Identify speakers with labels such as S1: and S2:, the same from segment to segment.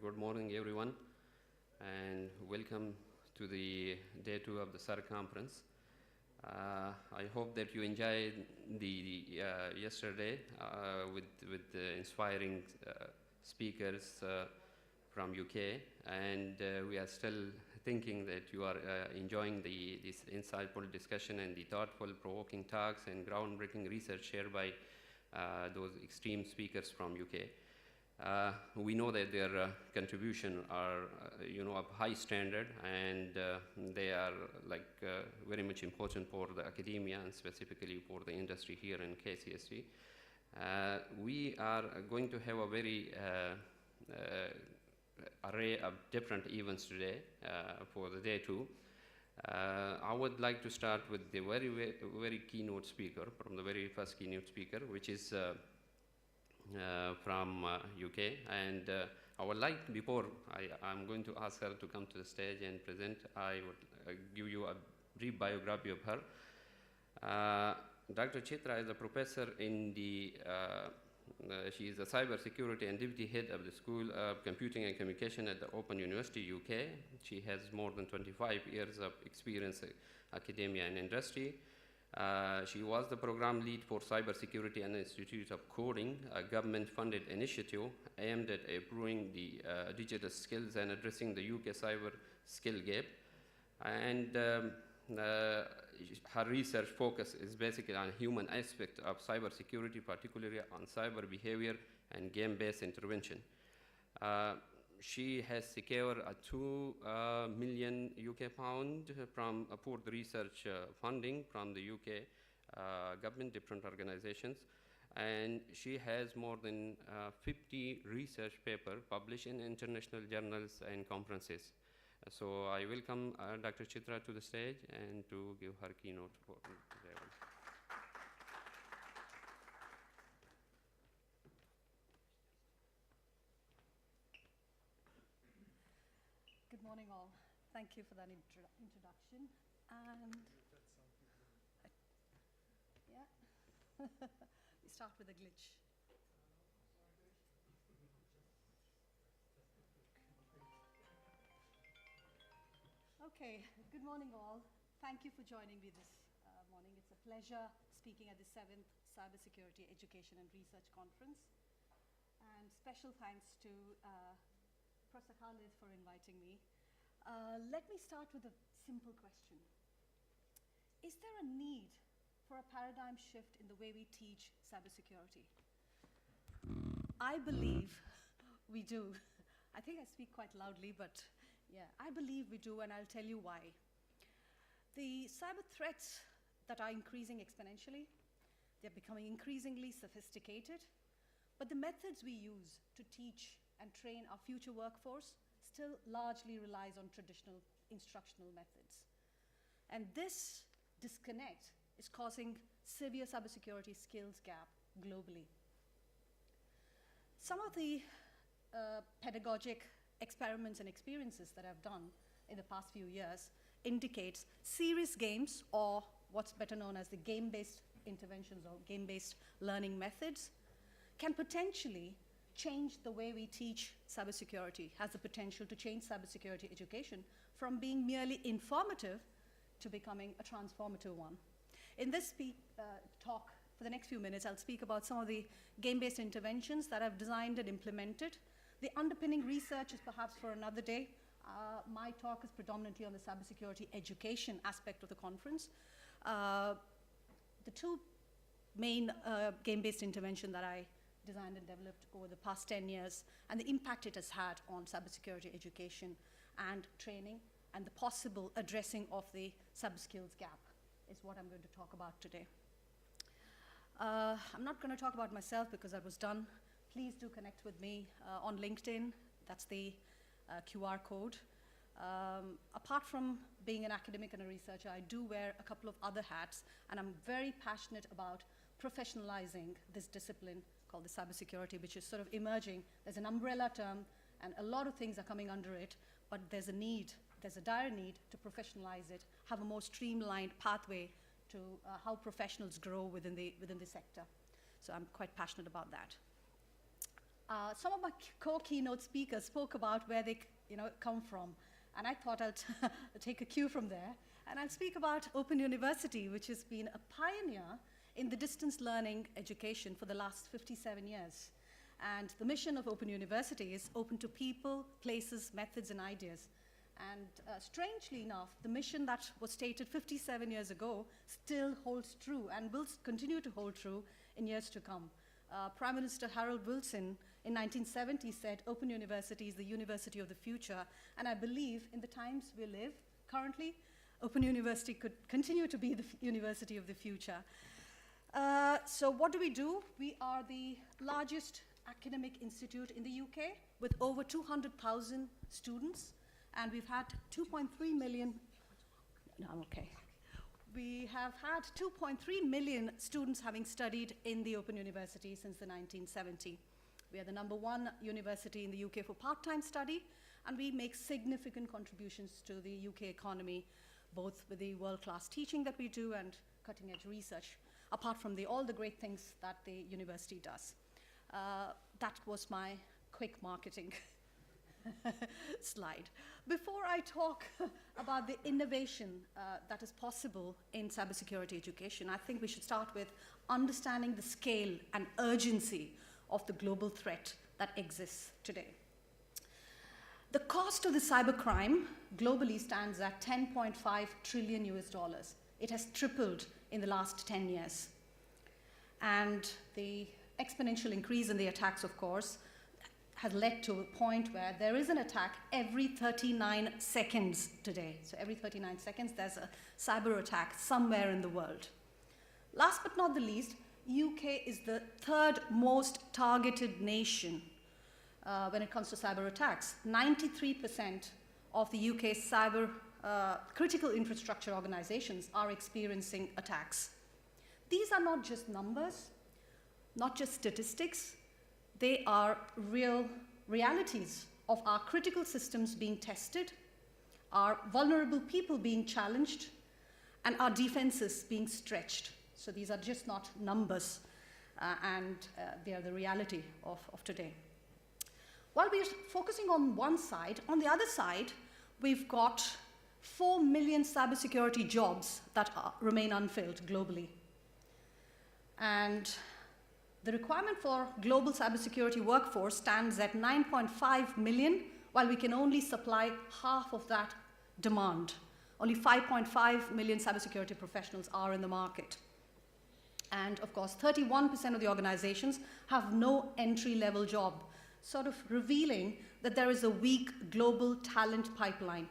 S1: Good morning, everyone, and welcome to the day 2 of the Cerc conference. I hope that you enjoyed the yesterday with the inspiring speakers from UK, and we are still thinking that you are enjoying this insightful discussion and the thoughtful, provoking talks and groundbreaking research shared by those extreme speakers from UK. We know that their contribution are, of high standard, and they are very much important for the academia and specifically for the industry here in KCST. We are going to have a very array of different events today for the day 2. I would like to start with the very keynote speaker, from the very first keynote speaker, which is from UK, and I would like, before I'm going to ask her to come to the stage and present, I would give you a brief biography of her. Dr. Chitra is a professor in the, she is a cybersecurity and deputy head of the School of Computing and Communication at the Open University, UK. She has more than 25 years of experience in academia and industry. She was the program lead for Cybersecurity and Institute of Coding, a government-funded initiative aimed at improving the digital skills and addressing the UK cyber skill gap. And her research focus is basically on human aspect of cybersecurity, particularly on cyber behavior and game-based intervention. She has secured a £2 million UK for the research funding from the UK government, different organizations, and she has more than 50 research papers published in international journals and conferences. So I welcome Dr. Chitra to the stage and to give her keynote for today.
S2: Good morning, all. Thank you for that introduction. And yeah, we start with a glitch. Okay, good morning, all. Thank you for joining me this morning. It's a pleasure speaking at the 7th Cybersecurity Education and Research Conference. And special thanks to Professor Khalid for inviting me. Let me start with a simple question. Is there a need for a paradigm shift in the way we teach cybersecurity? I believe we do. I think I speak quite loudly, but yeah, I believe we do, and I'll tell you why. The cyber threats that are increasing exponentially, they're becoming increasingly sophisticated, but the methods we use to teach and train our future workforce still largely relies on traditional instructional methods. And this disconnect is causing severe cybersecurity skills gap globally. Some of the pedagogic experiments and experiences that I've done in the past few years indicates serious games, or what's better known as the game-based interventions or game-based learning methods, can potentially change the way we teach cybersecurity, has the potential to change cybersecurity education from being merely informative to becoming a transformative one. In this talk, for the next few minutes, I'll speak about some of the game-based interventions that I've designed and implemented. The underpinning research is perhaps for another day. My talk is predominantly on the cybersecurity education aspect of the conference. The two main game-based interventions that I designed and developed over the past 10 years, and the impact it has had on cybersecurity education and training, and the possible addressing of the cyber skills gap is what I'm going to talk about today. I'm not going to talk about myself because I was done. Please do connect with me on LinkedIn. That's the QR code. Apart from being an academic and a researcher, I do wear a couple of other hats, and I'm very passionate about professionalizing this discipline called the cybersecurity, which is sort of emerging. There's an umbrella term, and a lot of things are coming under it, but there's a dire need to professionalize it, have a more streamlined pathway to how professionals grow within the sector. So I'm quite passionate about that. Some of my core keynote speakers spoke about where they come from, and I thought I'll take a cue from there, and I'll speak about Open University, which has been a pioneer in the distance learning education for the last 57 years. And the mission of Open University is open to people, places, methods, and ideas. And strangely enough, the mission that was stated 57 years ago still holds true and will continue to hold true in years to come. Prime Minister Harold Wilson in 1970 said, "Open University is the university of the future." And I believe in the times we live currently, Open University could continue to be the university of the future. So what do? We are the largest academic institute in the UK with over 200,000 students. And we've had 2.3 million, no, I'm okay. We have had 2.3 million students having studied in the Open University since the 1970s. We are the #1 university in the UK for part-time study, and we make significant contributions to the UK economy, both with the world-class teaching that we do and cutting-edge research, apart from all the great things that the university does. That was my quick marketing slide. Before I talk about the innovation that is possible in cybersecurity education, I think we should start with understanding the scale and urgency of the global threat that exists today. The cost of the cybercrime globally stands at $10.5 trillion US. It has tripled in the last 10 years. And the exponential increase in the attacks, of course, has led to a point where there is an attack every 39 seconds today. So every 39 seconds, there's a cyber attack somewhere in the world. Last but not the least, UK is the 3rd most targeted nation when it comes to cyber attacks. 93% of the UK's cyber critical infrastructure organizations are experiencing attacks. These are not just numbers, not just statistics. They are real realities of our critical systems being tested, our vulnerable people being challenged, and our defenses being stretched. So these are just not numbers, and they are the reality of today. While we're focusing on one side, on the other side, we've got 4 million cybersecurity jobs that remain unfilled globally. And the requirement for global cybersecurity workforce stands at 9.5 million, while we can only supply half of that demand. Only 5.5 million cybersecurity professionals are in the market. And of course, 31% of the organizations have no entry-level job, sort of revealing that there is a weak global talent pipeline.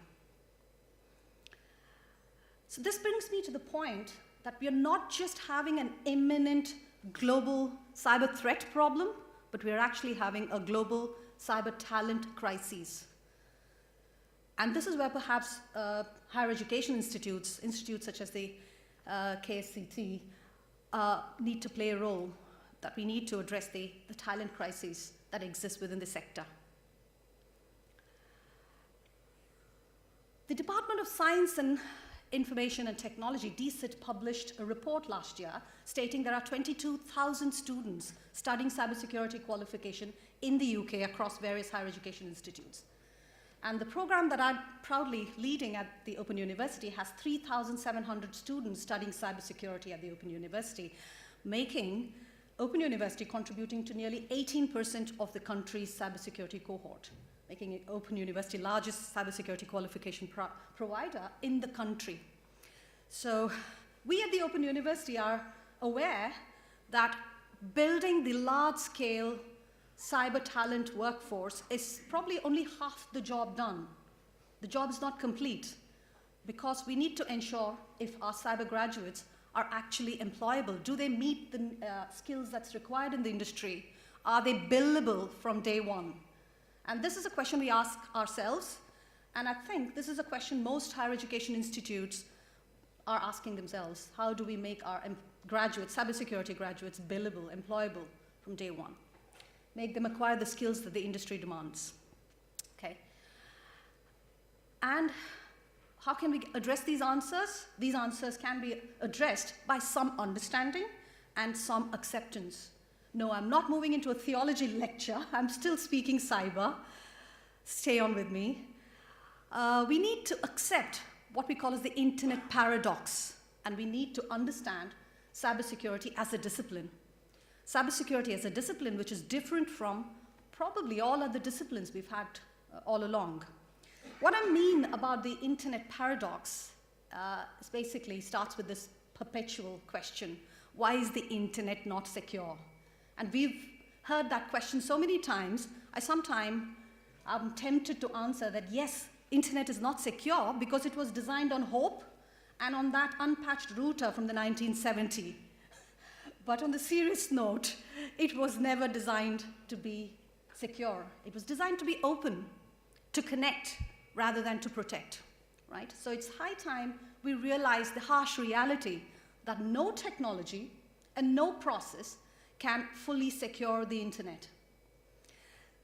S2: So this brings me to the point that we are not just having an imminent global cyber threat problem, but we are actually having a global cyber talent crisis. And this is where perhaps higher education institutes such as the KSCT, need to play a role, that we need to address the talent crisis that exists within the sector. The Department of Science and Information and Technology, DCIT, published a report last year stating there are 22,000 students studying cybersecurity qualification in the UK across various higher education institutes. And the program that I'm proudly leading at the Open University has 3,700 students studying cybersecurity at the Open University, making Open University contributing to nearly 18% of the country's cybersecurity cohort, making it Open University largest cybersecurity qualification provider in the country. So we at the Open University are aware that building the large-scale cyber talent workforce is probably only half the job done. The job is not complete because we need to ensure if our cyber graduates are actually employable. Do they meet the skills that's required in the industry? Are they billable from day one? And this is a question we ask ourselves, and I think this is a question most higher education institutes are asking themselves. How do we make our graduates, cybersecurity graduates, billable, employable from day one? Make them acquire the skills that the industry demands. Okay. And how can we address these answers? These answers can be addressed by some understanding and some acceptance. No, I'm not moving into a theology lecture. I'm still speaking cyber. Stay on with me. We need to accept what we call as the internet paradox, and we need to understand cybersecurity as a discipline. Cybersecurity as a discipline which is different from probably all other disciplines we've had all along. What I mean about the internet paradox is basically starts with this perpetual question: why is the internet not secure? And we've heard that question so many times. I sometimes am tempted to answer that yes, internet is not secure because it was designed on hope and on that unpatched router from the 1970s. But on the serious note, it was never designed to be secure. It was designed to be open, to connect rather than to protect, right? So it's high time we realize the harsh reality that no technology and no process can fully secure the internet.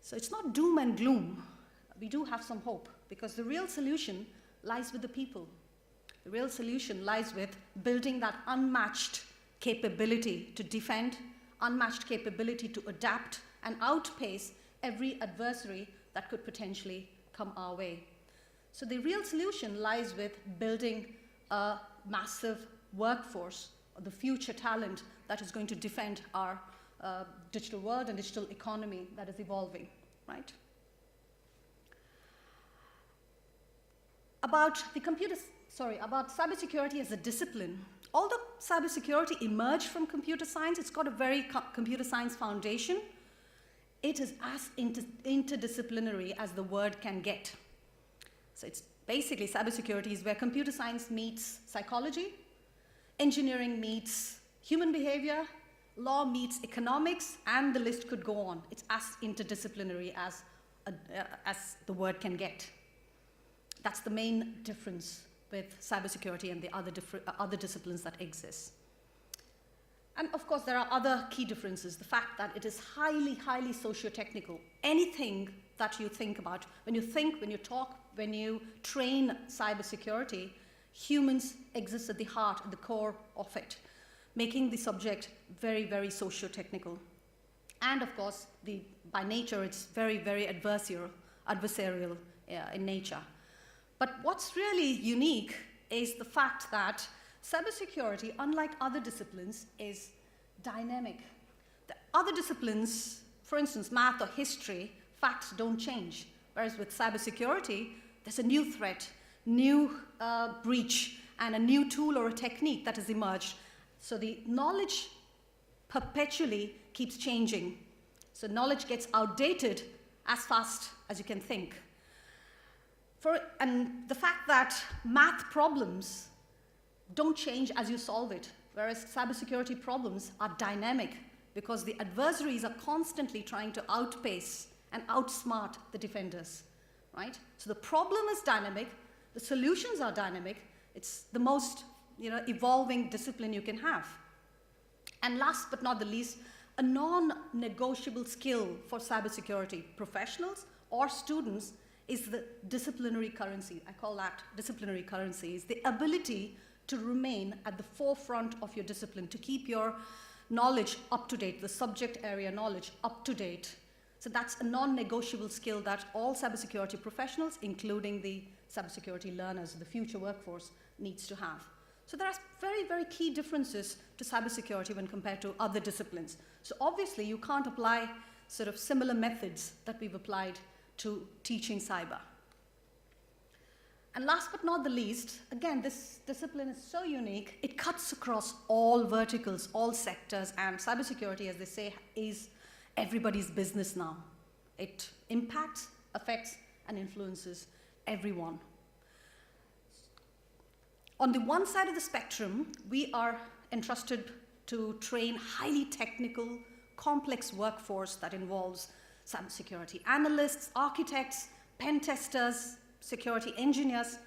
S2: So it's not doom and gloom. We do have some hope, because the real solution lies with the people. The real solution lies with building that unmatched capability to defend, unmatched capability to adapt and outpace every adversary that could potentially come our way. So the real solution lies with building a massive workforce, or the future talent that is going to defend our digital world and digital economy that is evolving, right? About cybersecurity as a discipline. Although cybersecurity emerged from computer science, it's got a very computer science foundation. It is as interdisciplinary as the word can get. So it's basically, cybersecurity is where computer science meets psychology, engineering meets human behavior, law meets economics, and the list could go on. It's as interdisciplinary as the word can get. That's the main difference with cybersecurity and the other disciplines that exist. And of course, there are other key differences. The fact that it is highly, highly socio-technical. Anything that you think about, when you think, when you talk, when you train cybersecurity, humans exist at the heart, at the core of it, making the subject very, very socio-technical. And of course, by nature, it's very, very adversarial in nature. But what's really unique is the fact that cybersecurity, unlike other disciplines, is dynamic. The other disciplines, for instance, math or history, facts don't change. Whereas with cybersecurity, there's a new threat, new breach, and a new tool or a technique that has emerged. So the knowledge perpetually keeps changing. So knowledge gets outdated as fast as you can think. And the fact that math problems don't change as you solve it, whereas cybersecurity problems are dynamic because the adversaries are constantly trying to outpace and outsmart the defenders, right? So the problem is dynamic, the solutions are dynamic. It's the most evolving discipline you can have. And last but not the least, a non-negotiable skill for cybersecurity professionals or students is the disciplinary currency. I call that disciplinary currency. It's the ability to remain at the forefront of your discipline, to keep your knowledge up to date, the subject area knowledge up to date. So that's a non-negotiable skill that all cybersecurity professionals, including the cybersecurity learners, the future workforce, needs to have. So there are very, very key differences to cybersecurity when compared to other disciplines. So obviously you can't apply sort of similar methods that we've applied to teaching cyber. And last but not the least, again, this discipline is so unique, it cuts across all verticals, all sectors, and cybersecurity, as they say, is everybody's business now. It impacts, affects, and influences everyone. On the one side of the spectrum, we are entrusted to train highly technical, complex workforce that involves cybersecurity analysts, architects, pen testers, security engineers.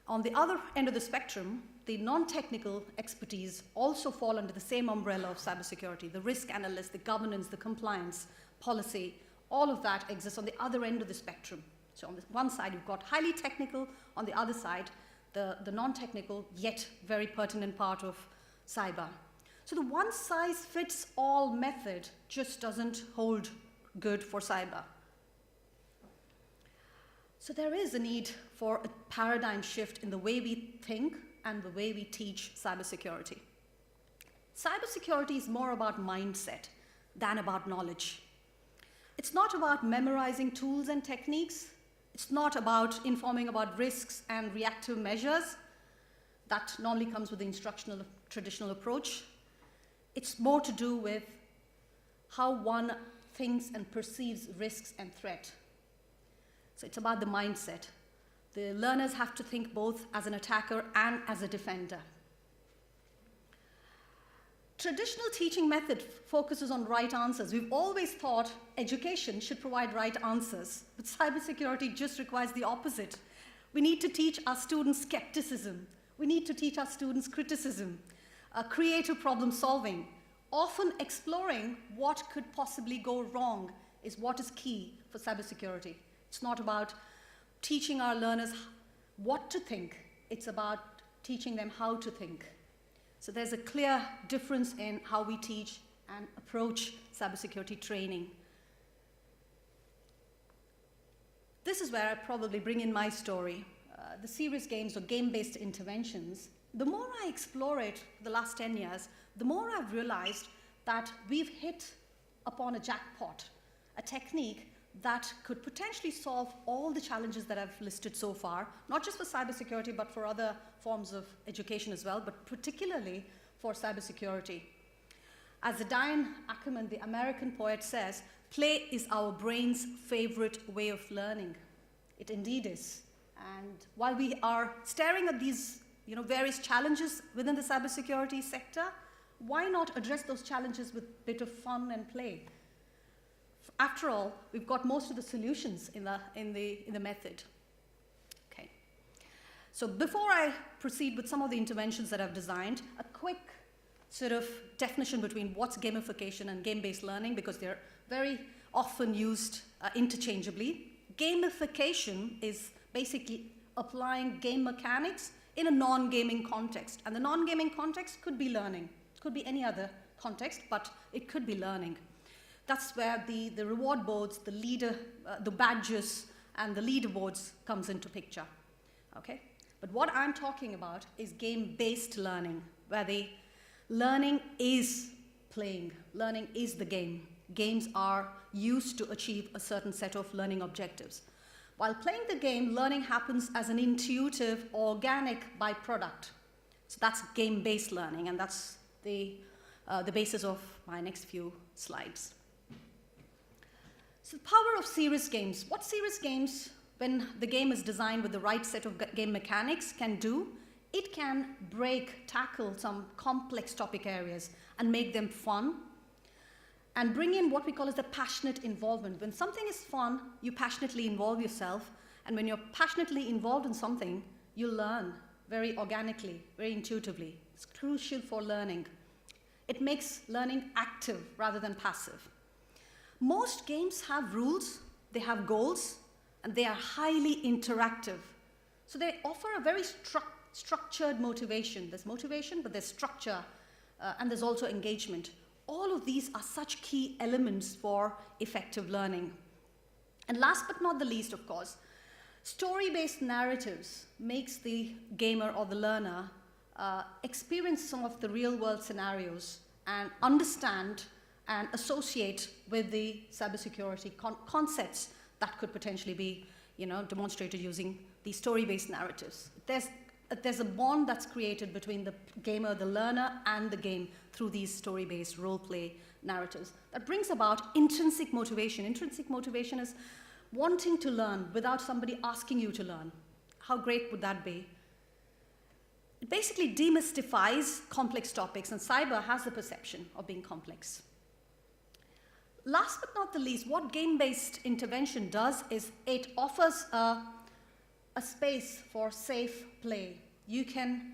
S2: On the other end of the spectrum, the non-technical expertise also fall under the same umbrella of cybersecurity. The risk analysts, the governance, the compliance, policy, all of that exists on the other end of the spectrum. So on the one side, you've got highly technical. On the other side, the non-technical, yet very pertinent part of cyber. So the one-size-fits-all method just doesn't hold good for cyber. So there is a need for a paradigm shift in the way we think and the way we teach cybersecurity. Cybersecurity is more about mindset than about knowledge. It's not about memorizing tools and techniques. It's not about informing about risks and reactive measures. That normally comes with the instructional traditional approach. It's more to do with how one thinks and perceives risks and threat. So it's about the mindset. The learners have to think both as an attacker and as a defender. Traditional teaching method focuses on right answers. We've always thought education should provide right answers, but cybersecurity just requires the opposite. We need to teach our students skepticism. We need to teach our students criticism, creative problem solving. Often exploring what could possibly go wrong is what is key for cybersecurity. It's not about teaching our learners what to think. It's about teaching them how to think. So there's a clear difference in how we teach and approach cybersecurity training. This is where I probably bring in my story. The serious games or game-based interventions, the more I explore it for the last 10 years, the more I've realized that we've hit upon a jackpot, a technique that could potentially solve all the challenges that I've listed so far, not just for cybersecurity, but for other forms of education as well, but particularly for cybersecurity. As Diane Ackerman, the American poet, says, play is our brain's favorite way of learning. It indeed is. And while we are staring at these various challenges within the cybersecurity sector, why not address those challenges with a bit of fun and play? After all, we've got most of the solutions in the method. Okay. So before I proceed with some of the interventions that I've designed, a quick sort of definition between what's gamification and game-based learning, because they're very often used interchangeably. Gamification is basically applying game mechanics in a non-gaming context. And the non-gaming context could be learning. It could be any other context, but it could be learning. That's where the reward boards, the badges, and the leaderboards comes into picture. Okay? But what I'm talking about is game-based learning, where the learning is playing. Learning is the game. Games are used to achieve a certain set of learning objectives. While playing the game, learning happens as an intuitive, organic byproduct. So that's game-based learning, and that's the basis of my next few slides. So the power of serious games. What serious games, when the game is designed with the right set of game mechanics, can do, it can tackle some complex topic areas and make them fun, and bring in what we call as the passionate involvement. When something is fun, you passionately involve yourself, and when you're passionately involved in something, you learn very organically, very intuitively. It's crucial for learning. It makes learning active rather than passive. Most games have rules, they have goals, and they are highly interactive. So they offer a very structured motivation. There's motivation, but there's structure, and there's also engagement. All of these are such key elements for effective learning. And last but not the least, of course, story-based narratives makes the gamer or the learner experience some of the real-world scenarios and understand and associate with the cybersecurity concepts that could potentially be demonstrated using these story-based narratives. There's a bond that's created between the gamer, the learner, and the game through these story-based role-play narratives. That brings about intrinsic motivation. Intrinsic motivation is wanting to learn without somebody asking you to learn. How great would that be? It basically demystifies complex topics, and cyber has the perception of being complex. Last but not the least, what game-based intervention does is it offers a space for safe play. You can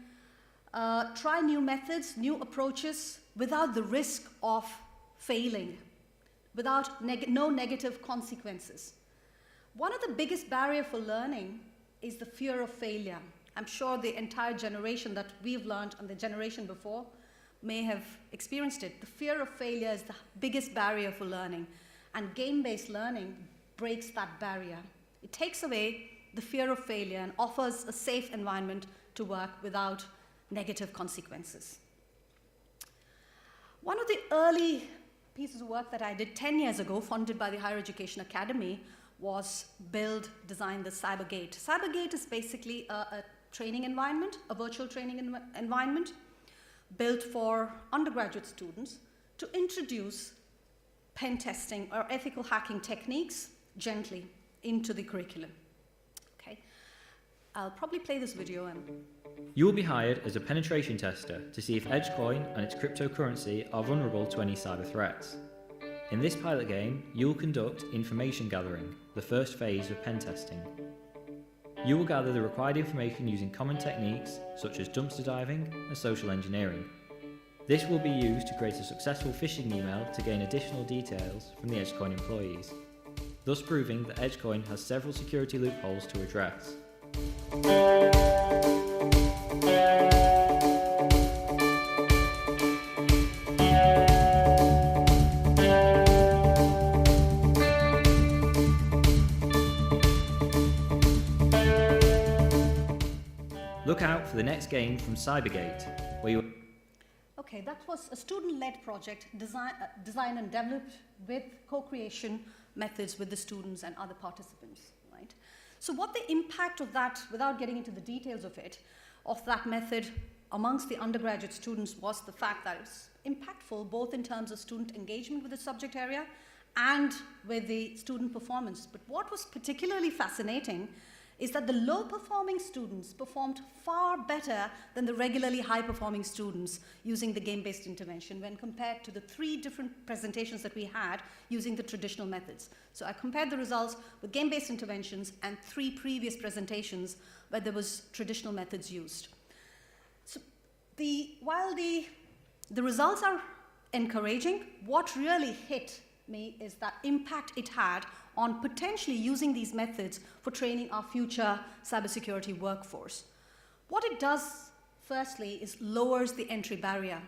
S2: try new methods, new approaches without the risk of failing, without no negative consequences. One of the biggest barriers for learning is the fear of failure. I'm sure the entire generation that we've learned and the generation before may have experienced it. The fear of failure is the biggest barrier for learning, and game-based learning breaks that barrier. It takes away the fear of failure and offers a safe environment to work without negative consequences. One of the early pieces of work that I did 10 years ago, funded by the Higher Education Academy, was build, design the Cybergate. Cybergate is basically a training environment, a virtual training environment, built for undergraduate students to introduce pen testing or ethical hacking techniques gently into the curriculum. Okay, I'll probably play this video.
S3: You will be hired as a penetration tester to see if Edgecoin and its cryptocurrency are vulnerable to any cyber threats. In this pilot game, you will conduct information gathering, the first phase of pen testing. You will gather the required information using common techniques such as dumpster diving and social engineering. This will be used to create a successful phishing email to gain additional details from the Edgecoin employees, thus proving that Edgecoin has several security loopholes to address. Look out for the next game from Cybergate, where you...
S2: Okay, that was a student-led project, designed and developed with co-creation methods with the students and other participants, right? So what the impact of that, without getting into the details of it, of that method amongst the undergraduate students was the fact that it's impactful both in terms of student engagement with the subject area and with the student performance. But what was particularly fascinating is that the low-performing students performed far better than the regularly high-performing students using the game-based intervention when compared to the 3 different presentations that we had using the traditional methods. So I compared the results with game-based interventions and 3 previous presentations where there was traditional methods used. So while the results are encouraging, what really hit me is that impact it had on potentially using these methods for training our future cybersecurity workforce. What it does, firstly, is lowers the entry barrier.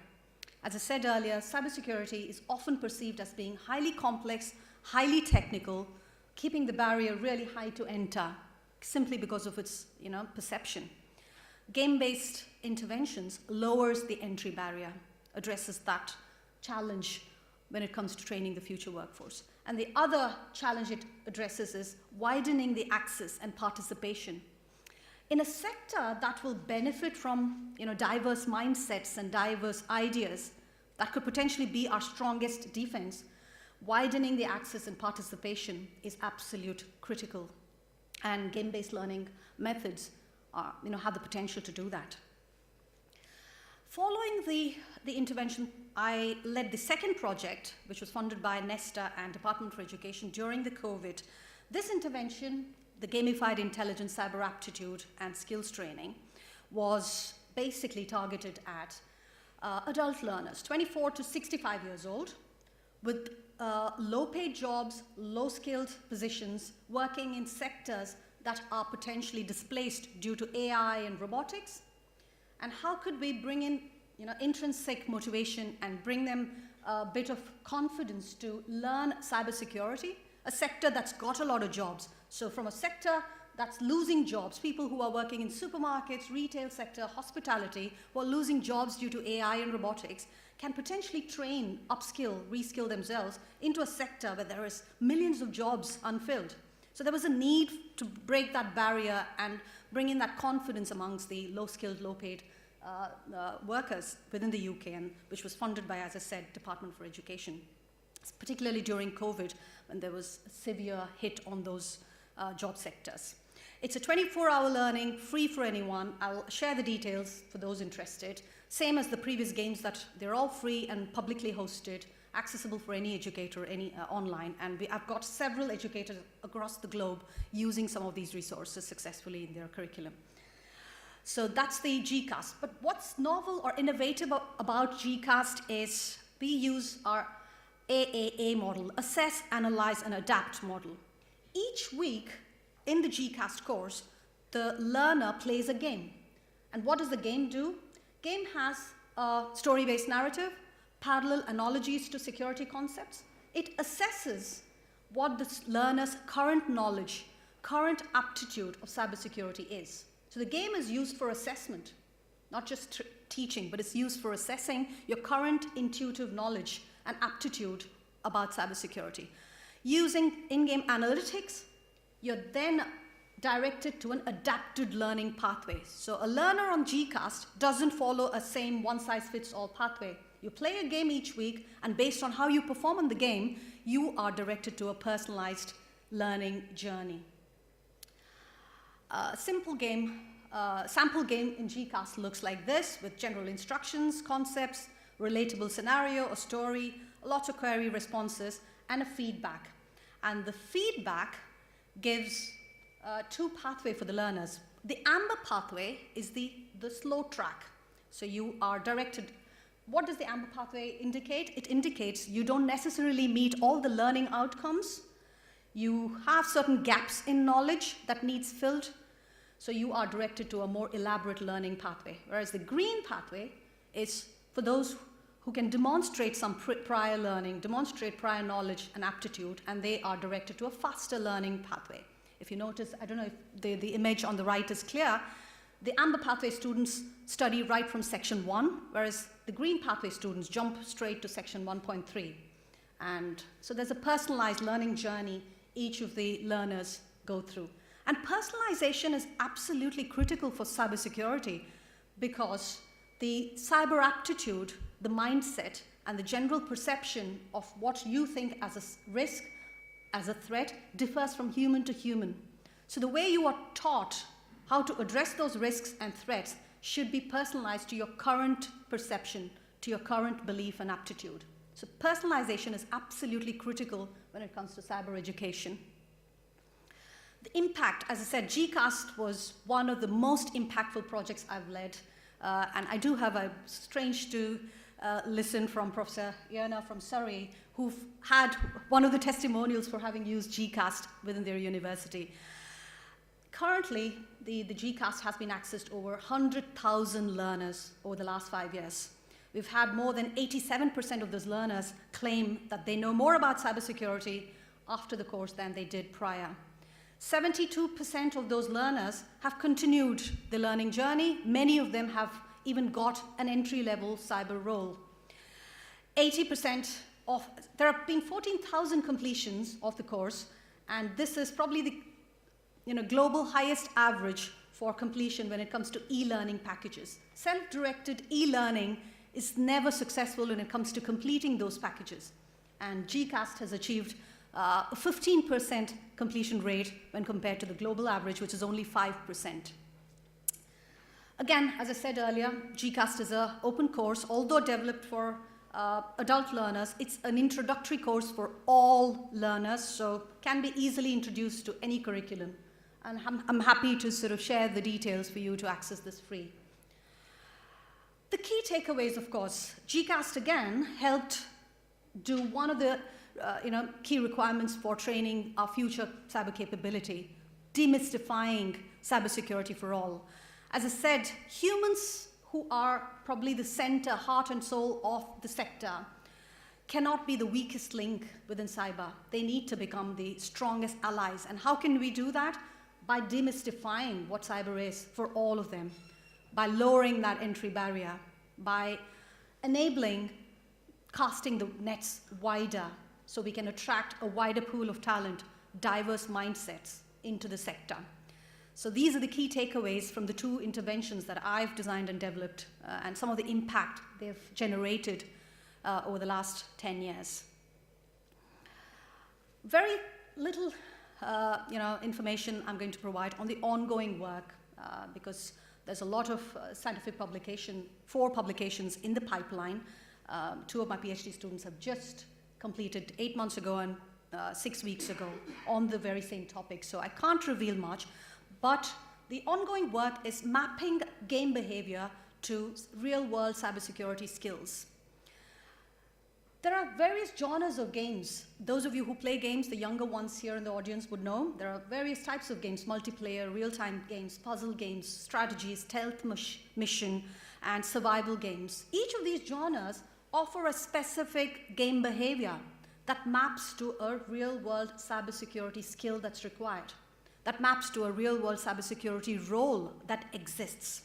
S2: As I said earlier, cybersecurity is often perceived as being highly complex, highly technical, keeping the barrier really high to enter, simply because of its perception. Game-based interventions lowers the entry barrier, addresses that challenge when it comes to training the future workforce. And the other challenge it addresses is widening the access and participation. In a sector that will benefit from diverse mindsets and diverse ideas, that could potentially be our strongest defense, widening the access and participation is absolute critical. And game-based learning methods have the potential to do that. Following the intervention, I led the second project, which was funded by Nesta and Department for Education during the COVID. This intervention, the Gamified Intelligence, Cyber Aptitude and Skills Training, was basically targeted at adult learners, 24 to 65 years old, with low-paid jobs, low-skilled positions, working in sectors that are potentially displaced due to AI and robotics. And how could we bring in intrinsic motivation and bring them a bit of confidence to learn cybersecurity, a sector that's got a lot of jobs. So from a sector that's losing jobs, people who are working in supermarkets, retail sector, hospitality, who are losing jobs due to AI and robotics, can potentially train, upskill, reskill themselves into a sector where there is millions of jobs unfilled. So there was a need to break that barrier and bring in that confidence amongst the low-skilled, low-paid workers within the UK, and which was funded by, as I said, Department for Education, particularly during COVID when there was a severe hit on those job sectors. It's a 24-hour learning, free for anyone. I'll share the details for those interested. Same as the previous games, that they're all free and publicly hosted, accessible for any educator, online. And I've got several educators across the globe using some of these resources successfully in their curriculum. So that's the GCAST. But what's novel or innovative about GCAST is we use our AAA model, Assess, Analyze, and Adapt model. Each week in the GCAST course, the learner plays a game. And what does the game do? Game has story-based narrative, parallel analogies to security concepts. It assesses what the learner's current knowledge, current aptitude of cybersecurity is. So the game is used for assessment, not just teaching, but it's used for assessing your current intuitive knowledge and aptitude about cybersecurity. Using in-game analytics, you're then directed to an adapted learning pathway. So a learner on GCAST doesn't follow a same one-size-fits-all pathway. You play a game each week, and based on how you perform in the game, you are directed to a personalized learning journey. A simple game, sample game in GCAST looks like this, with general instructions, concepts, relatable scenario, a story, lots of query responses, and a feedback. And the feedback gives two pathways for the learners. The amber pathway is the slow track. So you are directed. What does the amber pathway indicate? It indicates you don't necessarily meet all the learning outcomes. You have certain gaps in knowledge that needs filled. So you are directed to a more elaborate learning pathway. Whereas the green pathway is for those who can demonstrate some prior learning, demonstrate prior knowledge and aptitude, and they are directed to a faster learning pathway. If you notice, I don't know if the image on the right is clear, the amber pathway students study right from section 1, whereas the green pathway students jump straight to section 1.3. And so there's a personalized learning journey each of the learners go through. And personalization is absolutely critical for cybersecurity because the cyber aptitude, the mindset, and the general perception of what you think as a risk, as a threat, differs from human to human. So the way you are taught how to address those risks and threats should be personalized to your current perception, to your current belief and aptitude. So personalization is absolutely critical when it comes to cyber education. The impact, as I said, GCAST was one of the most impactful projects I've led. And I do have a strange to listen from Professor Yerna from Surrey, who've had one of the testimonials for having used GCAST within their university. Currently, the GCAST has been accessed over 100,000 learners over the last 5 years. We've had more than 87% of those learners claim that they know more about cybersecurity after the course than they did prior. 72% of those learners have continued the learning journey. Many of them have even got an entry-level cyber role. 80% of, there have been 14,000 completions of the course, and this is probably the global highest average for completion when it comes to e-learning packages. Self-directed e-learning is never successful when it comes to completing those packages. And GCAST has achieved a 15% completion rate when compared to the global average, which is only 5%. Again, as I said earlier, GCAST is an open course. Although developed for adult learners, it's an introductory course for all learners, so can be easily introduced to any curriculum. And I'm happy to sort of share the details for you to access this free. The key takeaways, of course, GCAST again helped do one of the key requirements for training our future cyber capability, demystifying cybersecurity for all. As I said, humans who are probably the center, heart and soul of the sector cannot be the weakest link within cyber. They need to become the strongest allies. And how can we do that? By demystifying what cyber is for all of them, by lowering that entry barrier, by enabling casting the nets wider so we can attract a wider pool of talent, diverse mindsets into the sector. So these are the key takeaways from the two interventions that I've designed and developed and some of the impact they've generated over the last 10 years. Very little information I'm going to provide on the ongoing work because there's a lot of scientific four publications in the pipeline. Two of my PhD students have just completed 8 months ago and 6 weeks ago on the very same topic, so I can't reveal much, but the ongoing work is mapping game behavior to real-world cybersecurity skills. There are various genres of games. Those of you who play games, the younger ones here in the audience would know, there are various types of games: multiplayer, real-time games, puzzle games, strategies, stealth mission, and survival games. Each of these genres offer a specific game behavior that maps to a real-world cybersecurity skill that's required, that maps to a real-world cybersecurity role that exists.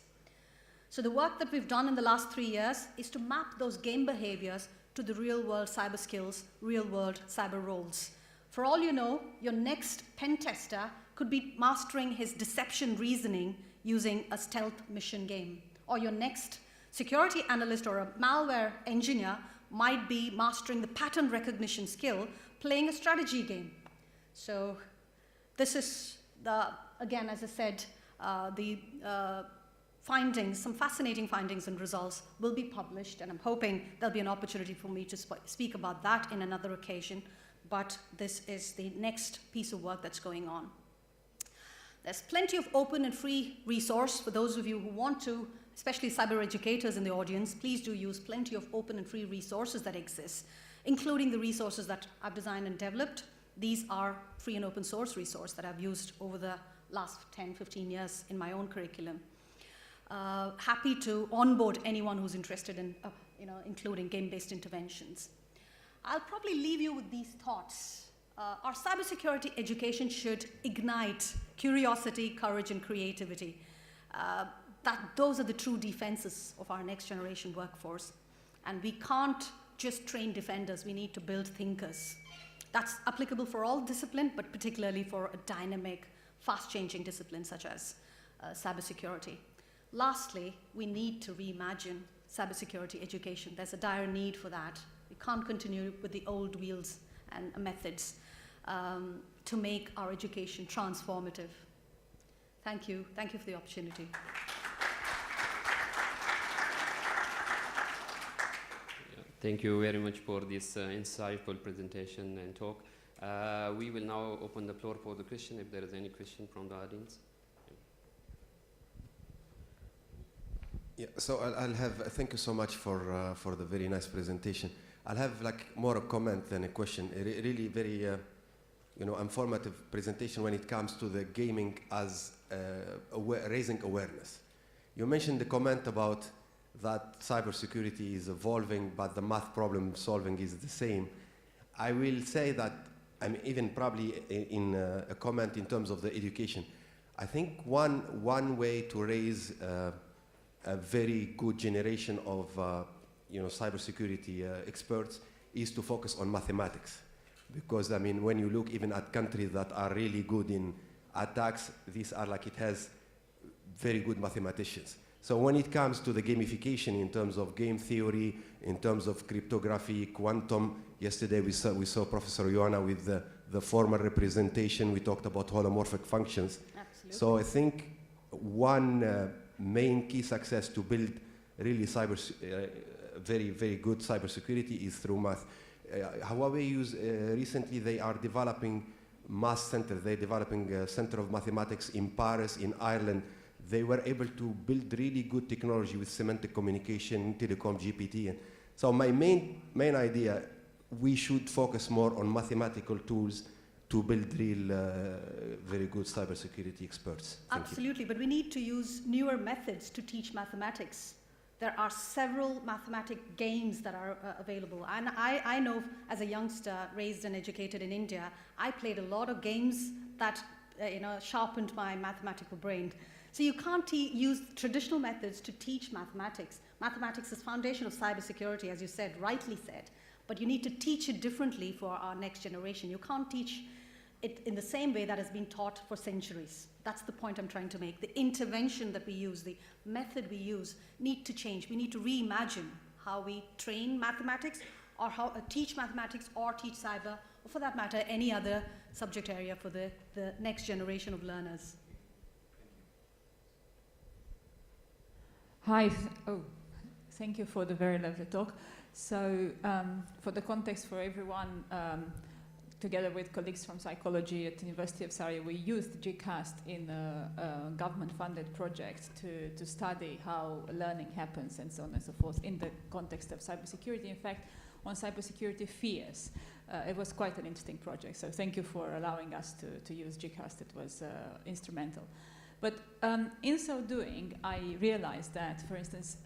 S2: So the work that we've done in the last 3 years is to map those game behaviors to the real-world cyber skills, real-world cyber roles. For all you know, your next pen tester could be mastering his deception reasoning using a stealth mission game. Or your next security analyst or a malware engineer might be mastering the pattern recognition skill playing a strategy game. So this is, again, as I said, findings, some fascinating findings and results will be published, and I'm hoping there'll be an opportunity for me to speak about that in another occasion, but this is the next piece of work that's going on. There's plenty of open and free resource for those of you who want to, especially cyber educators in the audience. Please do use plenty of open and free resources that exist, including the resources that I've designed and developed. These are free and open source resources that I've used over the last 10, 15 years in my own curriculum. Happy to onboard anyone who's interested in including game-based interventions. I'll probably leave you with these thoughts. Our cybersecurity education should ignite curiosity, courage, and creativity. Those are the true defenses of our next generation workforce. And we can't just train defenders, we need to build thinkers. That's applicable for all discipline, but particularly for a dynamic, fast-changing discipline such as cybersecurity. Lastly, we need to reimagine cybersecurity education. There's a dire need for that. We can't continue with the old wheels and methods to make our education transformative. Thank you. Thank you for the opportunity.
S1: Thank you very much for this insightful presentation and talk. We will now open the floor for the question, if there is any question from the audience.
S4: Yeah, so I'll have, thank you so much for the very nice presentation. I'll have like more a comment than a question. A really very, informative presentation when it comes to the gaming as raising awareness. You mentioned the comment about that cybersecurity is evolving, but the math problem solving is the same. I will say that, even probably in a comment in terms of the education, I think one way to raise a very good generation of cybersecurity experts is to focus on mathematics. Because when you look even at countries that are really good in attacks, these are it has very good mathematicians. So when it comes to the gamification in terms of game theory, in terms of cryptography, quantum, yesterday we saw Professor Ioana with the formal representation. We talked about holomorphic functions.
S2: Absolutely.
S4: So I think one main key success to build really very, very good cybersecurity is through math. Huawei recently they are developing math center. They're developing a center of mathematics in Paris, in Ireland. They were able to build really good technology with semantic communication, telecom, GPT. And so my main idea, we should focus more on mathematical tools to build real, very good cybersecurity experts.
S2: Absolutely, but we need to use newer methods to teach mathematics. There are several mathematic games that are available. And I know as a youngster raised and educated in India, I played a lot of games that sharpened my mathematical brain. So you can't use traditional methods to teach mathematics. Mathematics is foundation of cybersecurity, as you said, rightly said. But you need to teach it differently for our next generation. You can't teach it in the same way that has been taught for centuries. That's the point I'm trying to make. The intervention that we use, the method we use, need to change. We need to reimagine how we train mathematics, or how teach mathematics, or teach cyber, or for that matter, any other subject area for the next generation of learners.
S5: Hi. Thank you for the very lovely talk. So for the context for everyone, together with colleagues from psychology at the University of Surrey, we used GCAST in a government-funded project to study how learning happens and so on and so forth in the context of cybersecurity. In fact, on cybersecurity fears. It was quite an interesting project, so thank you for allowing us to use GCAST. It was instrumental. But in so doing, I realized that, for instance,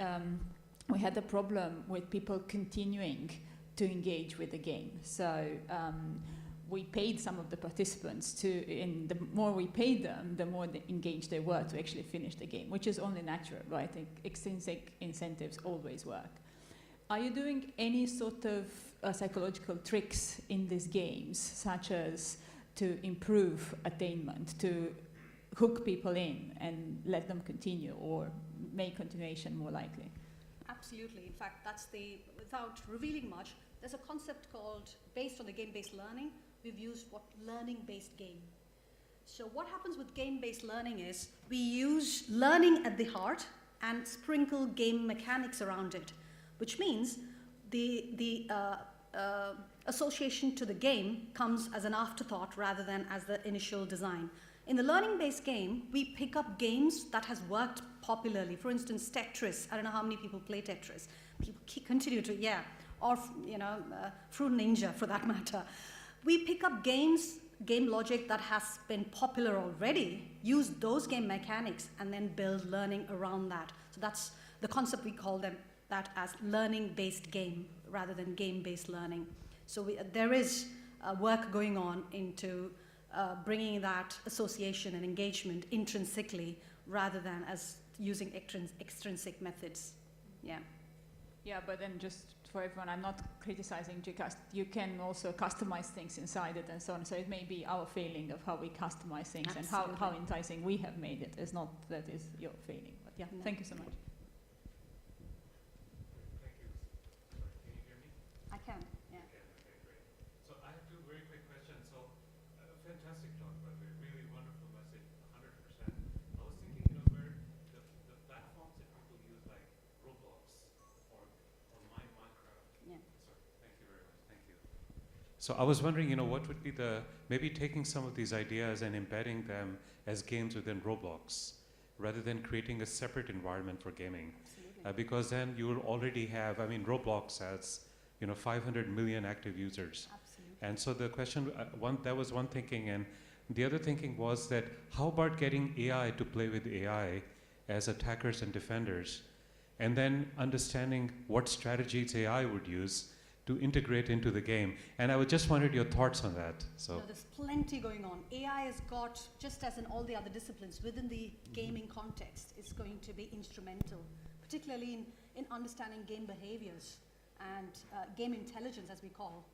S5: we had a problem with people continuing to engage with the game. So we paid some of the participants to, and the more we paid them, the more engaged they were to actually finish the game, which is only natural, right? Extrinsic incentives always work. Are you doing any sort of psychological tricks in these games, such as to improve attainment, to hook people in and let them continue, or make continuation more likely?
S2: Absolutely. In fact, that's without revealing much, there's a concept called, based on the game-based learning, we've used learning-based game. So what happens with game-based learning is we use learning at the heart and sprinkle game mechanics around it, which means the association to the game comes as an afterthought rather than as the initial design. In the learning-based game, we pick up games that has worked popularly. For instance, Tetris. I don't know how many people play Tetris. People continue to, or Fruit Ninja for that matter. We pick up game logic that has been popular already, use those game mechanics, and then build learning around that. So that's the concept. We call that as learning-based game rather than game-based learning. So there is work going on into bringing that association and engagement intrinsically rather than as using extrinsic methods. Yeah.
S5: Yeah, but then just for everyone, I'm not criticizing GCast. You can also customize things inside it and so on. So it may be our feeling of how we customize things. Absolutely. And how enticing we have made it. It's not that is your feeling. But yeah, no. Thank you so much.
S6: Thank you. Sorry, can you hear me?
S2: I can, yeah.
S6: You can, okay, great. So I have two very quick questions. So fantastic talk, by the way, really wonderful message, 100%. I was thinking, where the platforms that people use, like Roblox or Minecraft.
S2: Yeah.
S6: Sorry, thank you very much, thank you. So I was wondering, what would be maybe taking some of these ideas and embedding them as games within Roblox, rather than creating a separate environment for gaming. Because then you will already have, Roblox has, 500 million active users.
S2: Absolutely.
S6: And so the question, that was one thinking, and the other thinking was that how about getting AI to play with AI as attackers and defenders, and then understanding what strategies AI would use to integrate into the game. And I just wanted your thoughts on that. So
S2: there's plenty going on. AI has got, just as in all the other disciplines, within the gaming context, is going to be instrumental, particularly in understanding game behaviors and game intelligence, as we call,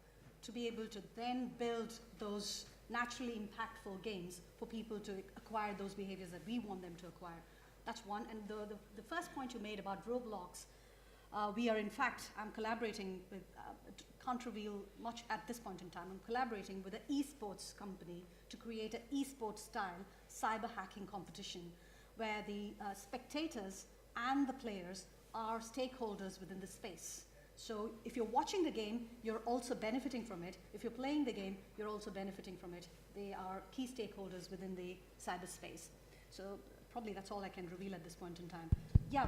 S2: to be able to then build those naturally impactful games for people to acquire those behaviors that we want them to acquire. That's one. And the first point you made about Roblox, I'm collaborating with, can't reveal much at this point in time, I'm collaborating with an esports company to create an esports style cyber hacking competition where the spectators and the players are stakeholders within the space. So if you're watching the game, you're also benefiting from it. If you're playing the game, you're also benefiting from it. They are key stakeholders within the cyberspace. So probably that's all I can reveal at this point in time. Yeah,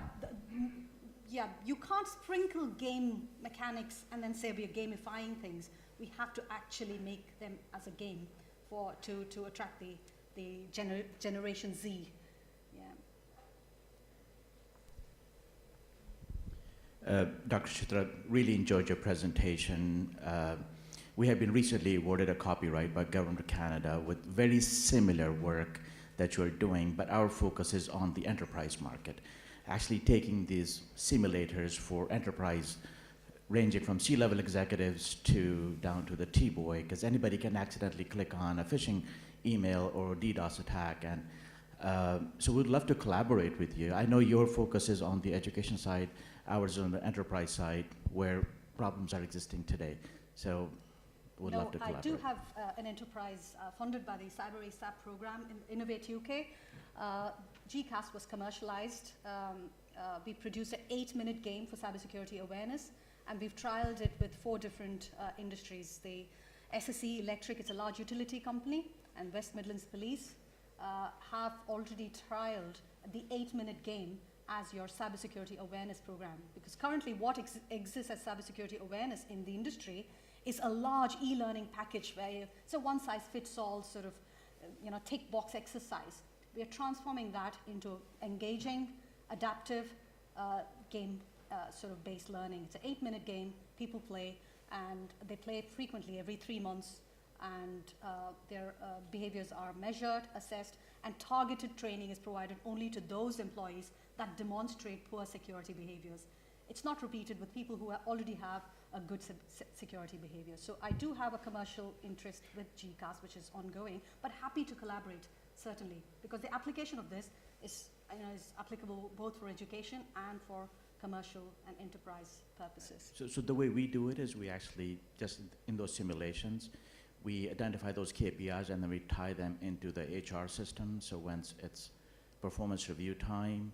S2: you can't sprinkle game mechanics and then say we're gamifying things. We have to actually make them as a game to attract the Generation Z.
S7: Dr. Chitra, really enjoyed your presentation. We have been recently awarded a copyright by Government of Canada with very similar work that you're doing, but our focus is on the enterprise market. Actually taking these simulators for enterprise, ranging from C-level executives down to the T-boy, because anybody can accidentally click on a phishing email or DDoS attack. And so we'd love to collaborate with you. I know your focus is on the education side, ours is on the enterprise side, where problems are existing today. So we'd love to collaborate.
S2: I do have an enterprise funded by the Cyber ASAP program in Innovate UK. GCast was commercialized. We produced an 8-minute game for cybersecurity awareness, and we've trialed it with 4 different industries. The SSE Electric, it's a large utility company, and West Midlands Police have already trialed the 8-minute game as your cybersecurity awareness program. Because currently what exists as cybersecurity awareness in the industry is a large e-learning package where it's a one-size-fits-all sort of tick box exercise. We are transforming that into engaging, adaptive game sort of based learning. It's an 8-minute game, people play, and they play it frequently every 3 months, and their behaviors are measured, assessed, and targeted training is provided only to those employees that demonstrate poor security behaviors. It's not repeated with people who already have a good security behavior. So I do have a commercial interest with GCAS, which is ongoing, but happy to collaborate, certainly, because the application of this is applicable both for education and for commercial and enterprise purposes.
S7: So the way we do it is we actually, just in those simulations, we identify those KPIs and then we tie them into the HR system. So once it's performance review time,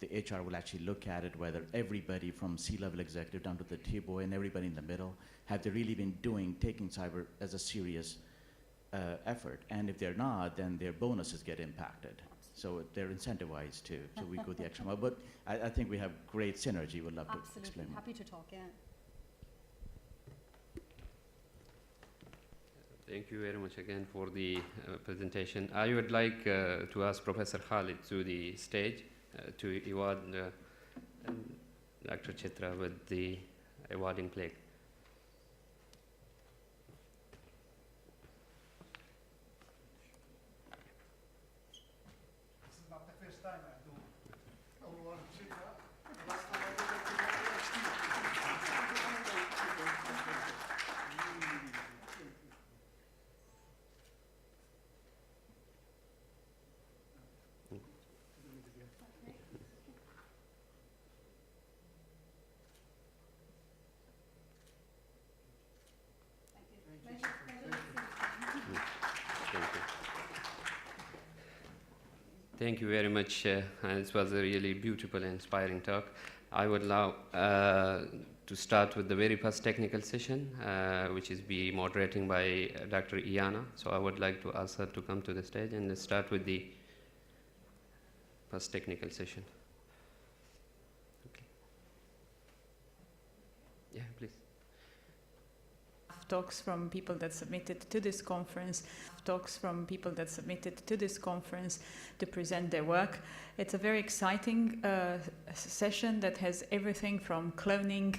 S7: the HR will actually look at it, whether everybody from C-level executive down to the T-boy and everybody in the middle, have they really been taking cyber as a serious effort? And if they're not, then their bonuses get impacted. So they're incentivized too. So we go the extra mile. But I think we have great synergy. We'd love to explain more.
S2: Happy to talk, yeah.
S1: Thank you very much again for the presentation. I would like to ask Professor Khalid to the stage to award Dr. Chitra with the awarding plaque.
S8: This is not the first time I do award Chitra. Last time I did it
S1: Thank you very much, and it was a really beautiful and inspiring talk. I would now to start with the very first technical session, which is be moderating by Dr. Iana. So I would like to ask her to come to the stage and let's start with the first technical session. Okay. Yeah, please.
S5: Talks from people that submitted to this conference, to present their work. It's a very exciting session that has everything from cloning,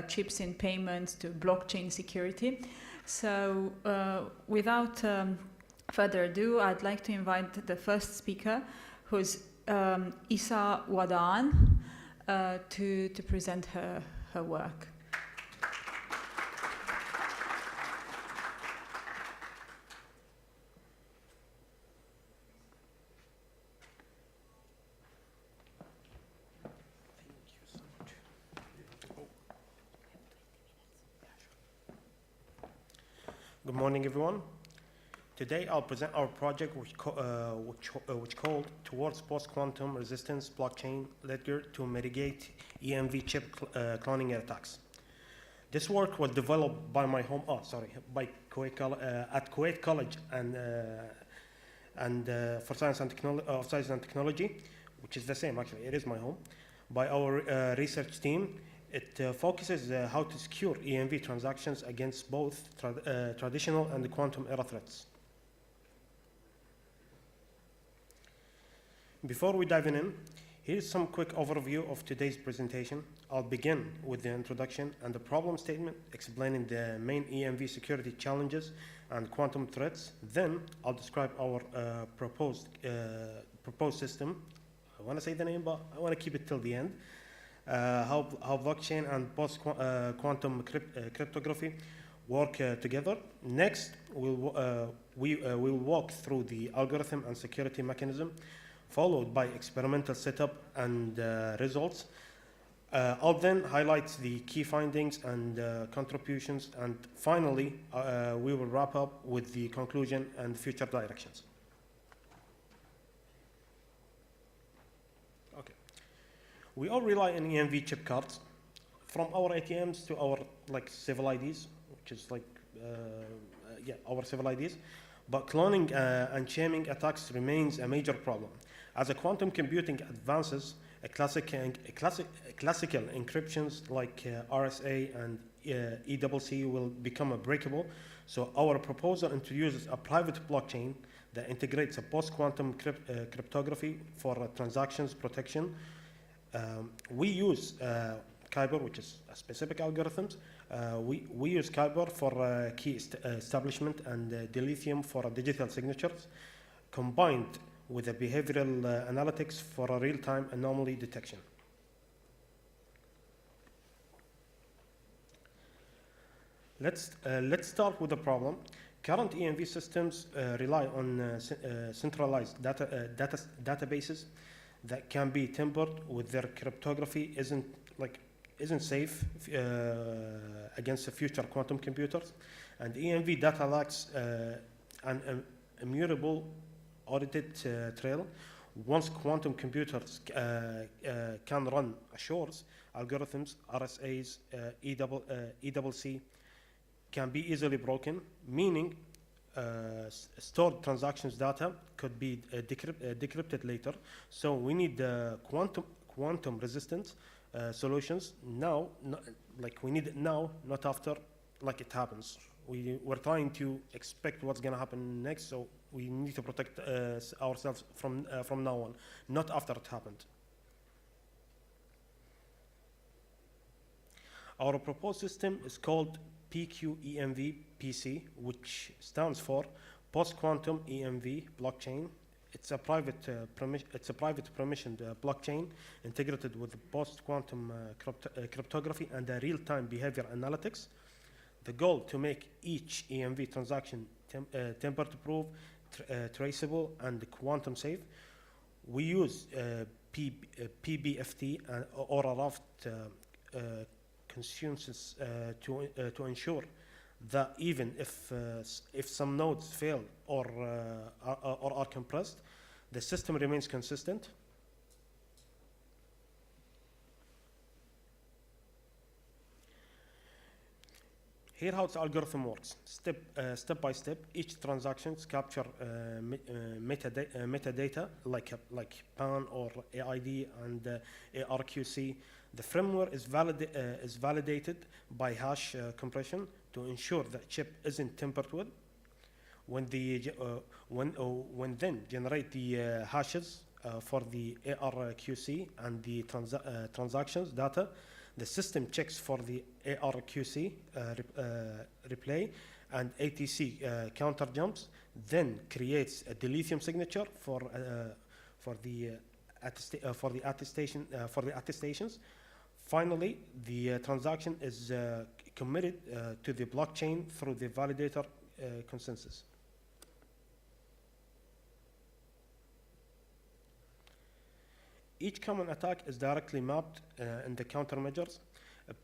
S5: chips in payments to blockchain security. So without further ado, I'd like to invite the first speaker, who's Isa Wadan, to present her work.
S9: Good morning, everyone. Today I'll present our project which called Towards Post-Quantum Resistance Blockchain Ledger to Mitigate EMV Chip Cloning Attacks. This work was developed by my home, by at Kuwait College and for Science and Technology, which is the same actually, it is my home, by our research team. It focuses how to secure EMV transactions against both traditional and quantum era threats. Before we dive in, here's some quick overview of today's presentation. I'll begin with the introduction and the problem statement explaining the main EMV security challenges and quantum threats. Then I'll describe our proposed system. I want to say the name, but I want to keep it till the end. How blockchain and post-quantum cryptography work together. Next, we'll walk through the algorithm and security mechanism, followed by experimental setup and results. I'll then highlight the key findings and contributions, and finally, we will wrap up with the conclusion and future directions. We all rely on EMV chip cards, from our ATMs to our civil IDs, which is our civil IDs. But cloning and jamming attacks remains a major problem. As quantum computing advances, classical encryptions like RSA and ECC will become breakable. So our proposal introduces a private blockchain that integrates a post-quantum cryptography for transactions protection. We use Kyber, which is a specific algorithms. We use Kyber for key establishment and dilithium for digital signatures, combined with a behavioral analytics for a real-time anomaly detection. Let's start with the problem. Current EMV systems rely on centralized databases that can be tampered with. Their cryptography isn't safe against the future quantum computers, and EMV data lacks an immutable audited trail. Once quantum computers can run Assure's algorithms, RSA's, ECC, can be easily broken, meaning stored transactions data could be decrypted later. So we need quantum resistant solutions now, we need it now, not after, like it happens. We're trying to expect what's going to happen next, so we need to protect ourselves from now on, not after it happened. Our proposed system is called PQEMV PC, which stands for Post-Quantum EMV Blockchain. It's a private permissioned blockchain integrated with post-quantum cryptography and real-time behavior analytics. The goal to make each EMV transaction tamper-proof, traceable, and quantum safe. We use PBFT or a raft consensus to ensure that even if some nodes fail or are compressed, the system remains consistent. Here how the algorithm works. Step by step, each transaction capture metadata like PAN or AID and ARQC. The framework is validated by hash compression to ensure that chip isn't tampered with. When then generate the hashes for the ARQC and the transactions data, the system checks for the ARQC replay and ATC counter jumps, then creates a dilithium signature for the attestations. Finally, the transaction is committed to the blockchain through the validator consensus. Each common attack is directly mapped in the countermeasures.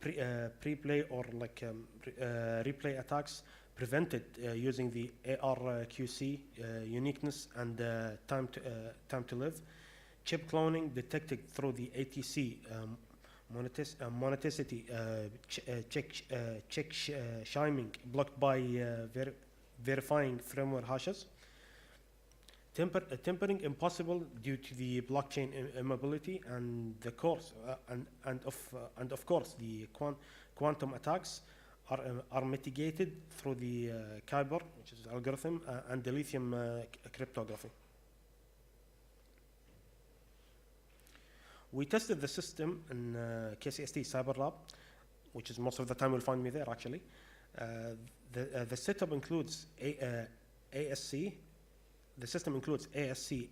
S9: Pre-play or replay attacks prevented using the ARQC uniqueness and time to live. Chip cloning detected through the ATC moneticity check shiming blocked by verifying framework hashes. Tempering impossible due to the blockchain immobility and the course and of course the quantum attacks are mitigated through the Kyber, which is algorithm, and the lithium cryptography. We tested the system in KCST Cyber Lab, which is most of the time you'll find me there actually. The setup includes ASC. The system includes ASC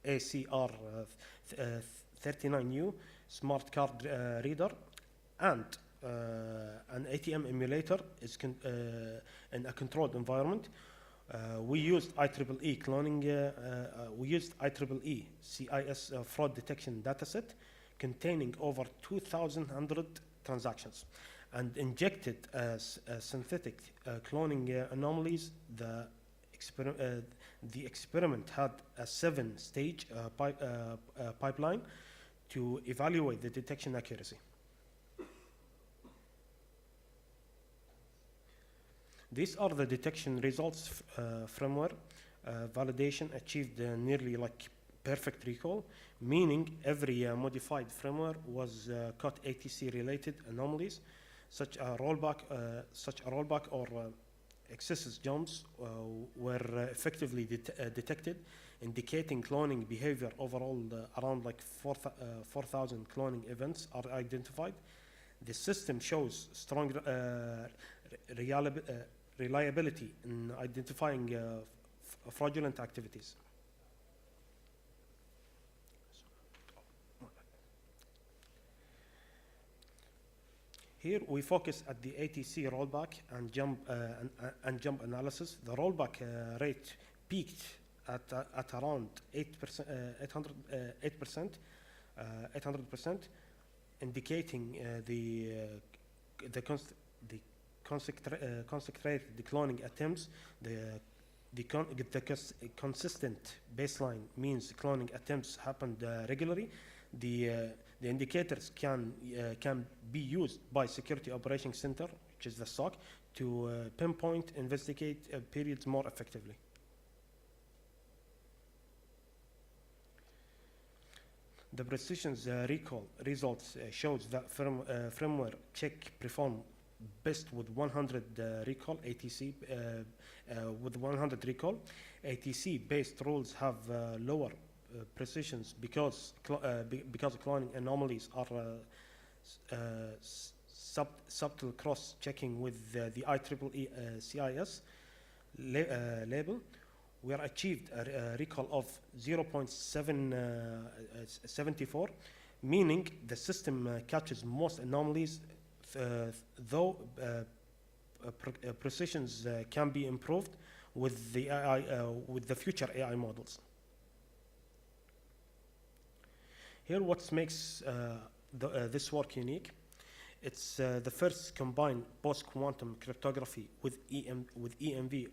S9: ACR39U smart card reader and an ATM emulator is in a controlled environment. We used IEEE cloning. We used IEEE CIS fraud detection dataset containing over 2,100 transactions and injected synthetic cloning anomalies. The experiment had a 7-stage pipeline to evaluate the detection accuracy. These are the detection results. Firmware validation achieved nearly perfect recall, meaning every modified firmware was caught ATC related anomalies, such a rollback or excessive jumps were effectively detected, indicating cloning behavior. Overall, around like 4,000 cloning events are identified. The system shows strong reliability in identifying fraudulent activities. Here we focus at the ATC rollback and jump analysis. The rollback rate peaked at around 800%, indicating the concentrated cloning attempts. The consistent baseline means cloning attempts happened regularly. The indicators can be used by Security Operations Center, which is the SOC, to pinpoint, investigate periods more effectively. The precision's recall results shows that firmware check perform best with 100 recall ATC. With 100 recall, ATC-based rules have lower precisions because cloning anomalies are subtle cross-checking with the IEEE CIS label. We are achieved a recall of 0.74, meaning the system catches most anomalies, though precisions can be improved with the AI, with the future AI models. Here, what makes this work unique? It's the first combined post-quantum cryptography with EMV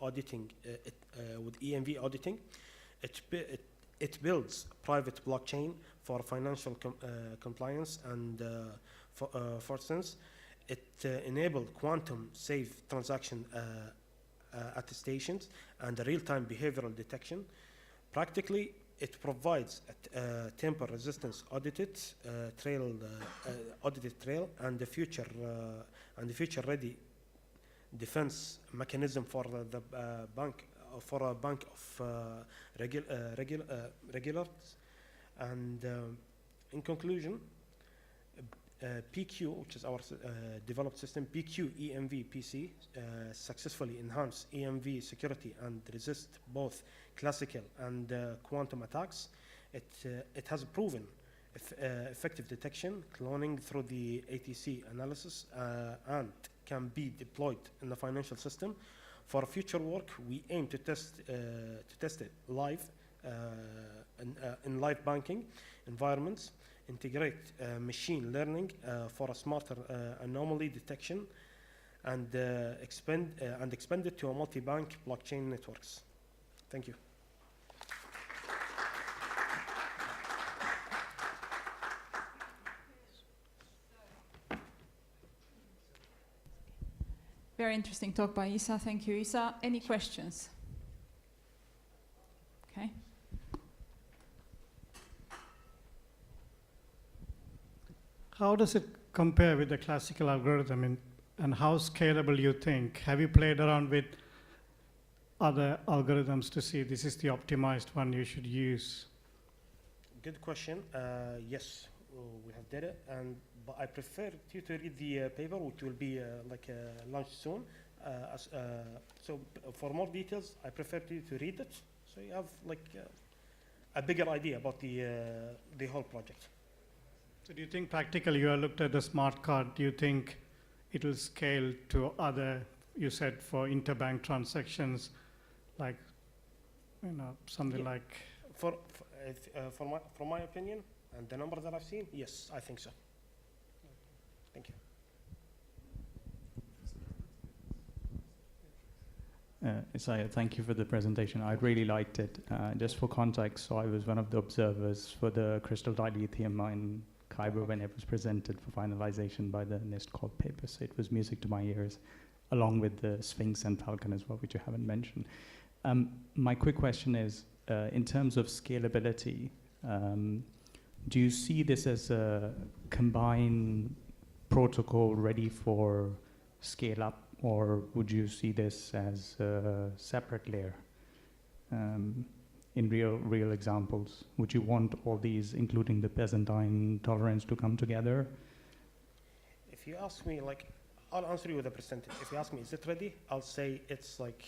S9: auditing. It builds private blockchain for financial compliance, and for instance, it enabled quantum safe transaction attestations and real-time behavioral detection. Practically, it provides a temper resistance audited trail and the future ready defense mechanism for the bank for a bank of regulars. And in conclusion, PQ, which is our developed system, PQ EMV PC, successfully enhance EMV security and resist both classical and quantum attacks. It has proven effective detection, cloning through the ATC analysis, and can be deployed in the financial system. For future work, we aim to test it live in live banking environments, integrate machine learning for a smarter anomaly detection, and expand it to a multi-bank blockchain networks. Thank you.
S5: Very interesting talk by Isa. Thank you, Isa. Any questions? Okay.
S8: How does it compare with the classical algorithm, and how scalable you think? Have you played around with other algorithms to see this is the optimized one you should use?
S9: Good question. Yes, we have did it, but I prefer you to read the paper, which will be launched soon. So for more details, I prefer you to read it, so you have a bigger idea about the whole project.
S8: So do you think practically, you have looked at the smart card, do you think it will scale to other, you said for interbank transactions, like, something like?
S9: From my opinion, and the number that I've seen, yes, I think so. Thank you.
S10: Isaiah, thank you for the presentation. I really liked it. Just for context, so I was one of the observers for the crystal dilithium mine Khyber when it was presented for finalization by the NIST called paper. So it was music to my ears, along with the Sphinx and Falcon as well, which you haven't mentioned. My quick question is, in terms of scalability, do you see this as a combined protocol ready for scale up or would you see this as a separate layer? In real examples, would you want all these, including the Byzantine tolerance, to come together?
S9: If you ask me, like, I'll answer you with a percentage. If you ask me, is it ready? I'll say it's like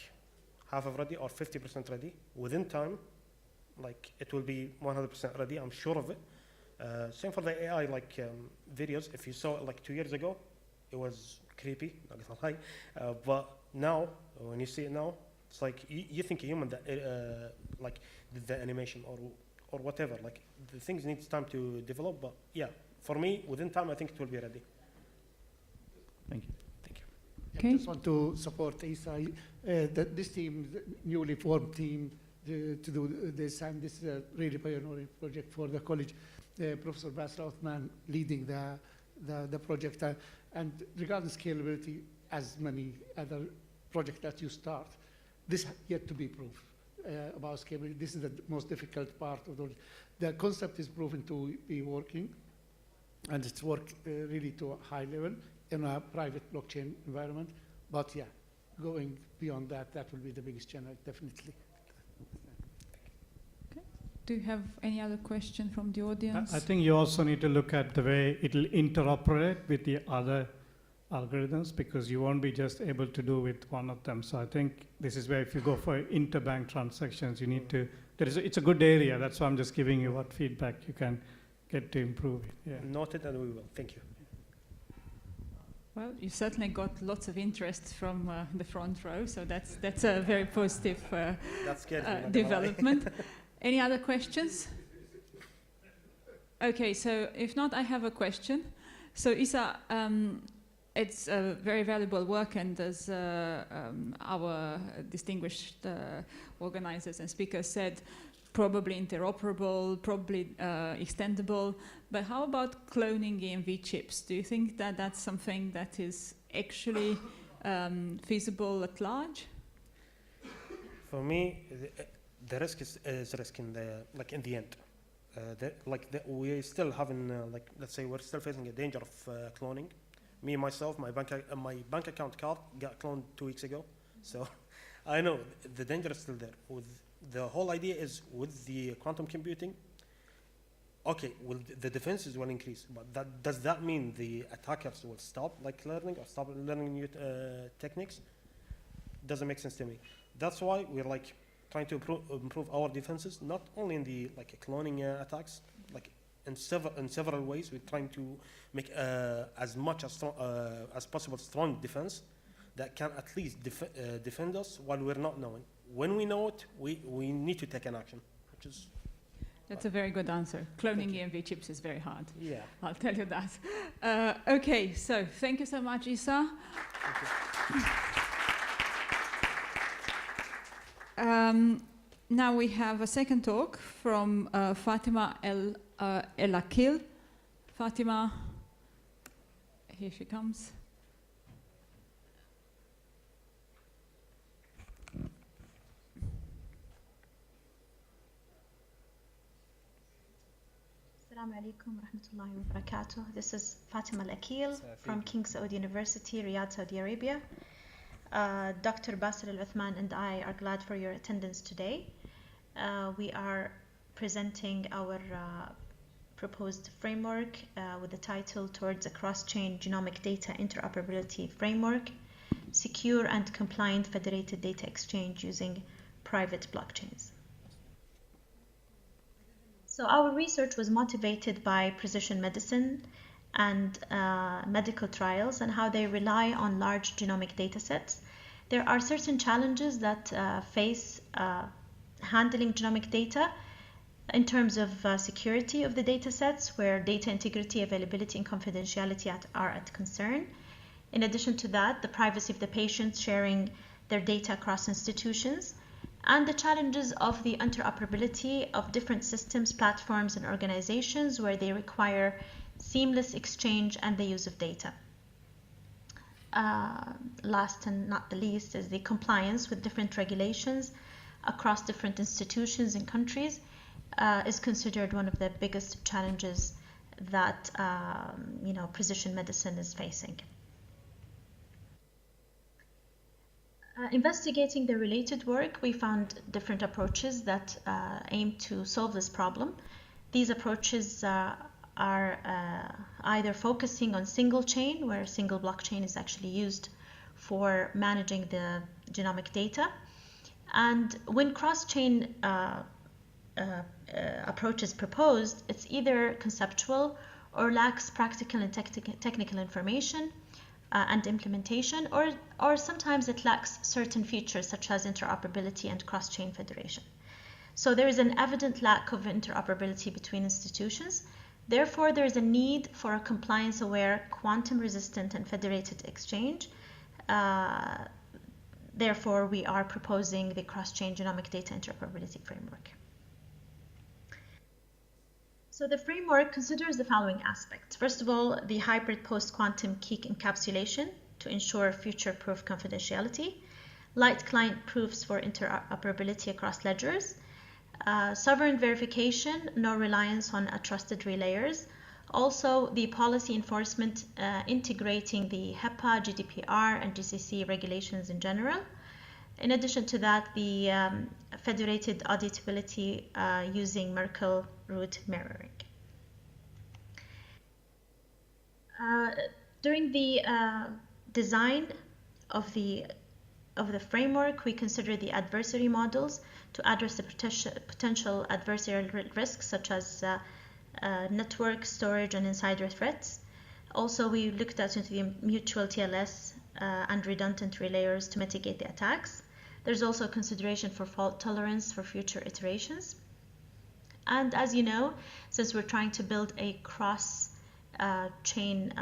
S9: half of ready or 50% ready. Within time, like, it will be 100% ready. I'm sure of it. Same for the AI, like, videos. If you saw it like 2 years ago, it was creepy, not gonna lie. But now, when you see it now, it's like you think a human that like did the animation or whatever. Like, the things need time to develop. But yeah, for me, within time, I think it will be ready.
S10: Thank you.
S9: Thank you.
S5: Okay.
S11: I just want to support Isa. That this team, the newly formed team, to do this, and this is a really pioneering project for the college. Professor Basra Othman leading the project, and regarding scalability, as many other projects that you start, this yet to be proved about scalability. This is the most difficult part of the concept is proven to be working, and it's worked really to a high level in a private blockchain environment. But yeah, going beyond that, that will be the biggest challenge, definitely.
S5: Do you have any other question from the audience?
S8: I think you also need to look at the way it'll interoperate with the other algorithms, because you won't be just able to do with one of them. So I think this is where, if you go for interbank transactions, you need to, it's a good area. That's why I'm just giving you what feedback you can get to improve it. Yeah.
S9: Noted, and we will. Thank you.
S5: Well, you certainly got lots of interest from the front row, so that's a very positive
S9: That's good.
S5: development. Any other questions? Okay, so if not, I have a question. So Isa, it's a very valuable work, and as our distinguished organizers and speakers said, probably interoperable, probably extendable. But how about cloning EMV chips? Do you think that that's something that is actually feasible at large?
S9: For me, the risk is risk in the in the end. We still haven't let's say we're still facing a danger of cloning. Me myself, my bank account card got cloned 2 weeks ago, so I know the danger is still there. With the whole idea is with the quantum computing. Okay, well, the defenses will increase, but does that mean the attackers will stop learning or stop learning new techniques? Doesn't make sense to me. That's why we're trying to improve our defenses, not only in the cloning attacks, in several ways. We're trying to make as much as possible strong defense that can at least defend us while we're not knowing. When we know it, we need to take an action, which is.
S5: That's a very good answer. Cloning EMV chips is very hard.
S9: Yeah.
S5: I'll tell you that. Okay, so thank you so much, Isa. Now we have a second talk from Fatima El Akil. Fatima, here she comes.
S12: Assalamu alaikum wa rahmatullahi wa barakatuh. This is Fatima Al-Akil from King Saud University, Riyadh, Saudi Arabia. Dr. Basir Al-Uthman and I are glad for your attendance today. We are presenting our proposed framework with the title Towards a Cross-Chain Genomic Data Interoperability Framework, Secure and Compliant Federated Data Exchange Using Private Blockchains. So our research was motivated by precision medicine and medical trials and how they rely on large genomic data sets. There are certain challenges that face handling genomic data in terms of security of the data sets, where data integrity, availability, and confidentiality are at concern. In addition to that, the privacy of the patients sharing their data across institutions, and the challenges of the interoperability of different systems, platforms, and organizations where they require seamless exchange and the use of data. Last and not the least is the compliance with different regulations across different institutions and countries is considered one of the biggest challenges that precision medicine is facing. Investigating the related work, we found different approaches that aim to solve this problem. These approaches are either focusing on single chain, where single blockchain is actually used for managing the genomic data. And when cross-chain approach is proposed, it's either conceptual or lacks practical and technical information and implementation, or sometimes it lacks certain features such as interoperability and cross-chain federation. So there is an evident lack of interoperability between institutions. Therefore, there is a need for a compliance-aware, quantum-resistant, and federated exchange. Therefore, we are proposing the cross-chain genomic data interoperability framework. So the framework considers the following aspects. First of all, the hybrid post-quantum key encapsulation to ensure future-proof confidentiality, light client proofs for interoperability across ledgers, sovereign verification, no reliance on trusted relayers. Also, the policy enforcement integrating the HEPA, GDPR, and GCC regulations in general. In addition to that, the federated auditability using Merkle root mirroring. During the design of the framework, we consider the adversary models to address the potential adversarial risks such as network, storage, and insider threats. Also, we looked at into the mutual TLS and redundant relayers to mitigate the attacks. There's also consideration for fault tolerance for future iterations. And as you know, since we're trying to build a cross-chain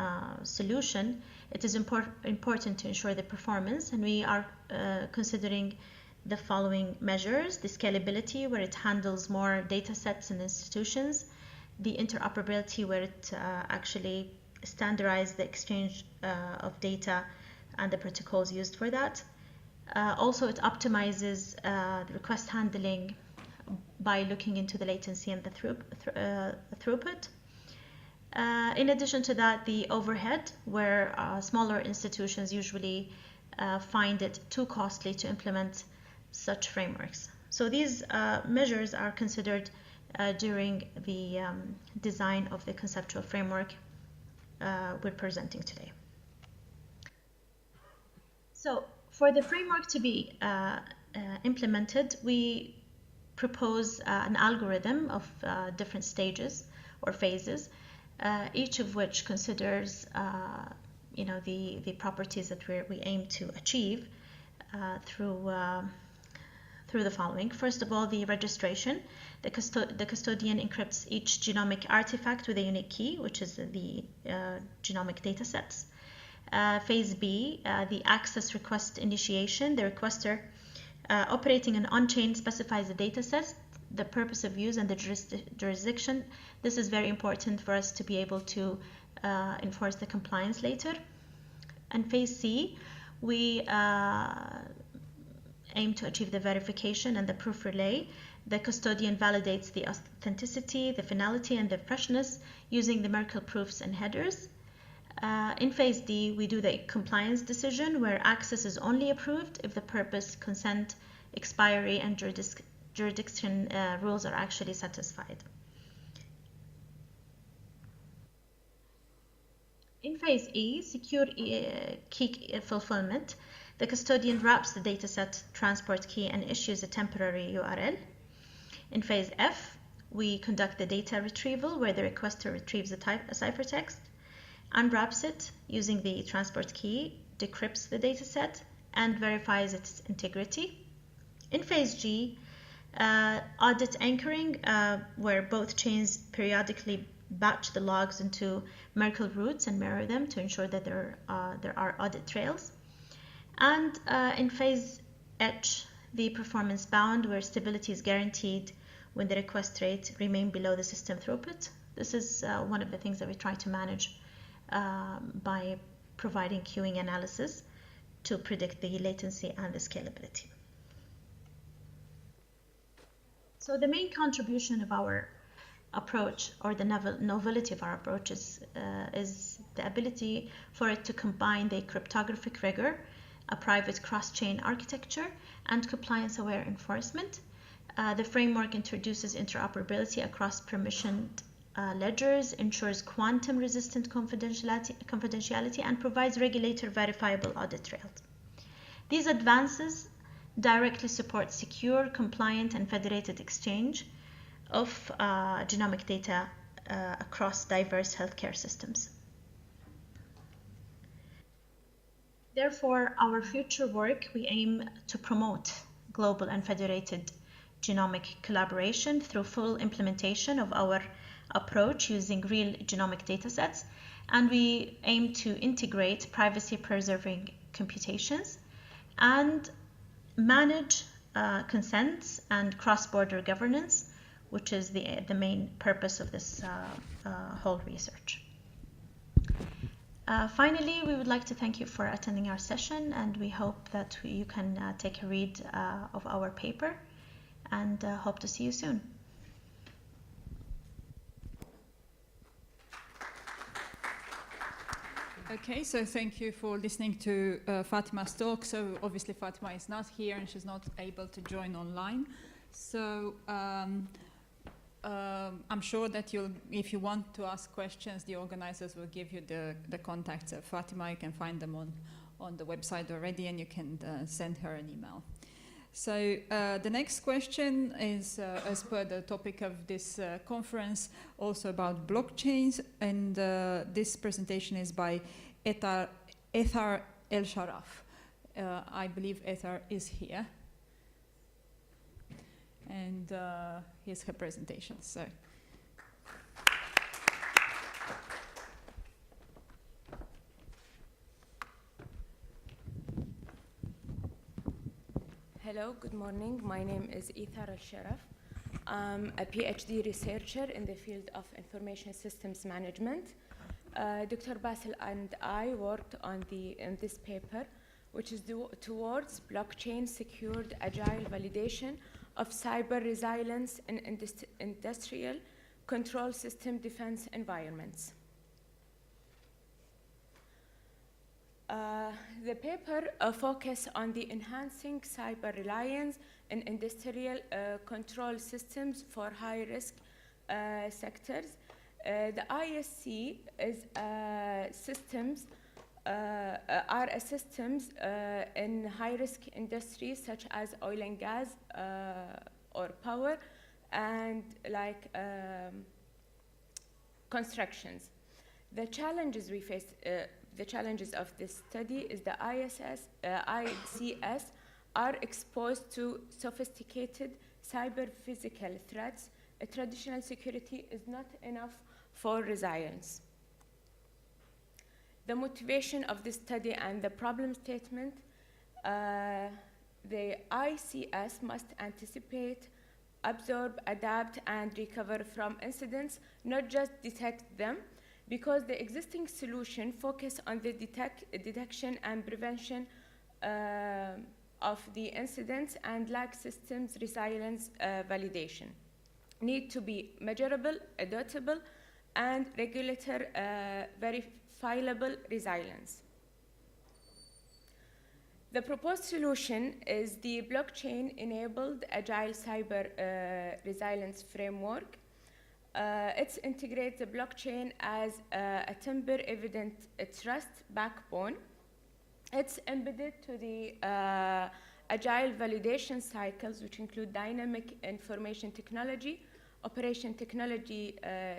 S12: solution, it is important to ensure the performance, and we are considering the following measures: the scalability, where it handles more data sets and institutions; the interoperability, where it actually standardizes the exchange of data and the protocols used for that. Also, it optimizes the request handling by looking into the latency and the throughput. In addition to that, the overhead, where smaller institutions usually find it too costly to implement such frameworks. So these measures are considered during the design of the conceptual framework we're presenting today. So for the framework to be implemented, we propose an algorithm of different stages or phases, each of which considers the properties that we aim to achieve through the following. First of all, the registration. The custodian encrypts each genomic artifact with a unique key, which is the genomic data sets. Phase B, the access request initiation. The requester operating an on-chain specifies the data sets, the purpose of use, and the jurisdiction. This is very important for us to be able to enforce the compliance later. And phase C, we aim to achieve the verification and the proof relay. The custodian validates the authenticity, the finality, and the freshness using the Merkle proofs and headers. In phase D, we do the compliance decision, where access is only approved if the purpose, consent, expiry, and jurisdiction rules are actually satisfied. In phase E, secure key fulfillment, the custodian wraps the dataset transport key and issues a temporary URL. In phase F, we conduct the data retrieval, where the requester retrieves a ciphertext, unwraps it using the transport key, decrypts the dataset, and verifies its integrity. In phase G, audit anchoring, where both chains periodically batch the logs into Merkle roots and mirror them to ensure that there are audit trails. And in phase H, the performance bound, where stability is guaranteed when the request rate remains below the system throughput. This is one of the things that we try to manage by providing queuing analysis to predict the latency and the scalability. So the main contribution of our approach, or the novelty of our approach, is the ability for it to combine the cryptographic rigor a private cross-chain architecture, and compliance-aware enforcement. The framework introduces interoperability across permissioned ledgers, ensures quantum-resistant confidentiality, and provides regulator-verifiable audit trails. These advances directly support secure, compliant, and federated exchange of genomic data across diverse healthcare systems. Therefore, our future work, we aim to promote global and federated genomic collaboration through full implementation of our approach using real genomic datasets, and we aim to integrate privacy-preserving computations and manage consents and cross-border governance, which is the main purpose of this whole research. Finally, we would like to thank you for attending our session, and we hope that you can take a read of our paper, and hope to see you soon.
S5: Okay, so thank you for listening to Fatima's talk. So obviously Fatima is not here and she's not able to join online. So I'm sure that if you want to ask questions, the organizers will give you the contacts of Fatima. You can find them on the website already, and you can send her an email. So the next question is, as per the topic of this conference, also about blockchains, and this presentation is by Ethar El-Sharaf. I believe Ethar is here, and here's her presentation. So.
S13: Hello, good morning. My name is Ethar El-Sharaf. I'm a PhD researcher in the field of information systems management. Dr. Basil and I worked on this paper, which is towards blockchain secured agile validation of cyber resilience in industrial control system defense environments. The paper focused on the enhancing cyber reliance in industrial control systems for high-risk sectors. The ISC is systems in high-risk industries such as oil and gas or power, and like constructions. The challenges we face. The challenges of this study is the ICS are exposed to sophisticated cyber-physical threats. Traditional security is not enough for resilience. The motivation of this study and the problem statement, the ICS must anticipate, absorb, adapt, and recover from incidents, not just detect them, because the existing solution focus on the detection and prevention of the incidents and lack systems resilience validation. Need to be measurable, adaptable, and regulator verifiable resilience. The proposed solution is the blockchain-enabled agile cyber resilience framework. It integrates the blockchain as a timber-evident trust backbone. It's embedded to the agile validation cycles, which include dynamic information technology, operation technology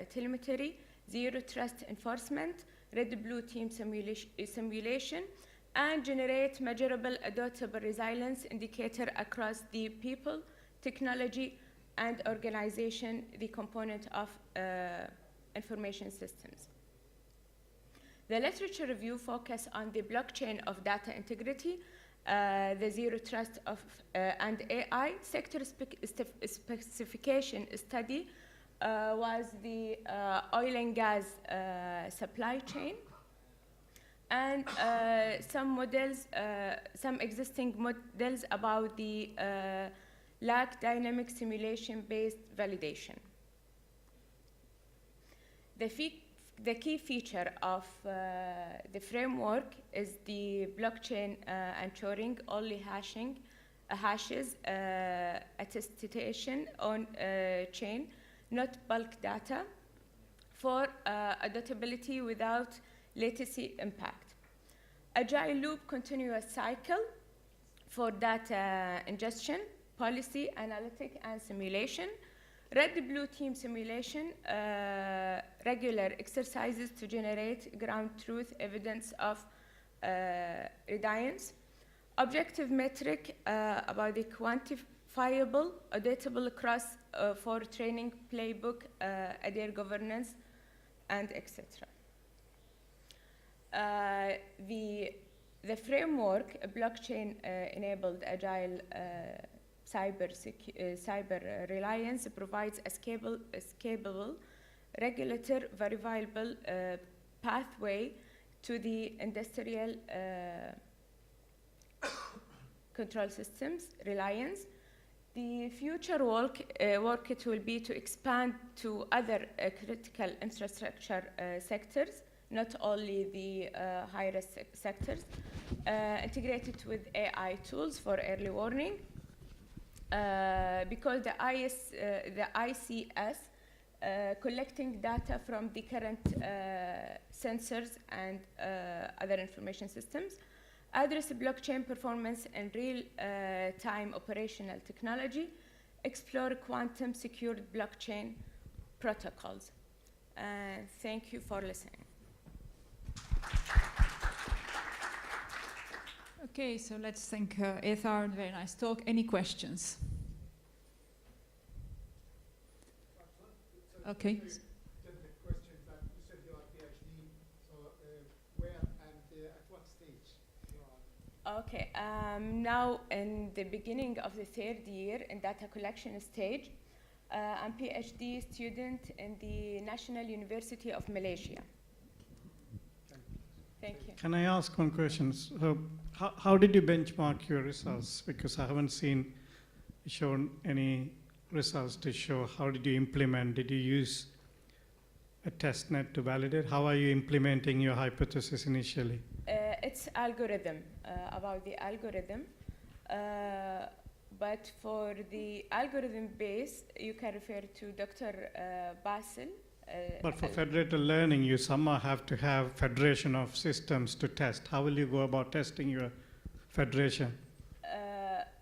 S13: telemetry, zero trust enforcement, red-blue team simulation, and generate measurable adaptable resilience indicator across the people, technology, and organization, the component of information systems. The literature review focus on the blockchain of data integrity, the zero trust of and AI. Sector specification study was the oil and gas supply chain, and some existing models about the lack dynamic simulation-based validation. the key feature of the framework is the blockchain ensuring only hashes attestation on chain, not bulk data, for adaptability without latency impact. Agile loop continuous cycle for data ingestion, policy, analytic, and simulation. Red-blue team simulation, regular exercises to generate ground truth evidence of redundancy. Objective metric about the quantifiable, auditable across for training playbook, Adair governance, and etc. The framework, blockchain-enabled agile cyber reliance, provides a scalable, regulator, verifiable pathway to the industrial control systems reliance. The future work it will be to expand to other critical infrastructure sectors, not only the high-risk sectors, integrated with AI tools for early warning, because the ICS collecting data from the current sensors and other information systems, address blockchain performance and real-time operational technology, explore quantum secured blockchain protocols. Thank you for listening.
S5: Okay, so let's thank Ethar. Very nice talk. Any questions? Okay.
S13: Okay, now in the beginning of the third year in data collection stage, I'm PhD student in the National University of Malaysia. Thank you.
S8: Can I ask one question? So how did you benchmark your results? Because I haven't shown any results to show how did you implement. Did you use a test net to validate? How are you implementing your hypothesis initially?
S13: It's algorithm, about the algorithm. But for the algorithm base, you can refer to Dr. Basil.
S8: But for federated learning, you somehow have to have federation of systems to test. How will you go about testing your federation?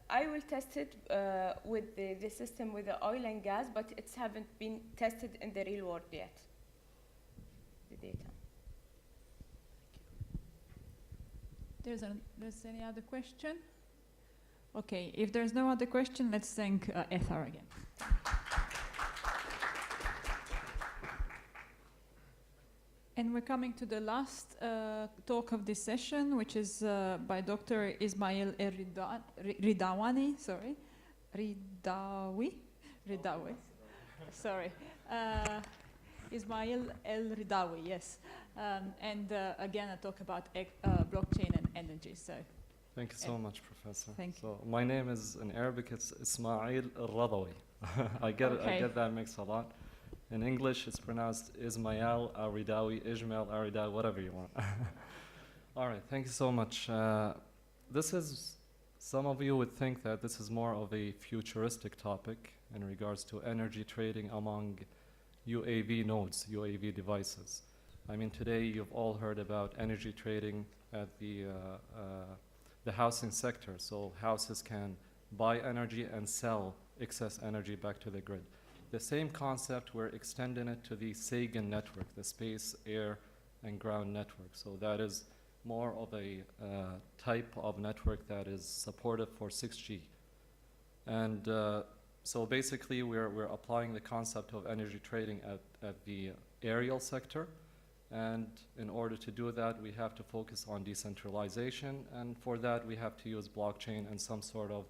S13: I will test it with the system with the oil and gas, but it haven't been tested in the real world yet, the data.
S5: There's any other question? Okay, if there's no other question, let's thank Ethar again. And we're coming to the last talk of this session, which is by Dr. Ismail Ridawani. Sorry, Ridawi. Sorry, Ismail El Ridawi. Yes, and again, I talk about blockchain and energy. So.
S14: Thank you so much, Professor.
S5: Thank you.
S14: So my name is, in Arabic, it's Ismail Al-Radawi. I get that mix a lot. In English, it's pronounced Ismail Al-Ridawi, Ijmail Al-Ridawi, whatever you want. All right, thank you so much. Some of you would think that this is more of a futuristic topic in regards to energy trading among UAV nodes, UAV devices. I mean, today you've all heard about energy trading at the housing sector. So houses can buy energy and sell excess energy back to the grid. The same concept, we're extending it to the SAGAN network, the space, air, and ground network. So that is more of a type of network that is supportive for 6G. And so basically, we're applying the concept of energy trading at the aerial sector. And in order to do that, we have to focus on decentralization. And for that, we have to use blockchain and some sort of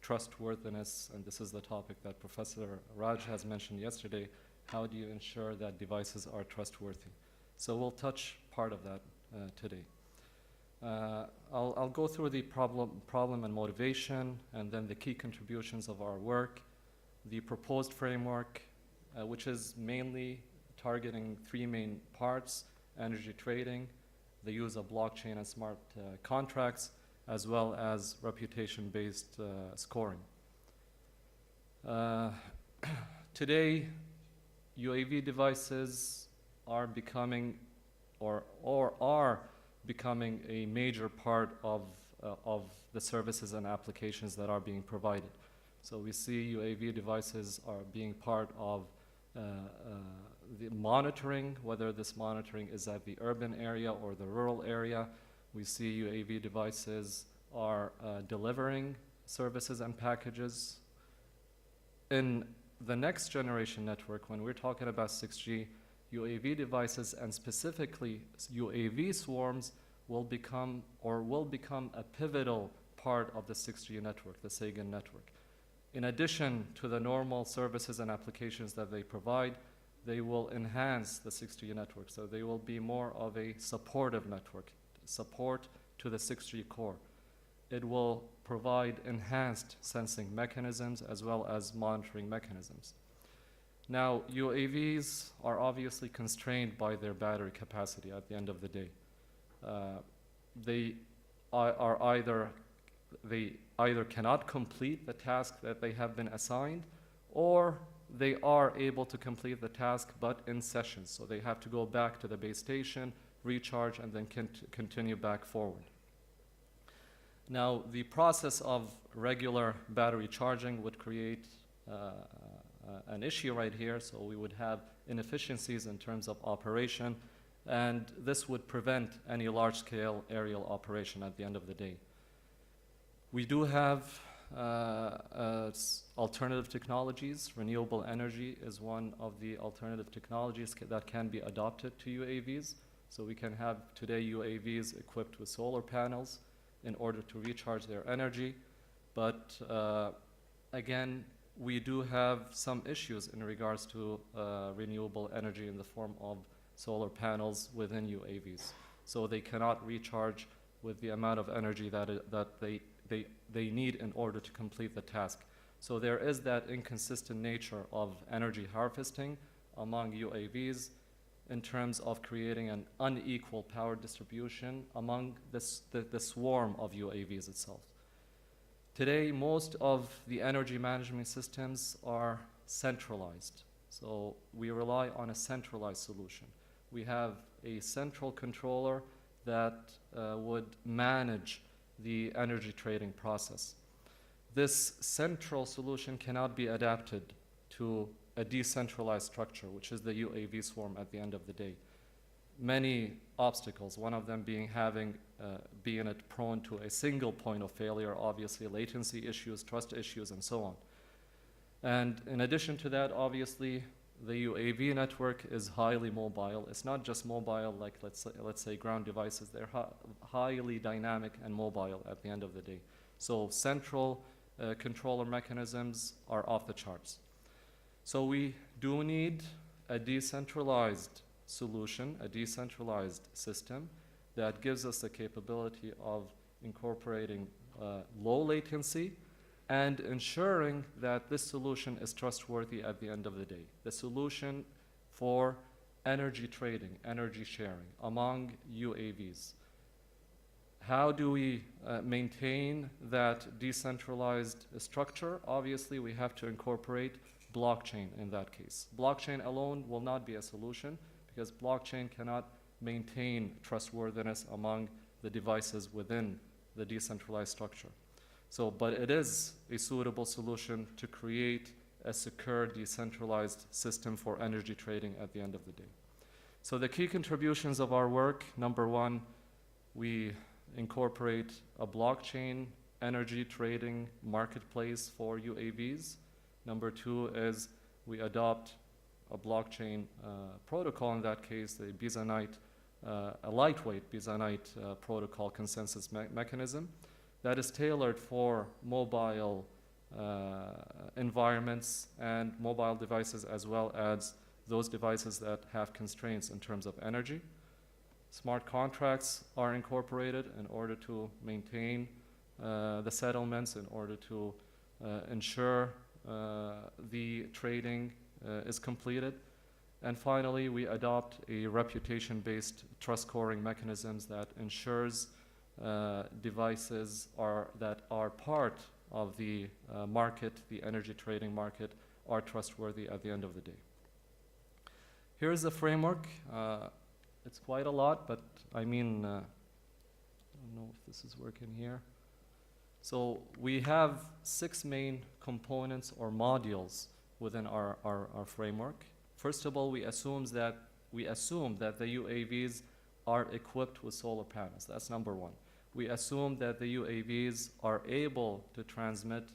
S14: trustworthiness. And this is the topic that Professor Raj has mentioned yesterday. How do you ensure that devices are trustworthy? So we'll touch part of that today. I'll go through the problem and motivation, and then the key contributions of our work, the proposed framework, which is mainly targeting three main parts: energy trading, the use of blockchain and smart contracts, as well as reputation-based scoring. Today, UAV devices are becoming or are becoming a major part of the services and applications that are being provided. So we see UAV devices are being part of the monitoring, whether this monitoring is at the urban area or the rural area. We see UAV devices are delivering services and packages. In the next generation network, when we're talking about 6G, UAV devices and specifically UAV swarms will become a pivotal part of the 6G network, the SAGIN network. In addition to the normal services and applications that they provide, they will enhance the 6G network. So they will be more of a supportive network, support to the 6G core. It will provide enhanced sensing mechanisms as well as monitoring mechanisms. Now, UAVs are obviously constrained by their battery capacity at the end of the day. They either cannot complete the task that they have been assigned, or they are able to complete the task but in sessions. So they have to go back to the base station, recharge, and then continue back forward. Now, the process of regular battery charging would create an issue right here, so we would have inefficiencies in terms of operation, and this would prevent any large-scale aerial operation at the end of the day. We do have alternative technologies. Renewable energy is one of the alternative technologies that can be adopted to UAVs. So we can have today UAVs equipped with solar panels in order to recharge their energy. But again, we do have some issues in regards to renewable energy in the form of solar panels within UAVs. So they cannot recharge with the amount of energy that they need in order to complete the task. So there is that inconsistent nature of energy harvesting among UAVs in terms of creating an unequal power distribution among the swarm of UAVs itself. Today, most of the energy management systems are centralized. So we rely on a centralized solution. We have a central controller that would manage the energy trading process. This central solution cannot be adapted to a decentralized structure, which is the UAV swarm at the end of the day. Many obstacles, one of them being being prone to a single point of failure, obviously latency issues, trust issues, and so on. And in addition to that, obviously, the UAV network is highly mobile. It's not just mobile like, let's say ground devices. They're highly dynamic and mobile at the end of the day. So central controller mechanisms are off the charts. So we do need a decentralized solution, a decentralized system that gives us the capability of incorporating low latency and ensuring that this solution is trustworthy at the end of the day. The solution for energy trading, energy sharing among UAVs. How do we maintain that decentralized structure? Obviously, we have to incorporate blockchain in that case. Blockchain alone will not be a solution because blockchain cannot maintain trustworthiness among the devices within the decentralized structure. So, but it is a suitable solution to create a secure, decentralized system for energy trading at the end of the day. So the key contributions of our work, number one, we incorporate a blockchain energy trading marketplace for UAVs. Number two is we adopt a blockchain protocol, in that case, the Byzantine, a lightweight Byzantine protocol consensus mechanism that is tailored for mobile environments and mobile devices, as well as those devices that have constraints in terms of energy. Smart contracts are incorporated in order to maintain the settlements, in order to ensure the trading is completed. And finally, we adopt a reputation-based trust scoring mechanisms that ensures devices that are part of the market, the energy trading market, are trustworthy at the end of the day. Here's the framework. It's quite a lot, but I mean, I don't know if this is working here. So we have 6 main components or modules within our framework. First of all, we assume that the UAVs are equipped with solar panels. That's number 1. We assume that the UAVs are able to transmit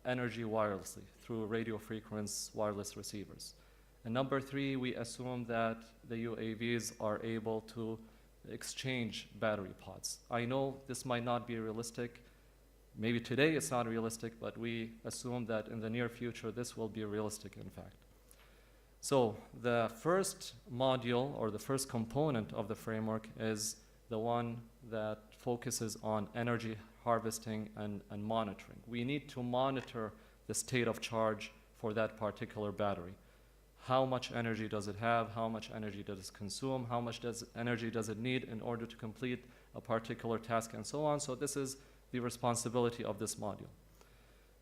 S14: energy wirelessly through radio frequency wireless receivers. And number 3, we assume that the UAVs are able to exchange battery pods. I know this might not be realistic. Maybe today it's not realistic, but we assume that in the near future this will be realistic, in fact. So the first module or the first component of the framework is the one that focuses on energy harvesting and monitoring. We need to monitor the state of charge for that particular battery. How much energy does it have? How much energy does it consume? How much energy does it need in order to complete a particular task, and so on? So this is the responsibility of this module.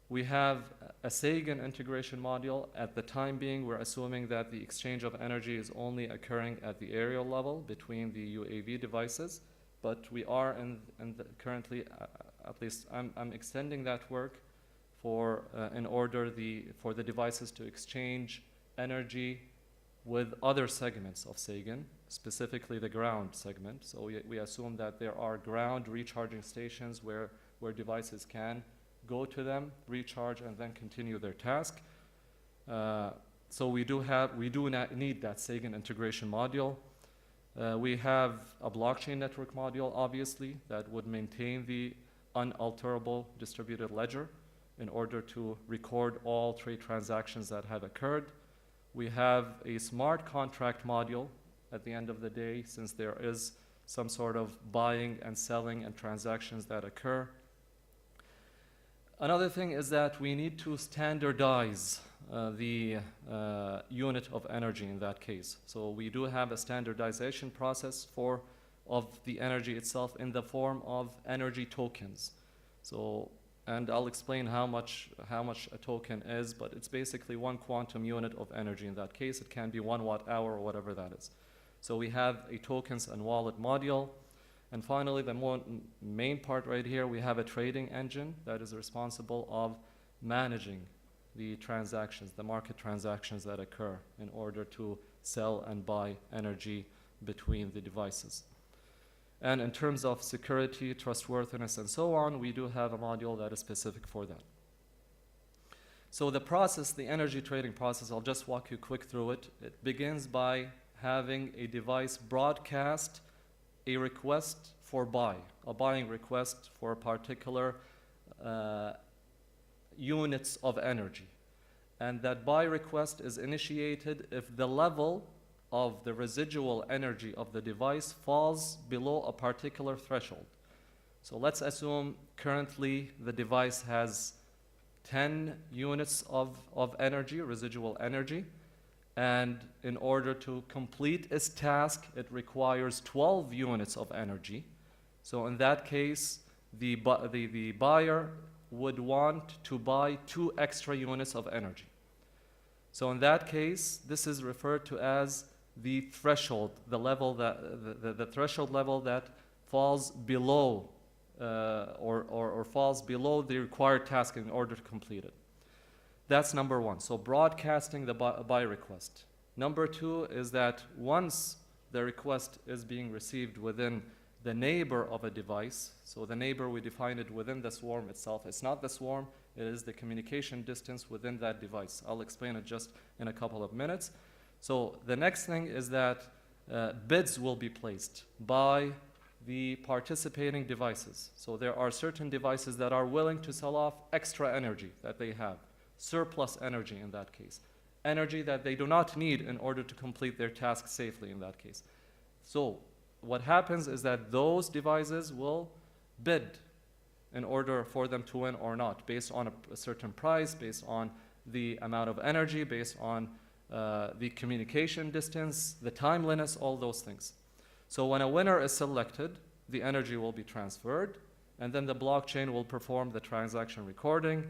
S14: We have a SAGAN integration module. At the time being, we're assuming that the exchange of energy is only occurring at the aerial level between the UAV devices, but we are currently, at least I'm extending that work in order for the devices to exchange energy with other segments of SAGAN, specifically the ground segment. So we assume that there are ground recharging stations where devices can go to them, recharge, and then continue their task. So we do need that SAGAN integration module. We have a blockchain network module, obviously, that would maintain the unalterable distributed ledger in order to record all trade transactions that have occurred. We have a smart contract module at the end of the day, since there is some sort of buying and selling and transactions that occur. Another thing is that we need to standardize the unit of energy in that case. So we do have a standardization process of the energy itself in the form of energy tokens. So, and I'll explain how much a token is, but it's basically 1 quantum unit of energy in that case. It can be 1 watt-hour or whatever that is. So we have a tokens and wallet module. And finally, the main part right here, we have a trading engine that is responsible of managing the transactions, the market transactions that occur in order to sell and buy energy between the devices. And in terms of security, trustworthiness, and so on, we do have a module that is specific for that. So the process, the energy trading process, I'll just walk you quick through it. It begins by having a device broadcast a request for a buying request for a particular units of energy. And that buy request is initiated if the level of the residual energy of the device falls below a particular threshold. So let's assume currently the device has 10 units of energy, residual energy, and in order to complete its task, it requires 12 units of energy. So in that case, the buyer would want to buy 2 extra units of energy. So in that case, this is referred to as the threshold, the threshold level that falls below or falls below the required task in order to complete it. That's number 1. So broadcasting the buy request. Number 2 is that once the request is being received within the neighbor of a device, so the neighbor, we define it within the swarm itself. It's not the swarm, it is the communication distance within that device. I'll explain it just in a couple of minutes. So the next thing is that bids will be placed by the participating devices. So there are certain devices that are willing to sell off extra energy that they have, surplus energy in that case, energy that they do not need in order to complete their task safely in that case. So what happens is that those devices will bid in order for them to win or not, based on a certain price, based on the amount of energy, based on the communication distance, the timeliness, all those things. So when a winner is selected, the energy will be transferred, and then the blockchain will perform the transaction recording.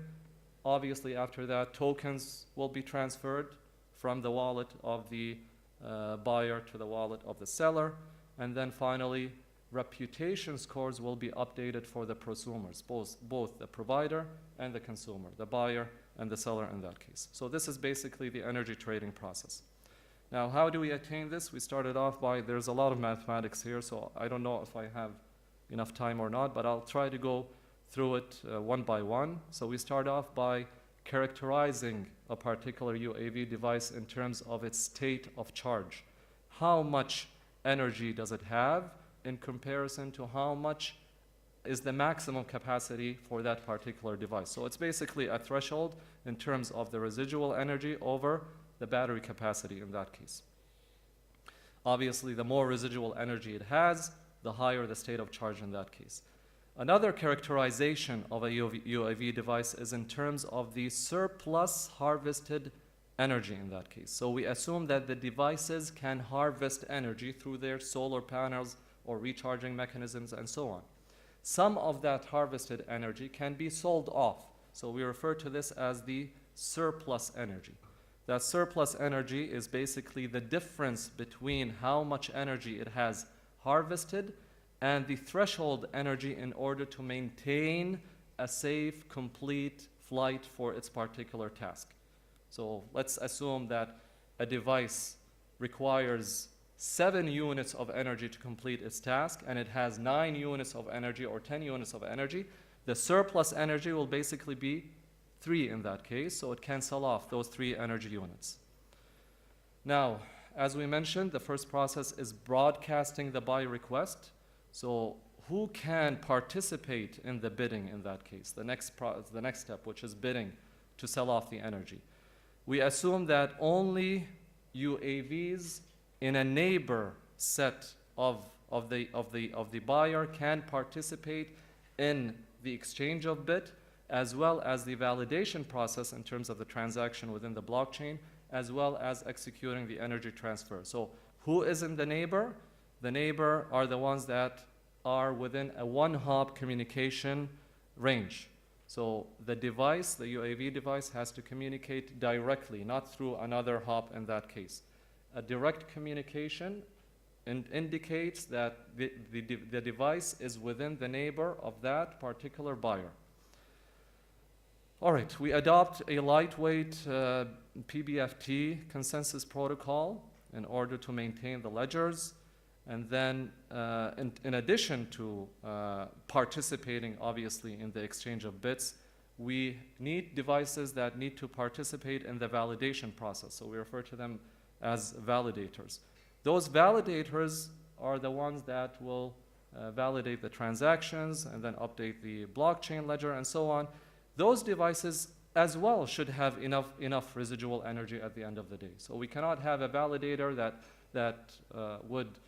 S14: Obviously, after that, tokens will be transferred from the wallet of the buyer to the wallet of the seller. And then finally, reputation scores will be updated for the prosumers, both the provider and the consumer, the buyer and the seller in that case. So this is basically the energy trading process. Now, how do we attain this? We started off by, there's a lot of mathematics here, so I don't know if I have enough time or not, but I'll try to go through it one by one. So we start off by characterizing a particular UAV device in terms of its state of charge. How much energy does it have in comparison to how much is the maximum capacity for that particular device? So it's basically a threshold in terms of the residual energy over the battery capacity in that case. Obviously, the more residual energy it has, the higher the state of charge in that case. Another characterization of a UAV device is in terms of the surplus harvested energy in that case. So we assume that the devices can harvest energy through their solar panels or recharging mechanisms and so on. Some of that harvested energy can be sold off. So we refer to this as the surplus energy. That surplus energy is basically the difference between how much energy it has harvested and the threshold energy in order to maintain a safe, complete flight for its particular task. So let's assume that a device requires 7 units of energy to complete its task, and it has 9 units of energy or 10 units of energy. The surplus energy will basically be 3 in that case, so it can sell off those 3 energy units. Now, as we mentioned, the first process is broadcasting the buy request. So who can participate in the bidding in that case? The next step, which is bidding to sell off the energy. We assume that only UAVs in a neighbor set of the buyer can participate in the exchange of bid, as well as the validation process in terms of the transaction within the blockchain, as well as executing the energy transfer. So who is in the neighbor? The neighbor are the ones that are within a one-hop communication range. So the device, the UAV device, has to communicate directly, not through another hop in that case. A direct communication indicates that the device is within the neighbor of that particular buyer. All right, we adopt a lightweight PBFT consensus protocol in order to maintain the ledgers. And then in addition to participating, obviously, in the exchange of bits, we need devices that need to participate in the validation process. So we refer to them as validators. Those validators are the ones that will validate the transactions and then update the blockchain ledger and so on. Those devices as well should have enough residual energy at the end of the day. So we cannot have a validator that would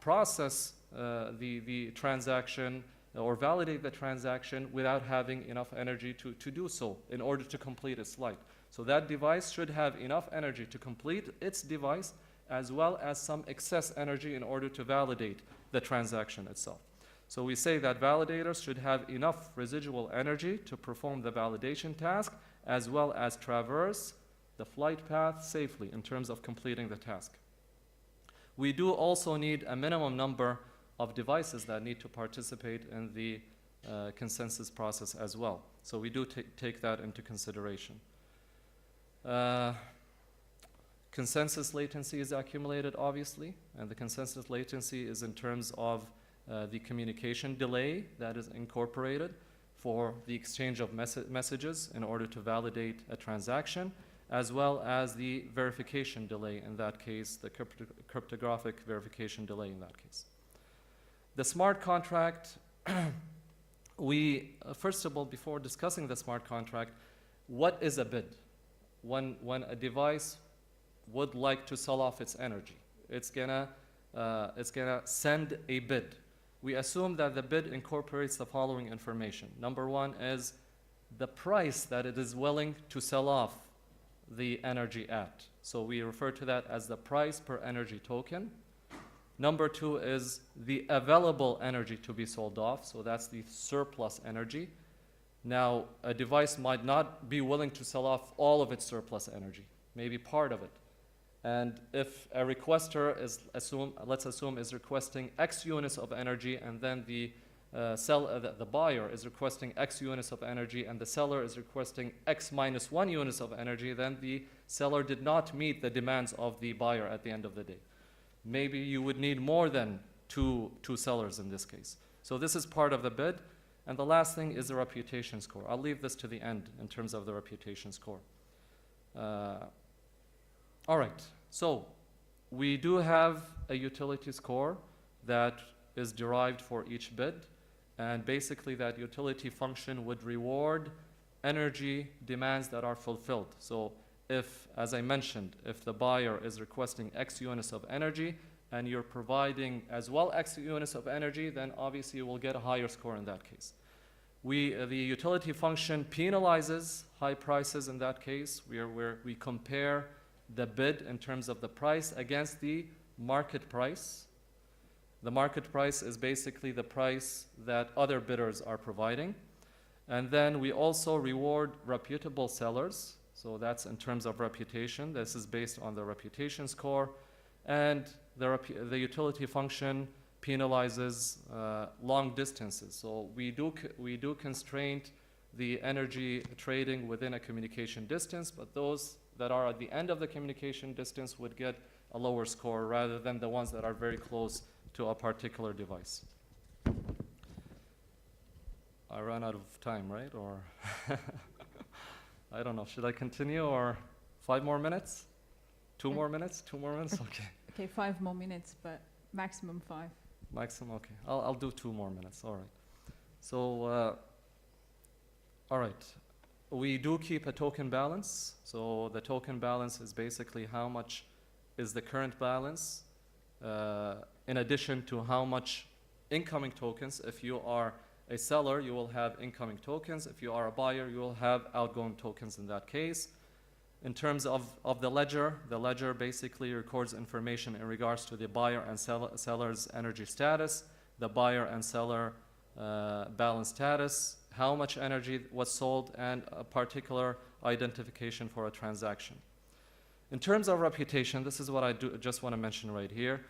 S14: process the transaction or validate the transaction without having enough energy to do so in order to complete its flight. So that device should have enough energy to complete its device, as well as some excess energy in order to validate the transaction itself. So we say that validators should have enough residual energy to perform the validation task, as well as traverse the flight path safely in terms of completing the task. We do also need a minimum number of devices that need to participate in the consensus process as well. So we do take that into consideration. Consensus latency is accumulated, obviously, and the consensus latency is in terms of the communication delay that is incorporated for the exchange of messages in order to validate a transaction, as well as the verification delay in that case, the cryptographic verification delay in that case. The smart contract, first of all, before discussing the smart contract, what is a bid? When a device would like to sell off its energy, it's gonna send a bid. We assume that the bid incorporates the following information. Number one is the price that it is willing to sell off the energy at. So we refer to that as the price per energy token. Number 2 is the available energy to be sold off. So that's the surplus energy. Now, a device might not be willing to sell off all of its surplus energy, maybe part of it. And if a requester is let's assume is requesting X units of energy, and then the buyer is requesting X units of energy, and the seller is requesting X minus 1 units of energy, then the seller did not meet the demands of the buyer at the end of the day. Maybe you would need more than two sellers in this case. So this is part of the bid. And the last thing is the reputation score. I'll leave this to the end in terms of the reputation score. All right, so we do have a utility score that is derived for each bid. And basically that utility function would reward energy demands that are fulfilled. So if, as I mentioned, if the buyer is requesting X units of energy and you're providing as well X units of energy, then obviously you will get a higher score in that case. The utility function penalizes high prices in that case, where we compare the bid in terms of the price against the market price. The market price is basically the price that other bidders are providing. And then we also reward reputable sellers. So that's in terms of reputation. This is based on the reputation score. And the utility function penalizes long distances. So we do constrain the energy trading within a communication distance, but those that are at the end of the communication distance would get a lower score rather than the ones that are very close to a particular device. I ran out of time, right? Or I don't know. Should I continue or 5 more minutes? 2 more minutes? 2 more minutes? Okay.
S5: Okay, 5 more minutes, but maximum 5.
S14: Maximum, okay. I'll do 2 more minutes. All right. So, all right. We do keep a token balance. So the token balance is basically how much is the current balance in addition to how much incoming tokens. If you are a seller, you will have incoming tokens. If you are a buyer, you will have outgoing tokens in that case. In terms of the ledger basically records information in regards to the buyer and seller's energy status, the buyer and seller balance status, how much energy was sold, and a particular identification for a transaction. In terms of reputation, this is what I just want to mention right here.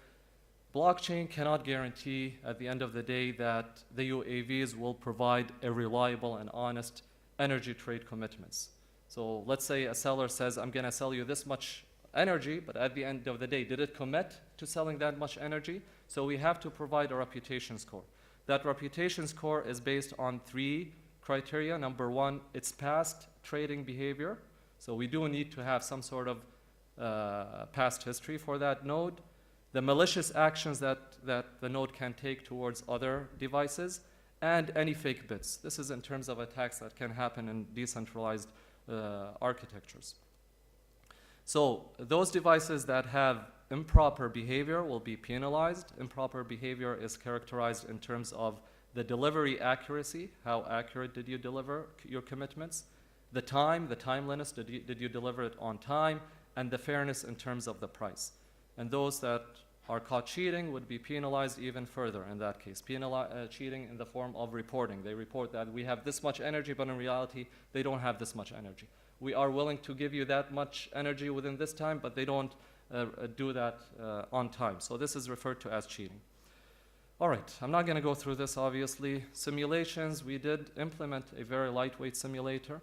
S14: Blockchain cannot guarantee at the end of the day that the UAVs will provide a reliable and honest energy trade commitments. So let's say a seller says, I'm going to sell you this much energy, but at the end of the day, did it commit to selling that much energy? So we have to provide a reputation score. That reputation score is based on 3 criteria. Number 1, its past trading behavior. So we do need to have some sort of past history for that node. The malicious actions that the node can take towards other devices, and any fake bits. This is in terms of attacks that can happen in decentralized architectures. So those devices that have improper behavior will be penalized. Improper behavior is characterized in terms of the delivery accuracy. How accurate did you deliver your commitments? The timeliness, did you deliver it on time? And the fairness in terms of the price. And those that are caught cheating would be penalized even further in that case. Cheating in the form of reporting. They report that we have this much energy, but in reality, they don't have this much energy. We are willing to give you that much energy within this time, but they don't do that on time. So this is referred to as cheating. All right, I'm not going to go through this, obviously. Simulations, we did implement a very lightweight simulator,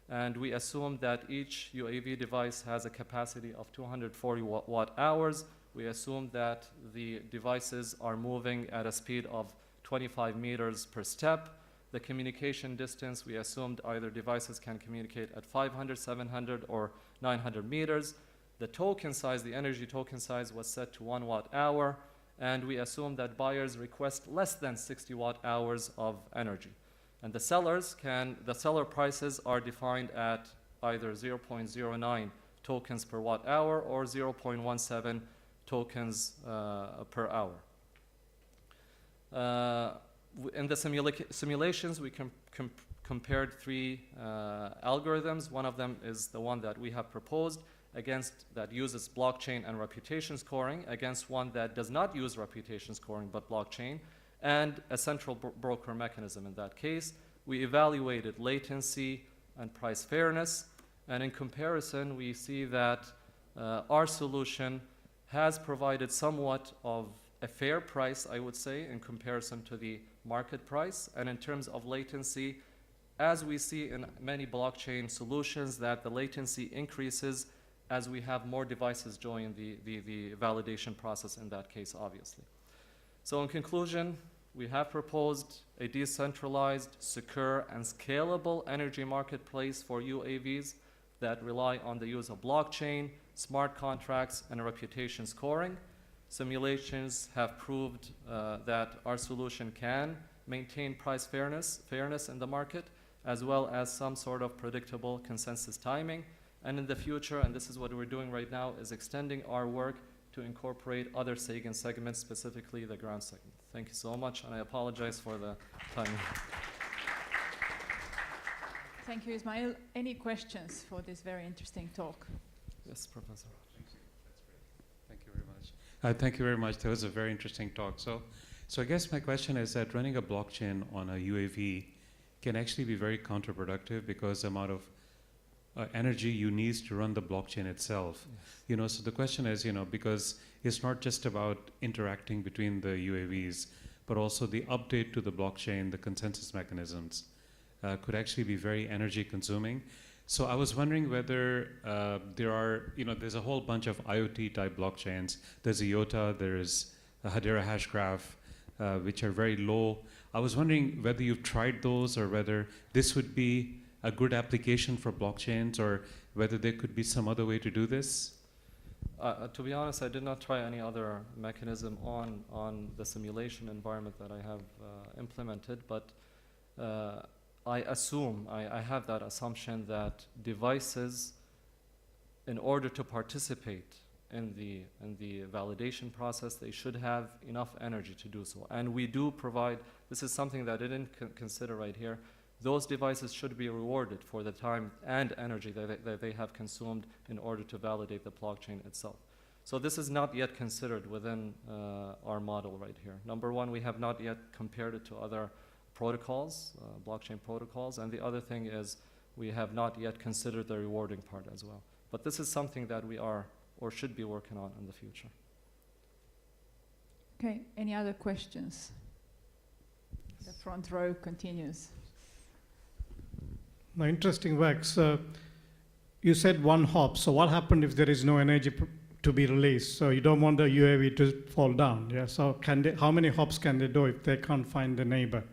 S14: and we assumed that each UAV device has a capacity of 240 watt-hours. We assumed that the devices are moving at a speed of 25 meters per step. The communication distance, we assumed either devices can communicate at 500, 700, or 900 meters. The token size, the energy token size, was set to 1 watt-hour, and we assumed that buyers request less than 60 watt-hours of energy. And the seller prices are defined at either 0.09 tokens per watt-hour or 0.17 tokens per hour. In the simulations, we compared three algorithms. One of them is the one that we have proposed that uses blockchain and reputation scoring against one that does not use reputation scoring but blockchain, and a central broker mechanism in that case. We evaluated latency and price fairness, and in comparison we see that our solution has provided somewhat of a fair price, I would say, in comparison to the market price. And in terms of latency, as we see in many blockchain solutions, that the latency increases as we have more devices join the validation process in that case, obviously. So in conclusion, we have proposed a decentralized, secure, and scalable energy marketplace for UAVs that rely on the use of blockchain, smart contracts, and reputation scoring. Simulations have proved that our solution can maintain price fairness in the market, as well as some sort of predictable consensus timing. And in the future, and this is what we're doing right now, is extending our work to incorporate other SAGAN segments, specifically the ground segment. Thank you so much, and I apologize for the timing.
S5: Thank you, Ismail. Any questions for this very interesting talk?
S14: Yes, Professor.
S6: Thank you very much. Thank you very much. That was a very interesting talk. So I guess my question is that running a blockchain on a UAV can actually be very counterproductive because the amount of energy you need to run the blockchain itself. Yes. So the question is, because it's not just about interacting between the UAVs, but also the update to the blockchain, the consensus mechanisms, could actually be very energy consuming. So I was wondering whether there are, there's a whole bunch of IoT type blockchains. There's IOTA, there's a Hedera Hashgraph, which are very low. I was wondering whether you've tried those or whether this would be a good application for blockchains, or whether there could be some other way to do this?
S14: To be honest, I did not try any other mechanism on the simulation environment that I have implemented, but I assume, I have that assumption that devices, in order to participate in the validation process, they should have enough energy to do so. And we do provide, this is something that I didn't consider right here, those devices should be rewarded for the time and energy that they have consumed in order to validate the blockchain itself. So this is not yet considered within our model right here. Number one, we have not yet compared it to other protocols, blockchain protocols, and the other thing is we have not yet considered the rewarding part as well. But this is something that we are or should be working on in the future.
S5: Okay, any other questions? The front row continues.
S8: No, interesting work. So you said one hop. So what happened if there is no energy to be released? So you don't want the UAV to fall down. Yeah. So how many hops can they do if they can't find the neighbor?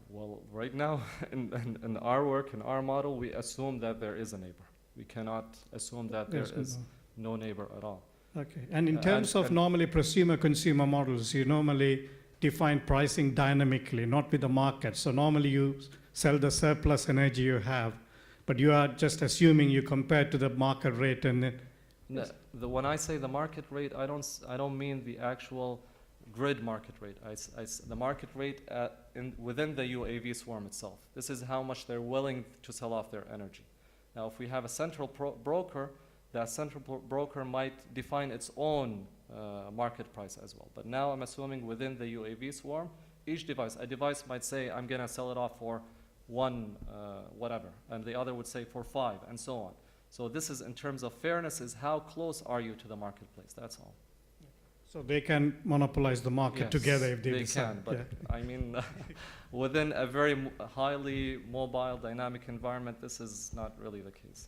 S14: Well, right now, in our work, in our model, we assume that there is a neighbor. We cannot assume that there is no neighbor at all.
S8: Okay. And in terms of normally prosumer-consumer models, you normally define pricing dynamically, not with the market. So normally you sell the surplus energy you have, but you are just assuming you compare to the market rate and then.
S14: No, when I say the market rate, I don't mean the actual grid market rate. The market rate within the UAV swarm itself. This is how much they're willing to sell off their energy. Now, if we have a central broker, that central broker might define its own market price as well. But now I'm assuming within the UAV swarm, each device, a device might say, I'm going to sell it off for one whatever, and the other would say for 5, and so on. So this is, in terms of fairness, is how close are you to the marketplace, that's all.
S8: So they can monopolize the market together if they decide.
S14: Can, but I mean, within a very highly mobile, dynamic environment, this is not really the case.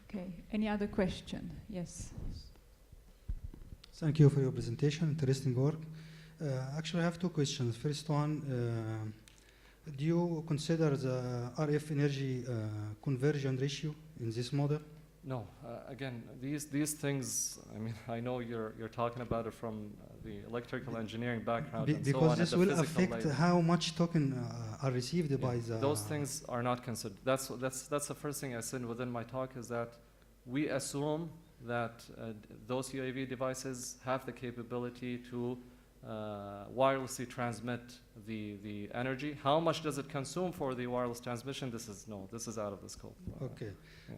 S5: Okay, any other question? Yes.
S15: Thank you for your presentation, interesting work. Actually, I have 2 questions. First one, do you consider the RF energy conversion ratio in this model?
S14: No, again, these things, I mean, I know you're talking about it from the electrical engineering background and so on.
S15: Because this will affect how much token are received by the...
S14: Those things are not considered. That's the first thing I said within my talk, is that we assume that those UAV devices have the capability to wirelessly transmit the energy. How much does it consume for the wireless transmission? This is out of the scope.
S15: Okay.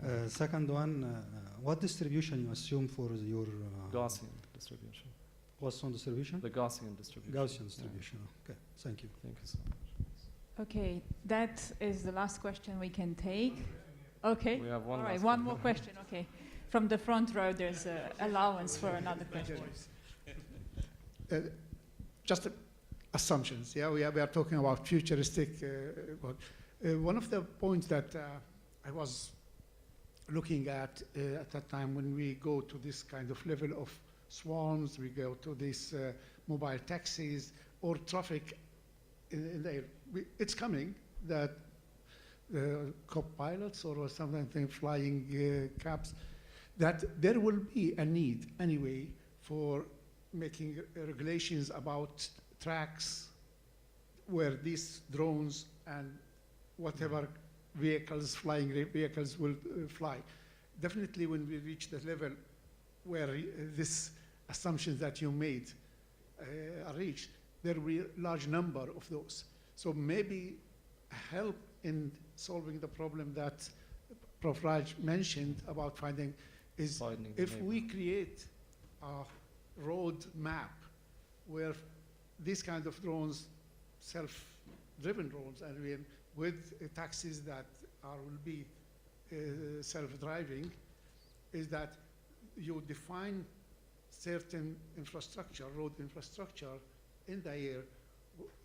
S14: Yeah.
S15: Second one, what distribution you assume for your
S14: Gaussian distribution.
S15: Gaussian distribution?
S14: The Gaussian distribution.
S15: Gaussian distribution. Yeah. Okay. Thank you.
S14: Thank you so much.
S5: Okay, that is the last question we can take. Okay.
S14: We have one.
S5: All right, one more question. Okay. From the front row, there's allowance for another question.
S11: Just assumptions. Yeah, we are talking about futuristic. One of the points that I was looking at that time, when we go to this kind of level of swarms, we go to these mobile taxis or traffic in the air. It's coming that co-pilots or something flying cabs, that there will be a need anyway for making regulations about tracks where these drones and whatever vehicles, flying vehicles will fly. Definitely when we reach the level where this assumptions that you made are reached, there will be a large number of those. So maybe help in solving the problem that Prof. Raj mentioned about finding is if we create a road map where these kind of drones, self-driven drones, and with taxis that will be self-driving, is that you define certain infrastructure, road infrastructure in the air,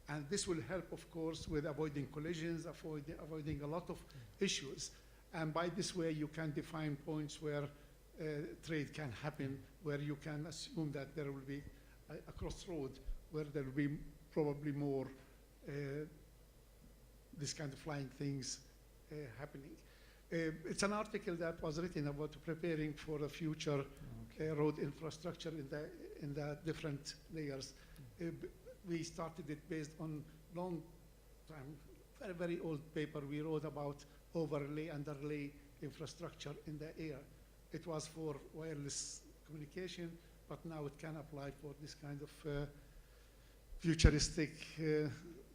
S11: and this will help, of course, with avoiding collisions, avoiding a lot of issues. And by this way, you can define points where trade can happen, where you can assume that there will be a crossroad where there will be probably more this kind of flying things happening. It's an article that was written about preparing for the future road infrastructure in the different layers. We started it based on long time, very old paper we wrote about overlay, underlay infrastructure in the air. It was for wireless communication, but now it can apply for this kind of futuristic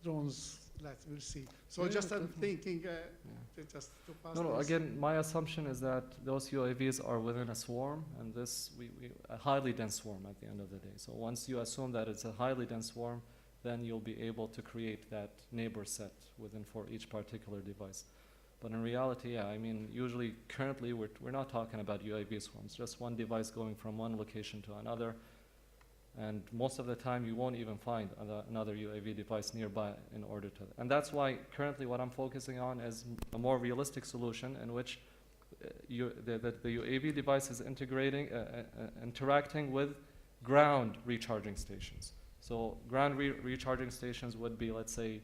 S11: drones that we'll see. So just I'm thinking just to pass this.
S14: Again, my assumption is that those UAVs are within a swarm, and this a highly dense swarm at the end of the day. So once you assume that it's a highly dense swarm, then you'll be able to create that neighbor set for each particular device. But in reality, I mean, usually, currently, we're not talking about UAV swarms, just one device going from one location to another. And most of the time, you won't even find another UAV device nearby in order to. And that's why currently what I'm focusing on is a more realistic solution in which the UAV device is interacting with ground recharging stations. So ground recharging stations would be, let's say,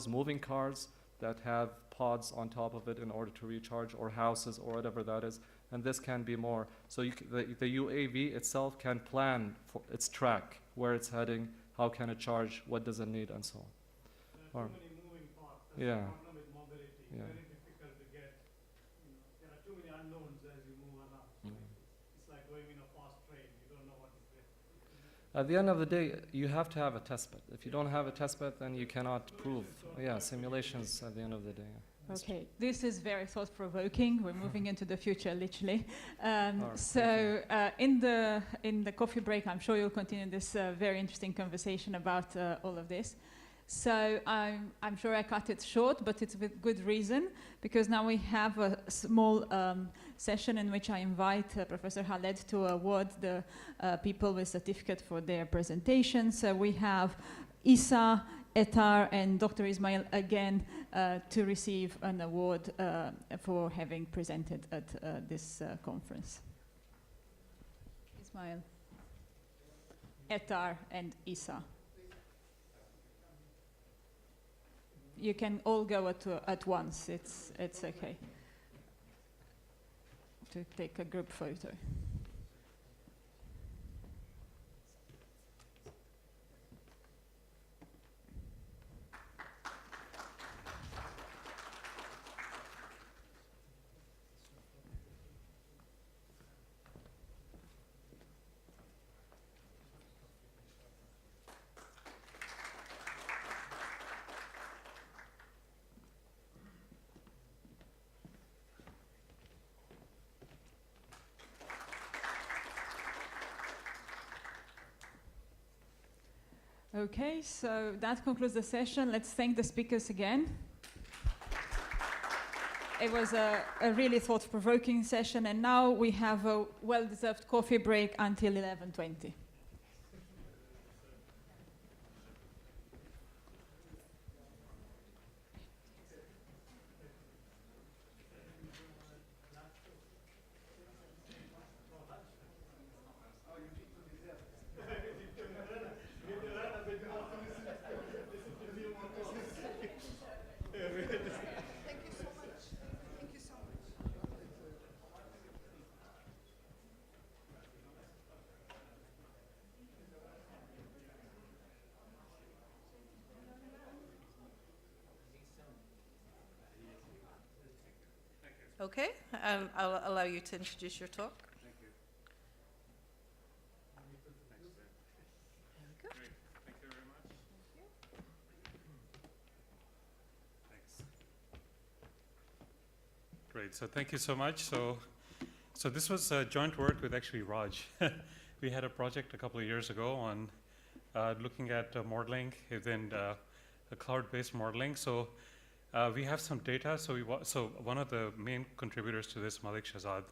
S14: moving cars that have pods on top of it in order to recharge, or houses, or whatever that is. And this can be more. So the UAV itself can plan for its track, where it's heading, how can it charge, what does it need, and so on.
S8: There are too many moving parts. That's
S14: Yeah.
S8: the problem with mobility.
S14: Yeah.
S8: Very difficult to get. There are too many unknowns as you move around. It's like going in a fast train. You don't know what is there.
S14: At the end of the day, you have to have a test bed. If you don't have a test bed, then you cannot prove. Yeah, simulations at the end of the day.
S5: Okay, this is very thought-provoking. We're moving into the future, literally. In the coffee break, I'm sure you'll continue this very interesting conversation about all of this. So I'm sure I cut it short, but it's with good reason, because now we have a small session in which I invite Professor Khaled to award the people with certificate for their presentation. So we have Isa, Etar, and Dr. Ismail again to receive an award for having presented at this conference. Ismail, Etar, and Isa. You can all go at once. It's okay to take a group photo. Okay, so that concludes the session. Let's thank the speakers again. It was a really thought-provoking session, and now we have a well-deserved coffee break until 11:20.
S16: Okay, I'll allow you to introduce your talk.
S6: Thank you.
S16: There we go.
S6: Great. Thank you very much. Thanks. Great. So thank you so much. So this was joint work with actually Raj. We had a project a couple of years ago on looking at modeling within a cloud-based modeling. So we have some data. So one of the main contributors to this, Malik Shahzad,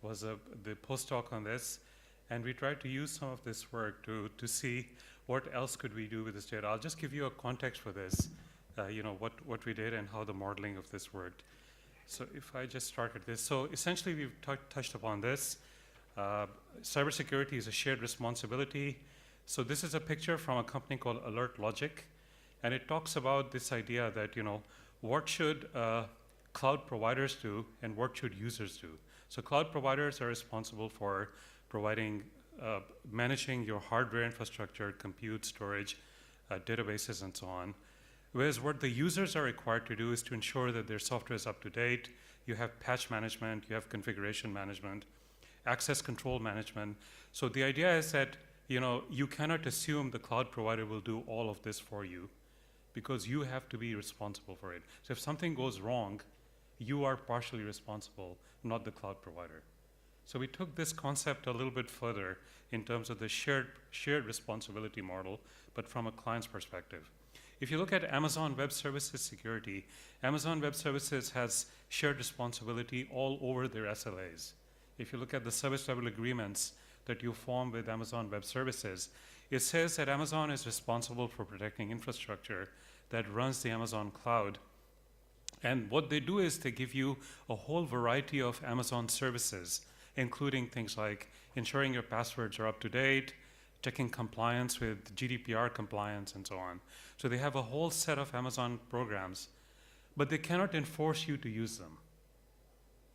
S6: was the postdoc on this, and we tried to use some of this work to see what else could we do with this data. I'll just give you a context for this, what we did and how the modeling of this worked. So if I just start at this, so essentially we've touched upon this. Cybersecurity is a shared responsibility. So this is a picture from a company called Alert Logic, and it talks about this idea that what should cloud providers do and what should users do? So cloud providers are responsible for providing, managing your hardware infrastructure, compute, storage, databases, and so on. Whereas what the users are required to do is to ensure that their software is up to date. You have patch management, you have configuration management, access control management. So the idea is that you cannot assume the cloud provider will do all of this for you, because you have to be responsible for it. So if something goes wrong, you are partially responsible, not the cloud provider. So we took this concept a little bit further in terms of the shared responsibility model, but from a client's perspective. If you look at Amazon Web Services security, Amazon Web Services has shared responsibility all over their SLAs. If you look at the service level agreements that you form with Amazon Web Services, it says that Amazon is responsible for protecting infrastructure that runs the Amazon cloud. And what they do is they give you a whole variety of Amazon services, including things like ensuring your passwords are up to date, checking compliance with GDPR compliance, and so on. So they have a whole set of Amazon programs, but they cannot enforce you to use them,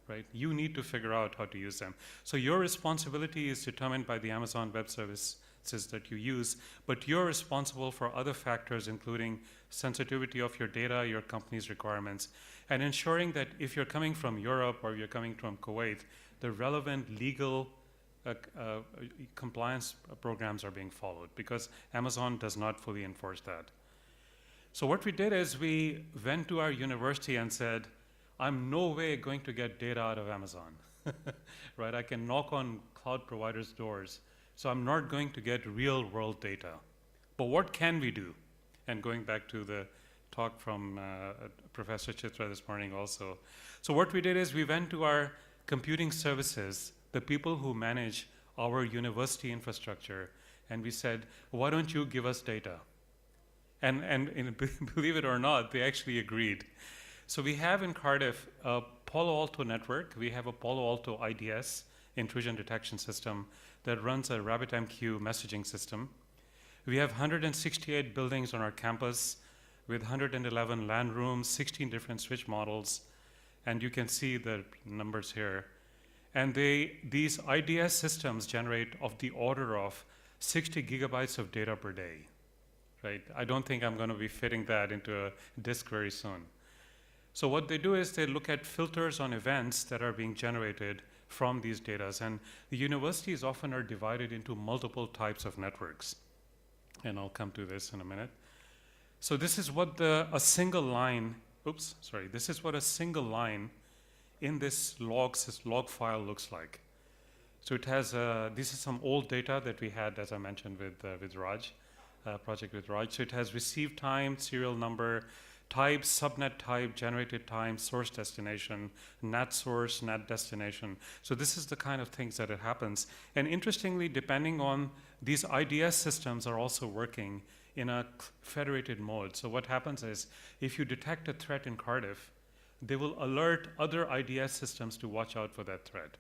S6: right? You need to figure out how to use them. So your responsibility is determined by the Amazon Web Services that you use, but you're responsible for other factors, including sensitivity of your data, your company's requirements, and ensuring that if you're coming from Europe or you're coming from Kuwait, the relevant legal compliance programs are being followed, because Amazon does not fully enforce that. So what we did is we went to our university and said, I'm no way going to get data out of Amazon, right? I can knock on cloud providers' doors, so I'm not going to get real world data. But what can we do? And going back to the talk from Professor Chitra this morning also. So what we did is we went to our computing services, the people who manage our university infrastructure, and we said, why don't you give us data? And believe it or not, they actually agreed. So we have in Cardiff a Palo Alto network. We have a Palo Alto IDS, intrusion detection system, that runs a RabbitMQ messaging system. We have 168 buildings on our campus with 111 LAN rooms, 16 different switch models, and you can see the numbers here. And these IDS systems generate of the order of 60 gigabytes of data per day, right? I don't think I'm going to be fitting that into a disk very soon. So what they do is they look at filters on events that are being generated from these data. And the universities often are divided into multiple types of networks. And I'll come to this in a minute. So this is what a single line in this log file looks like. So it has, this is some old data that we had, as I mentioned, with Raj. project with Raj. So it has receive time, serial number, type, subnet type, generated time, source destination, NAT source, NAT destination. So this is the kind of things that it happens. And interestingly, depending on these IDS systems are also working in a federated mode. So what happens is, if you detect a threat in Cardiff, they will alert other IDS systems to watch out for that threat.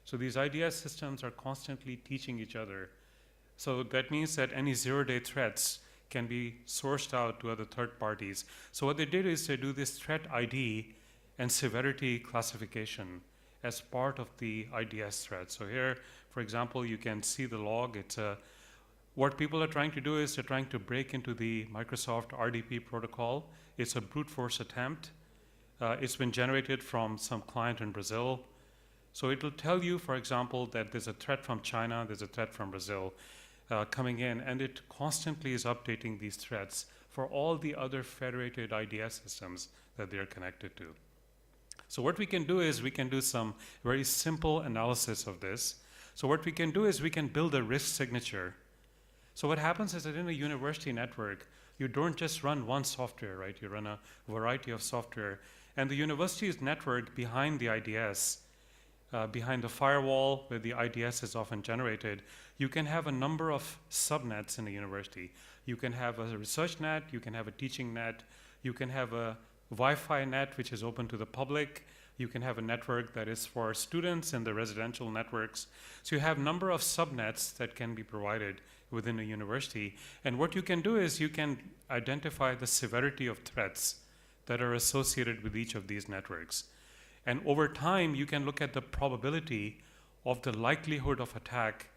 S6: So these IDS systems are constantly teaching each other. So that means that any zero-day threats can be sourced out to other third parties. So what they did is they do this threat ID and severity classification as part of the IDS threat. So here, for example, you can see the log. It's what people are trying to do is they're trying to break into the Microsoft RDP protocol. It's a brute force attempt. It's been generated from some client in Brazil. So it will tell you, for example, that there's a threat from China, there's a threat from Brazil coming in, and it constantly is updating these threats for all the other federated IDS systems that they're connected to. So what we can do is we can do some very simple analysis of this. So what we can do is we can build a risk signature. So what happens is that in a university network, you don't just run one software, right? You run a variety of software. And the university's network behind the IDS, behind the firewall where the IDS is often generated, you can have a number of subnets in the university. You can have a research net, you can have a teaching net, you can have a Wi-Fi net which is open to the public, you can have a network that is for students in the residential networks. So you have a number of subnets that can be provided within a university. And what you can do is you can identify the severity of threats that are associated with each of these networks. And over time, you can look at the probability of the likelihood of attack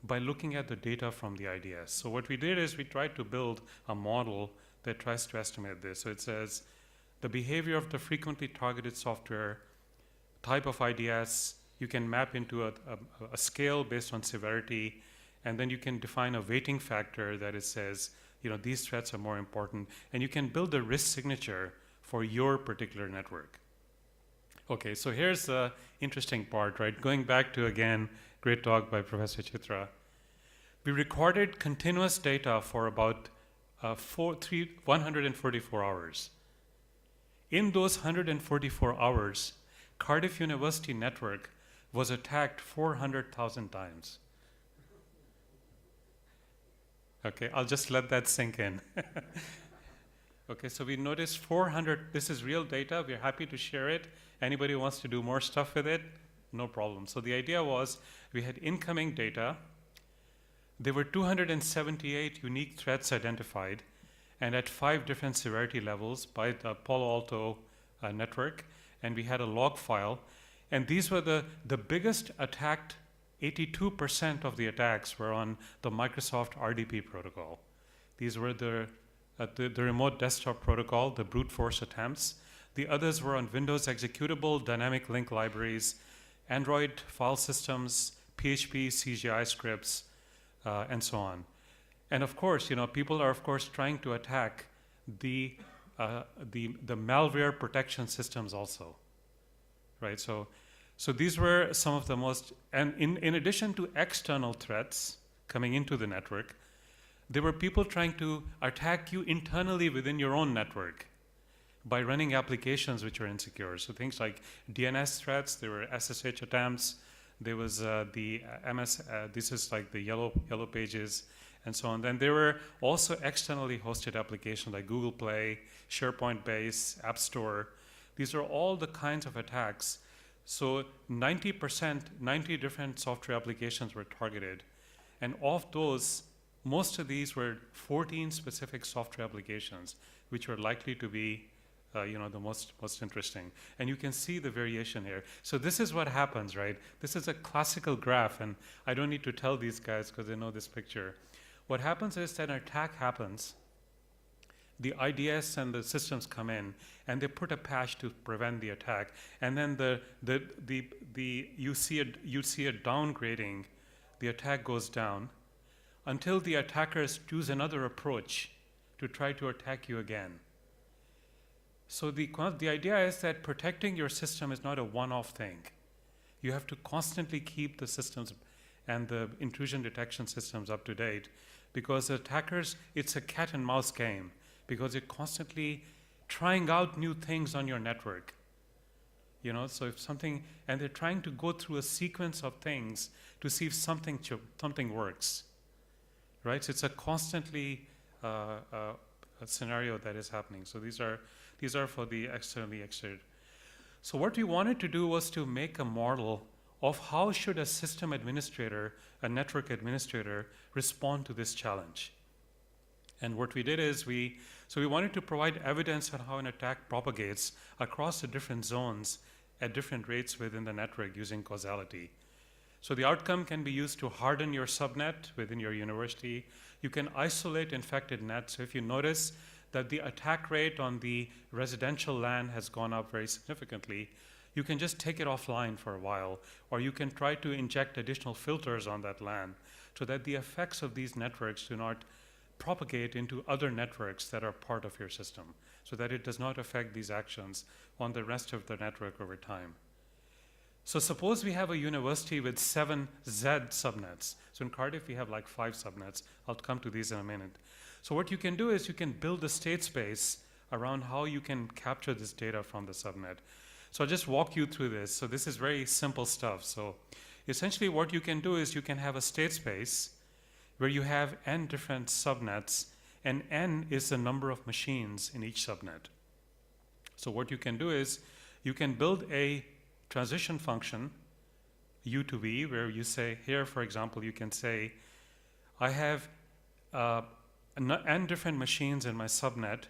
S6: by looking at the data from the IDS. So what we did is we tried to build a model that tries to estimate this. So it says the behavior of the frequently targeted software, type of IDS, you can map into a scale based on severity, and then you can define a weighting factor that it says, you know, these threats are more important, and you can build a risk signature for your particular network. Okay, so here's the interesting part, right? Going back to, again, great talk by Professor Chitra. We recorded continuous data for about 144 hours. In those 144 hours, Cardiff University network was attacked 400,000 times. Okay, I'll just let that sink in. Okay, so we noticed 400, this is real data, we're happy to share it. Anybody who wants to do more stuff with it, no problem. So the idea was we had incoming data, there were 278 unique threats identified, and at 5 different severity levels by the Palo Alto network, and we had a log file, and these were the biggest attacked. 82% of the attacks were on the Microsoft RDP protocol. These were the remote desktop protocol, the brute force attempts. The others were on Windows executable, dynamic link libraries, Android file systems, PHP, CGI scripts, and so on. And of course, you know, people are of course trying to attack the malware protection systems also, right? So these were some of the most, and in addition to external threats coming into the network, there were people trying to attack you internally within your own network by running applications which are insecure. So things like DNS threats, there were SSH attempts, there was the MS, this is like the yellow pages, and so on. Then there were also externally hosted applications like Google Play, SharePoint Base, App Store. These are all the kinds of attacks. So 90%, 90 different software applications were targeted. And of those, most of these were 14 specific software applications, which were likely to be the most interesting. And you can see the variation here. So this is what happens, right? This is a classical graph, and I don't need to tell these guys because they know this picture. What happens is that an attack happens, the IDS and the systems come in, and they put a patch to prevent the attack. And then you see a downgrading. The attack goes down until the attackers choose another approach to try to attack you again. So the idea is that protecting your system is not a one-off thing. You have to constantly keep the systems and the intrusion detection systems up to date, because the attackers, it's a cat and mouse game, because you're constantly trying out new things on your network. You know, so if something, and they're trying to go through a sequence of things to see if something works, right? So it's a constantly a scenario that is happening. So these are for the externally exerted. So what we wanted to do was to make a model of how should a system administrator, a network administrator, respond to this challenge. And what we did is we wanted to provide evidence on how an attack propagates across the different zones at different rates within the network using causality. So the outcome can be used to harden your subnet within your university. You can isolate infected nets. So if you notice that the attack rate on the residential LAN has gone up very significantly, you can just take it offline for a while, or you can try to inject additional filters on that LAN so that the effects of these networks do not propagate into other networks that are part of your system, so that it does not affect these actions on the rest of the network over time. So suppose we have a university with 7 Z subnets. So in Cardiff, we have like 5 subnets. I'll come to these in a minute. So what you can do is you can build a state space around how you can capture this data from the subnet. So I'll just walk you through this. So this is very simple stuff. So essentially what you can do is you can have a state space where you have n different subnets, and n is the number of machines in each subnet. So what you can do is you can build a transition function, u to v, where you say, here for example, you can say, I have n different machines in my subnet,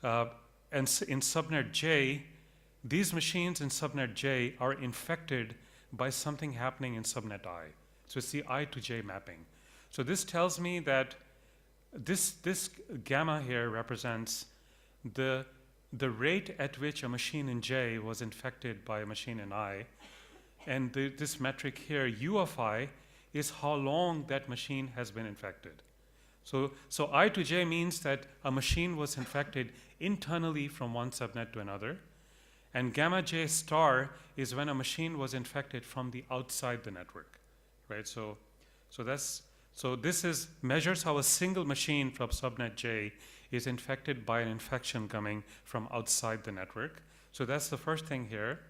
S6: and in subnet J, these machines in subnet J are infected by something happening in subnet I. So it's the I to J mapping. So this tells me that this gamma here represents the rate at which a machine in J was infected by a machine in I. And this metric here, U of I, is how long that machine has been infected. So I to J means that a machine was infected internally from one subnet to another. And gamma J star is when a machine was infected from the outside the network, right? So this measures how a single machine from subnet J is infected by an infection coming from outside the network. So that's the first thing here,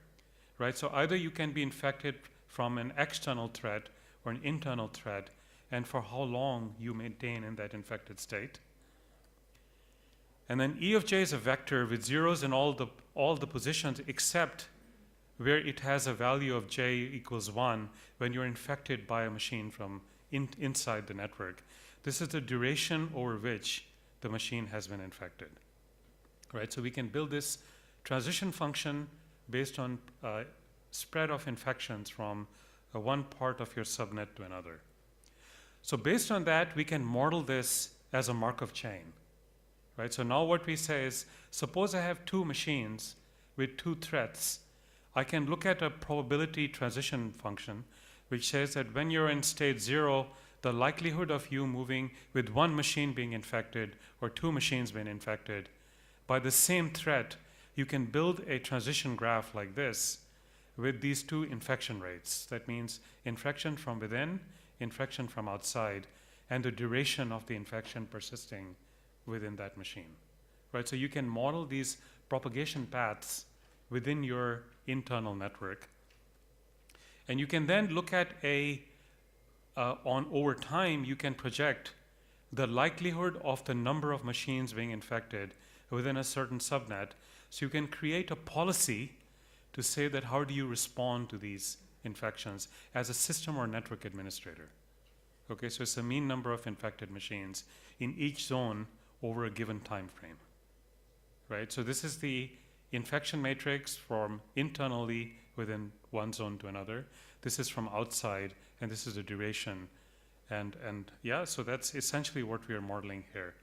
S6: right? So either you can be infected from an external threat or an internal threat, and for how long you maintain in that infected state. And then E of J is a vector with zeros in all the positions except where it has a value of J equals 1 when you're infected by a machine from inside the network. This is the duration over which the machine has been infected, right? So we can build this transition function based on spread of infections from one part of your subnet to another. So based on that, we can model this as a Markov chain, right? So now what we say is, suppose I have 2 machines with 2 threats. I can look at a probability transition function which says that when you're in state 0, the likelihood of you moving with 1 machine being infected or 2 machines being infected by the same threat, you can build a transition graph like this with these 2 infection rates. That means infection from within, infection from outside, and the duration of the infection persisting within that machine, right? So you can model these propagation paths within your internal network. And you can then look at over time, you can project the likelihood of the number of machines being infected within a certain subnet. So you can create a policy to say that how do you respond to these infections as a system or network administrator. Okay, so it's the mean number of infected machines in each zone over a given time frame, right? So this is the infection matrix from internally within one zone to another. This is from outside, and this is the duration. And yeah, so that's essentially what we are modeling here.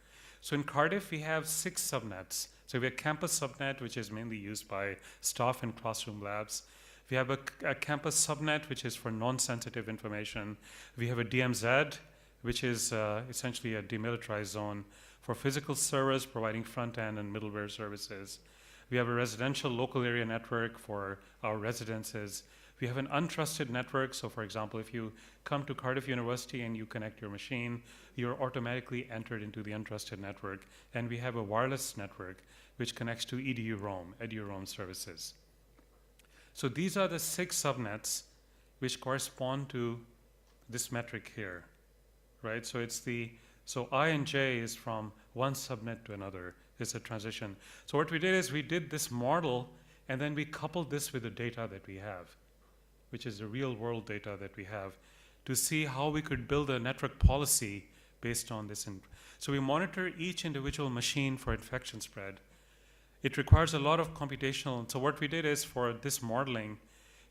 S6: So in Cardiff, we have 6 subnets. So we have a campus subnet, which is mainly used by staff in classroom labs. We have a campus subnet, which is for non-sensitive information. We have a DMZ, which is essentially a demilitarized zone for physical servers providing front-end and middleware services. We have a residential local area network for our residences. We have an untrusted network. So for example, if you come to Cardiff University and you connect your machine, you're automatically entered into the untrusted network. And we have a wireless network which connects to edu-roam services. So these are the 6 subnets which correspond to this metric here, right? So so I and J is from one subnet to another, is a transition. So what we did is we did this model, and then we coupled this with the data that we have, which is the real world data that we have, to see how we could build a network policy based on this. So we monitor each individual machine for infection spread. It requires a lot of computational. So what we did is, for this modeling,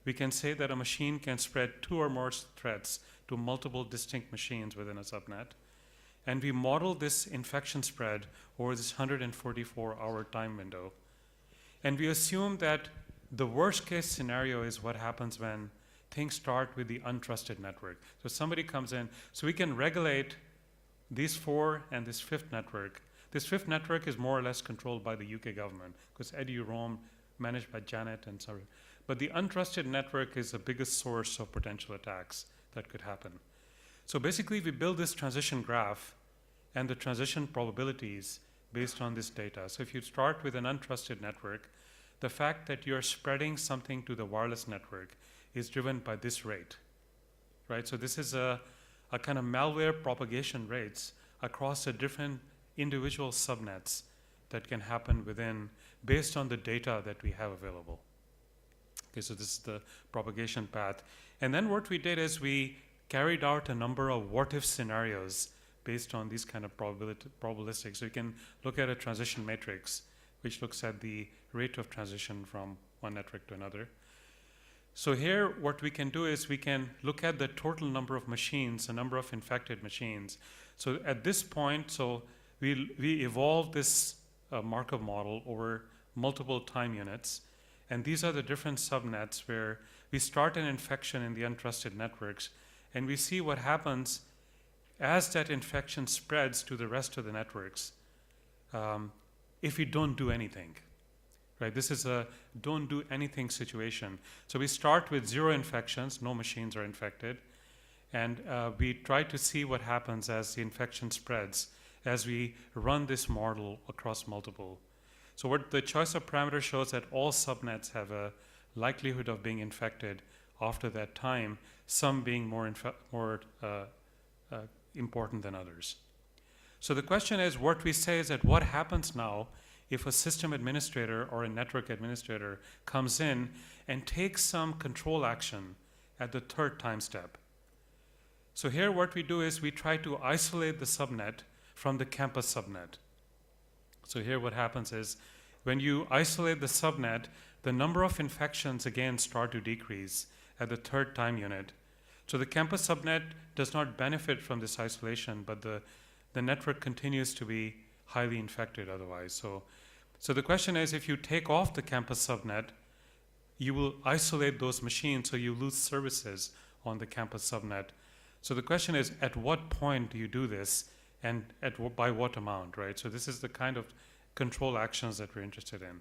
S6: we can say that a machine can spread 2 or more threats to multiple distinct machines within a subnet. And we model this infection spread over this 144-hour time window. And we assume that the worst case scenario is what happens when things start with the untrusted network. So somebody comes in, so we can regulate these 4 and this 5th network. This 5th network is more or less controlled by the UK government, because edu-roam managed by Janet and so on. But the untrusted network is the biggest source of potential attacks that could happen. So basically, we build this transition graph and the transition probabilities based on this data. So if you start with an untrusted network, the fact that you're spreading something to the wireless network is driven by this rate, right? So this is a kind of malware propagation rates across the different individual subnets that can happen within, based on the data that we have available. Okay, so this is the propagation path. And then what we did is we carried out a number of what-if scenarios based on these kind of probabilistic. So you can look at a transition matrix, which looks at the rate of transition from one network to another. So here, what we can do is we can look at the total number of machines, the number of infected machines. So at this point, so we evolved this Markov model over multiple time units. And these are the different subnets where we start an infection in the untrusted networks, and we see what happens as that infection spreads to the rest of the networks if we don't do anything. Right? This is a don't do anything situation. So we start with 0 infections, no machines are infected, and we try to see what happens as the infection spreads as we run this model across multiple. So what the choice of parameters shows that all subnets have a likelihood of being infected after that time, some being more important than others. So the question is, what we say is that what happens now if a system administrator or a network administrator comes in and takes some control action at the 3rd time step. So here what we do is we try to isolate the subnet from the campus subnet. So here what happens is, when you isolate the subnet, the number of infections again start to decrease at the 3rd time unit. So the campus subnet does not benefit from this isolation, but the network continues to be highly infected otherwise. So the question is, if you take off the campus subnet, you will isolate those machines, so you lose services on the campus subnet. So the question is, at what point do you do this, and by what amount, right? So this is the kind of control actions that we're interested in.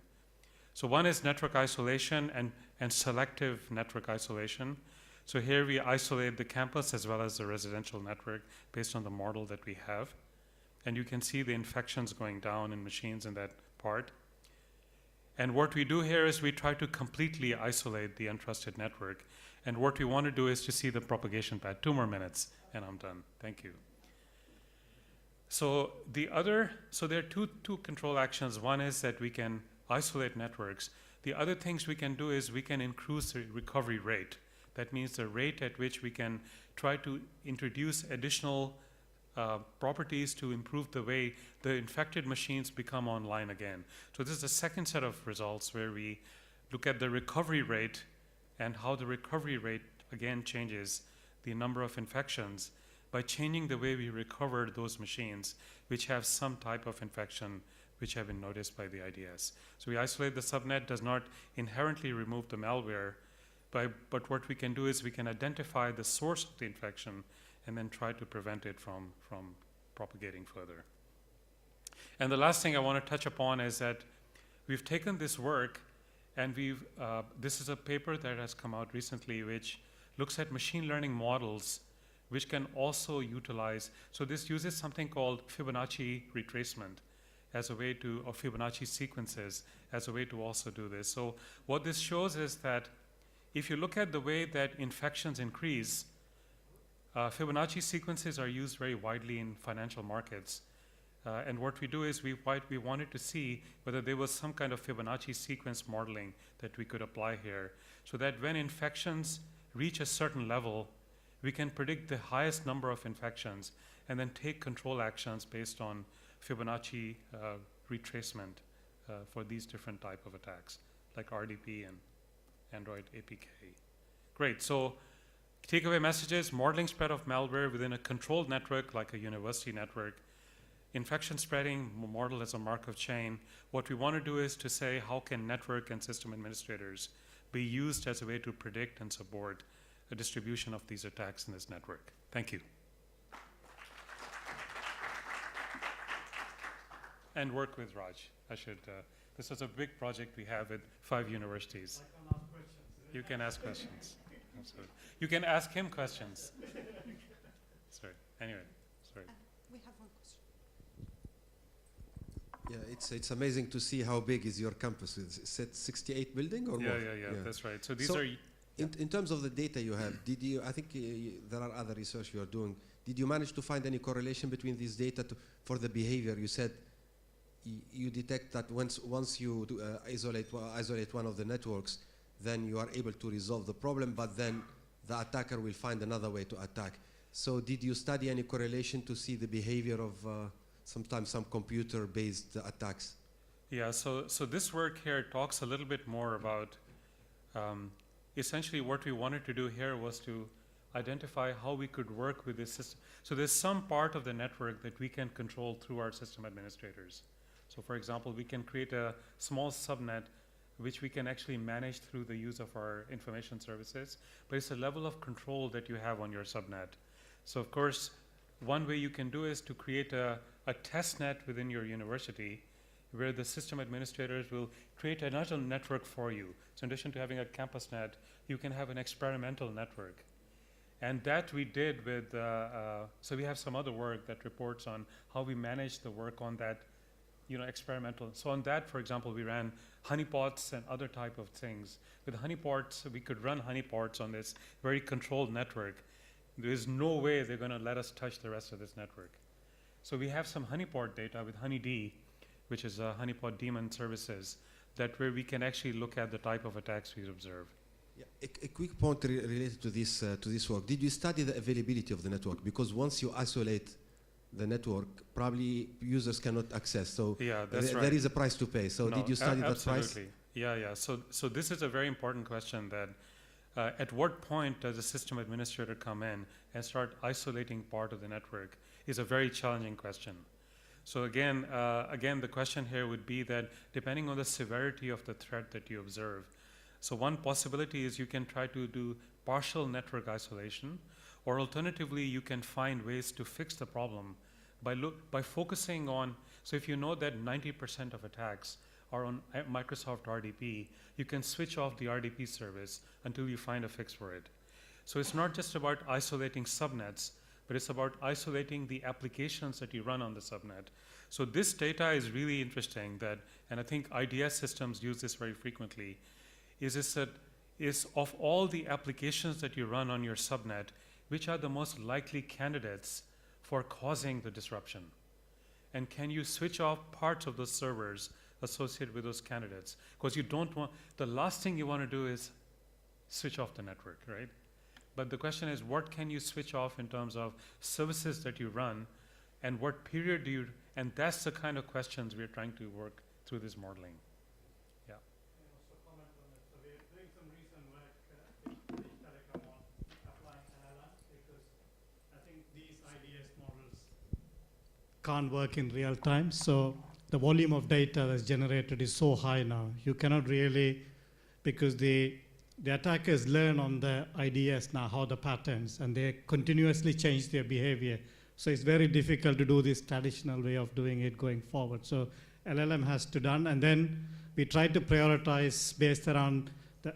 S6: So one is network isolation and selective network isolation. So here we isolate the campus as well as the residential network based on the model that we have. And you can see the infections going down in machines in that part. And what we do here is we try to completely isolate the untrusted network. And what we want to do is to see the propagation path. 2 more minutes and I'm done. Thank you. So there are two control actions. One is that we can isolate networks. The other things we can do is we can increase the recovery rate. That means the rate at which we can try to introduce additional properties to improve the way the infected machines become online again. So this is the second set of results where we look at the recovery rate and how the recovery rate again changes the number of infections by changing the way we recover those machines which have some type of infection which have been noticed by the IDS. So we isolate the subnet, does not inherently remove the malware, but what we can do is we can identify the source of the infection and then try to prevent it from propagating further. And the last thing I want to touch upon is that we've taken this work And this is a paper that has come out recently which looks at machine learning models which can also utilize, so this uses something called Fibonacci retracement as a way to, or Fibonacci sequences as a way to also do this. So what this shows is that if you look at the way that infections increase, Fibonacci sequences are used very widely in financial markets. And what we do is we wanted to see whether there was some kind of Fibonacci sequence modeling that we could apply here, so that when infections reach a certain level, we can predict the highest number of infections and then take control actions based on Fibonacci retracement for these different type of attacks, like RDP and Android APK. Great, so takeaway messages: modeling spread of malware within a controlled network like a university network, infection spreading model as a Markov chain. What we want to do is to say, how can network and system administrators be used as a way to predict and support a distribution of these attacks in this network. Thank you. And work with Raj. This is a big project we have with 5 universities.
S8: I can ask questions.
S6: You can ask questions. Absolutely. You can ask him questions. Sorry. Anyway, sorry.
S16: We have one question.
S4: Yeah, it's amazing to see how big is your campus. Is it 68 building or more?
S6: Yeah, that's right. So these are...
S4: In terms of the data you have, did you, I think there are other research you are doing, did you manage to find any correlation between these data for the behavior? You said you detect that once you isolate one of the networks, then you are able to resolve the problem, but then the attacker will find another way to attack. So did you study any correlation to see the behavior of sometimes some computer-based attacks?
S6: Yeah, so this work here talks a little bit more about essentially what we wanted to do here was to identify how we could work with this system. So there's some part of the network that we can control through our system administrators. So for example, we can create a small subnet which we can actually manage through the use of our information services, but it's a level of control that you have on your subnet. So of course, one way you can do is to create a test net within your university where the system administrators will create another network for you. So in addition to having a campus net, you can have an experimental network. And that we did with, so we have some other work that reports on how we manage the work on that, experimental. So on that, for example, we ran honeypots and other type of things. With honeypots, we could run honeypots on this very controlled network. There is no way they're going to let us touch the rest of this network. So we have some honeypot data with HoneyD, which is a honeypot daemon services, that where we can actually look at the type of attacks we observe.
S4: Yeah, a quick point related to this work. Did you study the availability of the network? Because once you isolate the network, probably users cannot access. So
S6: yeah, that's right.
S4: There is a price to pay. So did you study that price?
S6: Absolutely. Yeah. So this is a very important question that at what point does a system administrator come in and start isolating part of the network is a very challenging question. So again, the question here would be that depending on the severity of the threat that you observe, so one possibility is you can try to do partial network isolation, or alternatively you can find ways to fix the problem by focusing on, so if you know that 90% of attacks are on Microsoft RDP, you can switch off the RDP service until you find a fix for it. So it's not just about isolating subnets, but it's about isolating the applications that you run on the subnet. So this data is really interesting and I think IDS systems use this very frequently, is of all the applications that you run on your subnet, which are the most likely candidates for causing the disruption? And can you switch off parts of those servers associated with those candidates? Because the last thing you want to do is switch off the network, right? But the question is, what can you switch off in terms of services that you run, and what period do you, and that's the kind of questions we're trying to work through this modeling. Yeah.
S8: Can I also comment on it? So we're doing some recent work with Telecom on applying LLM, because I think these IDS models can't work in real time. So the volume of data that's generated is so high now. You cannot really, because the attackers learn on the IDS now how the patterns, and they continuously change their behavior. So it's very difficult to do this traditional way of doing it going forward. So LLM has to done, and then we try to prioritize based around,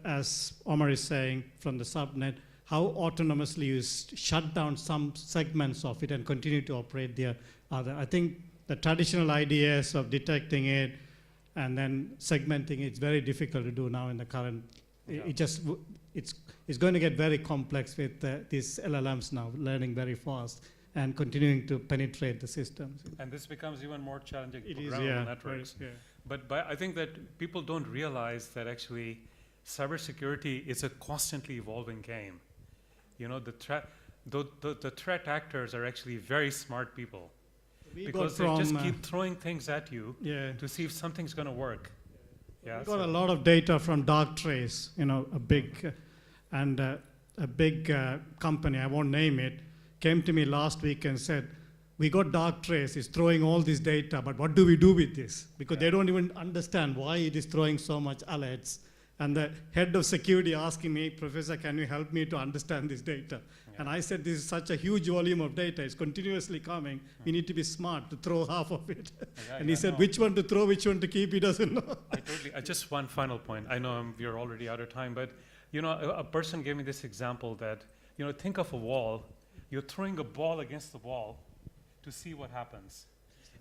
S8: as Omar is saying, from the subnet, how autonomously you shut down some segments of it and continue to operate the other. I think the traditional ideas of detecting it and then segmenting it's very difficult to do now in the current. It's going to get very complex with these LLMs now learning very fast and continuing to penetrate the systems.
S6: And this becomes even more challenging
S8: It
S6: for
S8: is,
S6: programmable networks.
S8: Yeah.
S6: But I think that people don't realize that actually cybersecurity is a constantly evolving game. You know, the threat actors are actually very smart people because they just keep throwing things at you to see if something's going to work. Yeah,
S8: we got a lot of data from Darktrace, you know, a big company, I won't name it, came to me last week and said, we got Darktrace, it's throwing all this data, but what do we do with this? Because they don't even understand why it is throwing so much alerts. And the head of security asking me, Professor, can you help me to understand this data? And I said, this is such a huge volume of data, it's continuously coming. We need to be smart to throw half of it. And he said, which one to throw, which one to keep, he doesn't know.
S6: Just one final point. I know we're already out of time, but you know, a person gave me this example that, you know, think of a wall. You're throwing a ball against the wall to see what happens.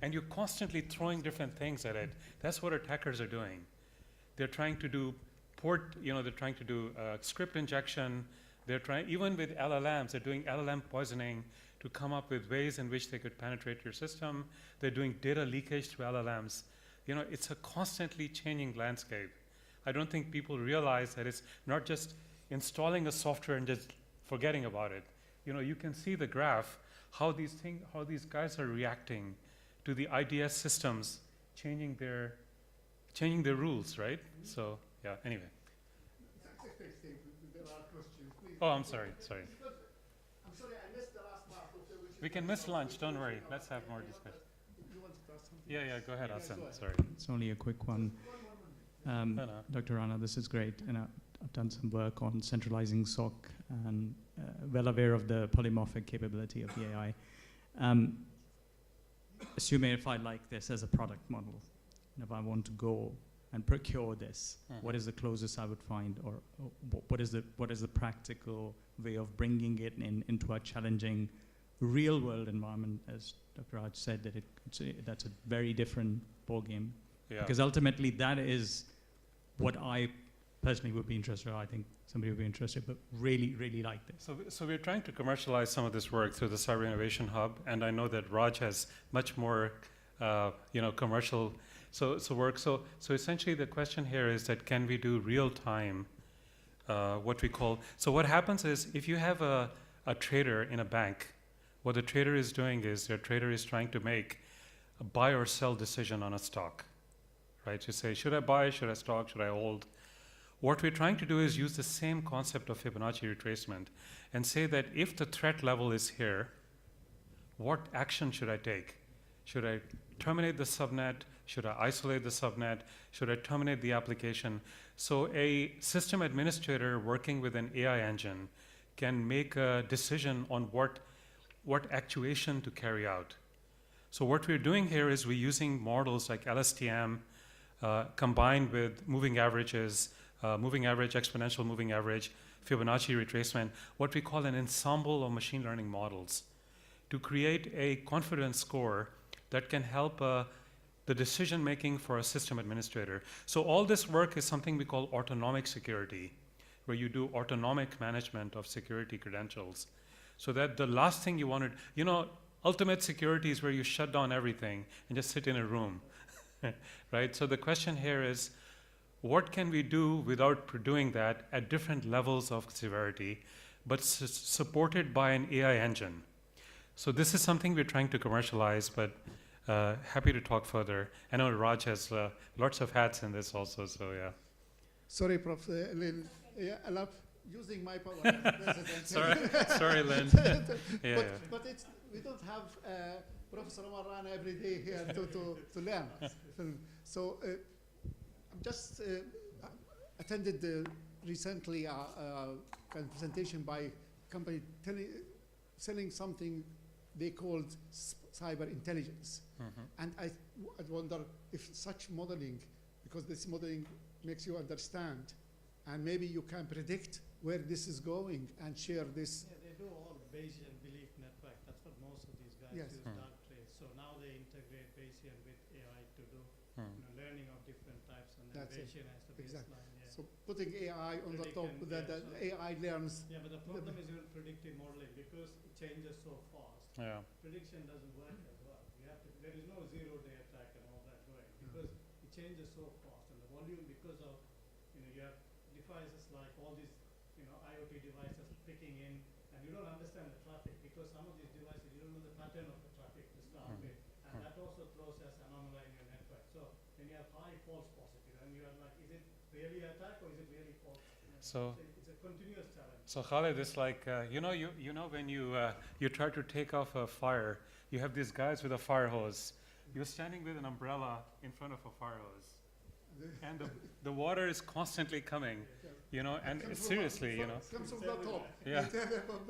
S6: And you're constantly throwing different things at it. That's what attackers are doing. They're trying to do they're trying to do script injection. They're trying, even with LLMs, they're doing LLM poisoning to come up with ways in which they could penetrate your system. They're doing data leakage through LLMs. You know, it's a constantly changing landscape. I don't think people realize that it's not just installing a software and just forgetting about it. You know, you can see the graph, how these guys are reacting to the IDS systems changing their rules, right? So, yeah, anyway. Oh, I'm sorry.
S11: I'm sorry, I missed the last part of the
S6: We can miss lunch, don't worry. Let's have more discussion. Yeah, go ahead, Hassan, sorry.
S10: It's only a quick one. Dr. Rana, this is great. And I've done some work on centralizing SOC and well aware of the polymorphic capability of the AI. Assuming if I like this as a product model, and if I want to go and procure this, what is the closest I would find, or what is the practical way of bringing it into a challenging real world environment? As Dr. Raj said, that that's a very different ballgame. Yeah. Because ultimately that is what I personally would be interested in. I think somebody would be interested, but really, really like this.
S6: So we're trying to commercialize some of this work through the Cyber Innovation Hub, and I know that Raj has much more, commercial work. So essentially the question here is that can we do real time, what we call, so what happens is if you have a trader in a bank, what the trader is doing is their trader is trying to make a buy or sell decision on a stock, right? You say, should I buy, should I stock, should I hold? What we're trying to do is use the same concept of Fibonacci retracement and say that if the threat level is here, what action should I take? Should I terminate the subnet? Should I isolate the subnet? Should I terminate the application? So a system administrator working with an AI engine can make a decision on what actuation to carry out. So what we're doing here is we're using models like LSTM combined with moving averages, moving average, exponential moving average, Fibonacci retracement, what we call an ensemble of machine learning models to create a confidence score that can help the decision making for a system administrator. So all this work is something we call autonomic security, where you do autonomic management of security credentials. So that the last thing you wanted, ultimate security is where you shut down everything and just sit in a room, right? So the question here is, what can we do without doing that at different levels of severity, but supported by an AI engine? So this is something we're trying to commercialize, but happy to talk further. I know Raj has lots of hats in this also, so yeah.
S11: Sorry, Prof. Lynn. Yeah, I love using my power as president.
S6: Sorry, Lynn.
S11: But we don't have Professor Omar Rana every day here to learn. So I'm just attended recently a kind of presentation by a company selling something they called cyber intelligence. And I wonder if such modeling, because this modeling makes you understand, and maybe you can predict where this is going and share this.
S8: Yeah, they do all Bayesian belief network. That's what most of these guys
S11: Yes.
S8: use dark trades. So now they integrate Bayesian with AI to do learning of different types, and then
S11: That's it.
S8: Bayesian as the
S11: Exactly.
S8: baseline. Yeah.
S11: So putting AI on the top,
S8: Predicting,
S11: the
S8: yeah, so-
S11: AI learns.
S8: Yeah, but the problem is even predictive modeling because it changes so fast.
S6: Yeah.
S8: Prediction doesn't work as well. You have to. There is no zero-day attack and all that going because it changes so fast, and the volume because of you have devices like all these IoT devices picking in, and you don't understand the traffic because some of these devices you don't know the pattern of the traffic to start with, and that also throws as anomaly in your network. So then you have high false positive, and you are like, is it really an attack or is it really false?
S6: So
S8: It's a continuous challenge.
S6: So Khaled, it's like you know when you try to take off a fire, you have these guys with a fire hose. You're standing with an umbrella in front of a fire hose, and the water is constantly coming, and seriously,
S11: Comes from the top.
S6: yeah,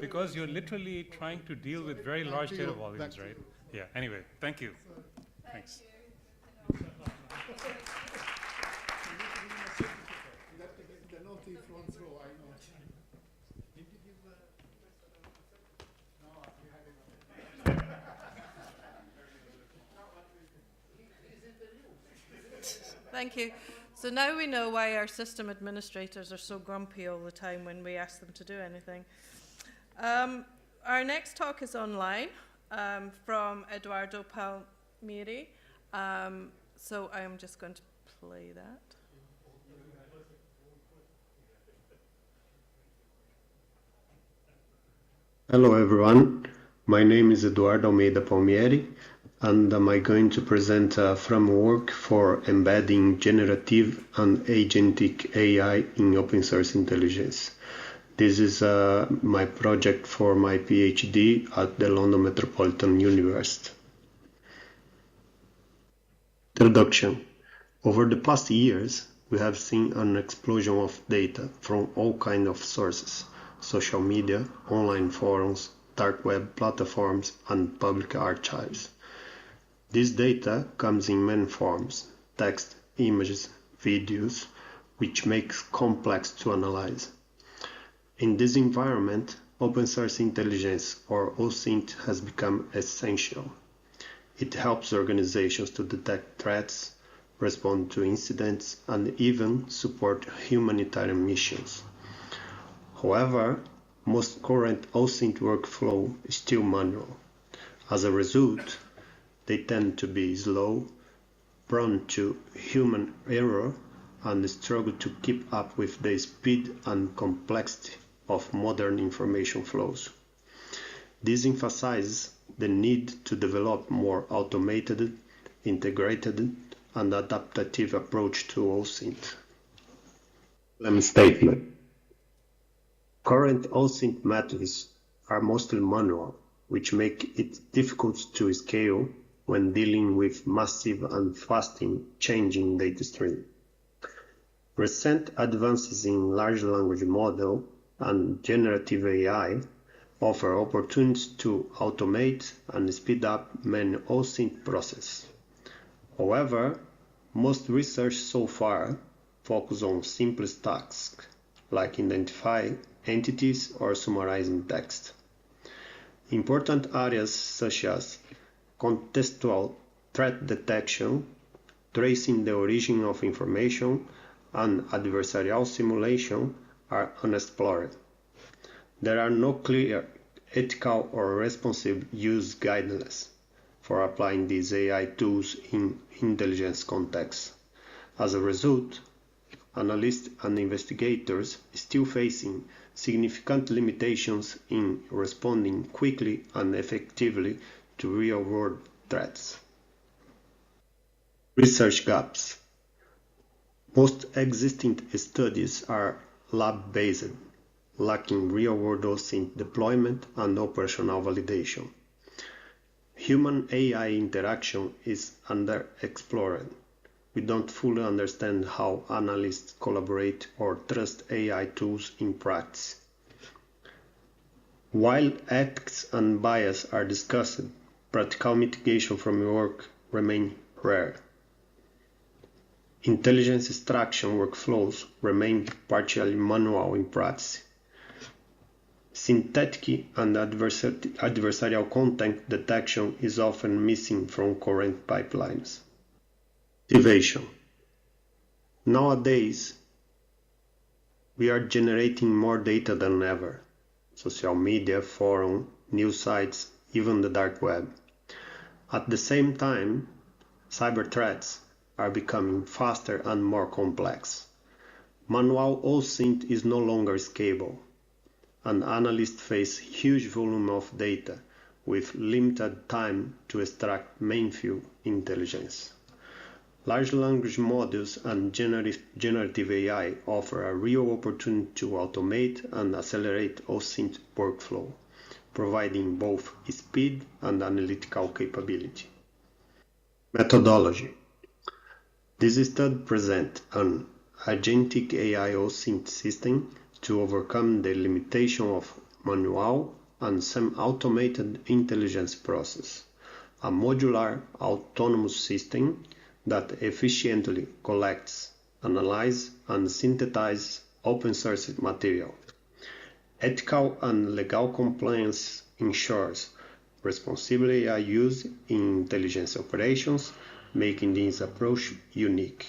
S6: because you're literally trying to deal with very large data volumes, right? Yeah. Anyway, thank you. Thanks.
S11: The naughty front row, I know.
S16: Thank you. So now we know why our system administrators are so grumpy all the time when we ask them to do anything. Our next talk is online from Eduardo Palmieri. So I'm just going to play that.
S17: Hello everyone, my name is Eduardo Almeida Palmieri, and I'm going to present a framework for embedding generative and agentic AI in open source intelligence. This is my project for my PhD at the London Metropolitan University. Introduction. Over the past years, we have seen an explosion of data from all kinds of sources: social media, online forums, dark web platforms, and public archives. This data comes in many forms: text, images, videos, which makes complex to analyze. In this environment, open source intelligence, or OSINT, has become essential. It helps organizations to detect threats, respond to incidents, and even support humanitarian missions. However, most current OSINT workflow is still manual. As a result, they tend to be slow, prone to human error, and struggle to keep up with the speed and complexity of modern information flows. This emphasizes the need to develop more automated, integrated, and adaptive approach to OSINT. Statement. Current OSINT methods are mostly manual, which make it difficult to scale when dealing with massive and fastly changing data stream. Recent advances in large language model and generative AI offer opportunities to automate and speed up many OSINT processes. However, most research so far focus on simplest tasks, like identifying entities or summarizing text. Important areas such as contextual threat detection, tracing the origin of information, and adversarial simulation are unexplored. There are no clear ethical or responsible use guidelines for applying these AI tools in intelligence contexts. As a result, analysts and investigators are still facing significant limitations in responding quickly and effectively to real-world threats. Research gaps. Most existing studies are lab-based, lacking real-world OSINT deployment and operational validation. Human-AI interaction is underexplored. We don't fully understand how analysts collaborate or trust AI tools in practice. While ethics and bias are discussed, practical mitigation frameworks remain rare. intelligence extraction workflows remain partially manual in practice. Synthetic and adversarial content detection is often missing from current pipelines. Motivation. Nowadays, we are generating more data than ever. Social media, forum, news sites, even the dark web. At the same time, cyber threats are becoming faster and more complex. Manual OSINT is no longer scalable, and analysts face huge volume of data with limited time to extract meaningful intelligence. Large language models and generative AI offer a real opportunity to automate and accelerate OSINT workflow, providing both speed and analytical capability. Methodology. This study presents an agentic AI OSINT system to overcome the limitation of manual and semi-automated intelligence process, a modular autonomous system that efficiently collects, analyzes, and synthesizes open source material. Ethical and legal compliance ensures responsible AI use in intelligence operations, making this approach unique.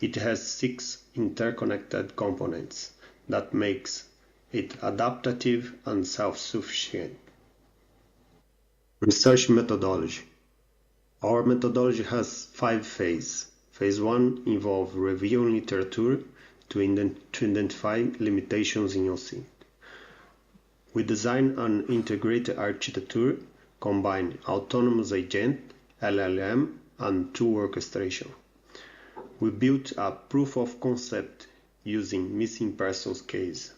S17: It has 6 interconnected components that makes it adaptive and self-sufficient. Research methodology. Our methodology has 5 phases. Phase 1 involves reviewing literature to identify limitations in OSINT. We design an integrated architecture combining autonomous agent, LLM, and tool orchestration. We built a proof of concept using missing persons case.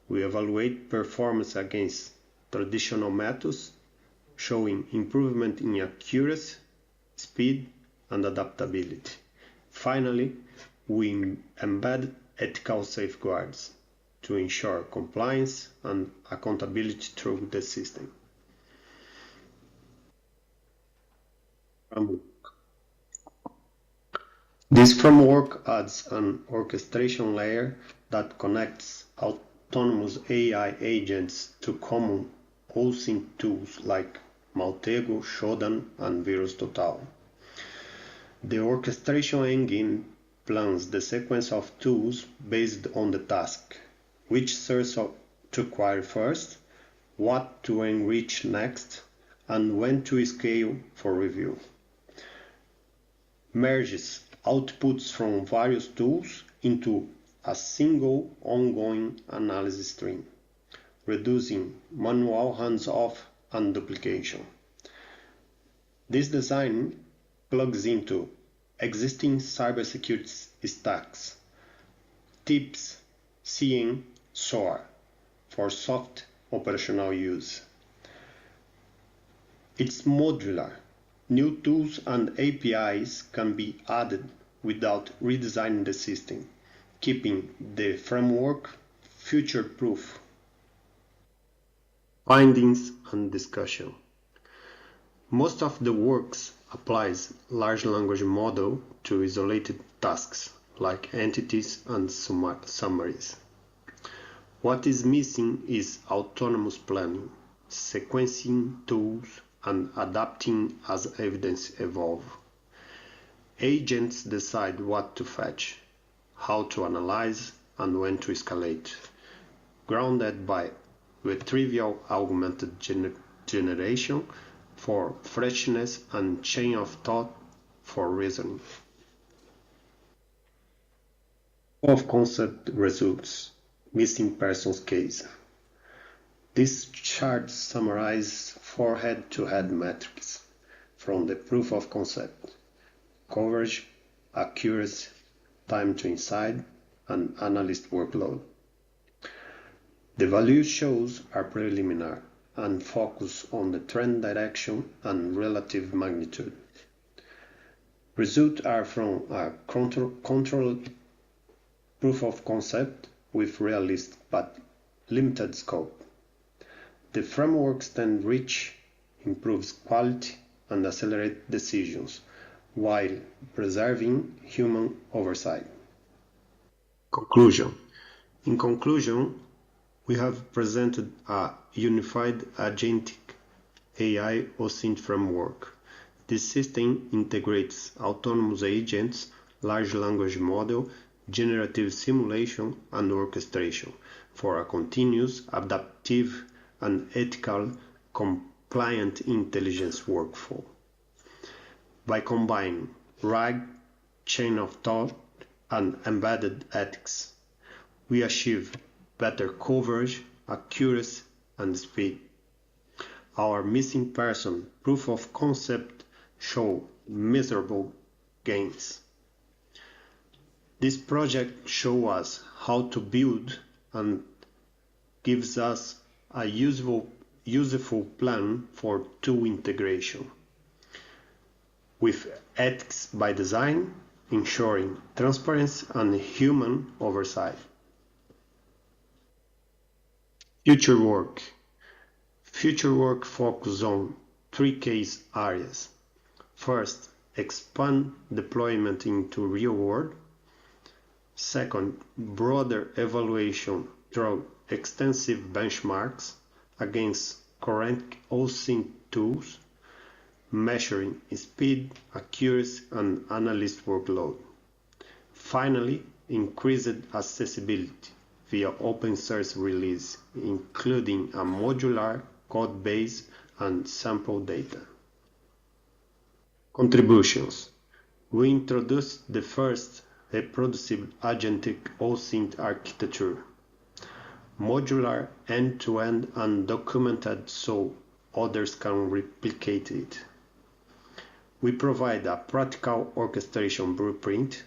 S17: We evaluate performance against traditional methods, showing improvement in accuracy, speed, and adaptability. Finally, we embed ethical safeguards to ensure compliance and accountability through the system. This framework adds an orchestration layer that connects autonomous AI agents to common OSINT tools like Maltego, Shodan, and VirusTotal. The orchestration engine plans the sequence of tools based on the task, which source to acquire first, what to enrich next, and when to scale for review. Merges outputs from various tools into a single ongoing analysis stream, reducing manual hands-off and duplication. This design plugs into existing cybersecurity stacks, TIPS, CM, SOAR, for soft operational use. It's modular. New tools and APIs can be added without redesigning the system, keeping the framework future-proof. Findings and discussion. Most of the works applies large language model to isolated tasks like entities and summaries. What is missing is autonomous planning, sequencing tools, and adapting as evidence evolves. Agents decide what to fetch, how to analyze, and when to escalate, grounded by retrieval augmented generation for freshness and chain of thought for reasoning. Of concept results, missing persons case. This chart summarizes 4 head-to-head metrics from the proof of concept: coverage, accuracy, time to insight, and analyst workload. The values shows are preliminary and focus on the trend direction and relative magnitude. Results are from a controlled proof of concept with realistic but limited scope. The frameworks then reach, improves quality, and accelerate decisions while preserving human oversight. Conclusion. In conclusion, we have presented a unified agentic AI OSINT framework. This system integrates autonomous agents, large language model, generative simulation, and orchestration for a continuous, adaptive, and ethical, compliant intelligence workflow. By combining RAG, chain of thought, and embedded ethics, we achieve better coverage, accuracy, and speed. Our missing person proof of concept show measurable gains. This project shows us how to build and gives us a useful plan for tool integration, with ethics by design, ensuring transparency and human oversight. Future work. Future work focuses on 3 case areas. First, expand deployment into real world. Second, broader evaluation through extensive benchmarks against current OSINT tools, measuring speed, accuracy, and analyst workload. Finally, increased accessibility via open source release, including a modular code base and sample data. Contributions. We introduced the first reproducible agentic OSINT architecture, modular end-to-end and documented so others can replicate it. We provide a practical orchestration blueprint,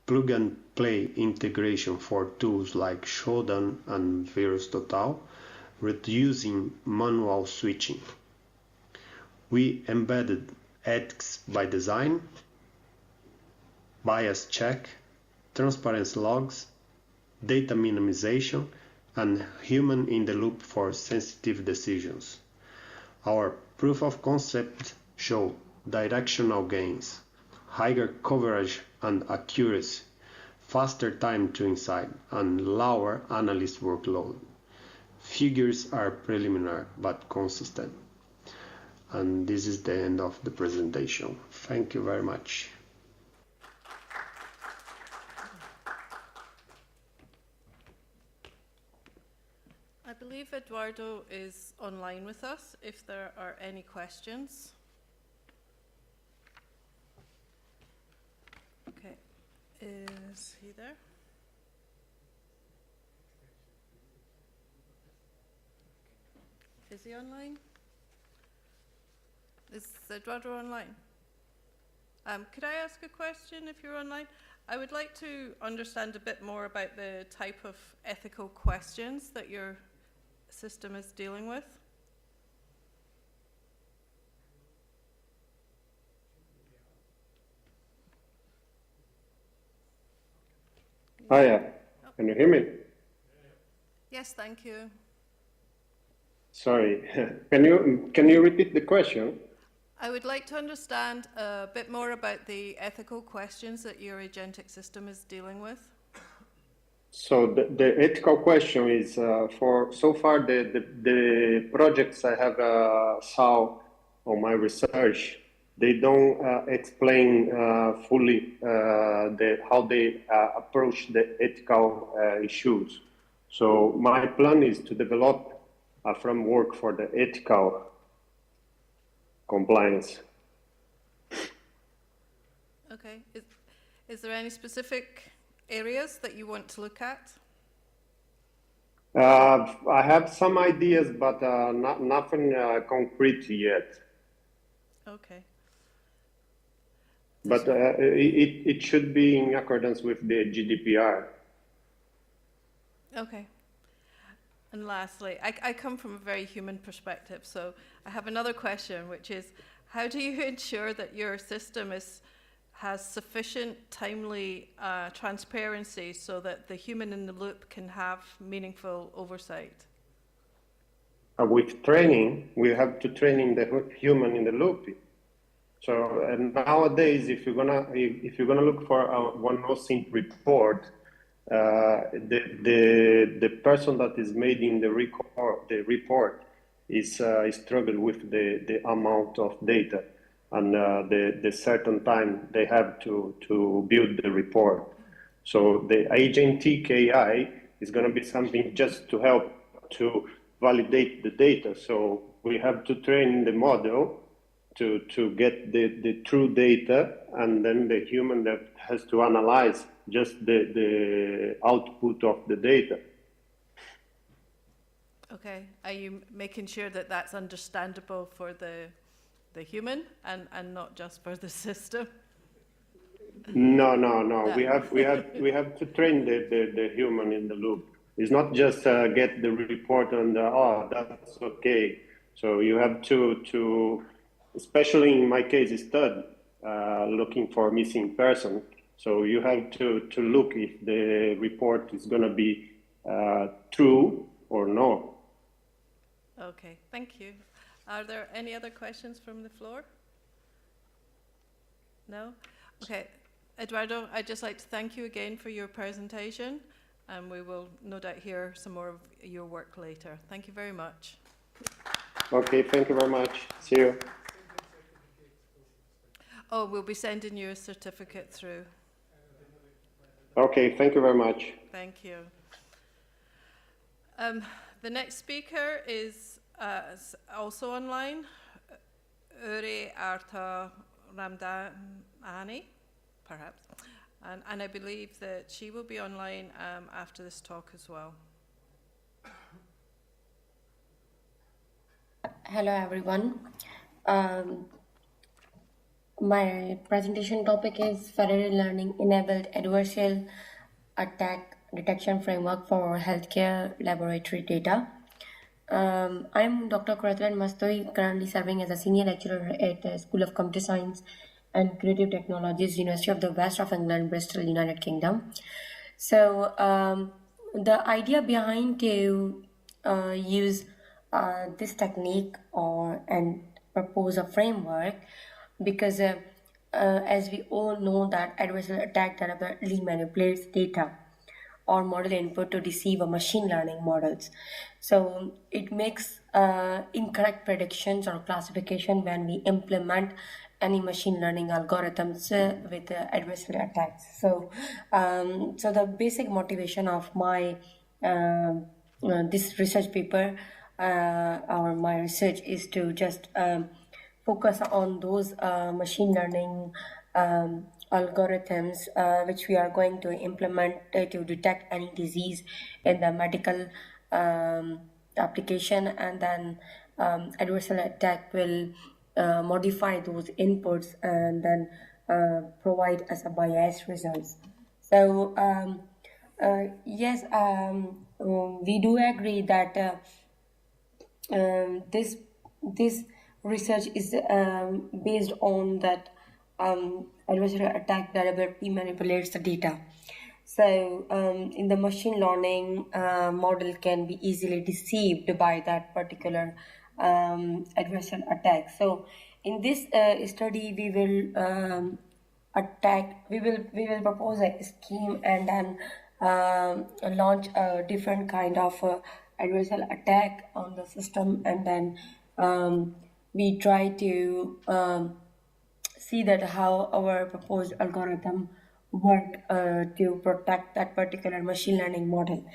S17: plug-and-play integration for tools like Shodan and VirusTotal, reducing manual switching. We embedded ethics by design, bias check, transparency logs, data minimization, and human in the loop for sensitive decisions. Our proof of concept show directional gains, higher coverage and accuracy, faster time to insight, and lower analyst workload. Figures are preliminary but consistent. And this is the end of the presentation. Thank you very much.
S16: I believe Eduardo is online with us, if there are any questions. Okay, is he there? Is he online? Is Eduardo online? Could I ask a question if you're online? I would like to understand a bit more about the type of ethical questions that your system is dealing with.
S17: Hiya, can you hear me?
S16: Yes, thank you.
S17: Sorry, can you repeat the question?
S16: I would like to understand a bit more about the ethical questions that your agentic system is dealing with.
S17: So the ethical question is for so far the projects I have saw on my research, they don't explain fully how they approach the ethical issues. So my plan is to develop a framework for the ethical compliance.
S16: Okay. Is there any specific areas that you want to look at?
S17: I have some ideas, but nothing concrete yet.
S16: Okay.
S17: But it should be in accordance with the GDPR.
S16: Okay. And lastly, I come from a very human perspective, so I have another question, which is, how do you ensure that your system has sufficient timely transparency so that the human in the loop can have meaningful oversight?
S17: With training, we have to train the human in the loop. So nowadays, if you're gonna look for one OSINT report, the person that is making the report is struggle with the amount of data and the certain time they have to build the report. So the agent TKI is going to be something just to help to validate the data. So we have to train the model to get the true data, and then the human that has to analyze just the output of the data.
S16: Okay, are you making sure that that's understandable for the human and not just for the system?
S17: No. We have to train the human in the loop. It's not just get the report and that's okay. So you have to especially in my case, is third looking for a missing person. So you have to look if the report is going to be true or no.
S16: Okay, thank you. Are there any other questions from the floor? No? Okay. Eduardo, I'd just like to thank you again for your presentation, and we will no doubt hear some more of your work later. Thank you very much.
S17: Okay, thank you very much. See you.
S16: Oh, we'll be sending you a certificate through.
S17: Okay, thank you very much.
S16: Thank you. The next speaker is also online, Uri Arta Ramdani, perhaps. And I believe that she will be online after this talk as well.
S18: Hello everyone. My presentation topic is Federated Learning Enabled Adversarial Attack Detection Framework for Healthcare Laboratory Data. I'm Dr. Kuratlan Mastoi, currently serving as a senior lecturer at the School of Computer Science and Creative Technologies, University of the West of England, Bristol, United Kingdom. So the idea behind to use this technique and propose a framework, because as we all know that adversarial attack deliberately manipulates data or model input to deceive a machine learning models. So it makes incorrect predictions or classification when we implement any machine learning algorithms with adversarial attacks. So so the basic motivation of my this research paper or my research is to just focus on those machine learning algorithms which we are going to implement to detect any disease in the medical application, and then adversarial attack will modify those inputs and then provide us a biased results. So yes, we do agree that this research is based on that adversarial attack deliberately manipulates the data. So in the machine learning model can be easily deceived by that particular adversarial attack. So in this study, we will we will propose a scheme and then launch a different kind of adversarial attack on the system, and then we try to see that how our proposed algorithm work to protect that particular machine learning model.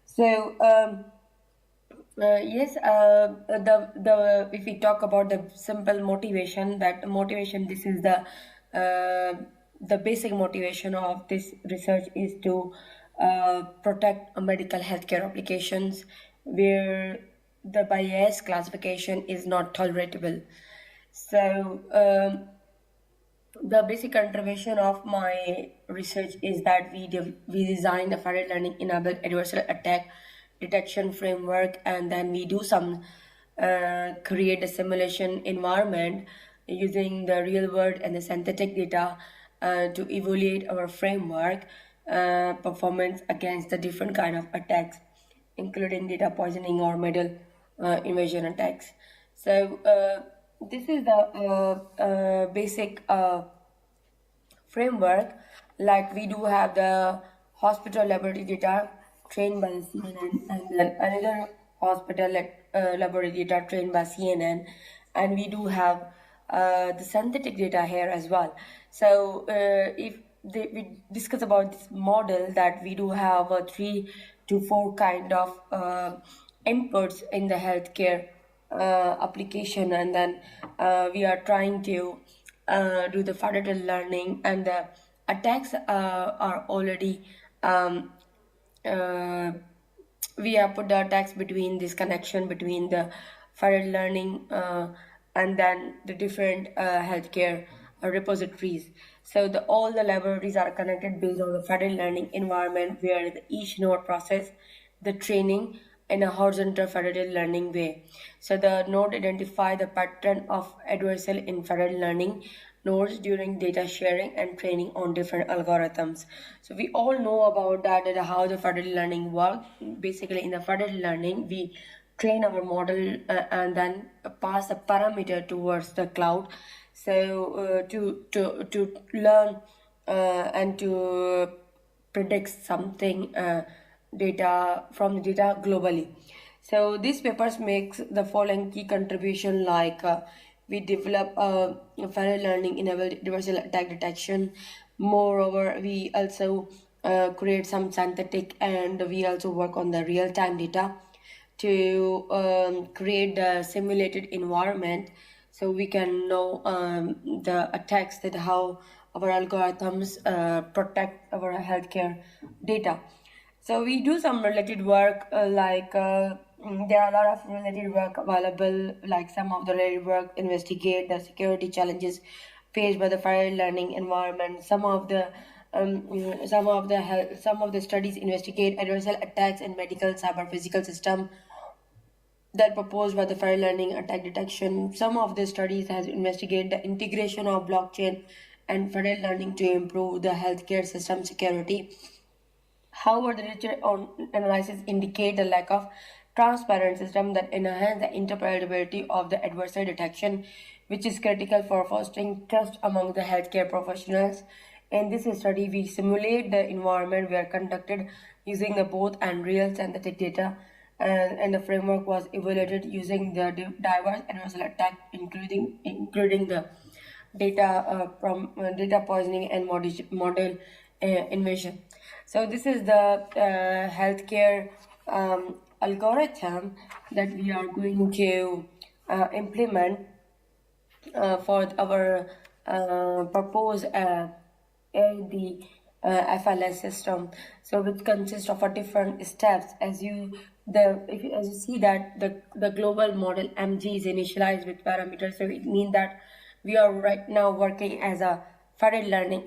S18: So yes, if we talk about the simple motivation, this is the basic motivation of this research is to protect medical healthcare applications where the bias classification is not tolerable. So the basic contribution of my research is that we designed a federated learning enabled adversarial attack detection framework, and then we do some create a simulation environment using the real world and the synthetic data to evaluate our framework performance against the different kind of attacks, including data poisoning or middle invasion attacks. So this is the basic framework. Like we do have the hospital laboratory data trained by the CNN, and then another hospital laboratory data trained by CNN, and we do have the synthetic data here as well. So if we discuss about this model, that we do have 3 to 4 kind of inputs in the healthcare application, and then we are trying to do the federated learning, and the attacks are already we have put the attacks between this connection between the federated learning and then the different healthcare repositories. So all the laboratories are connected based on the federated learning environment, where each node process the training in a horizontal federated learning way. So the node identify the pattern of adversarial in federated learning nodes during data sharing and training on different algorithms. So we all know about that how the federated learning works. Basically, in the federated learning, we train our model and then pass a parameter towards the cloud. So to learn and to predict something data from the data globally. So these papers makes the following key contribution, like we develop federated learning enabled universal attack detection. Moreover, we also create some synthetic, and we also work on the real-time data to create the simulated environment, so we can know the attacks, that how our algorithms protect our healthcare data. So we do some related work, there are a lot of related work available, like some of the related work investigate the security challenges faced by the federated learning environment. Some of the studies investigate adversarial attacks in medical cyber physical system that proposed by the federated learning attack detection. Some of the studies has investigated the integration of blockchain and federated learning to improve the healthcare system security. However, the literature on analysis indicate the lack of transparent system that enhance the interpretability of the adversarial detection, which is critical for fostering trust among the healthcare professionals. In this study, we simulate the environment were conducted using the both and real synthetic data, and the framework was evaluated using the diverse adversarial attack, including the data from data poisoning and model invasion. So this is the healthcare algorithm that we are going to implement for our proposed the FLS system. So which consists of a different steps. As you see that the global model MG is initialized with parameters. So it means that we are right now working as a federated learning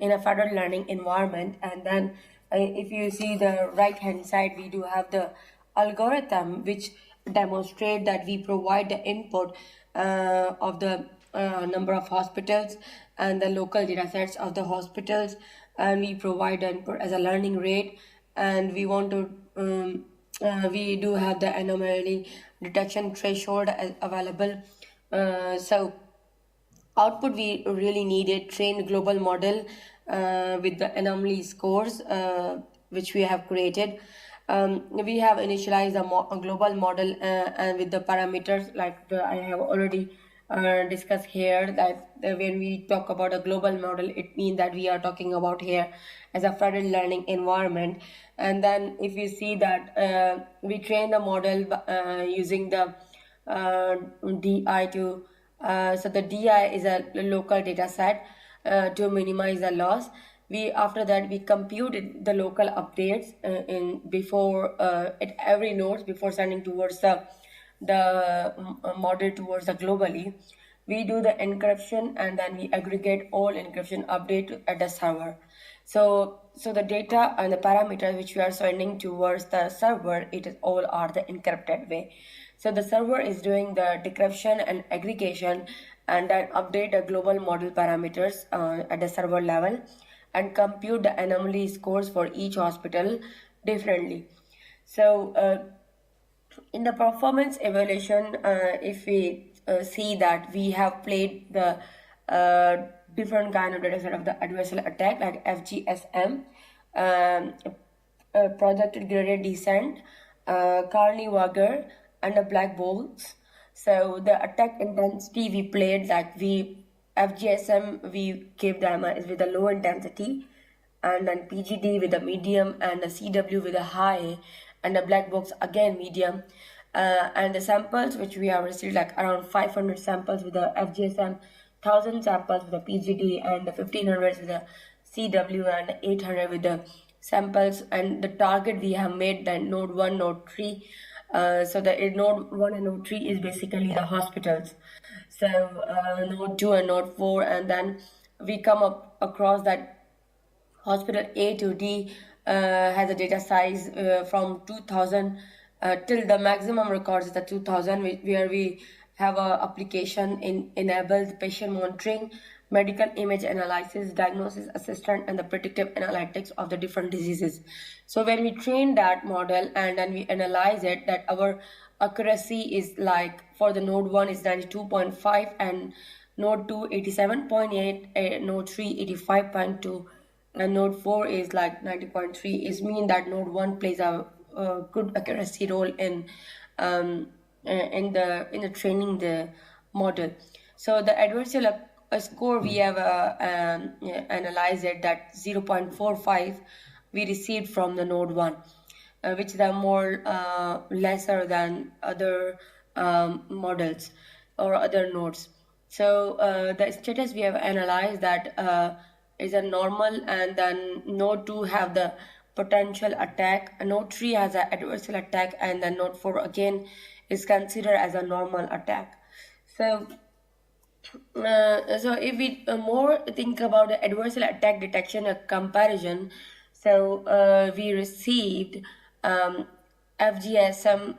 S18: environment, and then if you see the right hand side, we do have the algorithm which demonstrate that we provide the input of the number of hospitals and the local data sets of the hospitals, and we provide the input as a learning rate, and we want to we do have the anomaly detection threshold available. So output we really needed trained global model with the anomaly scores which we have created. We have initialized a global model and with the parameters like I have already discussed here, that when we talk about a global model, it means that we are talking about here as a federated learning environment. And then if you see that we train the model using the DI to so the DI is a local data set to minimize the loss. After that we computed the local updates in before at every node before sending towards the model towards the globally. We do the encryption, and then we aggregate all encryption update at the server. So the data and the parameters which we are sending towards the server, it is all are the encrypted way. So the server is doing the decryption and aggregation, and then update the global model parameters at the server level, and compute the anomaly scores for each hospital differently. So in the performance evaluation, if we see that we have played the different kind of data set of the adversarial attack, like FGSM, projected gradient descent, Carney-Wager, and the black box. So the attack intensity we played, like FGSM we gave them with a low intensity, and then PGD with a medium, and the CW with a high, and the black box again medium. And the samples which we have received, like around 500 samples with the FGSM, 1000 samples with the PGD, and the 1500 with the CW, and 800 with the samples. And the target we have made, then node 1, node 3. So the node 1 and node 3 is basically the hospitals. So node 2 and node 4, and then we come up across that hospital A to D has a data size from 2000 till the maximum records is the 2000, where we have a application enables patient monitoring, medical image analysis, diagnosis assistant, and the predictive analytics of the different diseases. So when we train that model and then we analyze it, that our accuracy is like for the node 1 is 92.5, and node 2 87.8, node 3 85.2, and node 4 is like 90.3. Is mean that node 1 plays a good accuracy role in the training the model. So the adversarial score we have analyzed it, that 0.45 we received from the node 1, which are more lesser than other models or other nodes. So the status we have analyzed that is a normal, and then node 2 have the potential attack, node 3 has an adversarial attack, and then node 4 again is considered as a normal attack. So so if we more think about the adversarial attack detection comparison, so we received FGSM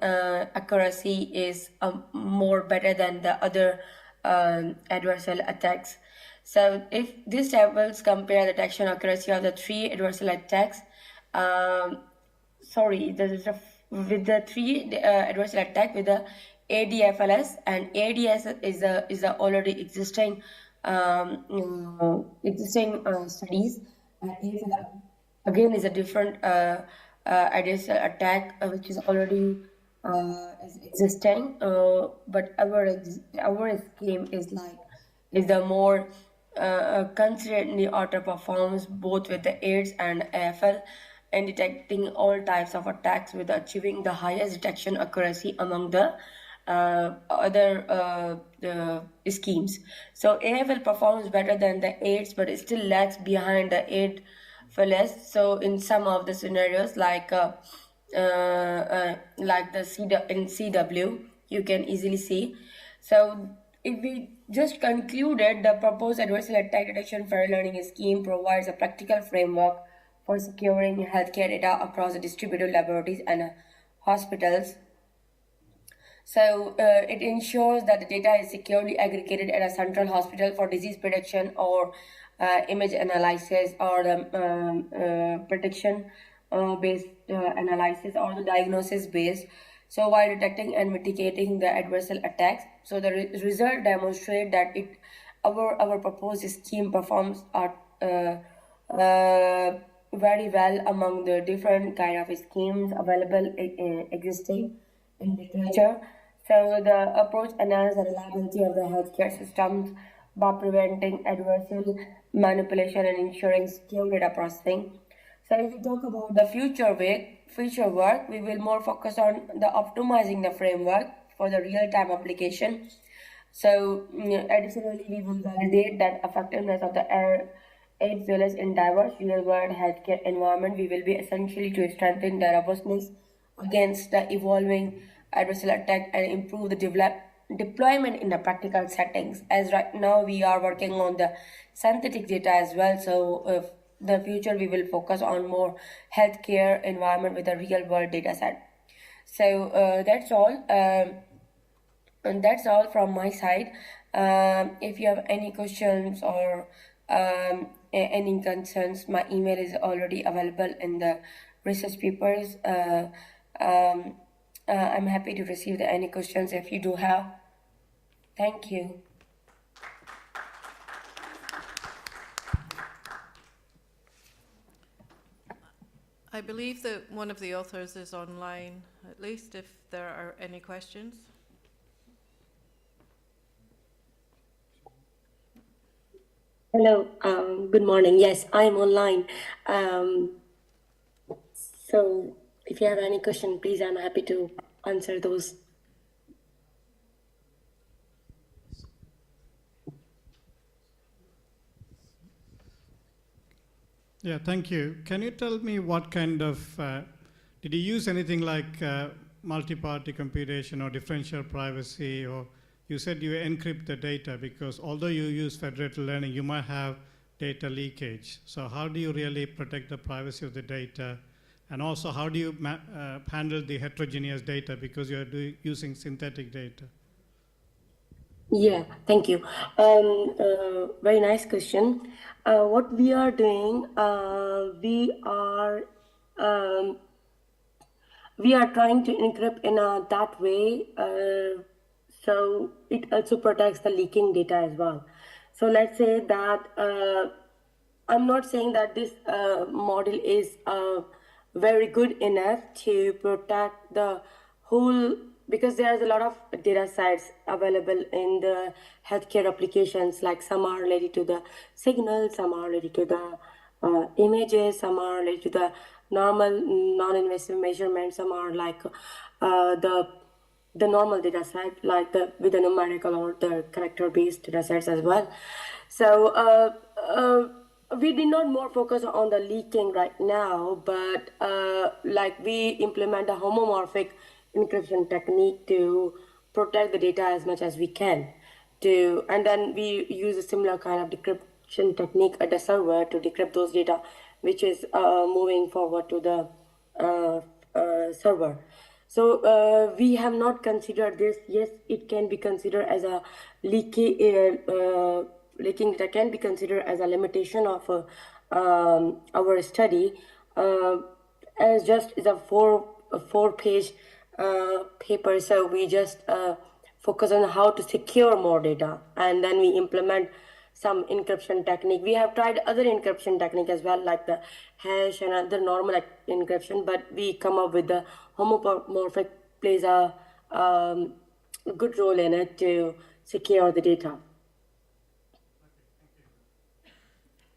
S18: accuracy is more better than the other adversarial attacks. So if these tables compare the detection accuracy of the 3 adversarial attacks, with the 3 adversarial attack with the ADFLS, and ADS is a already existing studies. Again, is a different adversarial attack which is already is existing, but our scheme is the more considerably outperforms both with the AIDS and AFL in detecting all types of attacks, with achieving the highest detection accuracy among the other schemes. So AFL performs better than the AIDS, but it still lags behind the AFLS. So in some of the scenarios, like the in CW, you can easily see. So if we just concluded, the proposed adversarial attack detection for learning scheme provides a practical framework for securing healthcare data across the distributed laboratories and hospitals. So it ensures that the data is securely aggregated at a central hospital for disease prediction or image analysis, or the prediction based analysis, or the diagnosis based. So while detecting and mitigating the adversarial attacks, so the result demonstrate that our proposed scheme performs very well among the different kind of schemes available existing in literature. So the approach enhances the reliability of the healthcare systems by preventing adversarial manipulation and ensuring secure data processing. So if we talk about the future work, we will more focus on the optimizing the framework for the real-time application. So additionally, we will validate that effectiveness of the AIDS in diverse real-world healthcare environment. We will be essentially to strengthen the robustness against the evolving adversarial attack and improve the deployment in the practical settings. As right now we are working on the synthetic data as well. So the future we will focus on more healthcare environment with a real-world data set. So that's all. And that's all from my side. If you have any questions or any concerns, my email is already available in the research papers. I'm happy to receive any questions if you do have. Thank you.
S16: I believe that one of the authors is online, at least if there are any questions.
S18: Hello, good morning. Yes, I'm online. So if you have any question, please, I'm happy to answer those.
S8: Yeah, thank you. Can you tell me what kind of, did you use anything like multi-party computation or differential privacy, or you said you encrypt the data because although you use federated learning, you might have data leakage. So how do you really protect the privacy of the data? And also how do you handle the heterogeneous data because you're using synthetic data?
S18: Yeah, thank you. Very nice question. What we are doing, we are trying to encrypt in that way, so it also protects the leaking data as well. So let's say that I'm not saying that this model is very good enough to protect the whole, because there's a lot of data sets available in the healthcare applications, like some are related to the signal, some are related to the images, some are related to the normal non-invasive measurements, some are like the normal data set, like with the numerical or the character-based data sets as well. So we did not more focus on the leaking right now, but like we implement a homomorphic encryption technique to protect the data as much as we can. And then we use a similar kind of decryption technique at the server to decrypt those data, which is moving forward to the server. So we have not considered this. Yes, it can be considered as a leaking data can be considered as a limitation of our study, as just is a four-page paper. So we just focus on how to secure more data, and then we implement some encryption technique. We have tried other encryption technique as well, like the hash and other normal encryption, but we come up with the homomorphic plays a good role in it to secure the data.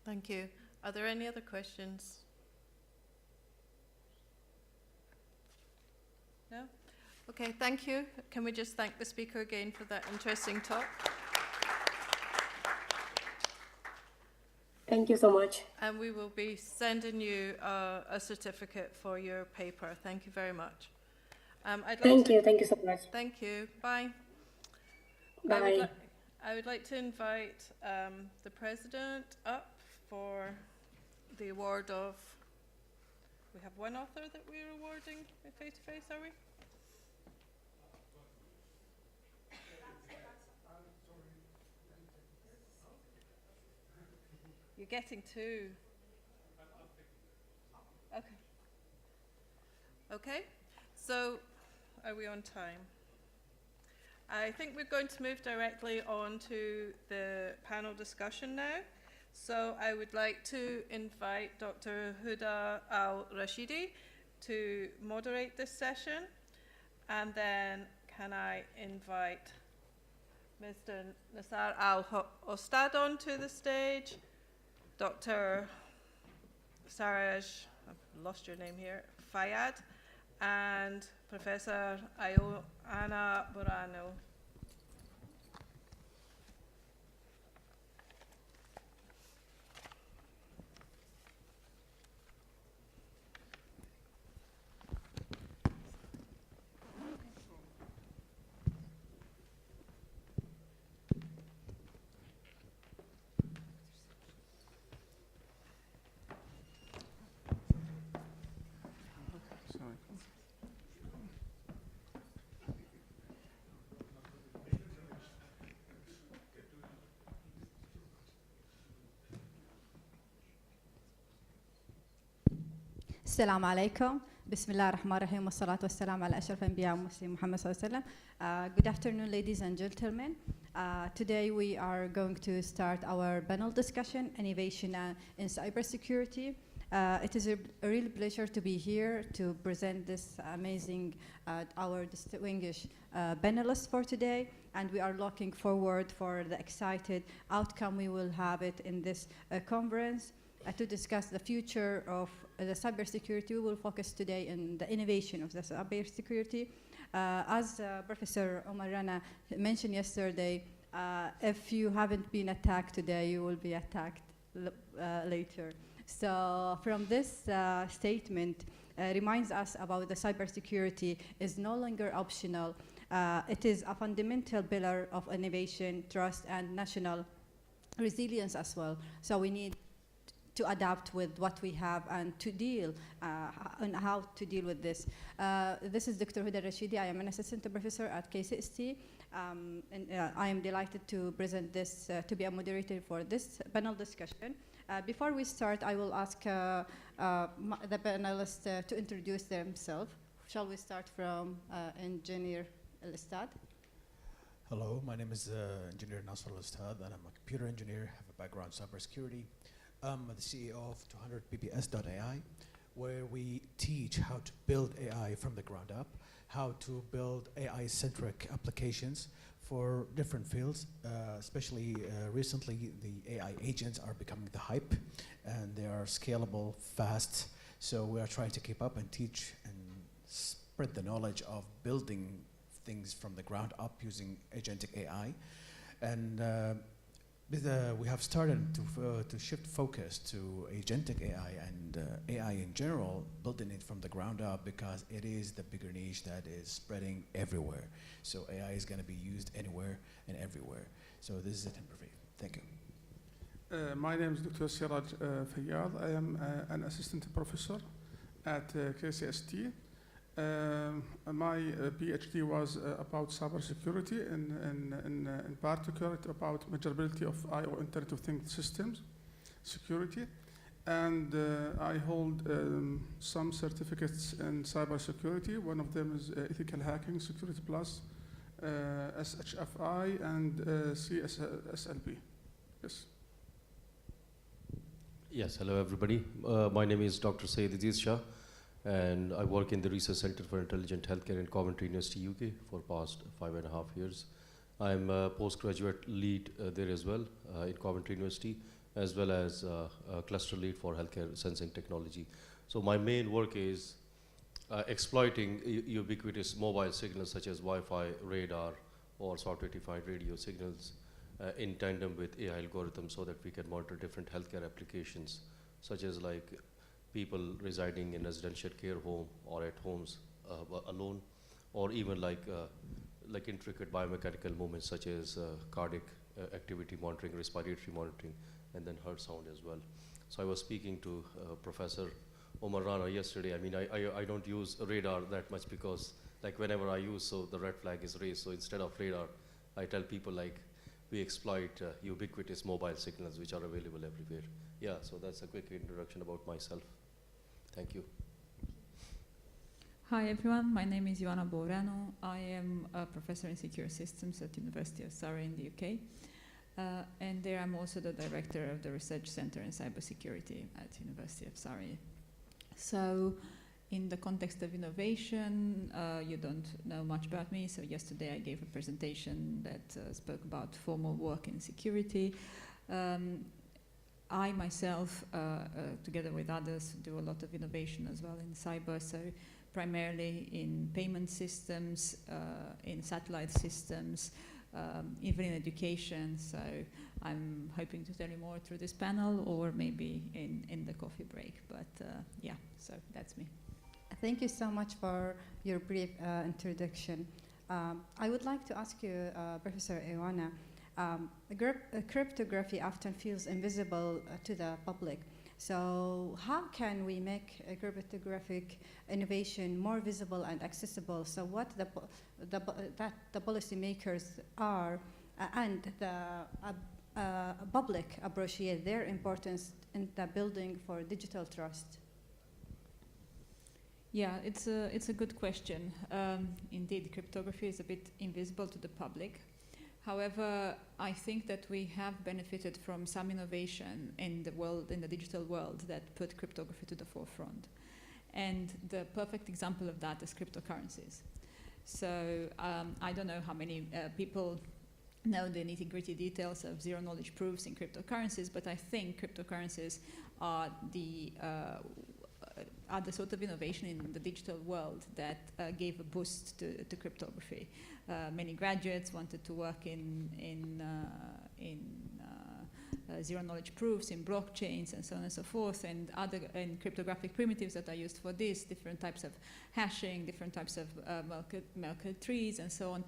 S16: Thank you. Are there any other questions? No? Okay, thank you. Can we just thank the speaker again for that interesting talk?
S18: Thank you so much.
S16: And we will be sending you a certificate for your paper. Thank you very much.
S18: Thank you so much.
S16: Thank you. Bye.
S18: Bye.
S16: I would like to invite the president up for the award of, we have one author that we're awarding face-to-face, are we? You're getting two. Okay. Okay, so are we on time? I think we're going to move directly on to the panel discussion now. So I would like to invite Dr. Huda Al-Rashidi to moderate this session. And then can I invite Mr. Nasar Al-Ostad onto the stage, Dr. Saraj, I've lost your name here, Fayad, and Professor Ana Burano.
S19: السلام عليكم. بسم الله الرحمن الرحيم والصلاة والسلام على أشرف الأنبياء والمرسلين محمد صلى الله عليه وسلم. Good afternoon, ladies and gentlemen. Today we are going to start our panel discussion, Innovation in Cybersecurity. It is a real pleasure to be here to present this amazing, our distinguished panelists for today, and we are looking forward for the excited outcome we will have it in this conference. To discuss the future of the cybersecurity, we will focus today on the innovation of the cybersecurity. As Professor Omar Rana mentioned yesterday, if you haven't been attacked today, you will be attacked later. So from this statement reminds us about the cybersecurity is no longer optional. It is a fundamental pillar of innovation, trust, and national resilience as well. So we need to adapt with what we have and to deal on how to deal with this. This is Dr. Huda Rashidi. I am an assistant professor at KCST. And I am delighted to present this, to be a moderator for this panel discussion. Before we start, I will ask the panelists to introduce themselves. Shall we start from Engineer Al-Istad?
S20: Hello, my name is Engineer Nasser Al-Istad, and I'm a computer engineer, have a background in cybersecurity. I'm the CEO of 200bbs.ai, where we teach how to build AI from the ground up, how to build AI-centric applications for different fields, especially recently the AI agents are becoming the hype, and they are scalable, fast, so we are trying to keep up and teach and spread the knowledge of building things from the ground up using agentic AI. And we have started to shift focus to agentic AI and AI in general, building it from the ground up because it is the bigger niche that is spreading everywhere. So AI is going to be used anywhere and everywhere. So this is it in brief. Thank you.
S21: My name is Dr. Siraj Fayyad. I am an assistant professor at KCST. My PhD was about cybersecurity, in particular about measurability of I/O Internet of Things systems security, and I hold some certificates in cybersecurity. One of them is Ethical Hacking, Security Plus, SHFI, and CSLB. Yes.
S22: Yes, hello everybody. My name is Dr. Syed Aziz Shah, and I work in the Research Center for Intelligent Healthcare in Coventry University, UK for past 5.5 years. I'm a postgraduate lead there as well in Coventry University, as well as a cluster lead for healthcare sensing technology. So my main work is exploiting ubiquitous mobile signals such as Wi-Fi, radar, or software-defined radio signals in tandem with AI algorithms so that we can monitor different healthcare applications, such as like people residing in residential care home or at homes alone, or even like intricate biomechanical movements such as cardiac activity monitoring, respiratory monitoring, and then heart sound as well. So I was speaking to Professor Omar Rana yesterday. I mean, I don't use radar that much because like whenever I use, so the red flag is raised. So instead of radar, I tell people like we exploit ubiquitous mobile signals which are available everywhere. Yeah, so that's a quick introduction about myself. Thank you.
S5: Hi everyone, my name is Ioana Bourano. I am a professor in secure systems at University of Surrey in the UK. And there I'm also the director of the Research Center in Cybersecurity at University of Surrey. So in the context of innovation, you don't know much about me. So yesterday I gave a presentation that spoke about formal work in security. I myself, together with others, do a lot of innovation as well in cyber, so primarily in payment systems, in satellite systems, even in education. So I'm hoping to tell you more through this panel or maybe in the coffee break. But yeah, so that's me.
S19: Thank you so much for your brief introduction. I would like to ask you, Professor Ioana, cryptography often feels invisible to the public. So how can we make cryptographic innovation more visible and accessible? So what that the policymakers are and the public appreciate their importance in the building for digital trust?
S5: Yeah, it's a good question. Indeed, cryptography is a bit invisible to the public. However, I think that we have benefited from some innovation in the world, in the digital world, that put cryptography to the forefront. And the perfect example of that is cryptocurrencies. So I don't know how many people know the nitty-gritty details of zero-knowledge proofs in cryptocurrencies, but I think cryptocurrencies are the sort of innovation in the digital world that gave a boost to cryptography. Many graduates wanted to work in zero-knowledge proofs, in blockchains, and so on and so forth, and other cryptographic primitives that are used for this, different types of hashing, different types of Merkle trees, and so on,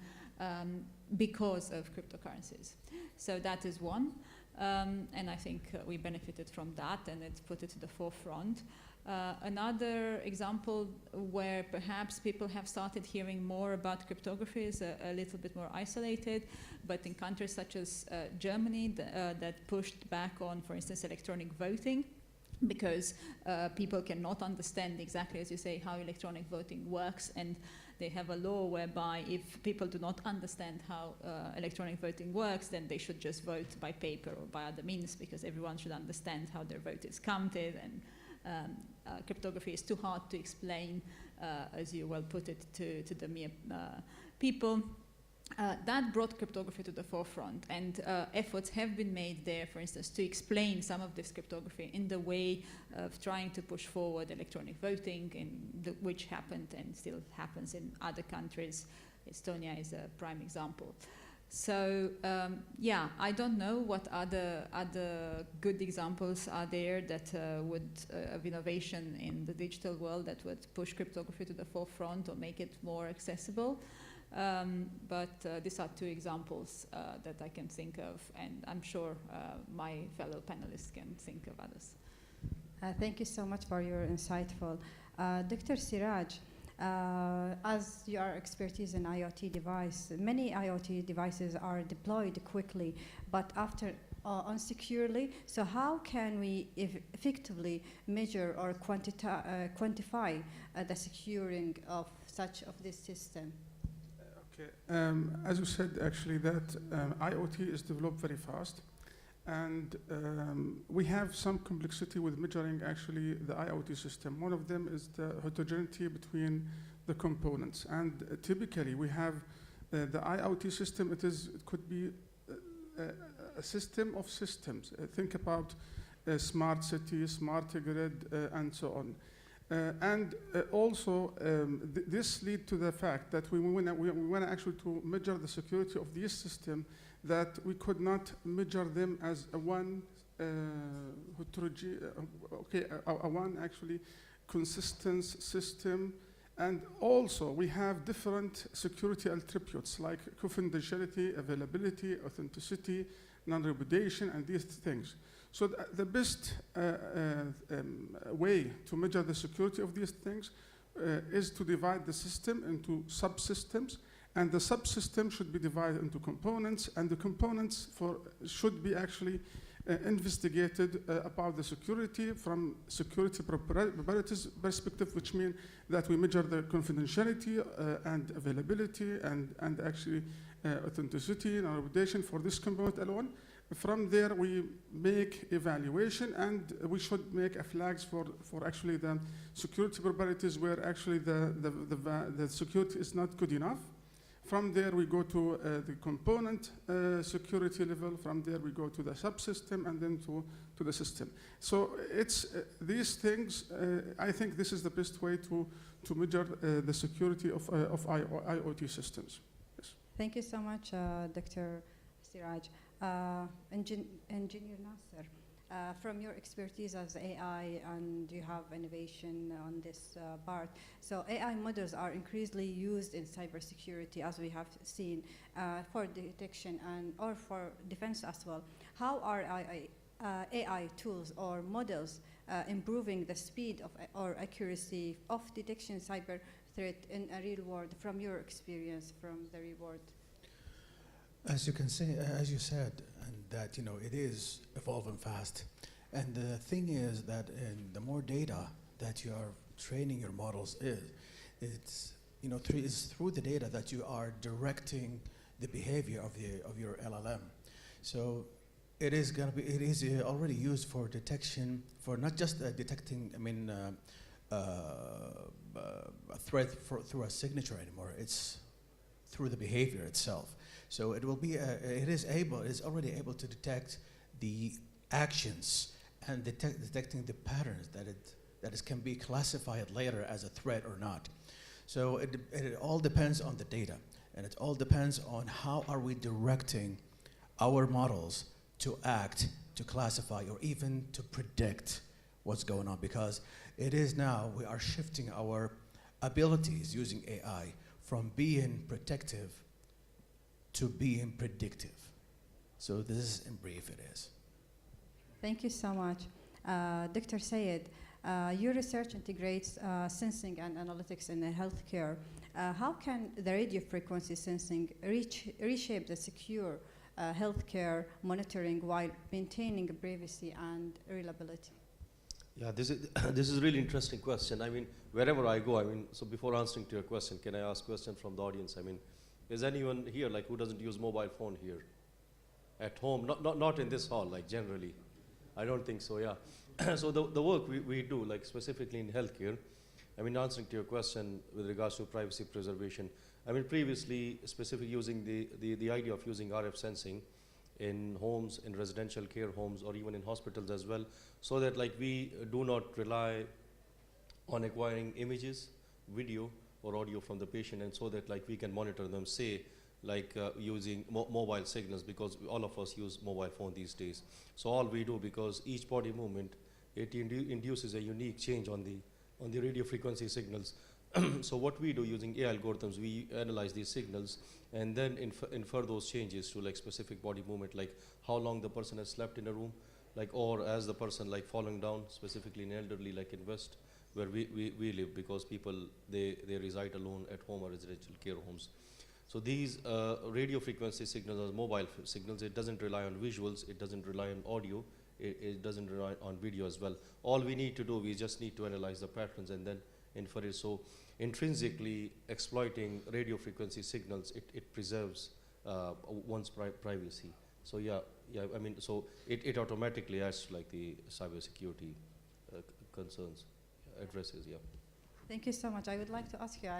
S5: because of cryptocurrencies. So that is one, and I think we benefited from that, and it's put it to the forefront. Another example where perhaps people have started hearing more about cryptography is a little bit more isolated, but in countries such as Germany that pushed back on, for instance, electronic voting, because people cannot understand exactly, as you say, how electronic voting works, and they have a law whereby if people do not understand how electronic voting works, then they should just vote by paper or by other means, because everyone should understand how their vote is counted, and cryptography is too hard to explain, as you well put it, to the mere people. That brought cryptography to the forefront, and efforts have been made there, for instance, to explain some of this cryptography in the way of trying to push forward electronic voting, which happened and still happens in other countries. Estonia is a prime example. So yeah, I don't know what other good examples are there that of innovation in the digital world that would push cryptography to the forefront or make it more accessible. But these are two examples that I can think of, and I'm sure my fellow panelists can think of others.
S19: Thank you so much for your insightful. Dr. Siraj, as your expertise in IoT device, many IoT devices are deployed quickly, but after unsecurely. So how can we effectively measure or quantify the securing of this system?
S21: As you said, actually, that IoT is developed very fast, and we have some complexity with measuring actually the IoT system. One of them is the heterogeneity between the components, and typically we have the IoT system. It could be a system of systems. Think about a smart city, smart grid, and so on. And also, this leads to the fact that we want actually to measure the security of this system, that we could not measure them as a one one actually consistent system. And also, we have different security attributes like confidentiality, availability, authenticity, non-repudiation, and these things. So the best way to measure the security of these things is to divide the system into subsystems, and the subsystem should be divided into components, and the components should be actually investigated about the security from security properties perspective, which means that we measure the confidentiality and availability and actually authenticity and repudiation for this component alone. From there, we make evaluation, and we should make flags for actually the security properties where actually the security is not good enough. From there, we go to the component security level. From there, we go to the subsystem, and then to the system. So it's these things. I think this is the best way to measure the security of IoT systems. Yes.
S19: Thank you so much, Dr. Siraj. Engineer Nasser, from your expertise as AI, and you have innovation on this part, so AI models are increasingly used in cybersecurity, as we have seen, for detection or for defense as well. How are AI tools or models improving the speed or accuracy of detection cyber threat in a real world, from your experience from the real world?
S20: As you can say, as you said, and that it is evolving fast, and the thing is that the more data that you are training your models it's through the data that you are directing the behavior of your LLM. So it is already used for detection, for not just detecting, a threat through a signature anymore. It's through the behavior itself. So it will be, it is already able to detect the actions and detecting the patterns that can be classified later as a threat or not. So it all depends on the data, and it all depends on how are we directing our models to act, to classify, or even to predict what's going on, because it is now we are shifting our abilities using AI from being protective to being predictive. So this is, in brief, it is.
S19: Thank you so much. Dr. Sayed, your research integrates sensing and analytics in healthcare. How can the radio frequency sensing reshape the secure healthcare monitoring while maintaining privacy and reliability?
S22: Yeah, this is a really interesting question. I mean, wherever I go, so before answering to your question, can I ask a question from the audience? I mean, is anyone here like who doesn't use mobile phone here? At home, not in this hall, like generally. I don't think so, yeah. So the work we do, like specifically in healthcare, answering to your question with regards to privacy preservation, previously specifically using the idea of using RF sensing in homes, in residential care homes, or even in hospitals as well, so that like we do not rely on acquiring images, video, or audio from the patient, and so that like we can monitor them, say, like using mobile signals, because all of us use mobile phone these days. So all we do, because each body movement, it induces a unique change on the radio frequency signals. So what we do using AI algorithms, we analyze these signals and then infer those changes to like specific body movement, like how long the person has slept in a room, like, or as the person like falling down, specifically in elderly, like in West, where we live, because people, they reside alone at home or residential care homes. So these radio frequency signals are mobile signals. It doesn't rely on visuals, it doesn't rely on audio, it doesn't rely on video as well. All we need to do, we just need to analyze the patterns and then infer it. So intrinsically exploiting radio frequency signals, it preserves one's privacy. So so it automatically adds to like the cybersecurity concerns, addresses, yeah.
S19: Thank you so much. I would like to ask you,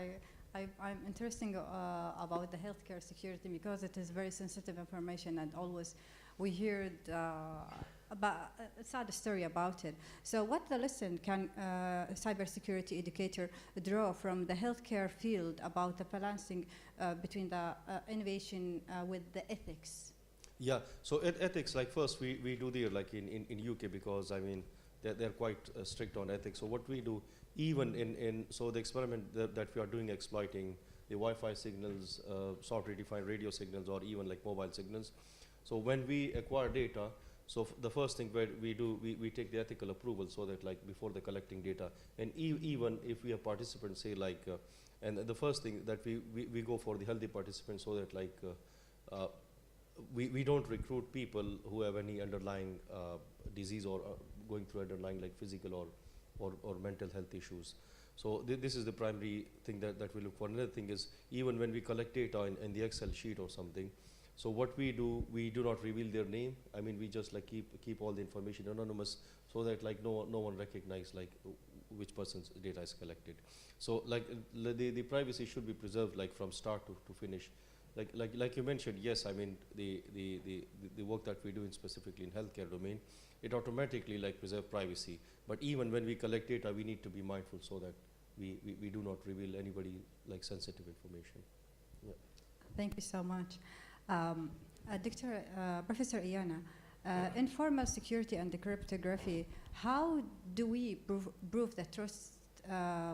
S19: I'm interested about the healthcare security, because it is very sensitive information, and always we heard about a sad story about it. So what the lesson can cybersecurity educator draw from the healthcare field about the balancing between the innovation with the ethics?
S22: Yeah, so ethics, like first we do there, like in UK, because they're quite strict on ethics. So what we do, even so the experiment that we are doing, exploiting the Wi-Fi signals, software-defined radio signals, or even like mobile signals. So when we acquire data, so the first thing we do, we take the ethical approval, so that like before the collecting data, and even if we have participants, say like, and the first thing that we go for the healthy participants, so that like we don't recruit people who have any underlying disease or going through underlying like physical or mental health issues. So this is the primary thing that we look for. Another thing is, even when we collect data in the Excel sheet or something, so what we do not reveal their name. We just like keep all the information anonymous, so that like no one recognize like which person's data is collected. So like the privacy should be preserved like from start to finish. Like you mentioned, yes, the work that we do specifically in healthcare domain, it automatically like preserve privacy. But even when we collect data, we need to be mindful, so that we do not reveal anybody like sensitive information. Yeah.
S19: Thank you so much. Professor Iyana, informal security and cryptography, how do we prove the trust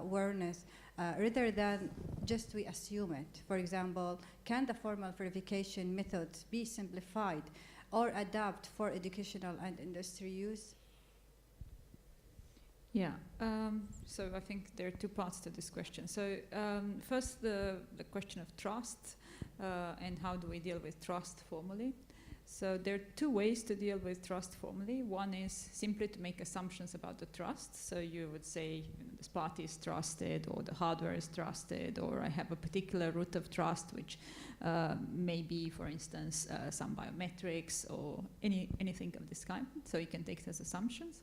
S19: awareness rather than just we assume it? For example, can the formal verification methods be simplified or adapt for educational and industry use?
S5: Yeah, so I think there are two parts to this question. So first, the question of trust and how do we deal with trust formally. So there are two ways to deal with trust formally. One is simply to make assumptions about the trust. So you would say, this party is trusted, or the hardware is trusted, or I have a particular root of trust, which may be, for instance, some biometrics or anything of this kind. So you can take it as assumptions.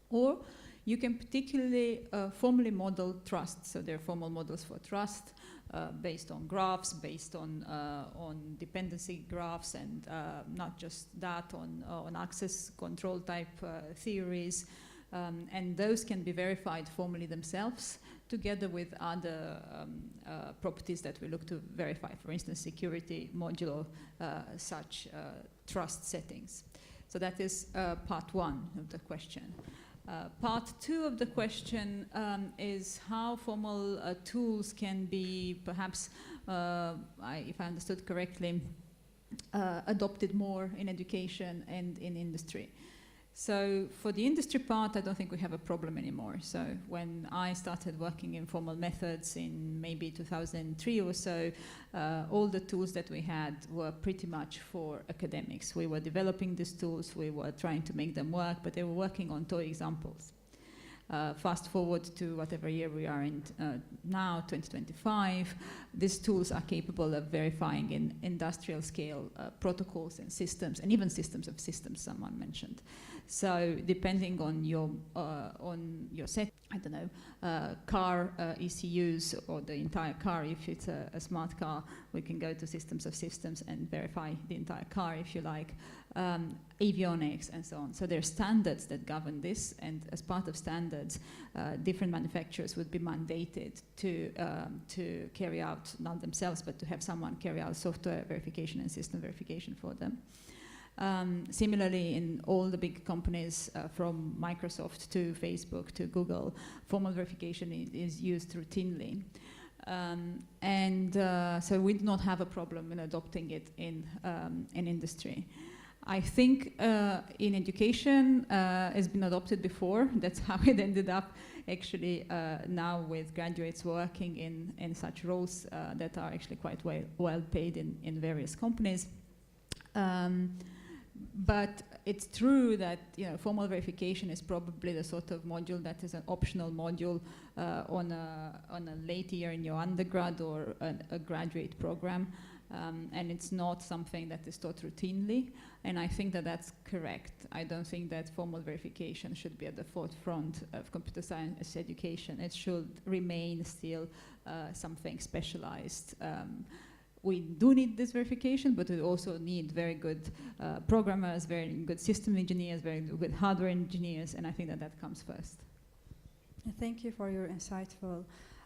S5: Or you can particularly formally model trust. So there are formal models for trust based on graphs, based on dependency graphs, and not just that, on access control type theories. And those can be verified formally themselves, together with other properties that we look to verify, for instance, security modulo such trust settings. So that is part one of the question. Part two of the question is how formal tools can be, perhaps, if I understood correctly, adopted more in education and in industry. So for the industry part, I don't think we have a problem anymore. So when I started working in formal methods in maybe 2003 or so, all the tools that we had were pretty much for academics. We were developing these tools, we were trying to make them work, but they were working on toy examples. Fast forward to whatever year we are in now, 2025, these tools are capable of verifying in industrial scale protocols and systems, and even systems of systems, someone mentioned. So depending on your set, I don't know, car ECUs, or the entire car, if it's a smart car, we can go to systems of systems and verify the entire car, if you like, avionics and so on. So there are standards that govern this, and as part of standards, different manufacturers would be mandated to carry out, not themselves, but to have someone carry out software verification and system verification for them. Similarly, in all the big companies, from Microsoft to Facebook to Google, formal verification is used routinely. So we do not have a problem in adopting it in industry. I think in education it's been adopted before. That's how it ended up actually now with graduates working in such roles that are actually quite well paid in various companies. But it's true that formal verification is probably the sort of module that is an optional module on a late year in your undergrad or a graduate program, and it's not something that is taught routinely. And I think that that's correct. I don't think that formal verification should be at the forefront of computer science education. It should remain still something specialized. We do need this verification, but we also need very good programmers, very good system engineers, very good hardware engineers, and I think that comes first.
S19: Thank you for your insightful.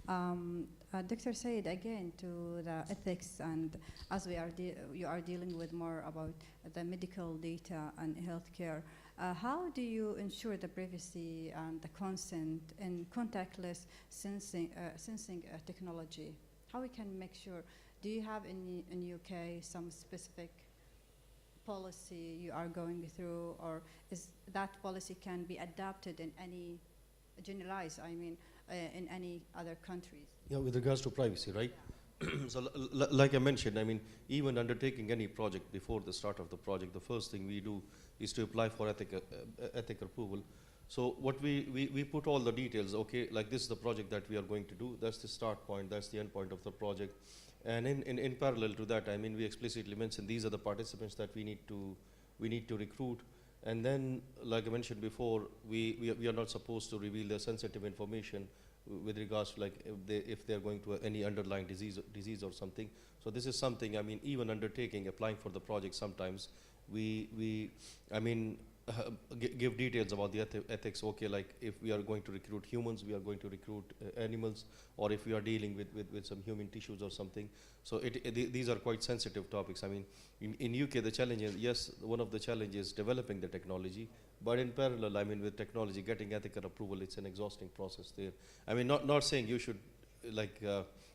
S19: Dr. Said, again, to the ethics, and as you are dealing with more about the medical data and healthcare, how do you ensure the privacy and the consent in contactless sensing technology? How we can make sure? Do you have in UK some specific policy you are going through, or is that policy can be adapted in any, generalized, I mean, in any other countries?
S22: Yeah, with regards to privacy, right? So like I mentioned, I mean, even undertaking any project, before the start of the project, the first thing we do is to apply for ethic approval. So what we put all the details, okay, like this is the project that we are going to do, that's the start point, that's the end point of the project. And in parallel to that, I mean, we explicitly mentioned these are the participants that we need to recruit. And then, like I mentioned before, we are not supposed to reveal the sensitive information with regards to, like, if they're going to any underlying disease or something. So this is something, I mean, even applying for the project, sometimes give details about the ethics. Okay, like if we are going to recruit humans, we are going to recruit animals, or if we are dealing with some human tissues or something. So these are quite sensitive topics. I mean, in UK, the challenge is, yes, one of the challenges is developing the technology, but in parallel, I mean, with technology, getting ethical approval, it's an exhausting process there. I mean, not saying you should, like,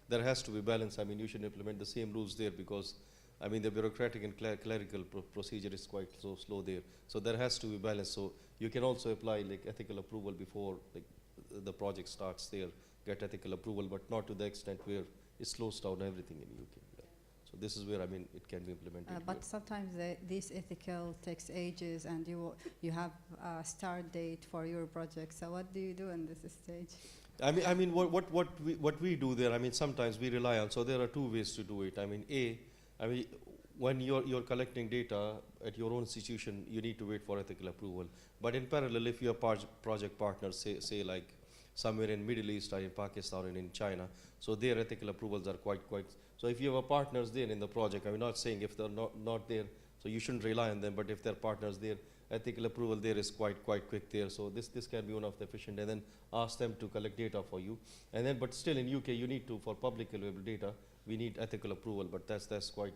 S22: there has to be balance. I mean, you should implement the same rules there, because I mean, the bureaucratic and clerical procedure is quite so slow there. So there has to be balance. So you can also apply, like, ethical approval before, like, the project starts there, get ethical approval, but not to the extent where it slows down everything in UK. Yeah. So this is where, I mean, it can be implemented.
S19: But sometimes this ethical takes ages, and you have a start date for your project. So what do you do in this stage?
S22: I mean, what we do there, I mean, sometimes we rely on, so there are two ways to do it. I mean, when you're collecting data at your own institution, you need to wait for ethical approval. But in parallel, if your project partners, say like somewhere in Middle East or in Pakistan or in China, so their ethical approvals are quite, so if you have partners there in the project, I'm not saying if they're not there, so you shouldn't rely on them, but if they're partners there, ethical approval there is quite quick there. So this can be one of the efficient, and then ask them to collect data for you. And then, but still in UK, you need to, for public available data, we need ethical approval, but that's quite,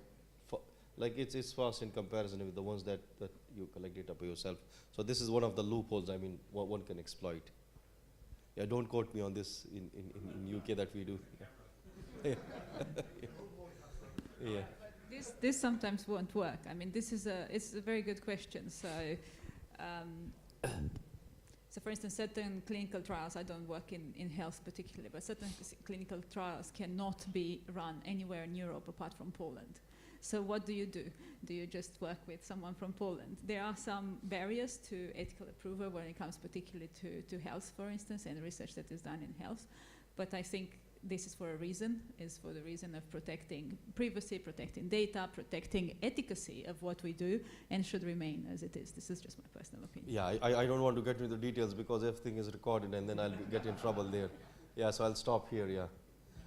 S22: like it's fast in comparison with the ones that you collect data by yourself. So this is one of the loopholes, I mean, one can exploit. Yeah, don't quote me on this in UK that we do. Yeah. Yeah.
S5: This sometimes won't work. I mean, it's a very good question. So, so for instance, certain clinical trials, I don't work in health particularly, but certain clinical trials cannot be run anywhere in Europe apart from Poland. So what do? Do you just work with someone from Poland? There are some barriers to ethical approval when it comes particularly to health, for instance, and research that is done in health. But I think this is for a reason, is for the reason of protecting privacy, protecting data, protecting efficacy of what we do, and should remain as it is. This is just my personal opinion.
S22: Yeah, I don't want to get into the details because everything is recorded and then I'll get in trouble there. Yeah, so I'll stop here, yeah.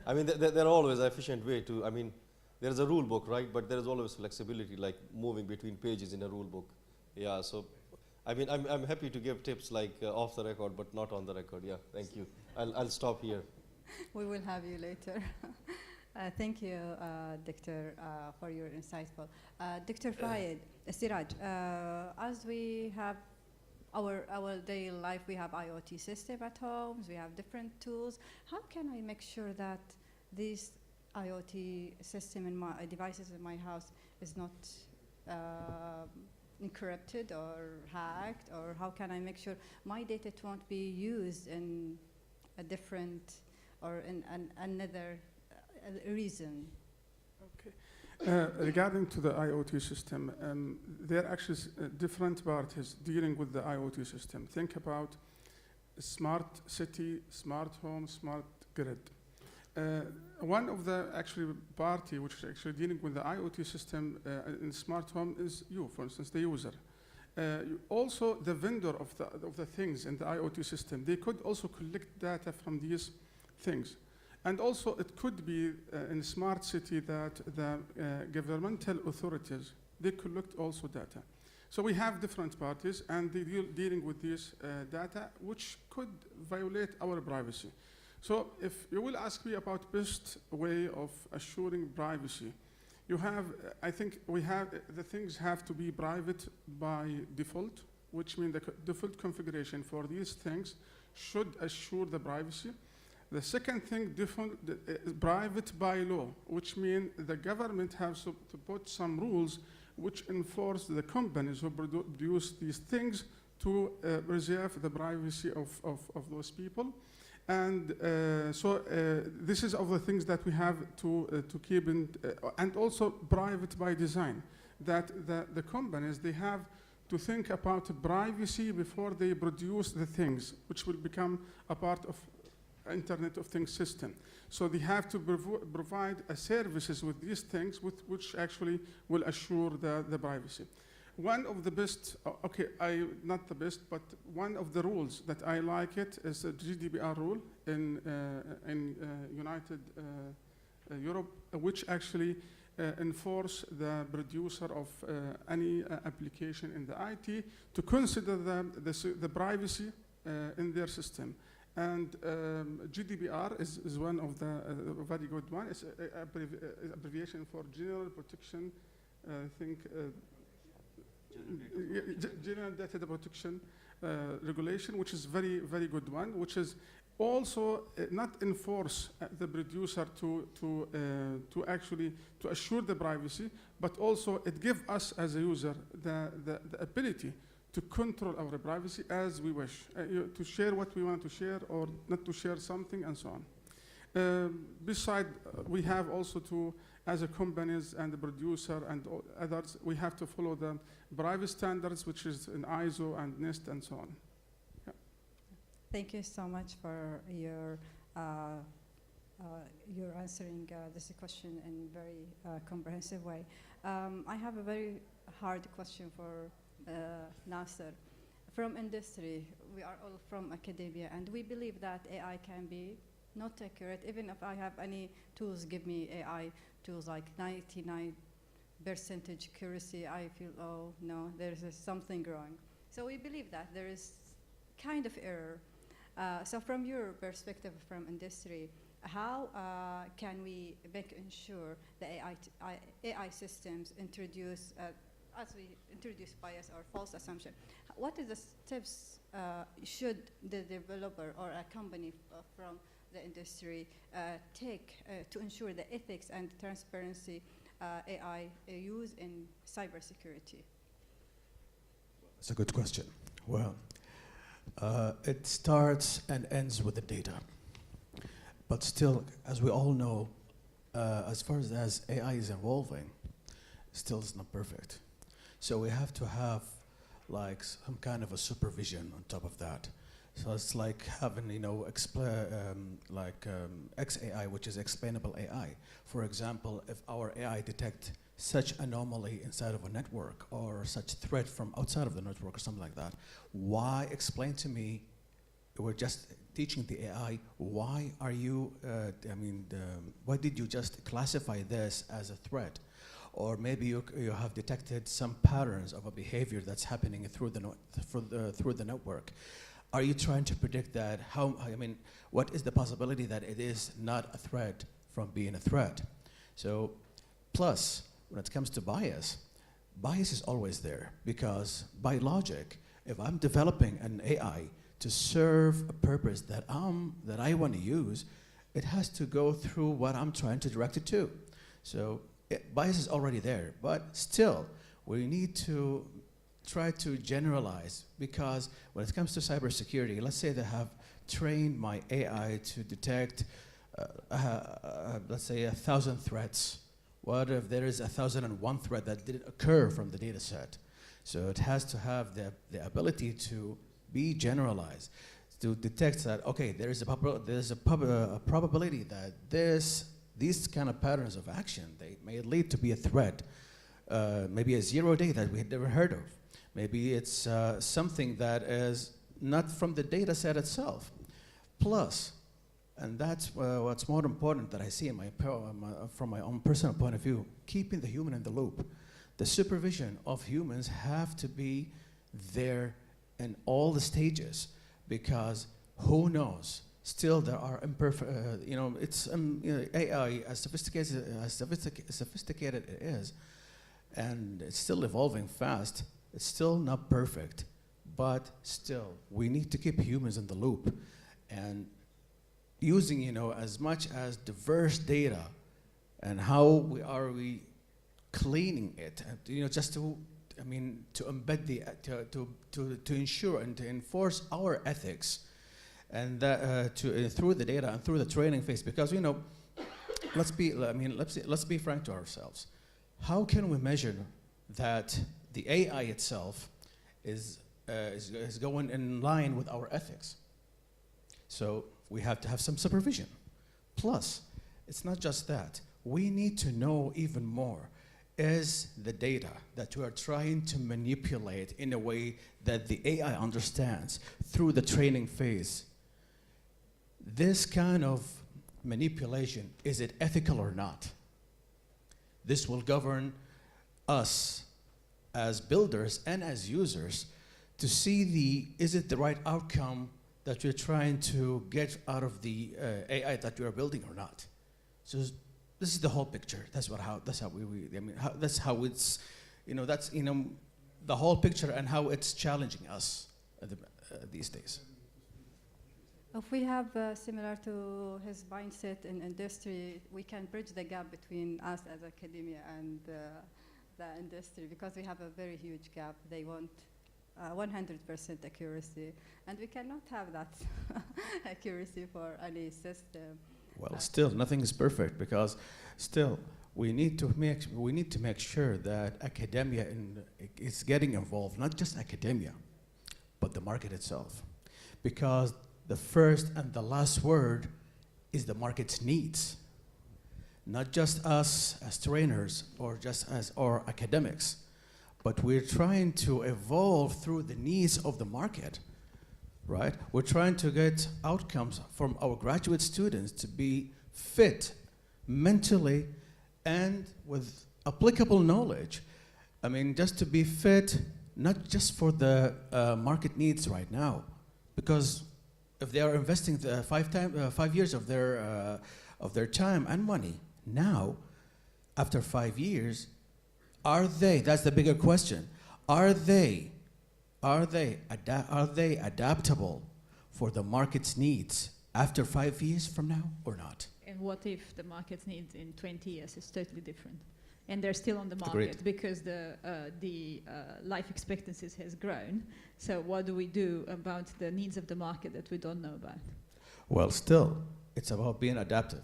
S22: I mean, there are always an efficient way to, I mean, there's a rule book, right? But there is always flexibility, like moving between pages in a rule book. Yeah, so, I mean, I'm happy to give tips like off the record, but not on the record. Yeah, thank you. I'll stop here.
S19: We will have you later. Thank you, Dr. For your insightful. Dr. Fayed, Siraj, as we have our daily life, we have IoT system at homes, we have different tools. How can I make sure that this IoT system in my devices in my house is not encrypted or hacked, or how can I make sure my data won't be used in a different or in another reason?
S21: Okay. Regarding to the IoT system, there are actually different parties dealing with the IoT system. Think about smart city, smart home, smart grid. One of the actually party which is actually dealing with the IoT system in smart home is you, for instance, the user. Also, the vendor of the things in the IoT system, they could also collect data from these things. And also, it could be in a smart city that the governmental authorities, they collect also data. So we have different parties, and they dealing with this data, which could violate our privacy. So if you will ask me about best way of assuring privacy, you have, I think we have, the things have to be private by default, which means the default configuration for these things should assure the privacy. The second thing, private by law, which means the government has to put some rules which enforce the companies who produce these things to preserve the privacy of those people. And so this is of the things that we have to keep in, and also private by design, that the companies, they have to think about privacy before they produce the things, which will become a part of Internet of Things system. So they have to provide services with these things which actually will assure the privacy. One of the best, not the best, but one of the rules that I like it is the GDPR rule in United Europe, which actually enforce the producer of any application in the IT to consider the privacy in their system. And GDPR is one of the very good one. It's an abbreviation for General Protection, I think, General Data Protection Regulation, which is very, very good one, which is also not enforce the producer to actually to assure the privacy, but also it gives us as a user the ability to control our privacy as we wish, to share what we want to share or not to share something and so on. Besides, we have also to as a companies and the producer and all others, we have to follow the private standards, which is in ISO and NIST and so on. Yeah.
S19: Thank you so much for your answering this question in a very comprehensive way. I have a very hard question for Nasser. From industry, we are all from academia, and we believe that AI can be not accurate. Even if I have any tools, give me AI tools like 99% accuracy, I feel, oh no, there's something wrong. So we believe that there is kind of error. So from your perspective from industry, how can we make ensure the AI systems introduce, as we introduce bias or false assumption, what is the steps should the developer or a company from the industry take to ensure the ethics and transparency AI use in cybersecurity?
S20: That's a good question. Well, it starts and ends with the data. But still, as we all know, as far as AI is evolving, still it's not perfect. So we have to have like some kind of a supervision on top of that. So it's like having, you know, XAI, which is explainable AI. For example, if our AI detect such anomaly inside of a network or such threat from outside of the network or something like that, why explain to me, we're just teaching the AI, why are you, why did you just classify this as a threat? Or maybe you have detected some patterns of a behavior that's happening through the network. Are you trying to predict that? What is the possibility that it is not a threat from being a threat? So, plus, when it comes to bias is always there, because by logic, if I'm developing an AI to serve a purpose that I want to use, it has to go through what I'm trying to direct it to. So bias is already there, but still, we need to try to generalize, because when it comes to cybersecurity, let's say they have trained my AI to detect, let's say 1,000 threats. What if there is 1,001 threat that didn't occur from the data set? So it has to have the ability to be generalized, to detect that, okay, there is a probability that these kind of patterns of action, they may lead to be a threat. Maybe a 0 day that we had never heard of. Maybe it's something that is not from the data set itself. Plus, and that's what's more important that I see in from my own personal point of view, keeping the human in the loop. The supervision of humans have to be there in all the stages, because who knows? Still, there are imperfect. It's AI as sophisticated it is, and it's still evolving fast. It's still not perfect, but still, we need to keep humans in the loop, and using as much as diverse data, and how we cleaning it, and, just to embed to ensure and to enforce our ethics, and that through the data and through the training phase, because let's be frank to ourselves. How can we measure that the AI itself is going in line with our ethics? So we have to have some supervision. Plus, it's not just that. We need to know even more. Is the data that we are trying to manipulate in a way that the AI understands through the training phase, this kind of manipulation, is it ethical or not? This will govern us as builders and as users to see is it the right outcome that we're trying to get out of the AI that we are building or not. So this is the whole picture. That's how it's, that's the whole picture and how it's challenging us these days.
S19: If we have similar to his mindset in industry, we can bridge the gap between us as academia and the industry, because we have a very huge gap. They want 100% accuracy, and we cannot have that accuracy for any system.
S20: Well, still, nothing is perfect, because still, we need to make sure that academia is getting involved, not just academia, but the market itself. Because the first and the last word is the market's needs. Not just us as trainers or just as our academics, but we're trying to evolve through the needs of the market, right? We're trying to get outcomes from our graduate students to be fit mentally and with applicable knowledge. I mean, just to be fit, not just for the market needs right now, because if they are investing 5 years of their time and money now, after 5 years, are they? That's the bigger question. Are they adaptable for the market's needs after 5 years from now or not?
S5: And what if the market's needs in 20 years is totally different? And they're still on the market
S20: Agreed.
S5: because the life expectancies has grown. So what do we do about the needs of the market that we don't know about?
S20: Well, still, it's about being adaptive.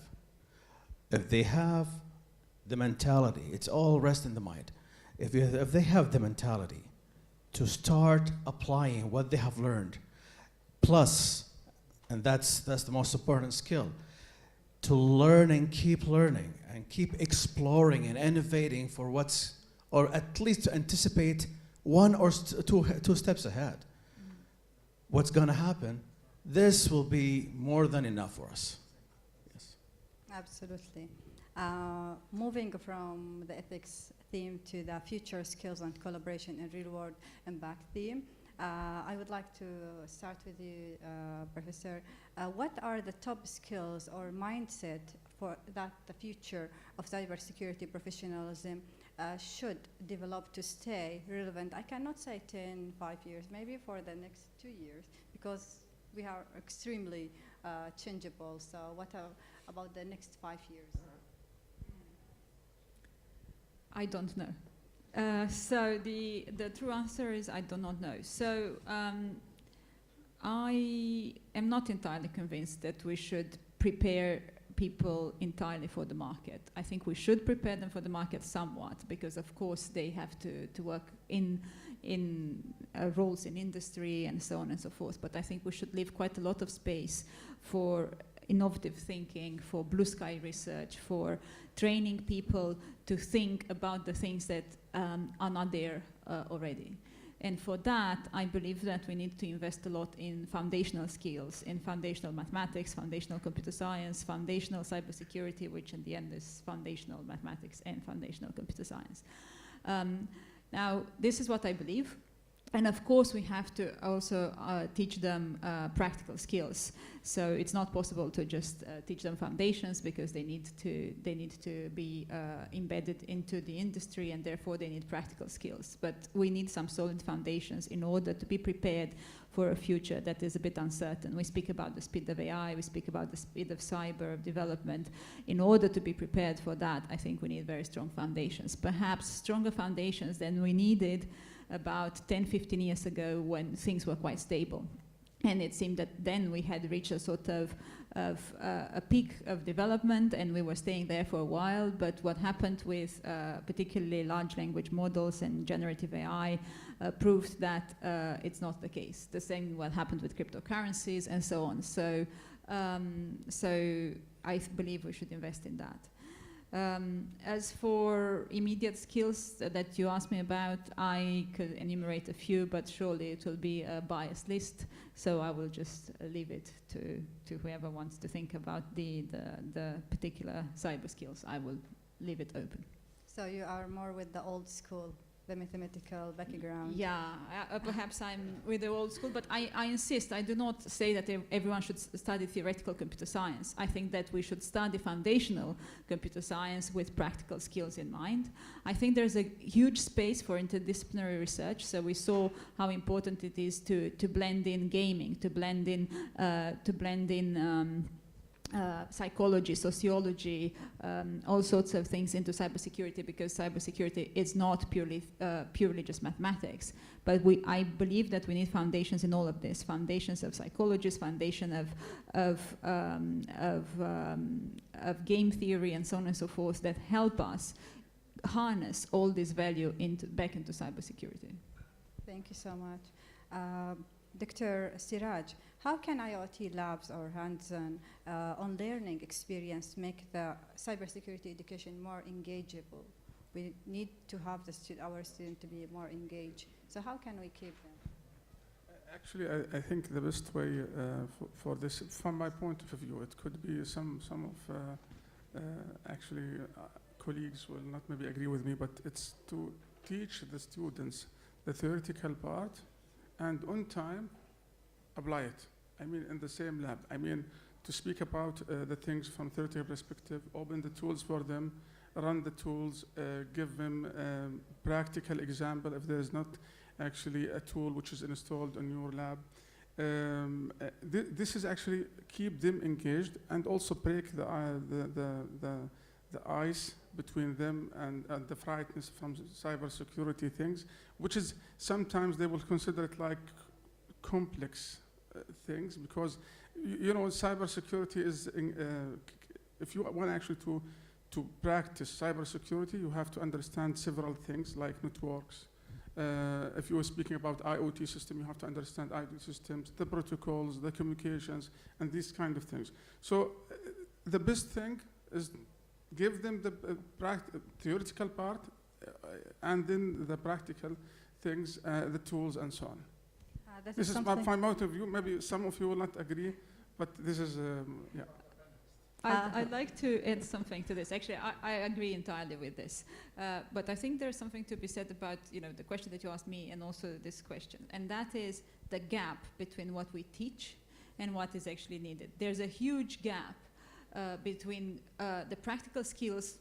S20: If they have the mentality, it's all rests in the mind. If they have the mentality to start applying what they have learned, plus, and that's the most important skill, to learn and keep learning and keep exploring and innovating for what's, or at least to anticipate one or two steps ahead. What's going to happen, this will be more than enough for us. Yes.
S19: Absolutely. Moving from the ethics theme to the future skills and collaboration and real-world impact theme, I would like to start with you, Professor. What are the top skills or mindset for that the future of cybersecurity professionalism should develop to stay relevant? I cannot say 10, 5 years, maybe for the next 2 years, because we are extremely changeable. So what about the next 5 years?
S5: I don't know. So the true answer is I do not know. So I am not entirely convinced that we should prepare people entirely for the market. I think we should prepare them for the market somewhat, because of course they have to work in roles in industry and so on and so forth. But I think we should leave quite a lot of space for innovative thinking, for blue sky research, for training people to think about the things that are not there already. And for that, I believe that we need to invest a lot in foundational skills, in foundational mathematics, foundational computer science, foundational cybersecurity, which in the end is foundational mathematics and foundational computer science. Now, this is what I believe. And of course, we have to also teach them practical skills. So it's not possible to just teach them foundations, because they need to be embedded into the industry, and therefore they need practical skills. But we need some solid foundations in order to be prepared for a future that is a bit uncertain. We speak about the speed of AI, we speak about the speed of cyber development. In order to be prepared for that, I think we need very strong foundations, perhaps stronger foundations than we needed about 10, 15 years ago, when things were quite stable. And it seemed that then we had reached a sort of a peak of development, and we were staying there for a while. But what happened with particularly large language models and generative AI proved that it's not the case. The same what happened with cryptocurrencies and so on. So I believe we should invest in that. As for immediate skills that you asked me about, I could enumerate a few, but surely it will be a biased list. So I will just leave it to whoever wants to think about the particular cyber skills. I will leave it open.
S19: So you are more with the old school, the mathematical background.
S5: Yeah, perhaps I'm with the old school, but I insist, I do not say that everyone should study theoretical computer science. I think that we should study foundational computer science with practical skills in mind. I think there's a huge space for interdisciplinary research, so we saw how important it is to blend in gaming, to blend in psychology, sociology, all sorts of things into cybersecurity, because cybersecurity is not purely just mathematics. But I believe that we need foundations in all of this, foundations of psychologists, foundation of game theory, and so on and so forth, that help us harness all this value back into cybersecurity.
S19: Thank you so much. Dr. Siraj, how can IoT labs or hands-on learning experience make the cybersecurity education more engageable? We need to have our students to be more engaged. So how can we keep them?
S21: Actually, I think the best way for this, from my point of view, it could be some of colleagues will not maybe agree with me, but it's to teach the students the theoretical part and on time apply it. I mean, in the same lab. I mean, to speak about the things from theoretical perspective, open the tools for them, run the tools, give them practical example if there is not actually a tool which is installed in your lab. This is actually keep them engaged and also break the ice between them and the frightness from cybersecurity things, which is sometimes they will consider it like complex things, because you know cybersecurity is if you want actually to practice cybersecurity, you have to understand several things like networks. If you were speaking about IoT system, you have to understand IoT systems, the protocols, the communications, and these kind of things. So the best thing is give them the theoretical part and then the practical things, the tools and so on. This is my point of view. Maybe some of you will not agree, but this is, yeah.
S5: I'd like to add something to this. Actually, I agree entirely with this. But I think there's something to be said about the question that you asked me and also this question. And that is the gap between what we teach and what is actually needed. There's a huge gap between the practical skills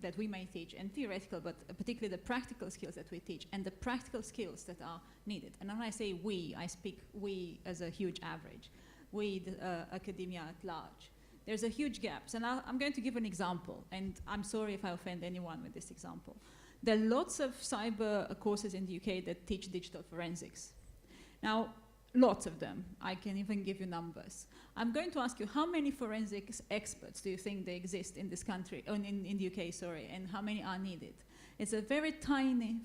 S5: that we may teach and theoretical, but particularly the practical skills that we teach and the practical skills that are needed. And when I say we, I speak we as a huge average, we, the academia at large. There's a huge gap. And I'm going to give an example, and I'm sorry if I offend anyone with this example. There are lots of cyber courses in the UK that teach digital forensics. Now, lots of them. I can even give you numbers. I'm going to ask you, how many forensics experts do you think they exist in this country, in the UK, sorry, and how many are needed? It's a very tiny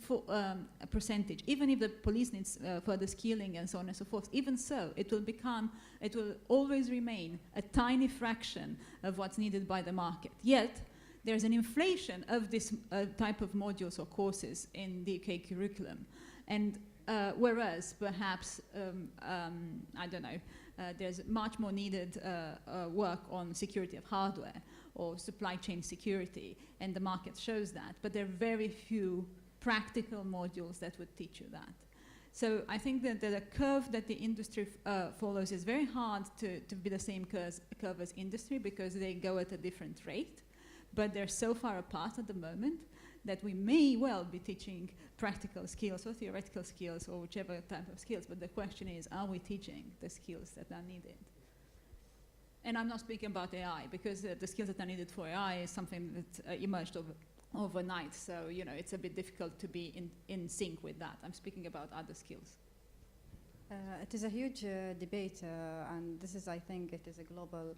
S5: percentage. Even if the police needs further skilling and so on and so forth, even so, it will always remain a tiny fraction of what's needed by the market. Yet, there's an inflation of this type of modules or courses in the UK curriculum. And whereas perhaps, I don't know, there's much more needed work on security of hardware or supply chain security, and the market shows that, but there are very few practical modules that would teach you that. So I think that the curve that the industry follows is very hard to be the same curve as industry, because they go at a different rate, but they're so far apart at the moment that we may well be teaching practical skills or theoretical skills or whichever type of skills, but the question is, are we teaching the skills that are needed? And I'm not speaking about AI, because the skills that are needed for AI is something that emerged overnight, so it's a bit difficult to be in sync with that. I'm speaking about other skills.
S19: It is a huge debate, and this is, I think, it is a global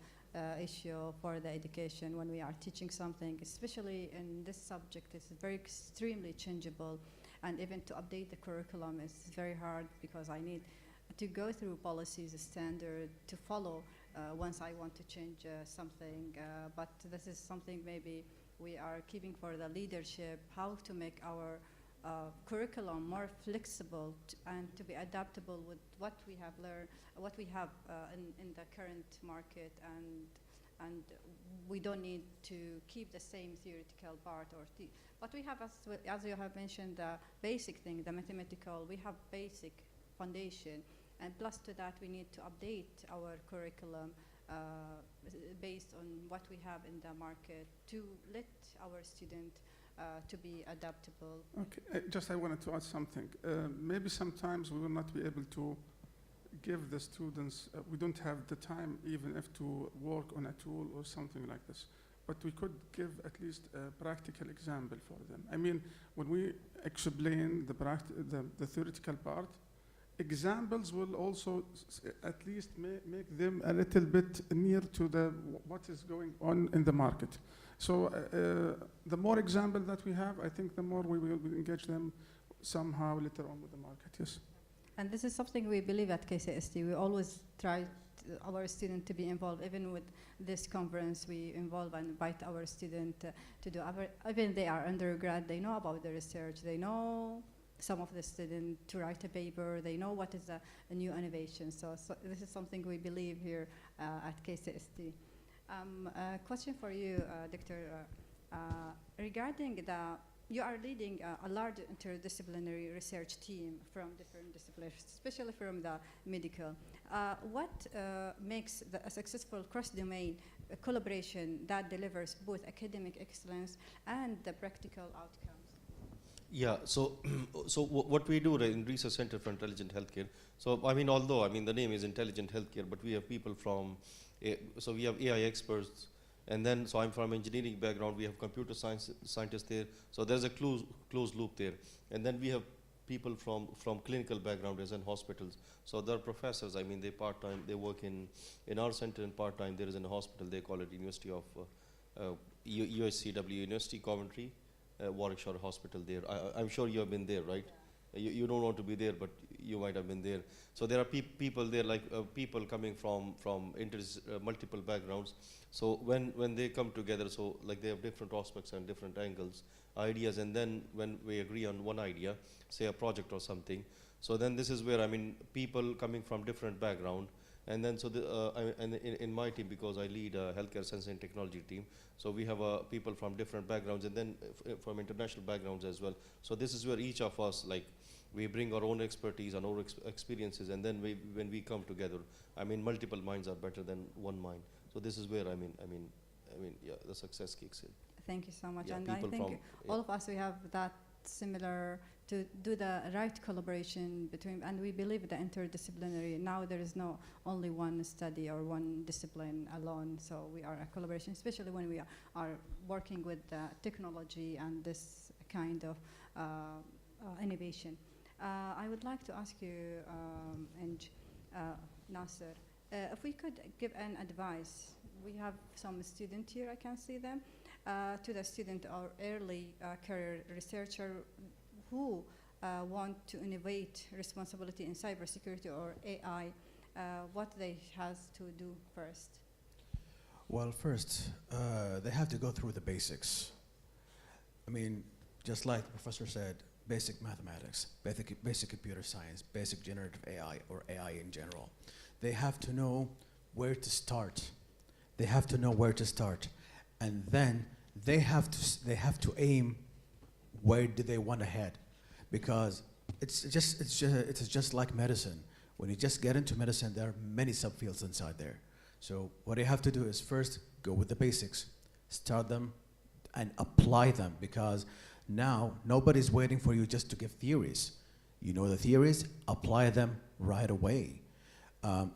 S19: issue for the education when we are teaching something, especially in this subject. It's very extremely changeable, and even to update the curriculum is very hard, because I need to go through policies, standard to follow once I want to change something. But this is something maybe we are keeping for the leadership, how to make our curriculum more flexible and to be adaptable with what we have learned, what we have in the current market, and we don't need to keep the same theoretical part but we have, as you have mentioned, the basic thing, the mathematical, we have basic foundation, and plus to that we need to update our curriculum based on what we have in the market to let our students to be adaptable.
S21: Okay, I wanted to add something. Maybe sometimes we will not be able to give the students, we don't have the time even if to work on a tool or something like this. But we could give at least a practical example for them. I mean, when we explain the theoretical part, examples will also at least make them a little bit near to what is going on in the market. So the more example that we have, I think the more we will engage them somehow later on with the market, yes.
S19: And this is something we believe at KCST. We always try our student to be involved. Even with this conference, we involve and invite our student to do, even they are undergrad, they know about the research, they know some of the students to write a paper, they know what is a new innovation. So this is something we believe here at KCST. A question for you, Dr. Regarding you are leading a large interdisciplinary research team from different disciplines, especially from the medical. What makes a successful cross-domain collaboration that delivers both academic excellence and the practical outcomes?
S22: Yeah, so what we do in Research Center for Intelligent Healthcare, so I mean, although I mean the name is Intelligent Healthcare, but we have people from, so we have AI experts, and then, so I'm from engineering background, we have computer scientists there, so there's a closed loop there. And then we have people from clinical background as in hospitals. So they're professors, I mean, they part-time, they work in our center, and part-time there is in a hospital, they call it University of, USCW, University Coventry, Warwickshire Hospital there. I'm sure you have been there, right? You don't want to be there, but you might have been there. So there are people there, like people coming from multiple backgrounds. So when they come together, so like they have different aspects and different angles, ideas, and then when we agree on one idea, say a project or something, so then this is where, I mean, people coming from different background, and then so in my team, because I lead a healthcare science and technology team, so we have people from different backgrounds, and then from international backgrounds as well. So this is where each of us, like, we bring our own expertise and our experiences, and then when we come together, I mean, multiple minds are better than one mind. So this is where, I mean, yeah, the success kicks in.
S19: Thank you so much.
S22: Yeah,
S19: and I think all of us, we have that similar to do the right collaboration between, and we believe the interdisciplinary. Now there is no only one study or one discipline alone. So we are a collaboration, especially when we are working with technology and this kind of innovation. I would like to ask you, Nasser, if we could give an advice. We have some students here, I can see them, to the student or early career researcher who want to innovate responsibility in cybersecurity or AI, what they have to do first.
S20: Well, first, they have to go through the basics. I mean, just like the professor said, basic mathematics, basic computer science, basic generative AI, or AI in general. They have to know where to start. They have to know where to start, and then they have to aim where do they want to head, because it's just like medicine. When you just get into medicine, there are many subfields inside there. So what you have to do is first go with the basics, start them, and apply them, because now nobody's waiting for you just to give theories. You know the theories, apply them right away.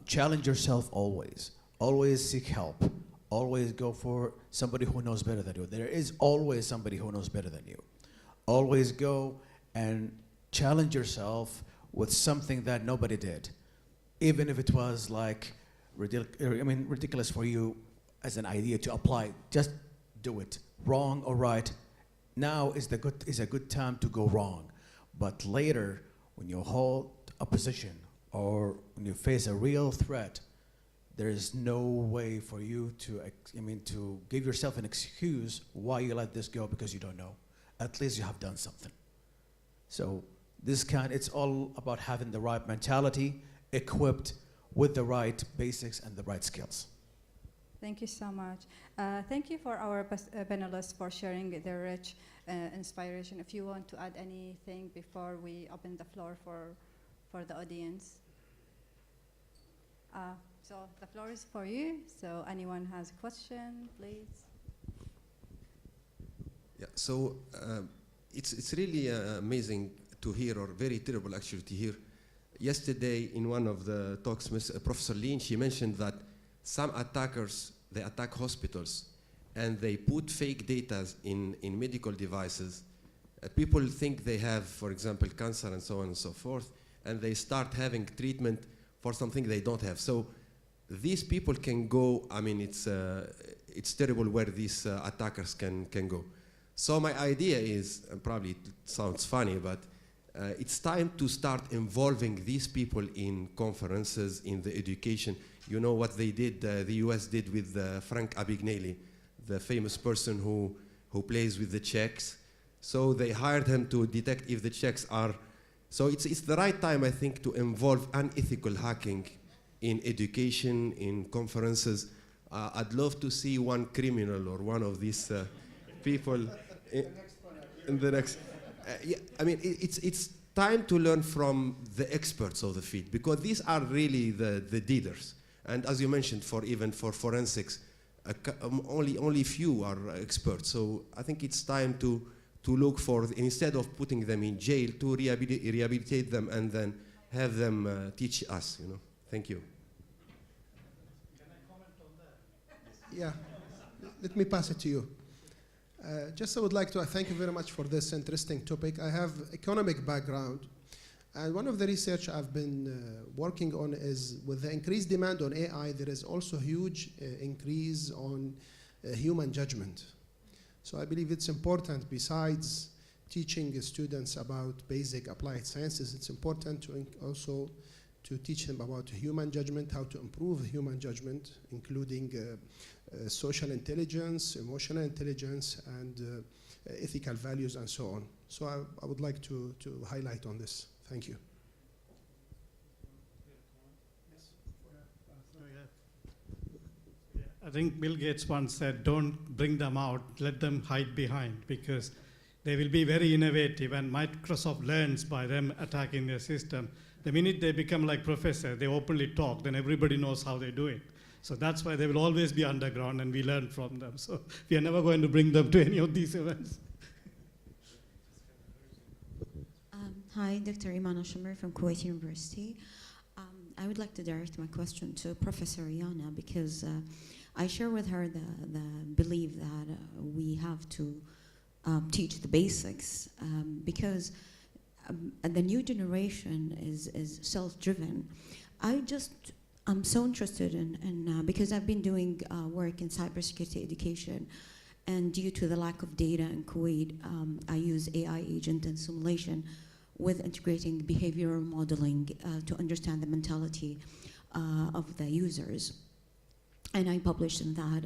S20: Challenge yourself always. Always seek help. Always go for somebody who knows better than you. There is always somebody who knows better than you. Always go and challenge yourself with something that nobody did. Even if it was like ridiculous for you as an idea to apply, just do it. Wrong or right, now is a good time to go wrong. But later, when you hold a position or when you face a real threat, there is no way for you to give yourself an excuse why you let this go because you don't know. At least you have done something. So it's all about having the right mentality, equipped with the right basics and the right skills.
S19: Thank you so much. Thank you for our panelists for sharing their rich inspiration. If you want to add anything before we open the floor for the audience. So the floor is for you. So anyone has a question, please.
S4: Yeah, so it's really amazing to hear, or very terrible actually to hear, yesterday in one of the talks, Professor Lin, she mentioned that some attackers, they attack hospitals and they put fake data in medical devices. People think they have, for example, cancer and so on and so forth, and they start having treatment for something they don't have. So these people can go, I mean, it's terrible where these attackers can go. So my idea is, and probably it sounds funny, but it's time to start involving these people in conferences, in the education. You know what they did, the US did with Frank Abagnale, the famous person who plays with the checks. So they hired him to detect if the checks are, so it's the right time, I think, to involve unethical hacking in education, in conferences. I'd love to see one criminal or one of these people in the next. Yeah, I mean, it's time to learn from the experts of the field, because these are really the leaders. And as you mentioned, even for forensics, only few are experts. So I think it's time to look for, instead of putting them in jail, to rehabilitate them and then have them teach us. You know. Thank you.
S3: Can I comment on that? Yeah. Let me pass it to you. Just I would like to thank you very much for this interesting topic. I have economic background, and one of the research I've been working on is with the increased demand on AI, there is also a huge increase on human judgment. So I believe it's important, besides teaching students about basic applied sciences, it's important to also to teach them about human judgment, how to improve human judgment, including social intelligence, emotional intelligence, and ethical values, and so on. So I would like to highlight on this. Thank you.
S8: I think Bill Gates once said, don't bring them out, let them hide behind, because they will be very innovative, and Microsoft learns by them attacking their system. The minute they become like professor, they openly talk, then everybody knows how they do it. So that's why they will always be underground, and we learn from them. So we are never going to bring them to any of these events.
S7: Hi, Dr. Iman Al-Shamir from Kuwait University. I would like to direct my question to Professor Yana, because I share with her the belief that we have to teach the basics, because the new generation is self-driven. I'm so interested in because I've been doing work in cybersecurity education, and due to the lack of data in Kuwait, I use AI agent and simulation with integrating behavioral modeling to understand the mentality of the users. And I published in that.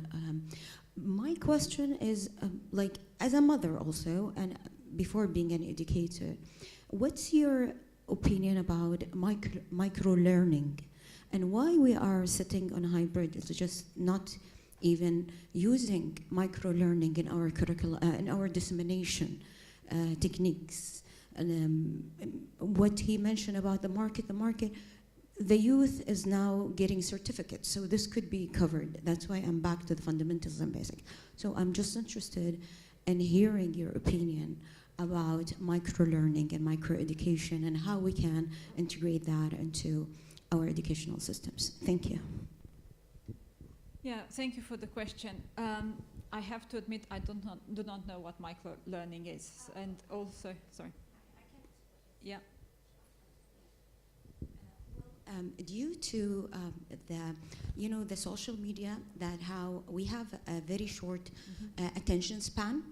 S7: My question is, like, as a mother also, and before being an educator, what's your opinion about micro-learning, and why we are sitting on hybrid? It's just not even using micro-learning in our curricula, in our dissemination techniques. And what he mentioned about the market, the youth is now getting certificates, so this could be covered. That's why I'm back to the fundamentals and basic. So I'm just interested in hearing your opinion about micro-learning and micro-education and how we can integrate that into our educational systems. Thank you.
S5: Yeah, thank you for the question. I have to admit I do not know what micro-learning is, and also, sorry. Yeah.
S7: Due to the social media, that how we have a very short attention span.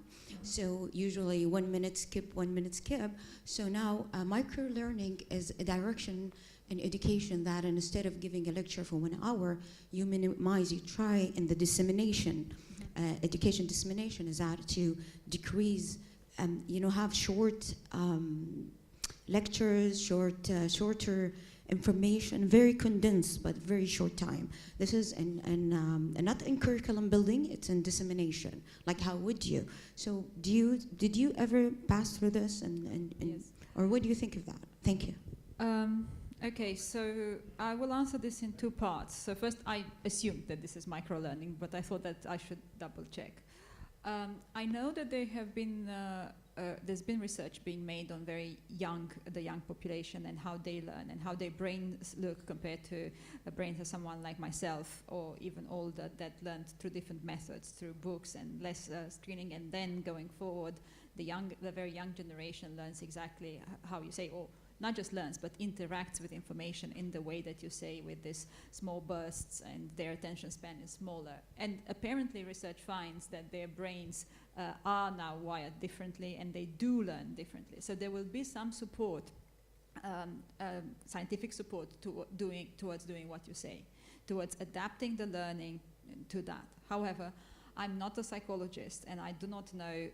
S7: So usually 1 minute skip, 1 minute skip. So now micro-learning is a direction in education that instead of giving a lecture for 1 hour, you minimize, you try in the dissemination, education dissemination is that to decrease, have short lectures, shorter information, very condensed but very short time. This is not in curriculum building, it's in dissemination. Like, how would you? So did you ever pass through this,
S5: Yes.
S7: or what do you think of that? Thank you.
S5: Okay, so I will answer this in 2 parts. So first, I assumed that this is micro-learning, but I thought that I should double check. I know that there have been there's been research being made on the young population and how they learn and how their brains look compared to the brains of someone like myself or even older that learned through different methods, through books and less screening, and then going forward, the very young generation learns exactly how you say, or not just learns, but interacts with information in the way that you say, with these small bursts, and their attention span is smaller. And apparently research finds that their brains are now wired differently and they do learn differently. So there will be some support, scientific support towards doing what you say, towards adapting the learning to that. However, I'm not a psychologist, and I do not know,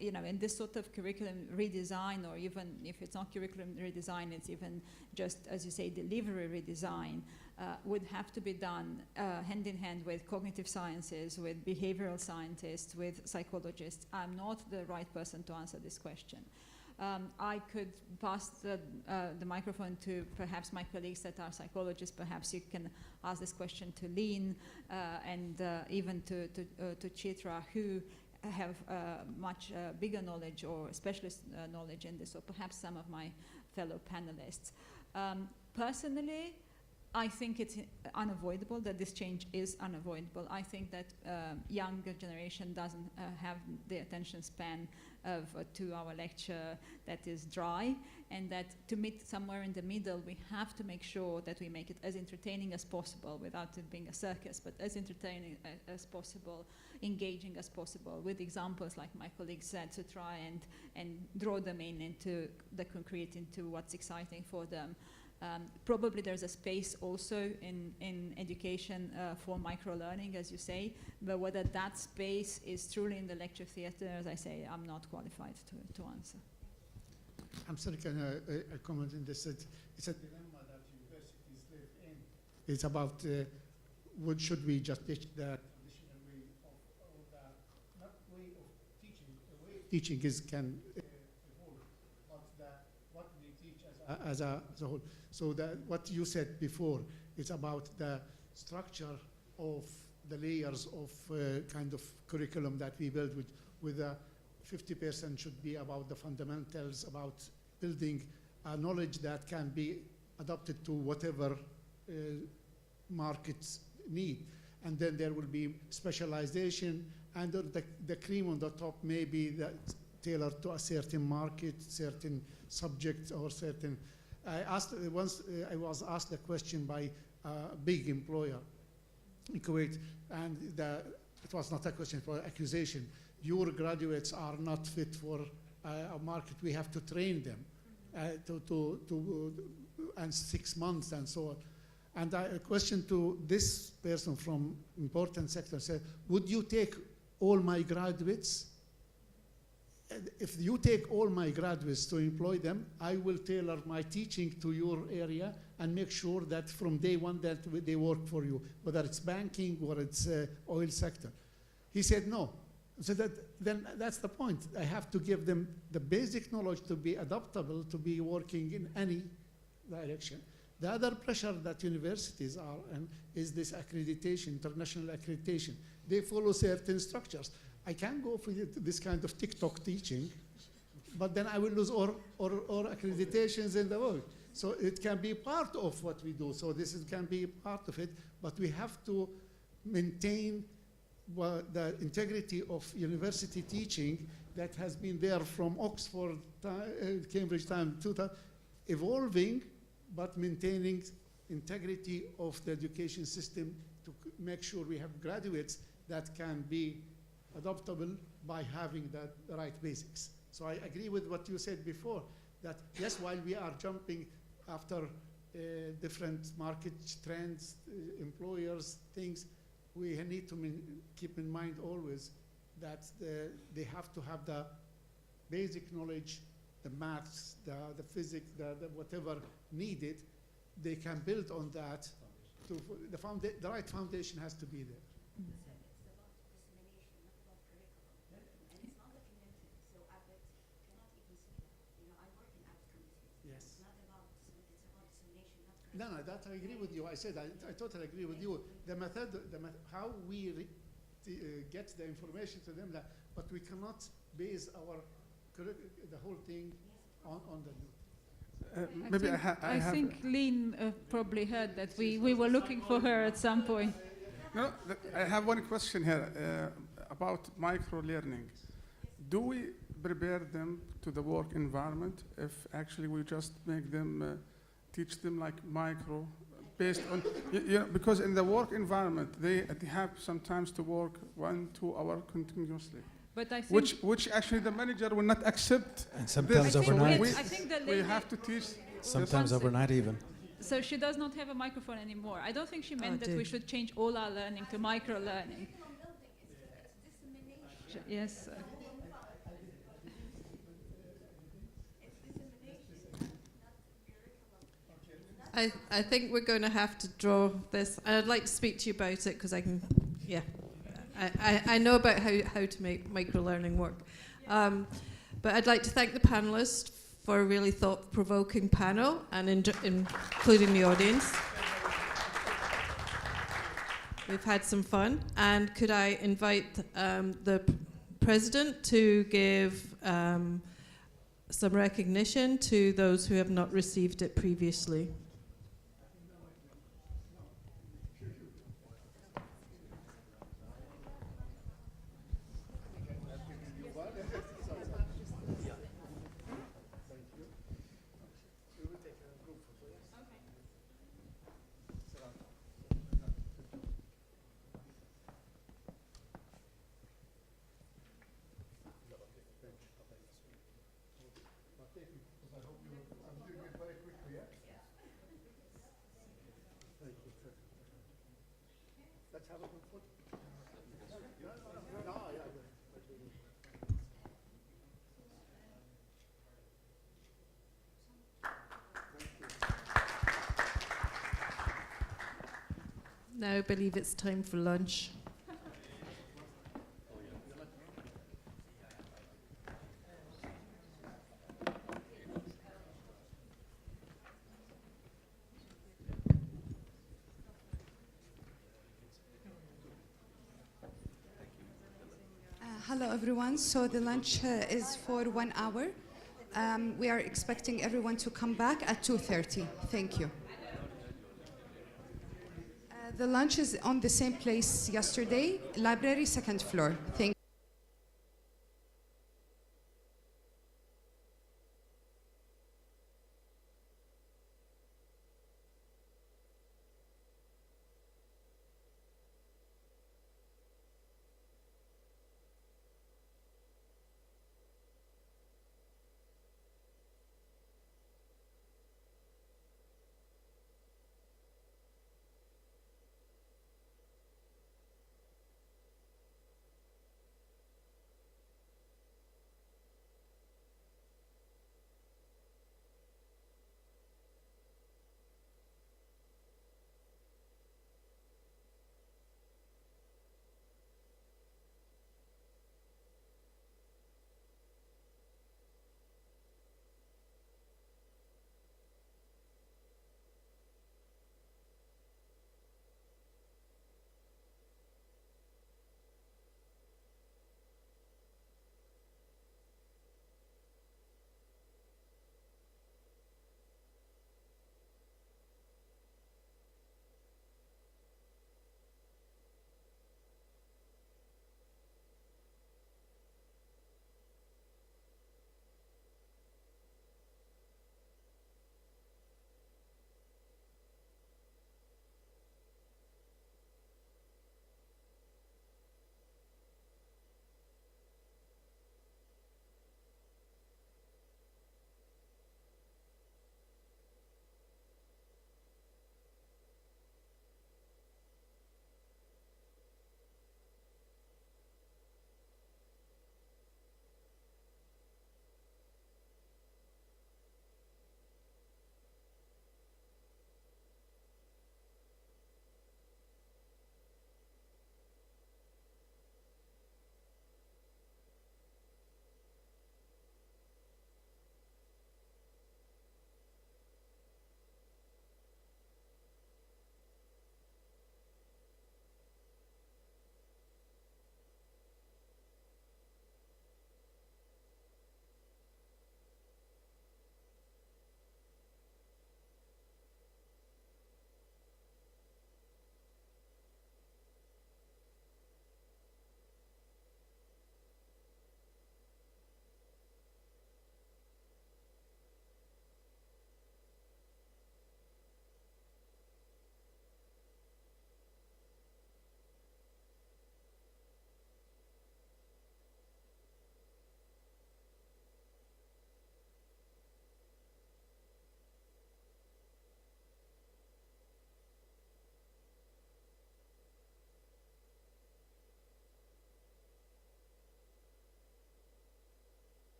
S5: in this sort of curriculum redesign, or even if it's not curriculum redesign, it's even just, as you say, delivery redesign, would have to be done hand in hand with cognitive sciences, with behavioral scientists, with psychologists. I'm not the right person to answer this question. I could pass the microphone to perhaps my colleagues that are psychologists. Perhaps you can ask this question to Lynn and even to Chitra, who have much bigger knowledge or specialist knowledge in this, or perhaps some of my fellow panelists. Personally, I think it's unavoidable, that this change is unavoidable. I think that younger generation doesn't have the attention span of a 2-hour lecture that is dry, and that to meet somewhere in the middle, we have to make sure that we make it as entertaining as possible without it being a circus, but as entertaining as possible, engaging as possible, with examples, like my colleague said, to try and draw them into the concrete, into what's exciting for them. Probably there's a space also in education for micro-learning, as you say, but whether that space is truly in the lecture theater, as I say, I'm not qualified to answer.
S11: I'm sorry, can I comment on this? It's a dilemma that universities live in. It's about what should we just teach the traditional way of not way of teaching. The way of teaching can evolve, but what we teach as a whole. So what you said before is about the structure of the layers of kind of curriculum that we build with 50% should be about the fundamentals, about building a knowledge that can be adapted to whatever markets need. And then there will be specialization, and the cream on the top may be that tailored to a certain market, certain subject, or certain. I was asked a question by a big employer in Kuwait, and it was not a question, for accusation. Your graduates are not fit for a market. We have to train them and 6 months and so on. And a question to this person from important sector said, would you take all my graduates? If you take all my graduates to employ them, I will tailor my teaching to your area and make sure that from day one that they work for you, whether it's banking or it's oil sector. He said no. So then that's the point. I have to give them the basic knowledge to be adaptable, to be working in any direction. The other pressure that universities are in is this accreditation, international accreditation. They follow certain structures. I can go for this kind of TikTok teaching, but then I will lose all accreditations in the world. So it can be part of what we do. So this can be part of it, but we have to maintain the integrity of university teaching that has been there from Oxford, Cambridge time, evolving, but maintaining integrity of the education system to make sure we have graduates that can be adaptable by having the right basics. So I agree with what you said before, that yes, while we are jumping after different market trends, employers, things, we need to keep in mind always that they have to have the basic knowledge, the maths, the physics, the whatever needed. They can build on that. The right foundation has to be there. No, that I agree with you. I said I totally agree with you. The method, how we get the information to them, but we cannot base our the whole thing on the
S21: Maybe
S5: I think Lynn probably heard that we were looking for her at some point.
S21: No, I have one question here about micro-learning. Do we prepare them to the work environment if actually we just make them, teach them like micro, based on, because in the work environment, they have sometimes to work 1-2 hours continuously.
S5: But I think
S21: which actually the manager will not accept.
S20: And sometimes overnight.
S21: I think that we have to teach.
S20: Sometimes overnight even.
S5: So she does not have a microphone anymore. I don't think she meant that we should change all our learning to micro-learning. Yes.
S16: I think we're going to have to draw this. I'd like to speak to you about it because I can, yeah. I know about how to make micro-learning work. But I'd like to thank the panelists for a really thought-provoking panel and including the audience. We've had some fun. And could I invite the President to give some recognition to those who have not received it previously. Now I believe it's time for lunch.
S1: Hello everyone, so the lunch is for 1 hour. We are expecting everyone to come back at 2:30. Thank you. The lunch is on the same place yesterday, library, second floor. Thank you.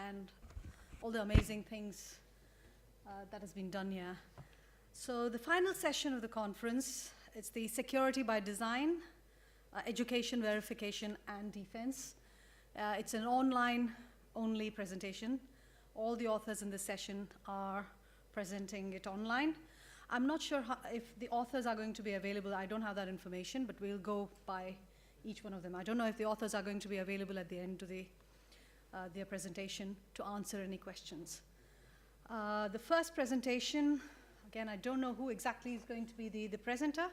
S2: and all the amazing things that has been done here. So the final session of the conference, it's the Security by Design, Education, Verification, and Defense. It's an online-only presentation. All the authors in this session are presenting it online. I'm not sure if the authors are going to be available. I don't have that information, but we'll go by each one of them. I don't know if the authors are going to be available at the end of their presentation to answer any questions. The first presentation, again, I don't know who exactly is going to be the presenter,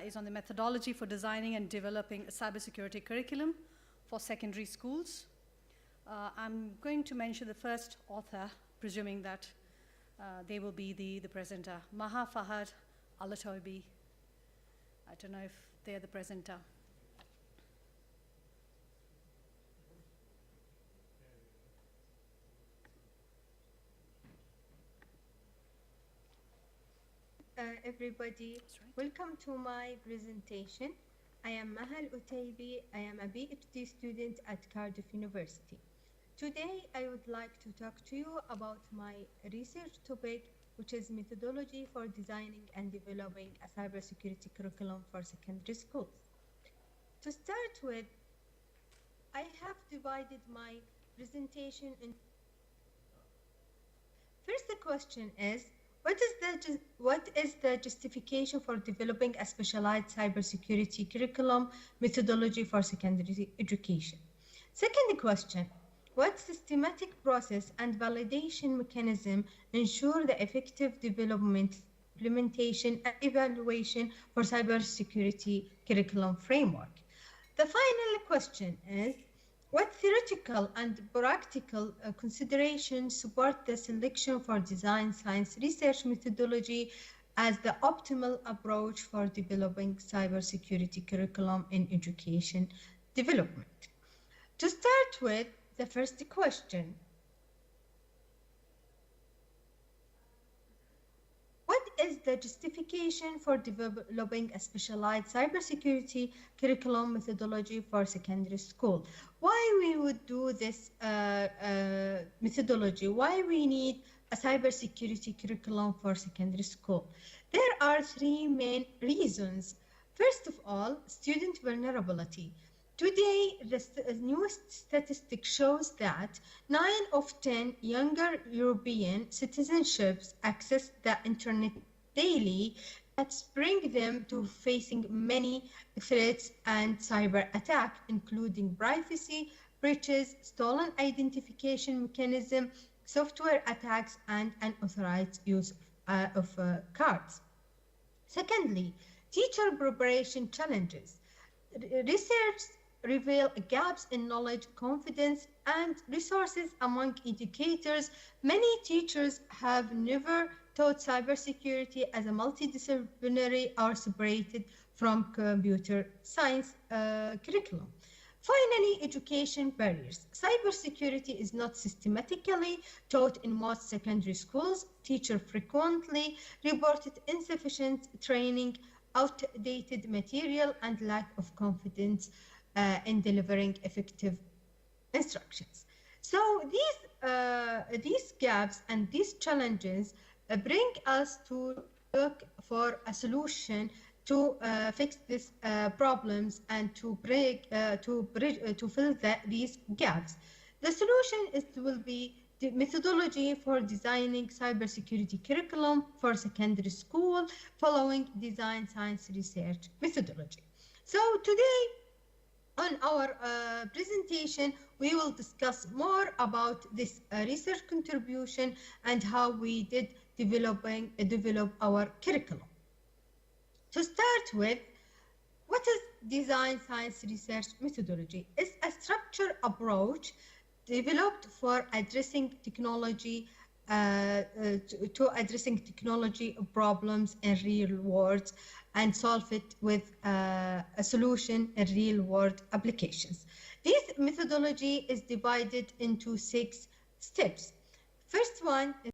S2: is on the methodology for designing and developing a cybersecurity curriculum for secondary schools. I'm going to mention the first author, presuming that they will be the presenter. Maha Fahad Alatoibi. I don't know if they're the presenter.
S9: Everybody, welcome to my presentation. I am Mahal Utaibi. I am a PhD student at Cardiff University. Today, I would like to talk to you about my research topic, which is methodology for designing and developing a cybersecurity curriculum for secondary schools. To start with, I have divided my presentation in. First, the question is, what is the justification for developing a specialized cybersecurity curriculum methodology for secondary education? Second question, what systematic process and validation mechanism ensure the effective development, implementation, and evaluation for cybersecurity curriculum framework? The final question is, what theoretical and practical considerations support the selection for design science research methodology as the optimal approach for developing cybersecurity curriculum in education development? To start with the first question, what is the justification for developing a specialized cybersecurity curriculum methodology for secondary school? Why we would do this methodology? Why we need a cybersecurity curriculum for secondary school? There are three main reasons. First of all, student vulnerability. Today, the newest statistic shows that 9 of 10 younger European citizenships access the internet daily. That bring them to facing many threats and cyber attacks, including privacy breaches, stolen identification mechanism, software attacks, and unauthorized use of cards. Secondly, teacher preparation challenges. Research reveal gaps in knowledge, confidence, and resources among educators. Many teachers have never taught cybersecurity as a multidisciplinary or separated from computer science curriculum. Finally, education barriers. Cybersecurity is not systematically taught in most secondary schools. Teachers frequently reported insufficient training, outdated material, and lack of confidence in delivering effective instructions. So these gaps and these challenges bring us to look for a solution to fix these problems and to fill these gaps. The solution will be the methodology for designing cybersecurity curriculum for secondary school following design science research methodology. So today, on our presentation, we will discuss more about this research contribution and how we did develop our curriculum. To start with, what is design science research methodology? It's a structured approach developed for addressing technology addressing technology problems in real world and solve it with a solution in real world applications. This methodology is divided into 6 steps. First one is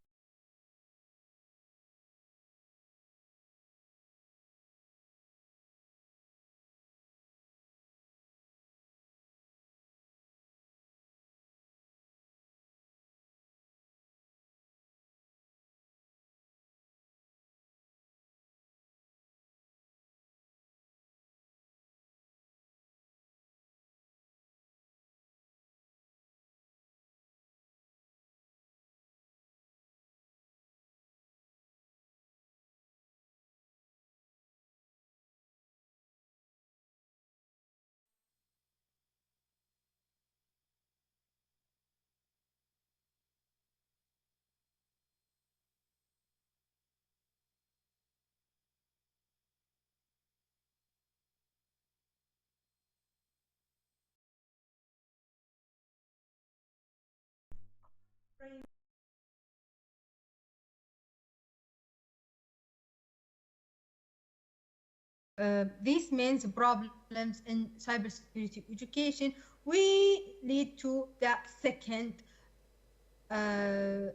S9: These means problems in cybersecurity education, we lead to the second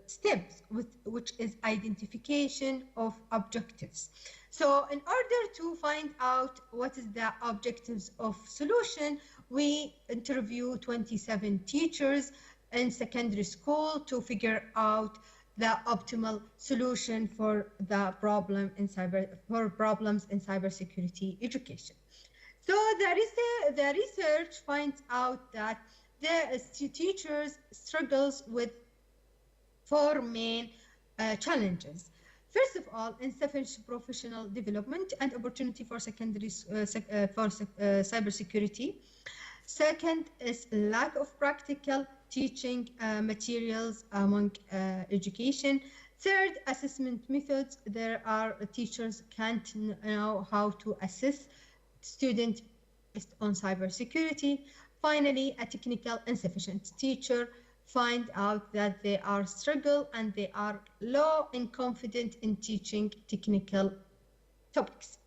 S9: steps, which is identification of objectives. So in order to find out what is the objectives of solution, we interview 27 teachers in secondary school to figure out the optimal solution for the problems in cybersecurity education. So the research finds out that the teachers struggles with four main challenges. First of all, insufficient professional development and opportunity for cybersecurity. Second is lack of practical teaching materials among education. Third, assessment methods. There are teachers can't know how to assess students based on cybersecurity. Finally, a technical insufficient teacher find out that they are struggle and they are low and confident in teaching technical topics.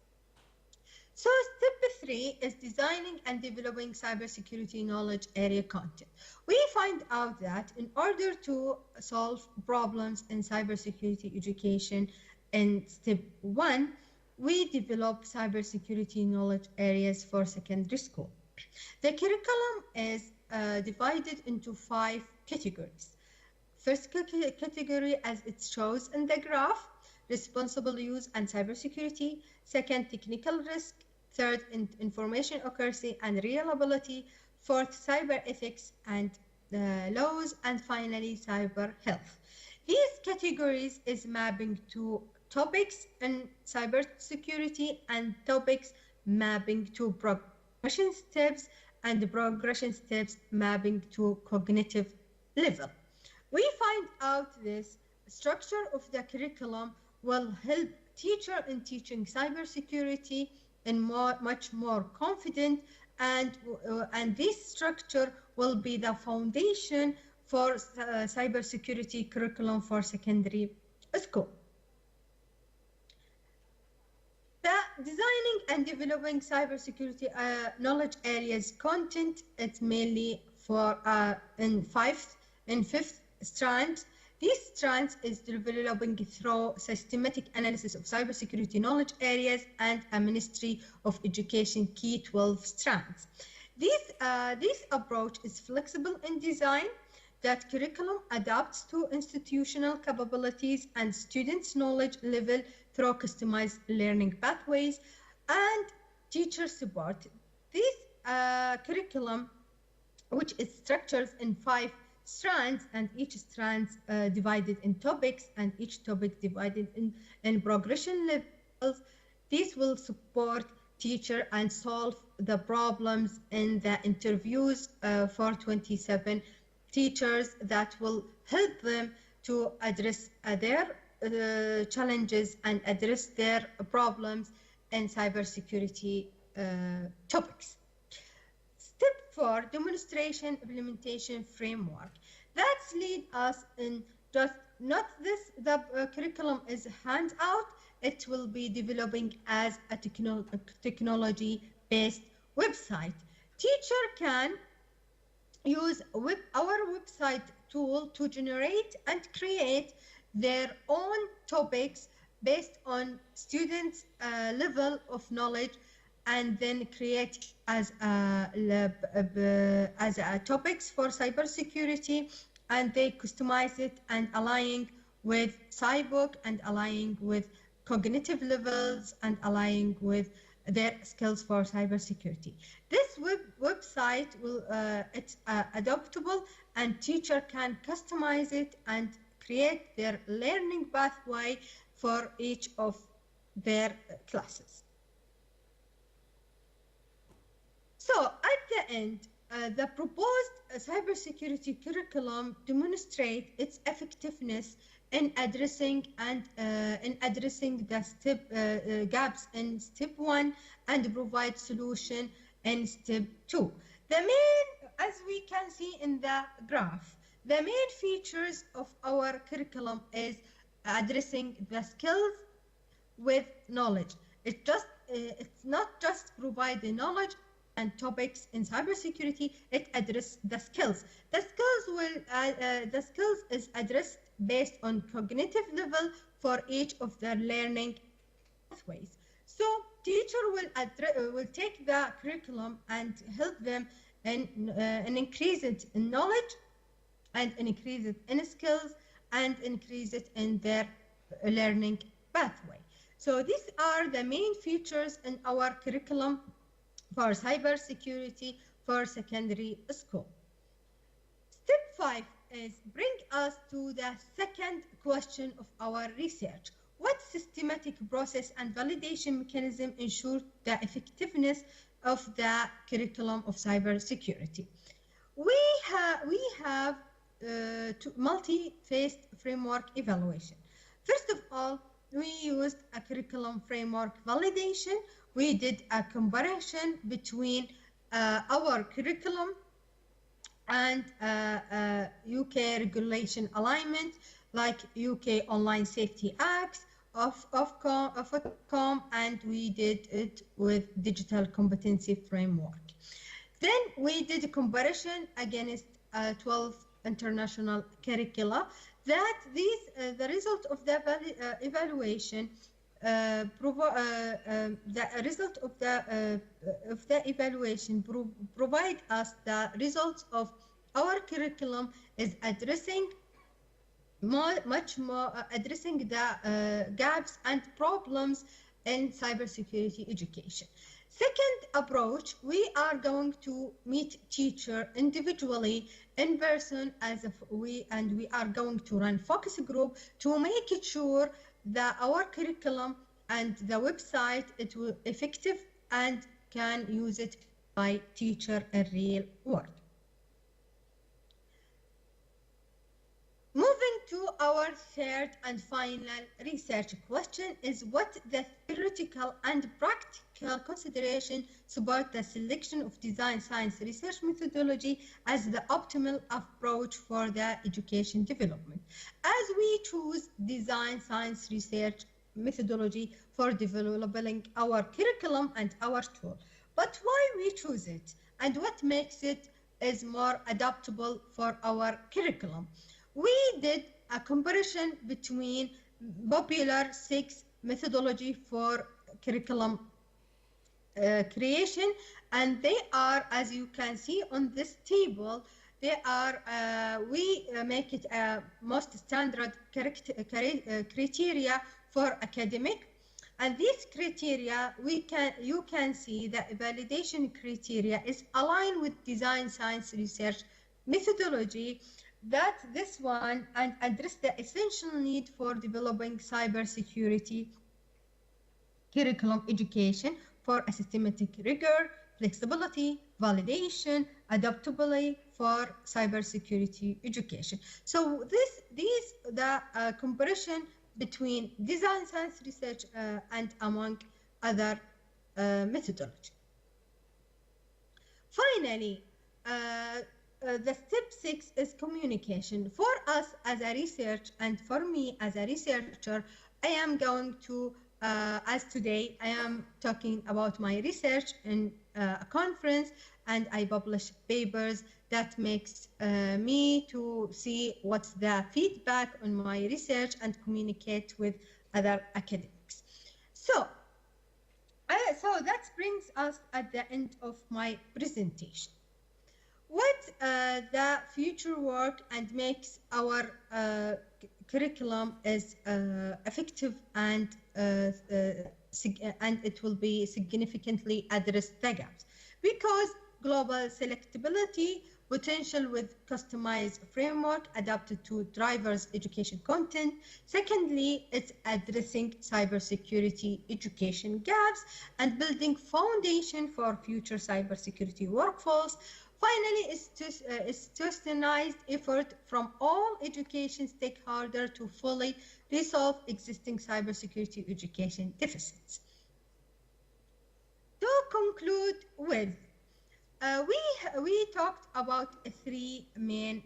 S9: So step 3 is designing and developing cybersecurity knowledge area content. We find out that in order to solve problems in cybersecurity education in step 1, we develop cybersecurity knowledge areas for secondary school. The curriculum is divided into 5 categories. First category, as it shows in the graph, responsible use and cybersecurity. Second, technical risk. Third, information accuracy and reliability. Fourth, cyber ethics and laws. And finally, cyber health. These categories is mapping to topics in cybersecurity and topics mapping to progression steps and the progression steps mapping to cognitive level. We find out this structure of the curriculum will help teacher in teaching cybersecurity and much more confident, and this structure will be the foundation for cybersecurity curriculum for secondary school. The designing and developing cybersecurity knowledge areas content, it's mainly for in fifth strand. This strand is developing through systematic analysis of cybersecurity knowledge areas and a Ministry of Education key 12 strands. This approach is flexible in design, that curriculum adapts to institutional capabilities and students' knowledge level through customized learning pathways and teacher support. This curriculum, which is structured in 5 strands, and each strand divided in topics, and each topic divided in progression levels. This will support teacher and solve the problems in the interviews for 27 teachers that will help them to address their challenges and address their problems in cybersecurity topics. Step 4, demonstration implementation framework. That's lead us in just not this, the curriculum is handout, it will be developing as a technology-based website. Teacher can use our website tool to generate and create their own topics based on students' level of knowledge, and then create as topics for cybersecurity, and they customize it and aligning with cyborg and aligning with cognitive levels and aligning with their skills for cybersecurity. This website will it's adaptable, and teacher can customize it and create their learning pathway for each of their classes. So at the end, the proposed cybersecurity curriculum demonstrates its effectiveness in addressing the gaps in step 1 and provide solution in step 2. The main, as we can see in the graph, The main features of our curriculum is addressing the skills with knowledge. It's not just provide the knowledge and topics in cybersecurity, it addresses the skills. The skills is addressed based on cognitive level for each of their learning pathways. So teacher will take the curriculum and help them in increase it in knowledge and increase it in skills and increase it in their learning pathway. So these are the main features in our curriculum for cybersecurity for secondary school. Step 5 is bring us to the second question of our research. What systematic process and validation mechanism ensure the effectiveness of the curriculum of cybersecurity? We have multi-phased framework evaluation. First of all, we used a curriculum framework validation. We did a comparison between our curriculum and UK regulation alignment, like UK Online Safety Act, Ofcom, and we did it with Digital Competency Framework. Then we did a comparison against 12 international curricula. That the result of the evaluation provide us the results of our curriculum is addressing much more addressing the gaps and problems in cybersecurity education. Second approach, we are going to meet teacher individually in person we are going to run focus group to make it sure that our curriculum and the website it will effective and can use it by teacher in real world. Moving to our third and final research question is what the theoretical and practical consideration support the selection of design science research methodology as the optimal approach for the education development. As we choose design science research methodology for developing our curriculum and our tool. But why we choose it and what makes it is more adaptable for our curriculum? We did a comparison between popular 6 methodology for curriculum creation, and they are, as you can see on this table, they are, we make it a most standard criteria for academic. And these criteria, you can see the validation criteria is aligned with design science research methodology, that this one and address the essential need for developing cybersecurity curriculum education for a systematic rigor, flexibility, validation, adaptability for cybersecurity education. So the comparison between design science research and among other methodology. Finally, the step 6 is communication. For us as a research and for me as a researcher, I am going to, as today, I am talking about my research in a conference and I publish papers that makes me to see what's the feedback on my research and communicate with other academics. So that brings us at the end of my presentation. What the future work and makes our curriculum is effective and it will be significantly address the gaps, because global selectability, potential with customized framework adapted to drivers' education content. Secondly, it's addressing cybersecurity education gaps and building foundation for future cybersecurity workforce. Finally, it's systemized effort from all education stakeholders to fully resolve existing cybersecurity education deficits. To conclude with, We talked about three main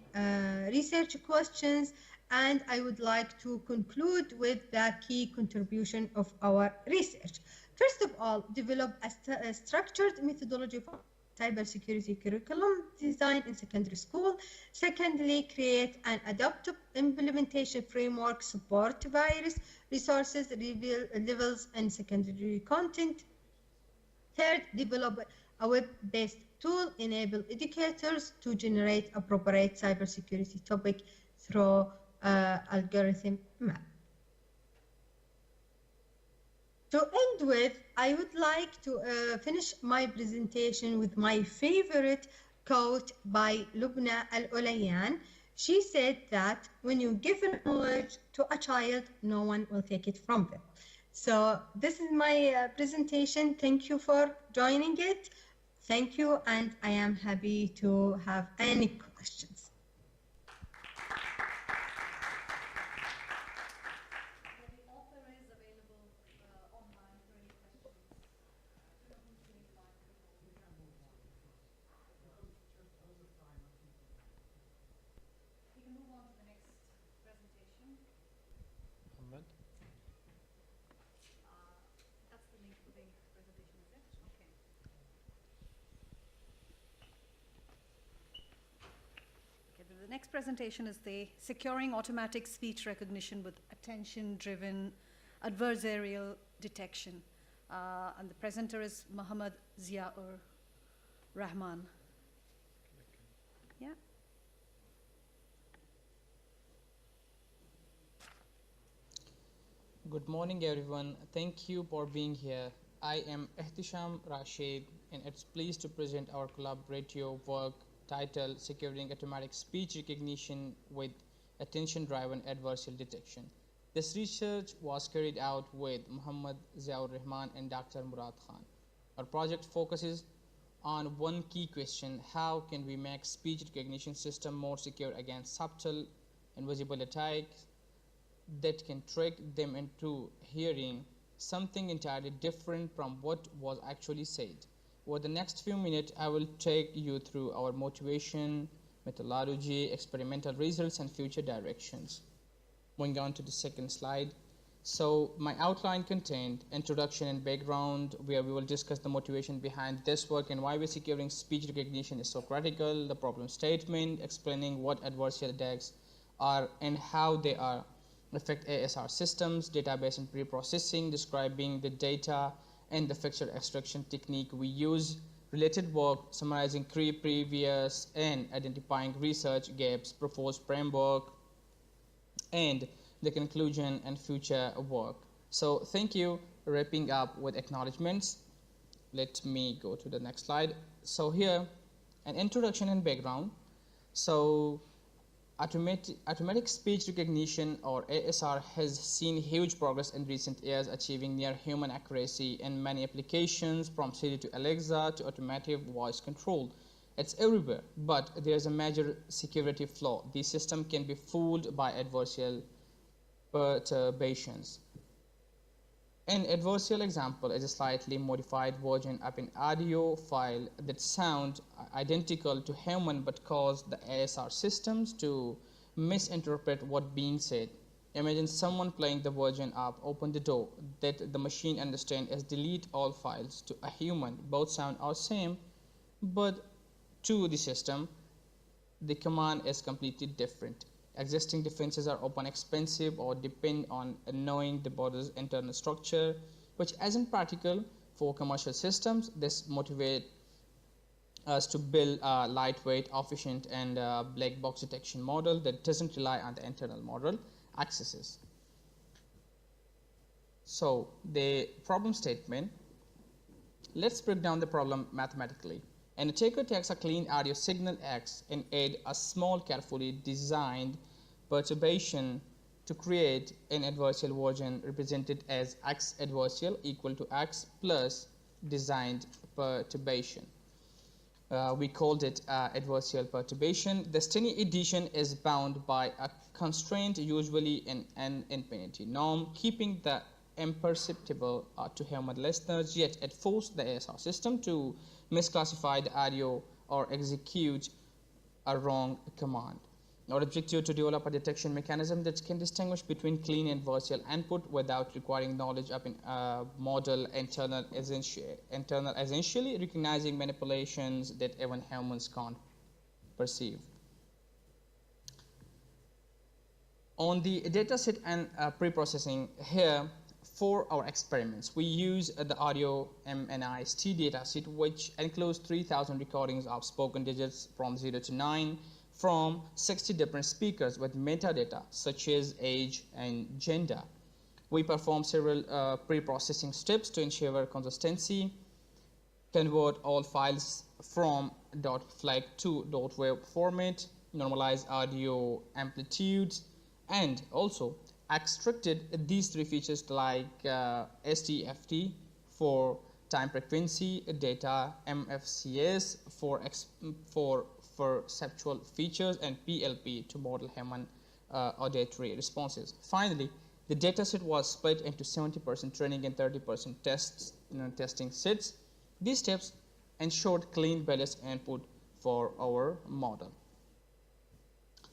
S9: research questions, and I would like to conclude with the key contribution of our research. First of all, develop a structured methodology for cybersecurity curriculum design in secondary school. Secondly, create an adaptive implementation framework, support virus resources, levels, and secondary content. Third, develop a web-based tool, enable educators to generate appropriate cybersecurity topic through algorithm map. To end with, I would like to finish my presentation with my favorite quote by Lubna Al-Ulayan. She said that when you give knowledge to a child, no one will take it from them. So this is my presentation. Thank you for joining it. Thank you, and I am happy to have any questions.
S2: The next presentation is the Securing Automatic Speech Recognition with Attention-Driven Adversarial Detection. And the presenter is Muhammad Ziaur Rahman. Yeah.
S12: Good morning, everyone. Thank you for being here. I am Ehtisham Rashid, and it's pleased to present our collaborative work titled Securing Automatic Speech Recognition with Attention-Driven Adversarial Detection. This research was carried out with Muhammad Ziaur Rahman and Dr. Murad Khan. Our project focuses on one key question: how can we make speech recognition system more secure against subtle, invisible attacks that can trick them into hearing something entirely different from what was actually said. Over the next few minutes, I will take you through our motivation, methodology, experimental results, and future directions. Moving on to the second slide. So my outline contained introduction and background, where we will discuss the motivation behind this work and why we're securing speech recognition is so critical, the problem statement, explaining what adversarial attacks are and how they are affect ASR systems, database and pre-processing, describing the data and the feature extraction technique we use, related work, summarizing previous and identifying research gaps, proposed framework, and the conclusion and future work. So thank you. Wrapping up with acknowledgements. Let me go to the next slide. So here, an introduction and background. So automatic speech recognition, or ASR, has seen huge progress in recent years, achieving near human accuracy in many applications, from Siri to Alexa to automotive voice control. It's everywhere, but there's a major security flaw. The system can be fooled by adversarial perturbations. An adversarial example is a slightly modified version of an audio file that sounds identical to human but cause the ASR systems to misinterpret what's being said. Imagine someone playing the version of "Open the Door" that the machine understands as "delete all files." To a human, both sound are same, but to the system, the command is completely different. Existing defenses are often expensive or depend on knowing the board's internal structure, which isn't practical for commercial systems. This motivates us to build a lightweight, efficient, and black box detection model that doesn't rely on the internal model accesses. So the problem statement, let's break down the problem mathematically. An attacker takes a clean audio signal X and add a small, carefully designed perturbation to create an adversarial version represented as X adversarial equal to X plus designed perturbation. We called it adversarial perturbation. This tiny addition is bound by a constraint, usually in an infinity norm, keeping the imperceptible to human listeners, yet it forced the ASR system to misclassify the audio, or execute a wrong command. Our objective to develop a detection mechanism that can distinguish between clean and adversarial input without requiring knowledge of a model internal essentially recognizing manipulations that even humans can't perceive. On the dataset and pre-processing here, for our experiments, we use the audio MNIST dataset, which includes 3,000 recordings of spoken digits from 0 to 9 from 60 different speakers with metadata such as age and gender. We perform several pre-processing steps to ensure consistency, convert all files from .flag to .wav format, normalize audio amplitudes, and also extracted these three features like STFT for time frequency data, MFCS for perceptual features, and PLP to model human auditory responses. Finally, the dataset was split into 70% training and 30% testing sets. These steps ensured clean, balanced input for our model.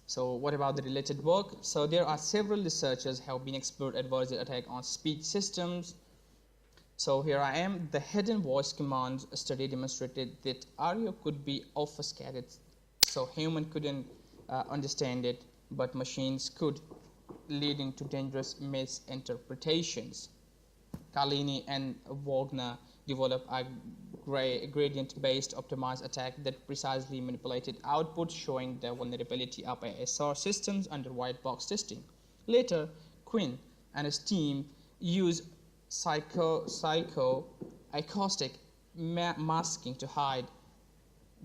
S12: So what about the related work? So there are several researchers have been explored adversarial attack on speech systems. So here I am. The hidden voice command study demonstrated that audio could be obfuscated, so human couldn't understand it, but machines could, leading to dangerous misinterpretations. Carlini and Wagner developed a gradient-based optimized attack that precisely manipulated output, showing the vulnerability of ASR systems under white box testing. Later, Quinn and his team used psychoacoustic masking to hide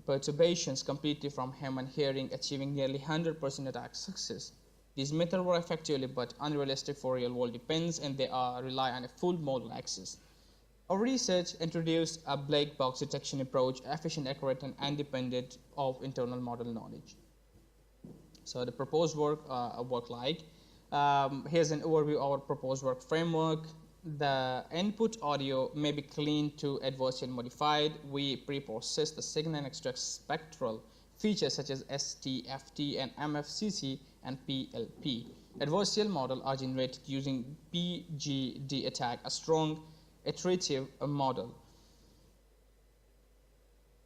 S12: perturbations completely from human hearing, achieving nearly 100% attack success. These methods were effectively but unrealistic for real-world defense, and they rely on a full model access. Our research introduced a black box detection approach, efficient, accurate, and independent of internal model knowledge. So the proposed work, here's an overview of our proposed work framework. The input audio may be cleaned to adversarial modified. We pre-process the signal and extract spectral features such as STFT and MFCC and PLP. Adversarial models are generated using PGD attack, a strong iterative model.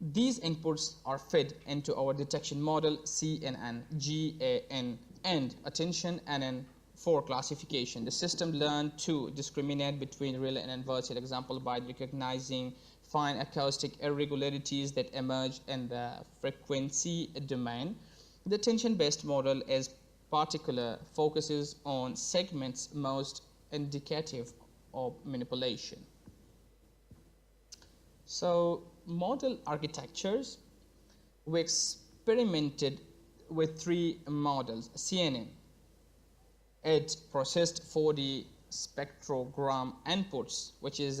S12: These inputs are fed into our detection model CNN, GAN, and attention NN for classification. The system learned to discriminate between real and adversarial example by recognizing fine acoustic irregularities that emerge in the frequency domain. The attention-based model is particular focuses on segments most indicative of manipulation. So model architectures, we experimented with three models. CNN, it processed 4D spectrogram inputs, which is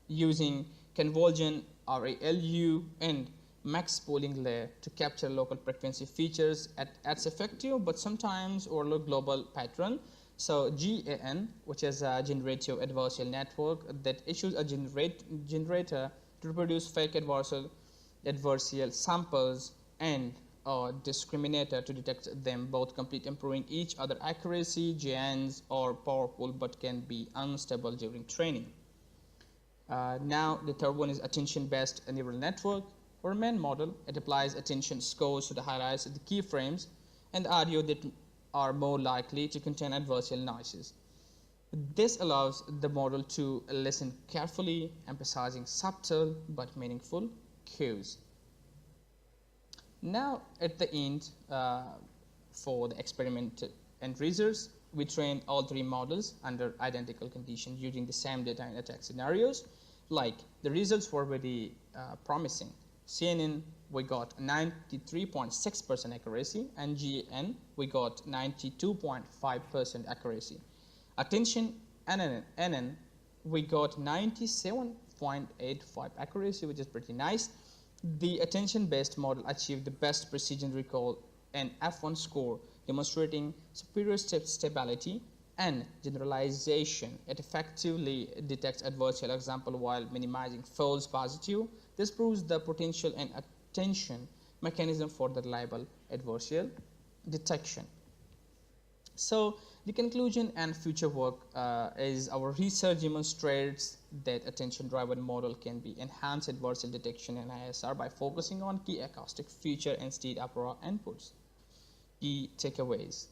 S12: using convolution RALU and max pooling layer to capture local frequency features at effective but sometimes overlooked global pattern. So GAN, which is a generative adversarial network that issues a generator to produce fake adversarial samples and a discriminator to detect them, both complete improving each other accuracy. GANs are powerful but can be unstable during training. Now the third one is attention-based neural network. For a main model, it applies attention scores to the highlights of the keyframes and audio that are more likely to contain adversarial noises. This allows the model to listen carefully, emphasizing subtle but meaningful cues. Now at the end, for the experiment and results, we trained all three models under identical conditions using the same data and attack scenarios. Like the results were very promising. CNN, we got 93.6% accuracy, and GAN, we got 92.5% accuracy. Attention NN, we got 97.85 accuracy, which is pretty nice. The attention-based model achieved the best precision recall and F1 score, demonstrating superior stability and generalization. It effectively detects adversarial example while minimizing false positive This proves the potential and attention mechanism for the reliable adversarial detection. So the conclusion and future work is our research demonstrates that attention-driven model can be enhanced adversarial detection in ISR by focusing on key acoustic feature and state opera inputs. Key takeaways.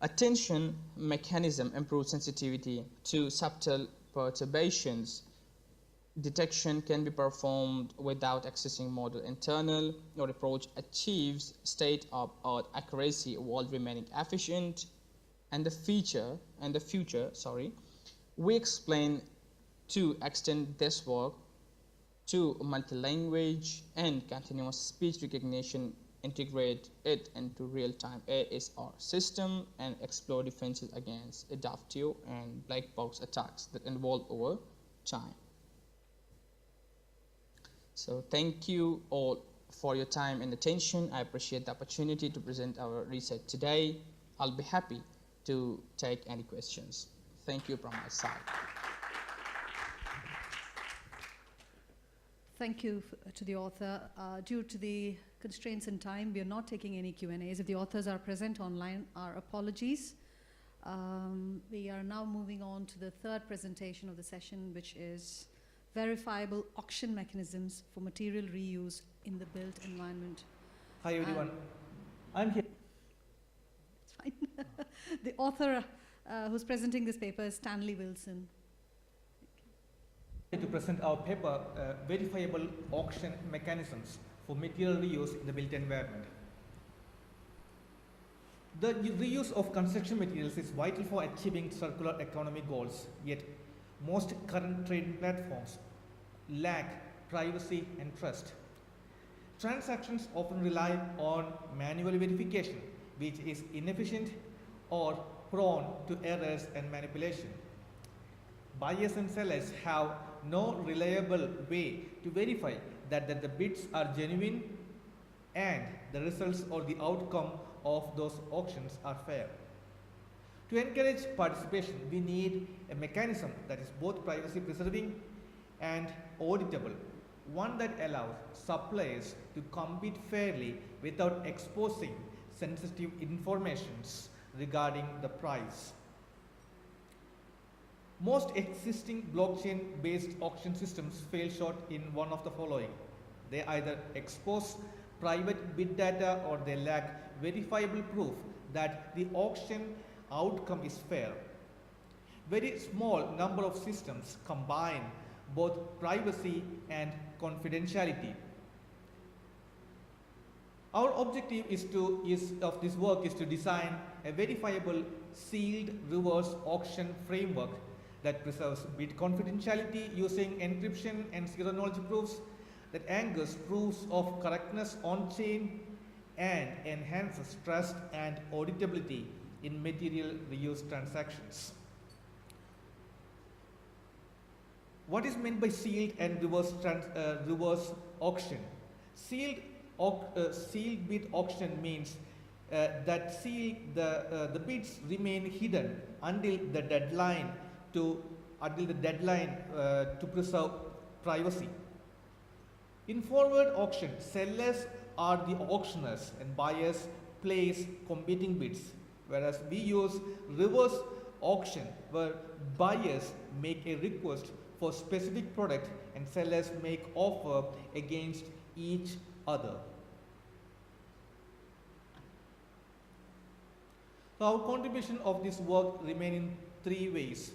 S12: Attention mechanism improves sensitivity to subtle perturbations. Detection can be performed without accessing model internal. Your approach achieves state-of-art accuracy while remaining efficient. And the future, we explain to extend this work to multi-language and continuous speech recognition, integrate it into real-time ASR system, and explore defenses against adaptive and black box attacks that evolve over time. So thank you all for your time and attention. I appreciate the opportunity to present our research today. I'll be happy to take any questions. Thank you from my side.
S2: Thank you to the author. Due to the constraints in time, we are not taking any Q&As. If the authors are present online, our apologies. We are now moving on to the third presentation of the session, which is verifiable auction mechanisms for material reuse in the built environment.
S13: Hi everyone, I'm here.
S2: It's fine. The author who's presenting this paper is Stanley Wilson.
S13: To present our paper, verifiable auction mechanisms for material reuse in the built environment. The reuse of construction materials is vital for achieving circular economy goals, yet most current trading platforms lack privacy and trust. Transactions often rely on manual verification, which is inefficient or prone to errors and manipulation. Buyers and sellers have no reliable way to verify that the bids are genuine and the results or the outcome of those auctions are fair. To encourage participation, we need a mechanism that is both privacy preserving and auditable, one that allows suppliers to compete fairly without exposing sensitive informations regarding the price. Most existing blockchain-based auction systems fail short in one of the following. They either expose private bid data or they lack verifiable proof that the auction outcome is fair. Very small number of systems combine both privacy and confidentiality. Our objective of this work is to design a verifiable sealed reverse auction framework that preserves bid confidentiality using encryption and zero knowledge proofs, that anchors proofs of correctness on chain, and enhances trust and auditability in material reuse transactions. What is meant by sealed and reverse auction? Sealed bid auction means that the bids remain hidden until the deadline to preserve privacy. In forward auction, sellers are the auctioneers and buyers place competing bids, whereas we use reverse auction where buyers make a request for specific product and sellers make offer against each other. So our contribution of this work remain in three ways.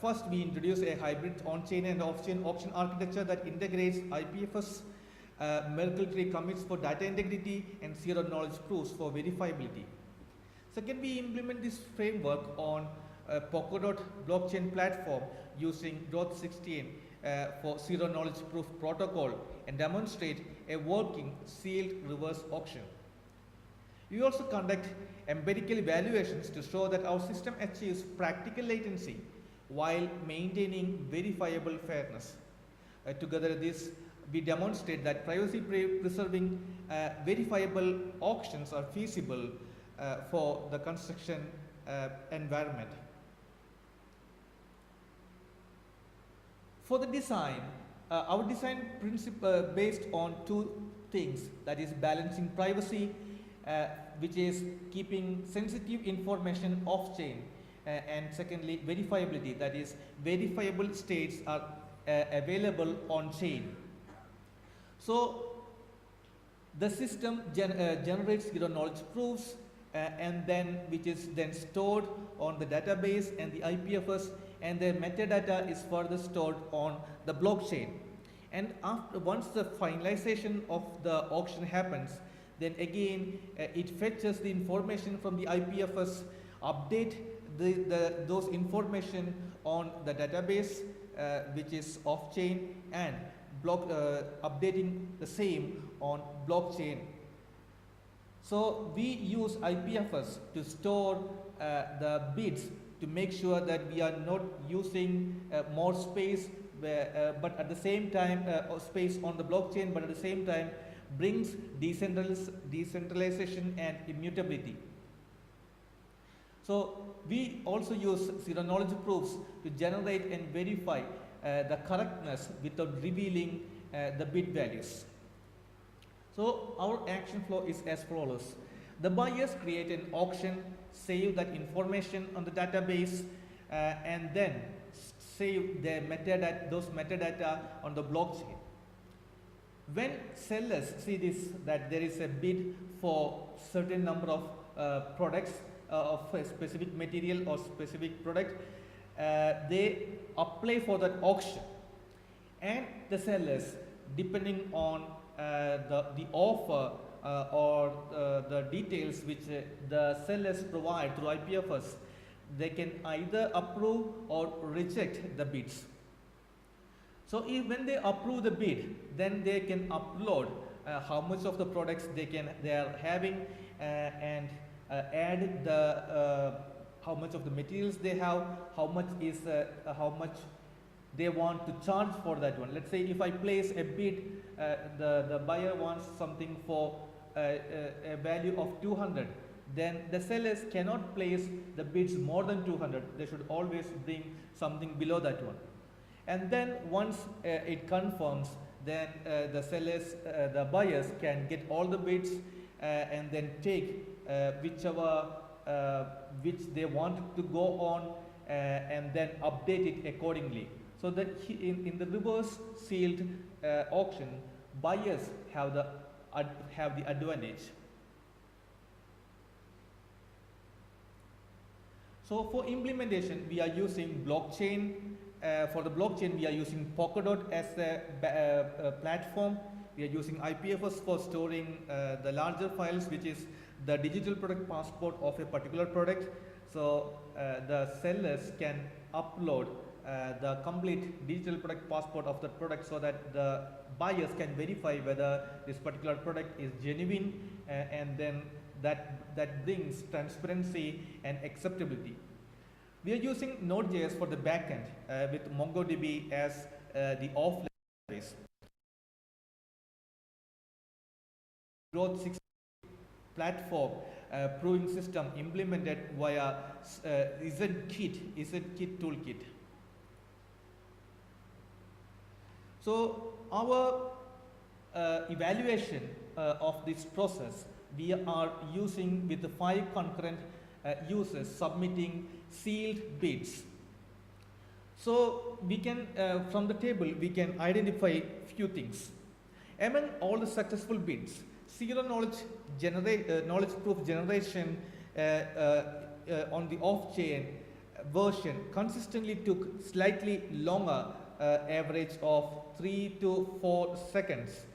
S13: First, we introduce a hybrid on-chain and off-chain auction architecture that integrates IPFS, Merkle tree commits for data integrity, and zero knowledge proofs for verifiability. Second, we implement this framework on Polkadot blockchain platform using DOT16 for zero knowledge proof protocol and demonstrate a working sealed reverse auction. We also conduct empirical evaluations to show that our system achieves practical latency while maintaining verifiable fairness. Together this, we demonstrate that privacy preserving verifiable auctions are feasible for the construction environment. For the design, our design principle based on two things, that is balancing privacy, which is keeping sensitive information off chain, and secondly verifiability, that is verifiable states are available on chain. So the system generates zero knowledge proofs, and then which is then stored on the database and the IPFS, and the metadata is further stored on the blockchain. And once the finalization of the auction happens, then again it fetches the information from the IPFS, update those information on the database, which is off chain, and updating the same on blockchain. So we use IPFS to store the bits to make sure that we are not using more space, but at the same time space on the blockchain, but at the same time brings decentralization and immutability. So we also use zero knowledge proofs to generate and verify the correctness without revealing the bit values. So our action flow is as follows. The buyers create an auction, save that information on the database, and then save their metadata, those metadata on the blockchain. When sellers see this, that there is a bid for certain number of products of a specific material or specific product, they apply for that auction, and the sellers, depending on the offer or the details which the sellers provide through IPFS, they can either approve or reject the bids. So when they approve the bid, then they can upload how much of the products they are having, and add the how much of the materials they have, how much they want to charge for that one. Let's say if I place a bid, the buyer wants something for a value of 200, then the sellers cannot place the bids more than 200. They should always bring something below that one. And then once it confirms, then the buyers can get all the bids and then take whichever which they want to go on, and then update it accordingly. So that in the reverse sealed auction, buyers have the advantage. So for implementation, we are using blockchain. For the blockchain, we are using Polkadot as a platform. We are using IPFS for storing the larger files, which is the digital product passport of a particular product. So the sellers can upload the complete digital product passport of the product, so that the buyers can verify whether this particular product is genuine, and then that brings transparency and acceptability. We are using Node.js for the backend with MongoDB as the offline database. Growth 6 platform proving system implemented via ZKit toolkit. So our evaluation of this process, we are using with the 5 concurrent users submitting sealed bids. So we can, from the table, we can identify few things. Among all the successful bids, zero knowledge proof generation on the off-chain version consistently took slightly longer, average of 3 to 4 seconds,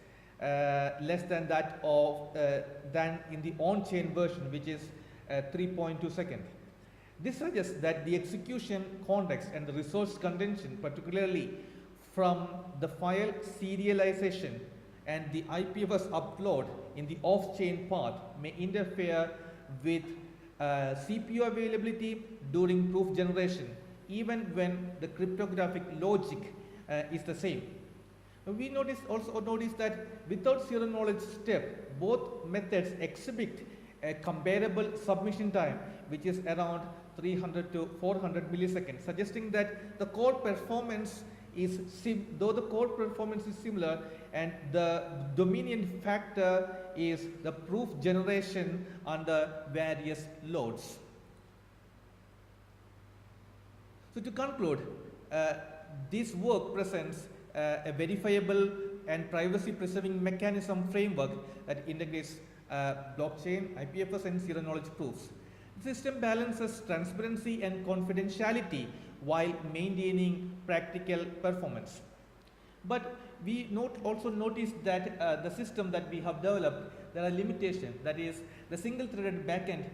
S13: less than that of than in the on-chain version, which is 3.2 seconds. This suggests that the execution context and the resource contention, particularly from the file serialization and the IPFS upload in the off-chain part, may interfere with CPU availability during proof generation, even when the cryptographic logic is the same. We also notice that without zero knowledge step, both methods exhibit a comparable submission time, which is around 300 to 400 milliseconds, suggesting that the code performance is though the code performance is similar, and the dominant factor is the proof generation under various loads. So to conclude, this work presents a verifiable and privacy-preserving mechanism framework that integrates blockchain, IPFS, and zero-knowledge proofs. The system balances transparency and confidentiality while maintaining practical performance. But we also noticed that the system that we have developed, there are limitations. That is, the single-threaded backend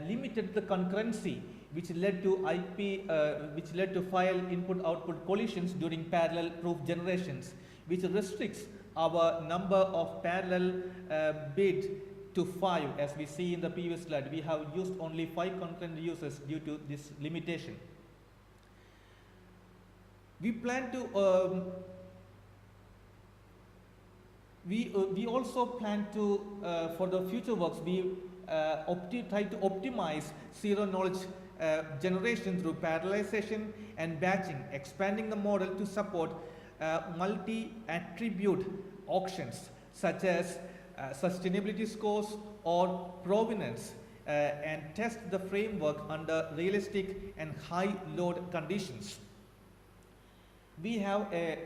S13: limited the concurrency, which led to which led to file input-output collisions during parallel proof generations, which restricts our number of parallel bits to 5. As we see in the previous slide, we have used only 5 concurrent users due to this limitation. We plan to we also plan to for the future works we try to optimize zero knowledge generation through parallelization and batching, expanding the model to support multi-attribute auctions such as sustainability scores or provenance, and test the framework under realistic and high load conditions. We have a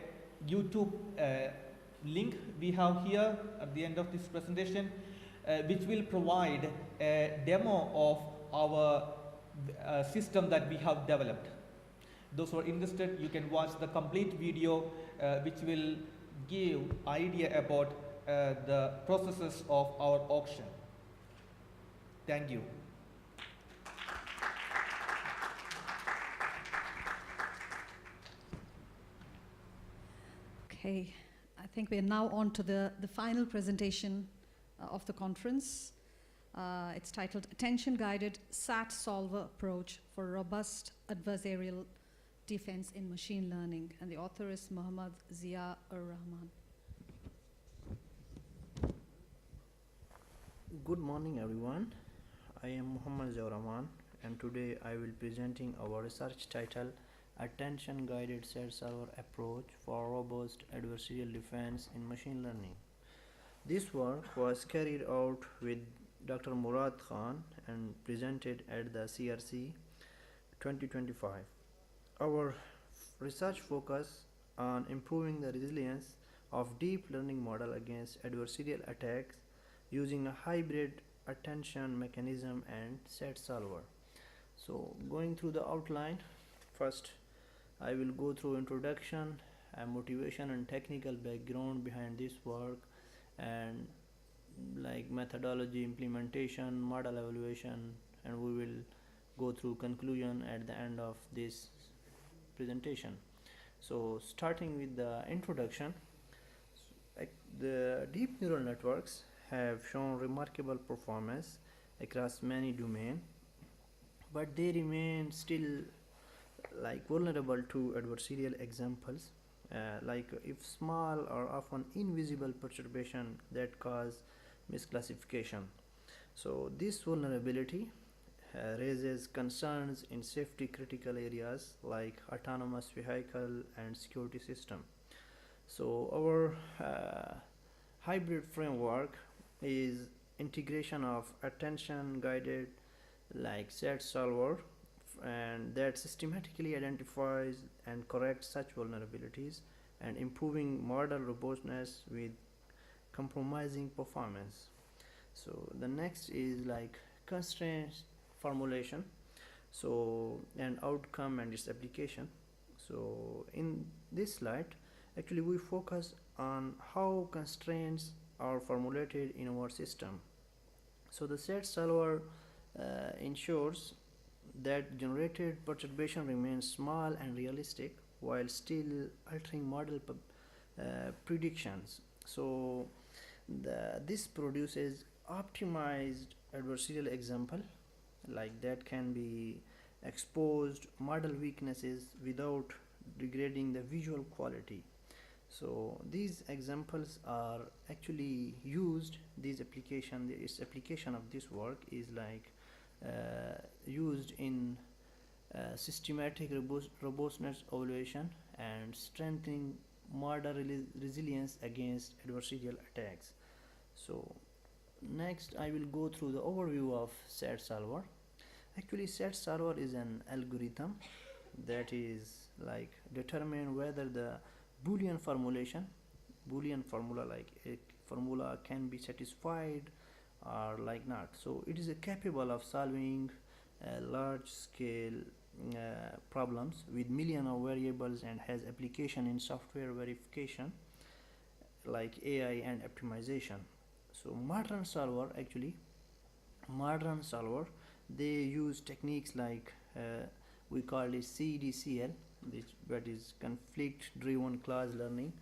S13: YouTube link we have here at the end of this presentation, which will provide a demo of our system that we have developed. Those who are interested, you can watch the complete video, which will give idea about the processes of our auction. Thank you.
S2: Okay, I think we are now on to the final presentation of the conference. It's titled Attention-Guided SAT Solver Approach for Robust Adversarial Defense in Machine Learning, and the author is Muhammad Zia Rahman.
S14: Good morning, everyone. I am Muhammad Zia Rahman, and today I will presenting our research title Attention-Guided SAT Solver Approach for Robust Adversarial Defense in Machine Learning. This work was carried out with Dr. Murad Khan and presented at the CRC 2025. Our research focus on improving the resilience of deep learning model against adversarial attacks using a hybrid attention mechanism and SAT solver. So going through the outline, first I will go through introduction and motivation and technical background behind this work, and like methodology, implementation, model evaluation, and we will go through conclusion at the end of this presentation. So starting with the introduction, the deep neural networks have shown remarkable performance across many domains, but they remain still like vulnerable to adversarial examples, like if small or often invisible perturbation that cause misclassification. So this vulnerability raises concerns in safety critical areas like autonomous vehicle and security system. So our hybrid framework is integration of attention guided like SAT solver, and that systematically identifies and corrects such vulnerabilities and improving model robustness with compromising performance. So the next is like constraints formulation, so and outcome and its application. So in this slide actually we focus on how constraints are formulated in our system. So the SAT solver ensures that generated perturbation remains small and realistic while still altering model predictions. So this produces optimized adversarial example like that can be exposed model weaknesses without degrading the visual quality. So these examples are actually used, its application of this work is like used in systematic robustness evaluation and strengthening model resilience against adversarial attacks. So next I will go through the overview of SAT solver. Actually, SAT solver is an algorithm that is like determine whether the Boolean formula like a formula can be satisfied or like not. So it is capable of solving large scale problems with million of variables and has application in software verification like AI and optimization. So modern solver they use techniques like we call it CDCL, that is conflict driven class learning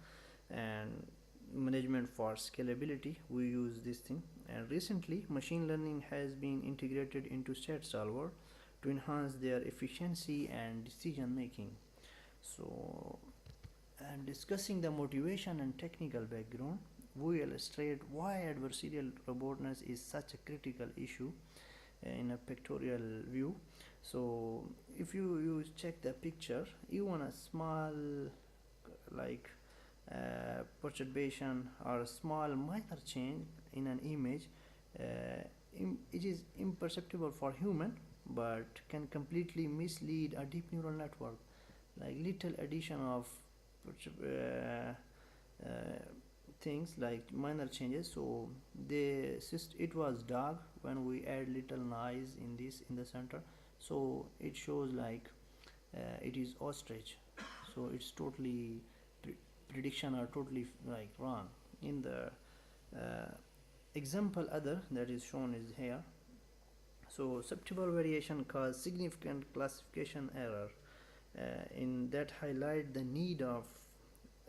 S14: and management for scalability. We use this thing, and recently machine learning has been integrated into SAT solver to enhance their efficiency and decision making. So, and discussing the motivation and technical background, we illustrate why adversarial robustness is such a critical issue in a pictorial view. So if you check the picture, even a small like perturbation or a small minor change in an image, it is imperceptible for human but can completely mislead a deep neural network. Like little addition of things like minor changes, so it was dark when we add little noise in the center, so it shows like it is ostrich, so it's totally prediction are totally like wrong. In the example other that is shown is here, so subtle variation cause significant classification error in that highlight the need of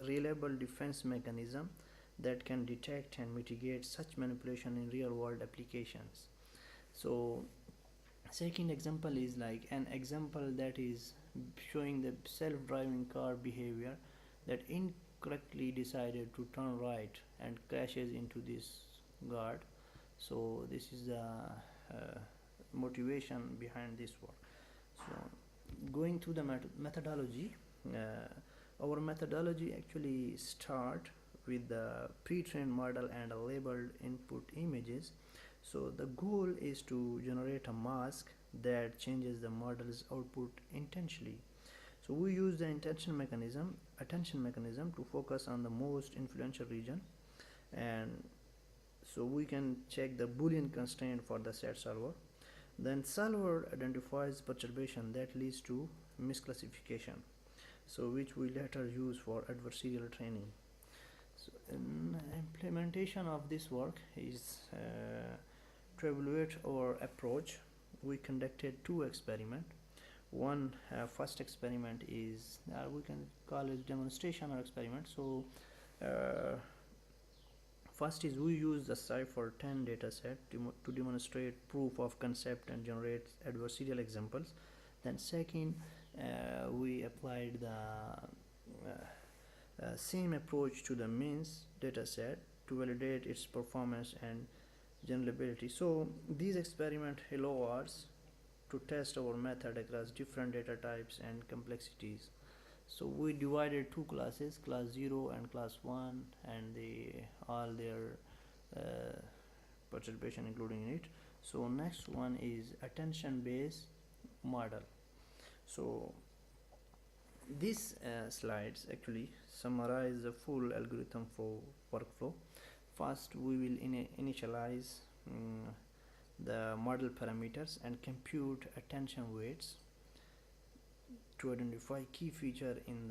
S14: reliable defense mechanism that can detect and mitigate such manipulation in real world applications. So second example is like an example that is showing the self-driving car behavior that incorrectly decided to turn right and crashes into this guard. So this is the motivation behind this work. So going through the methodology, our methodology actually start with the pre-trained model and labeled input images. So the goal is to generate a mask that changes the model's output intentionally. So we use the attention mechanism to focus on the most influential region, and so we can check the Boolean constraint for the SAT solver. Then solver identifies perturbation that leads to misclassification, so which we later use for adversarial training. So implementation of this work is to evaluate our approach. We conducted 2 experiments. One first experiment is we can call it demonstration or experiment. So first is we use the Cipher 10 dataset to demonstrate proof of concept and generate adversarial examples. Then second, we applied the same approach to the means dataset to validate its performance and generalizability. So these experiments allow us to test our method across different data types and complexities. So we divided 2 classes, class 0 and class 1, and all their perturbation including in it. So next one is attention based model. So these slides actually summarize the full algorithm for workflow. First we will initialize the model parameters and compute attention weights to identify key feature in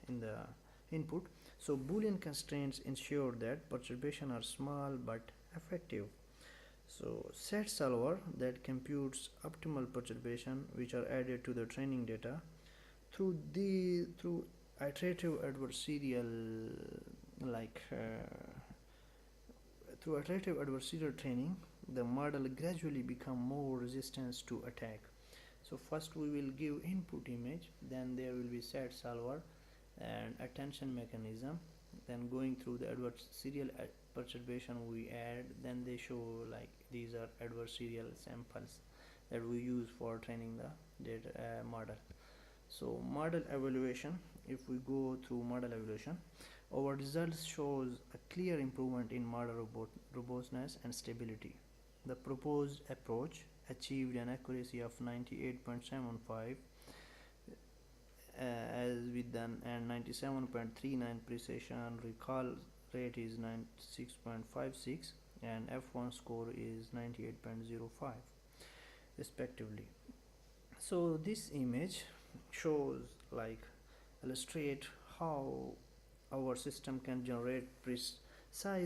S14: the input. So Boolean constraints ensure that perturbation are small but effective. So SAT solver that computes optimal perturbation which are added to the training data through iterative adversarial through iterative adversarial training, the model gradually become more resistant to attack. So first we will give input image, then there will be SAT solver and attention mechanism, then going through the adversarial perturbation we add, then they show like these are adversarial samples that we use for training the data model. So model evaluation, if we go through model evaluation, our results shows a clear improvement in model robustness and stability. The proposed approach achieved an accuracy of 98.75 as with an and 97.39 precision. Recall rate is 96.56 and F1 score is 98.05 respectively. So this image shows, like, illustrate how our system can generate precise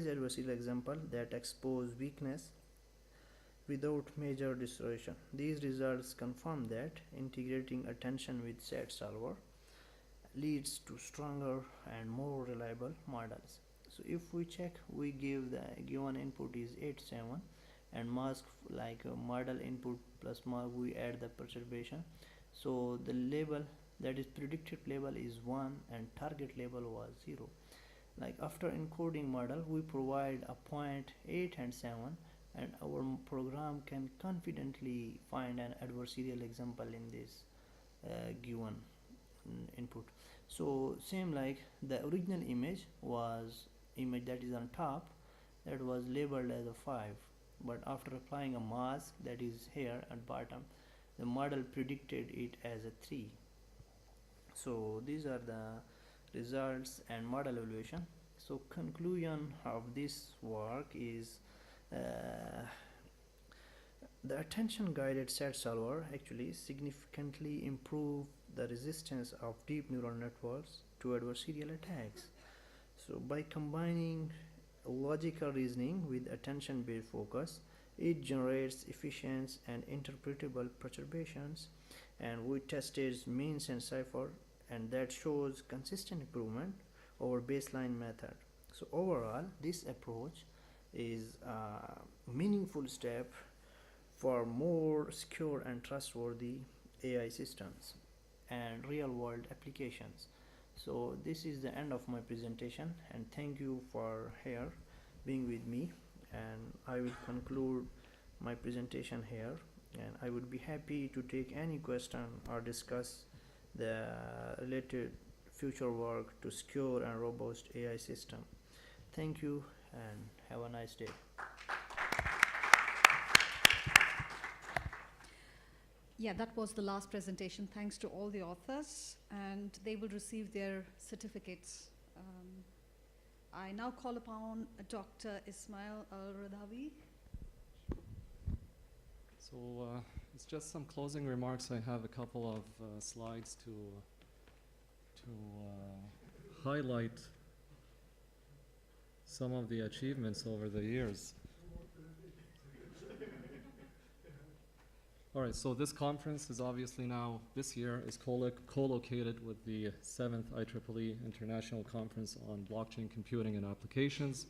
S14: adversarial example that expose weakness without major distortion. These results confirm that integrating attention with set solver leads to stronger and more reliable models. So if we check, we give the given input is 87 and mask, like a model input plus mask, we add the perturbation. So the label, that is predicted label, is 1 and target label was 0. Like after encoding model, we provide a point 8 and 7 and our program can confidently find an adversarial example in this given input. So same like the original image that is on top, that was labeled as a 5, but after applying a mask that is here at bottom, the model predicted it as a 3. So these are the results and model evaluation. So conclusion of this work is the attention guided set solver actually significantly improved the resistance of deep neural networks to adversarial attacks. So by combining logical reasoning with attention based focus, it generates efficient and interpretable perturbations, and we tested means and cipher, and that shows consistent improvement over baseline method. So overall, this approach is a meaningful step for more secure and trustworthy AI systems and real world applications. So this is the end of my presentation, and thank you for here being with me, and I will conclude my presentation here, and I would be happy to take any question or discuss the related future work to secure and robust AI system. Thank you and have a nice day.
S2: Yeah, that was the last presentation. Thanks to all the authors, and they will receive their certificates. I now call upon Dr. Ismail Al-Radawi.
S10: So it's just some closing remarks. I have a couple of slides to highlight some of the achievements over the years. All right, so this conference is obviously now, this year, is co-located with the 7th IEEE International Conference on Blockchain Computing and Applications.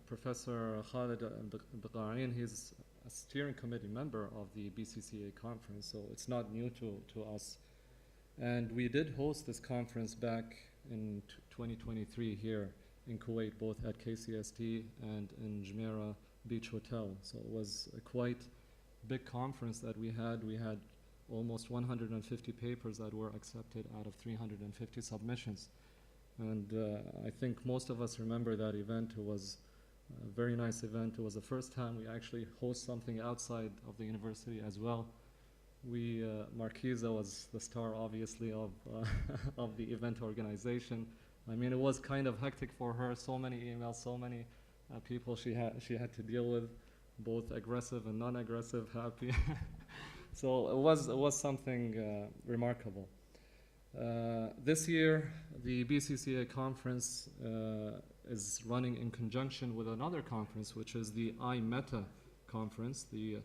S10: Professor Khalid Al-Baqain, he's a steering committee member of the BCCA conference, so it's not new to us. And we did host this conference back in 2023 here in Kuwait, both at KCST and in Jumeirah Beach Hotel. So it was a quite big conference that we had. We had almost 150 papers that were accepted out of 350 submissions. And I think most of us remember that event. It was a very nice event. It was the first time we actually host something outside of the university as well. Marquiza was the star, obviously, of the event organization. I mean, it was kind of hectic for her. So many emails, so many people she had to deal with, both aggressive and non-aggressive, happy. So it was something remarkable. This year, the BCCA conference is running in conjunction with another conference, which is the IMETA conference, the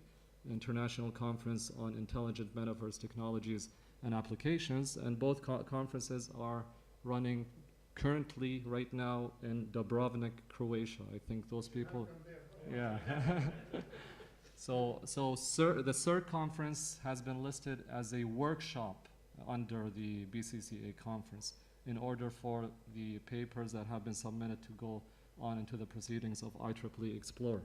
S10: International Conference on Intelligent Metaverse Technologies and Applications, and both conferences are running currently right now in Dubrovnik, Croatia. I think those people, yeah. So the Cerc conference has been listed as a workshop under the BCCA conference in order for the papers that have been submitted to go on into the proceedings of IEEE Explore.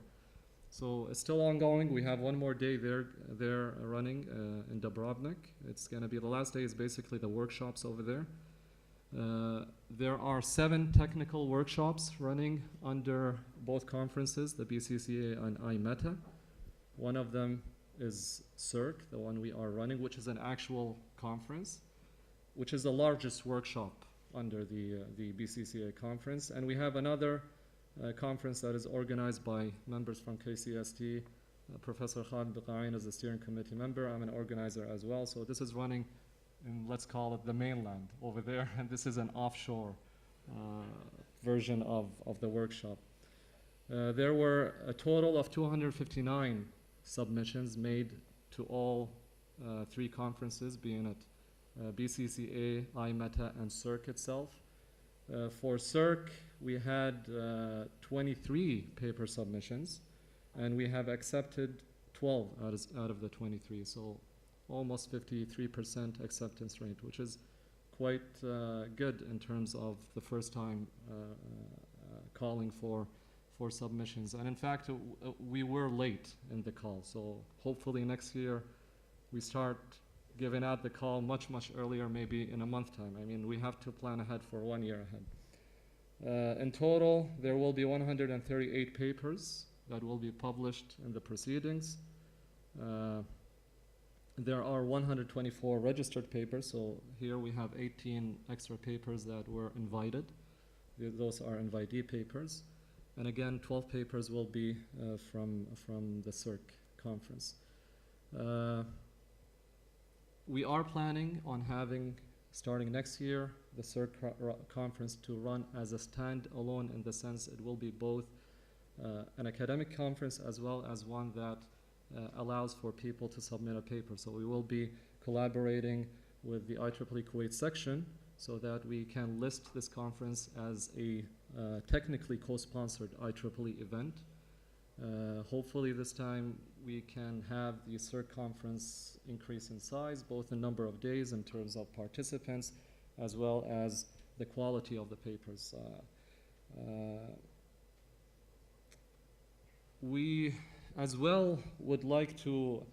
S10: So it's still ongoing. We have one more day there running in Dubrovnik. It's going to be the last day is basically the workshops over there. There are 7 technical workshops running under both conferences, the BCCA and IMETA. One of them is Cerc, the one we are running, which is an actual conference, which is the largest workshop under the BCCA conference. And we have another conference that is organized by members from KCST. Professor Khalid Biqain is the steering committee member. I'm an organizer as well. So this is running in, let's call it, the mainland over there. And this is an offshore version of the workshop. There were a total of 259 submissions made to all 3 conferences, being at BCCA, IMETA, and Cerc itself. For Cerc, we had 23 paper submissions, and we have accepted 12 out of the 23, so almost 53% acceptance rate, which is quite good in terms of the first time calling for submissions. And in fact, we were late in the call, so hopefully next year we start giving out the call much earlier, maybe in a month time. I mean, we have to plan ahead for 1 year ahead. In total, there will be 138 papers that will be published in the proceedings. There are 124 registered papers, so here we have 18 extra papers that were invited. Those are invitee papers. And again, 12 papers will be from the Cerc conference. We are planning on having, starting next year, the Cerc conference to run as a stand-alone, in the sense it will be both an academic conference as well as one that allows for people to submit a paper. So we will be collaborating with the IEEE Kuwait section so that we can list this conference as a technically co-sponsored IEEE event. Hopefully this time we can have the Cerc conference increase in size, both in number of days in terms of participants, as well as the quality of the papers. We as well would like to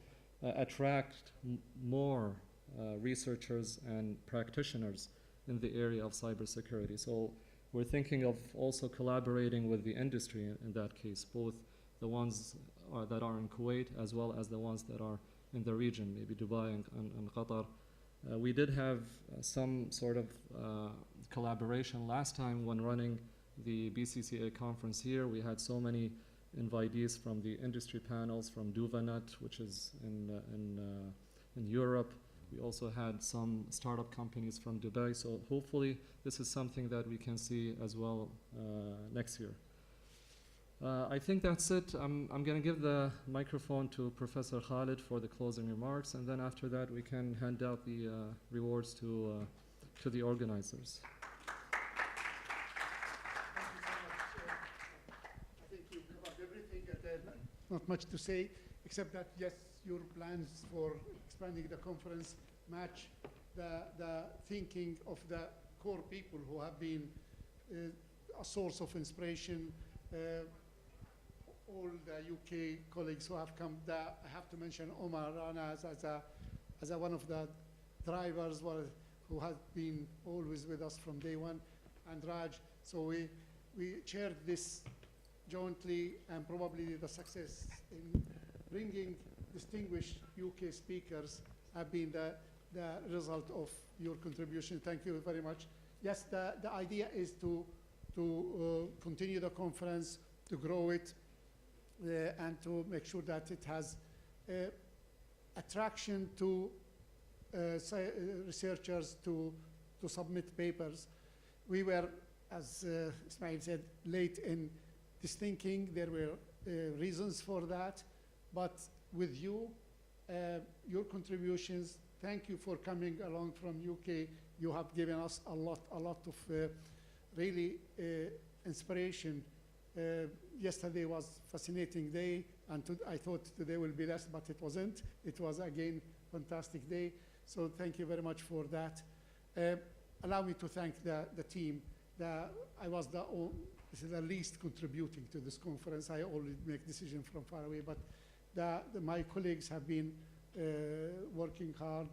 S10: attract more researchers and practitioners in the area of cybersecurity. So we're thinking of also collaborating with the industry in that case, both the ones that are in Kuwait as well as the ones that are in the region, maybe Dubai and Qatar. We did have some sort of collaboration last time when running the BCCA conference here. We had so many invitees from the industry panels, from Duvanet, which is in Europe. We also had some startup companies from Dubai. So hopefully this is something that we can see as well next year. I think that's it. I'm going to give the microphone to Professor Khalid for the closing remarks, and then after that we can hand out the rewards to the organizers.
S11: I think you covered everything. Not much to say, except that yes, your plans for expanding the conference match the thinking of the core people who have been a source of inspiration. All the UK colleagues who have come, I have to mention Omar Rana as one of the drivers who has been always with us from day one, and Raj. So we shared this jointly, and probably the success in bringing distinguished UK speakers have been the result of your contribution. Thank you very much. Yes, the idea is to continue the conference, to grow it, and to make sure that it has attraction to researchers to submit papers. We were, as Ismail said, late in this thinking. There were reasons for that, but with you, your contributions, thank you for coming along from UK. You have given us a lot of really inspiration. Yesterday was a fascinating day, and I thought today will be less, but it wasn't. It was, again, a fantastic day. So thank you very much for that. Allow me to thank the team. I was the this is the least contributing to this conference. I always make decisions from far away, but my colleagues have been working hard.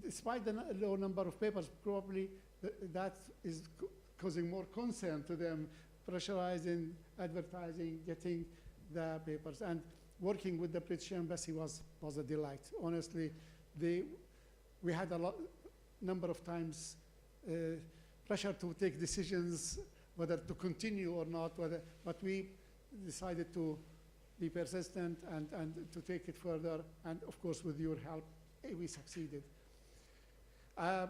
S11: Despite the low number of papers, probably that is causing more concern to them, pressurizing, advertising, getting the papers. And working with the British Embassy was a delight. Honestly, we had a number of times pressure to take decisions whether to continue or not, but we decided to be persistent and to take it further. And of course, with your help, we succeeded. I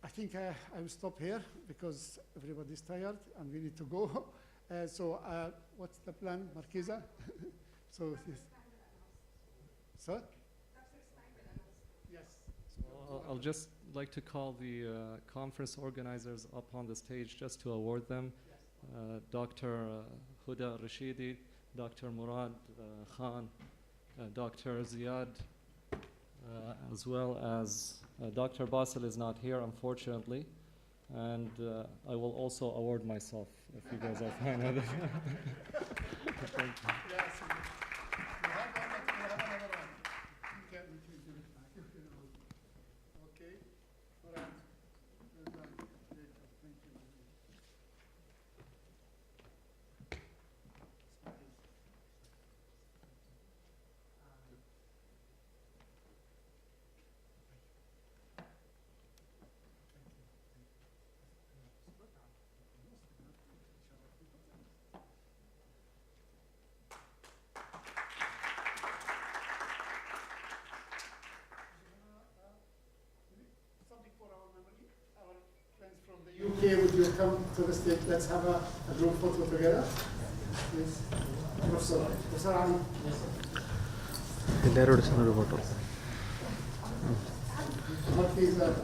S11: think I will stop here because everybody's tired and we need to go. So what's the plan, Marquesa? So yes.
S10: Well, I'll just like to call the conference organizers up on the stage just to award them. Dr. Huda Rashidi, Dr. Murad Khan, Dr. Ziad, as well as Dr. Basil is not here, unfortunately. And I will also award myself, if you guys are fine with it. Thank you.
S11: UK, would you come to the stage? Let's have a group photo together. Please. Professor Ali.
S14: എല്ലാവരോടും ഒരു photo.
S11: What is that?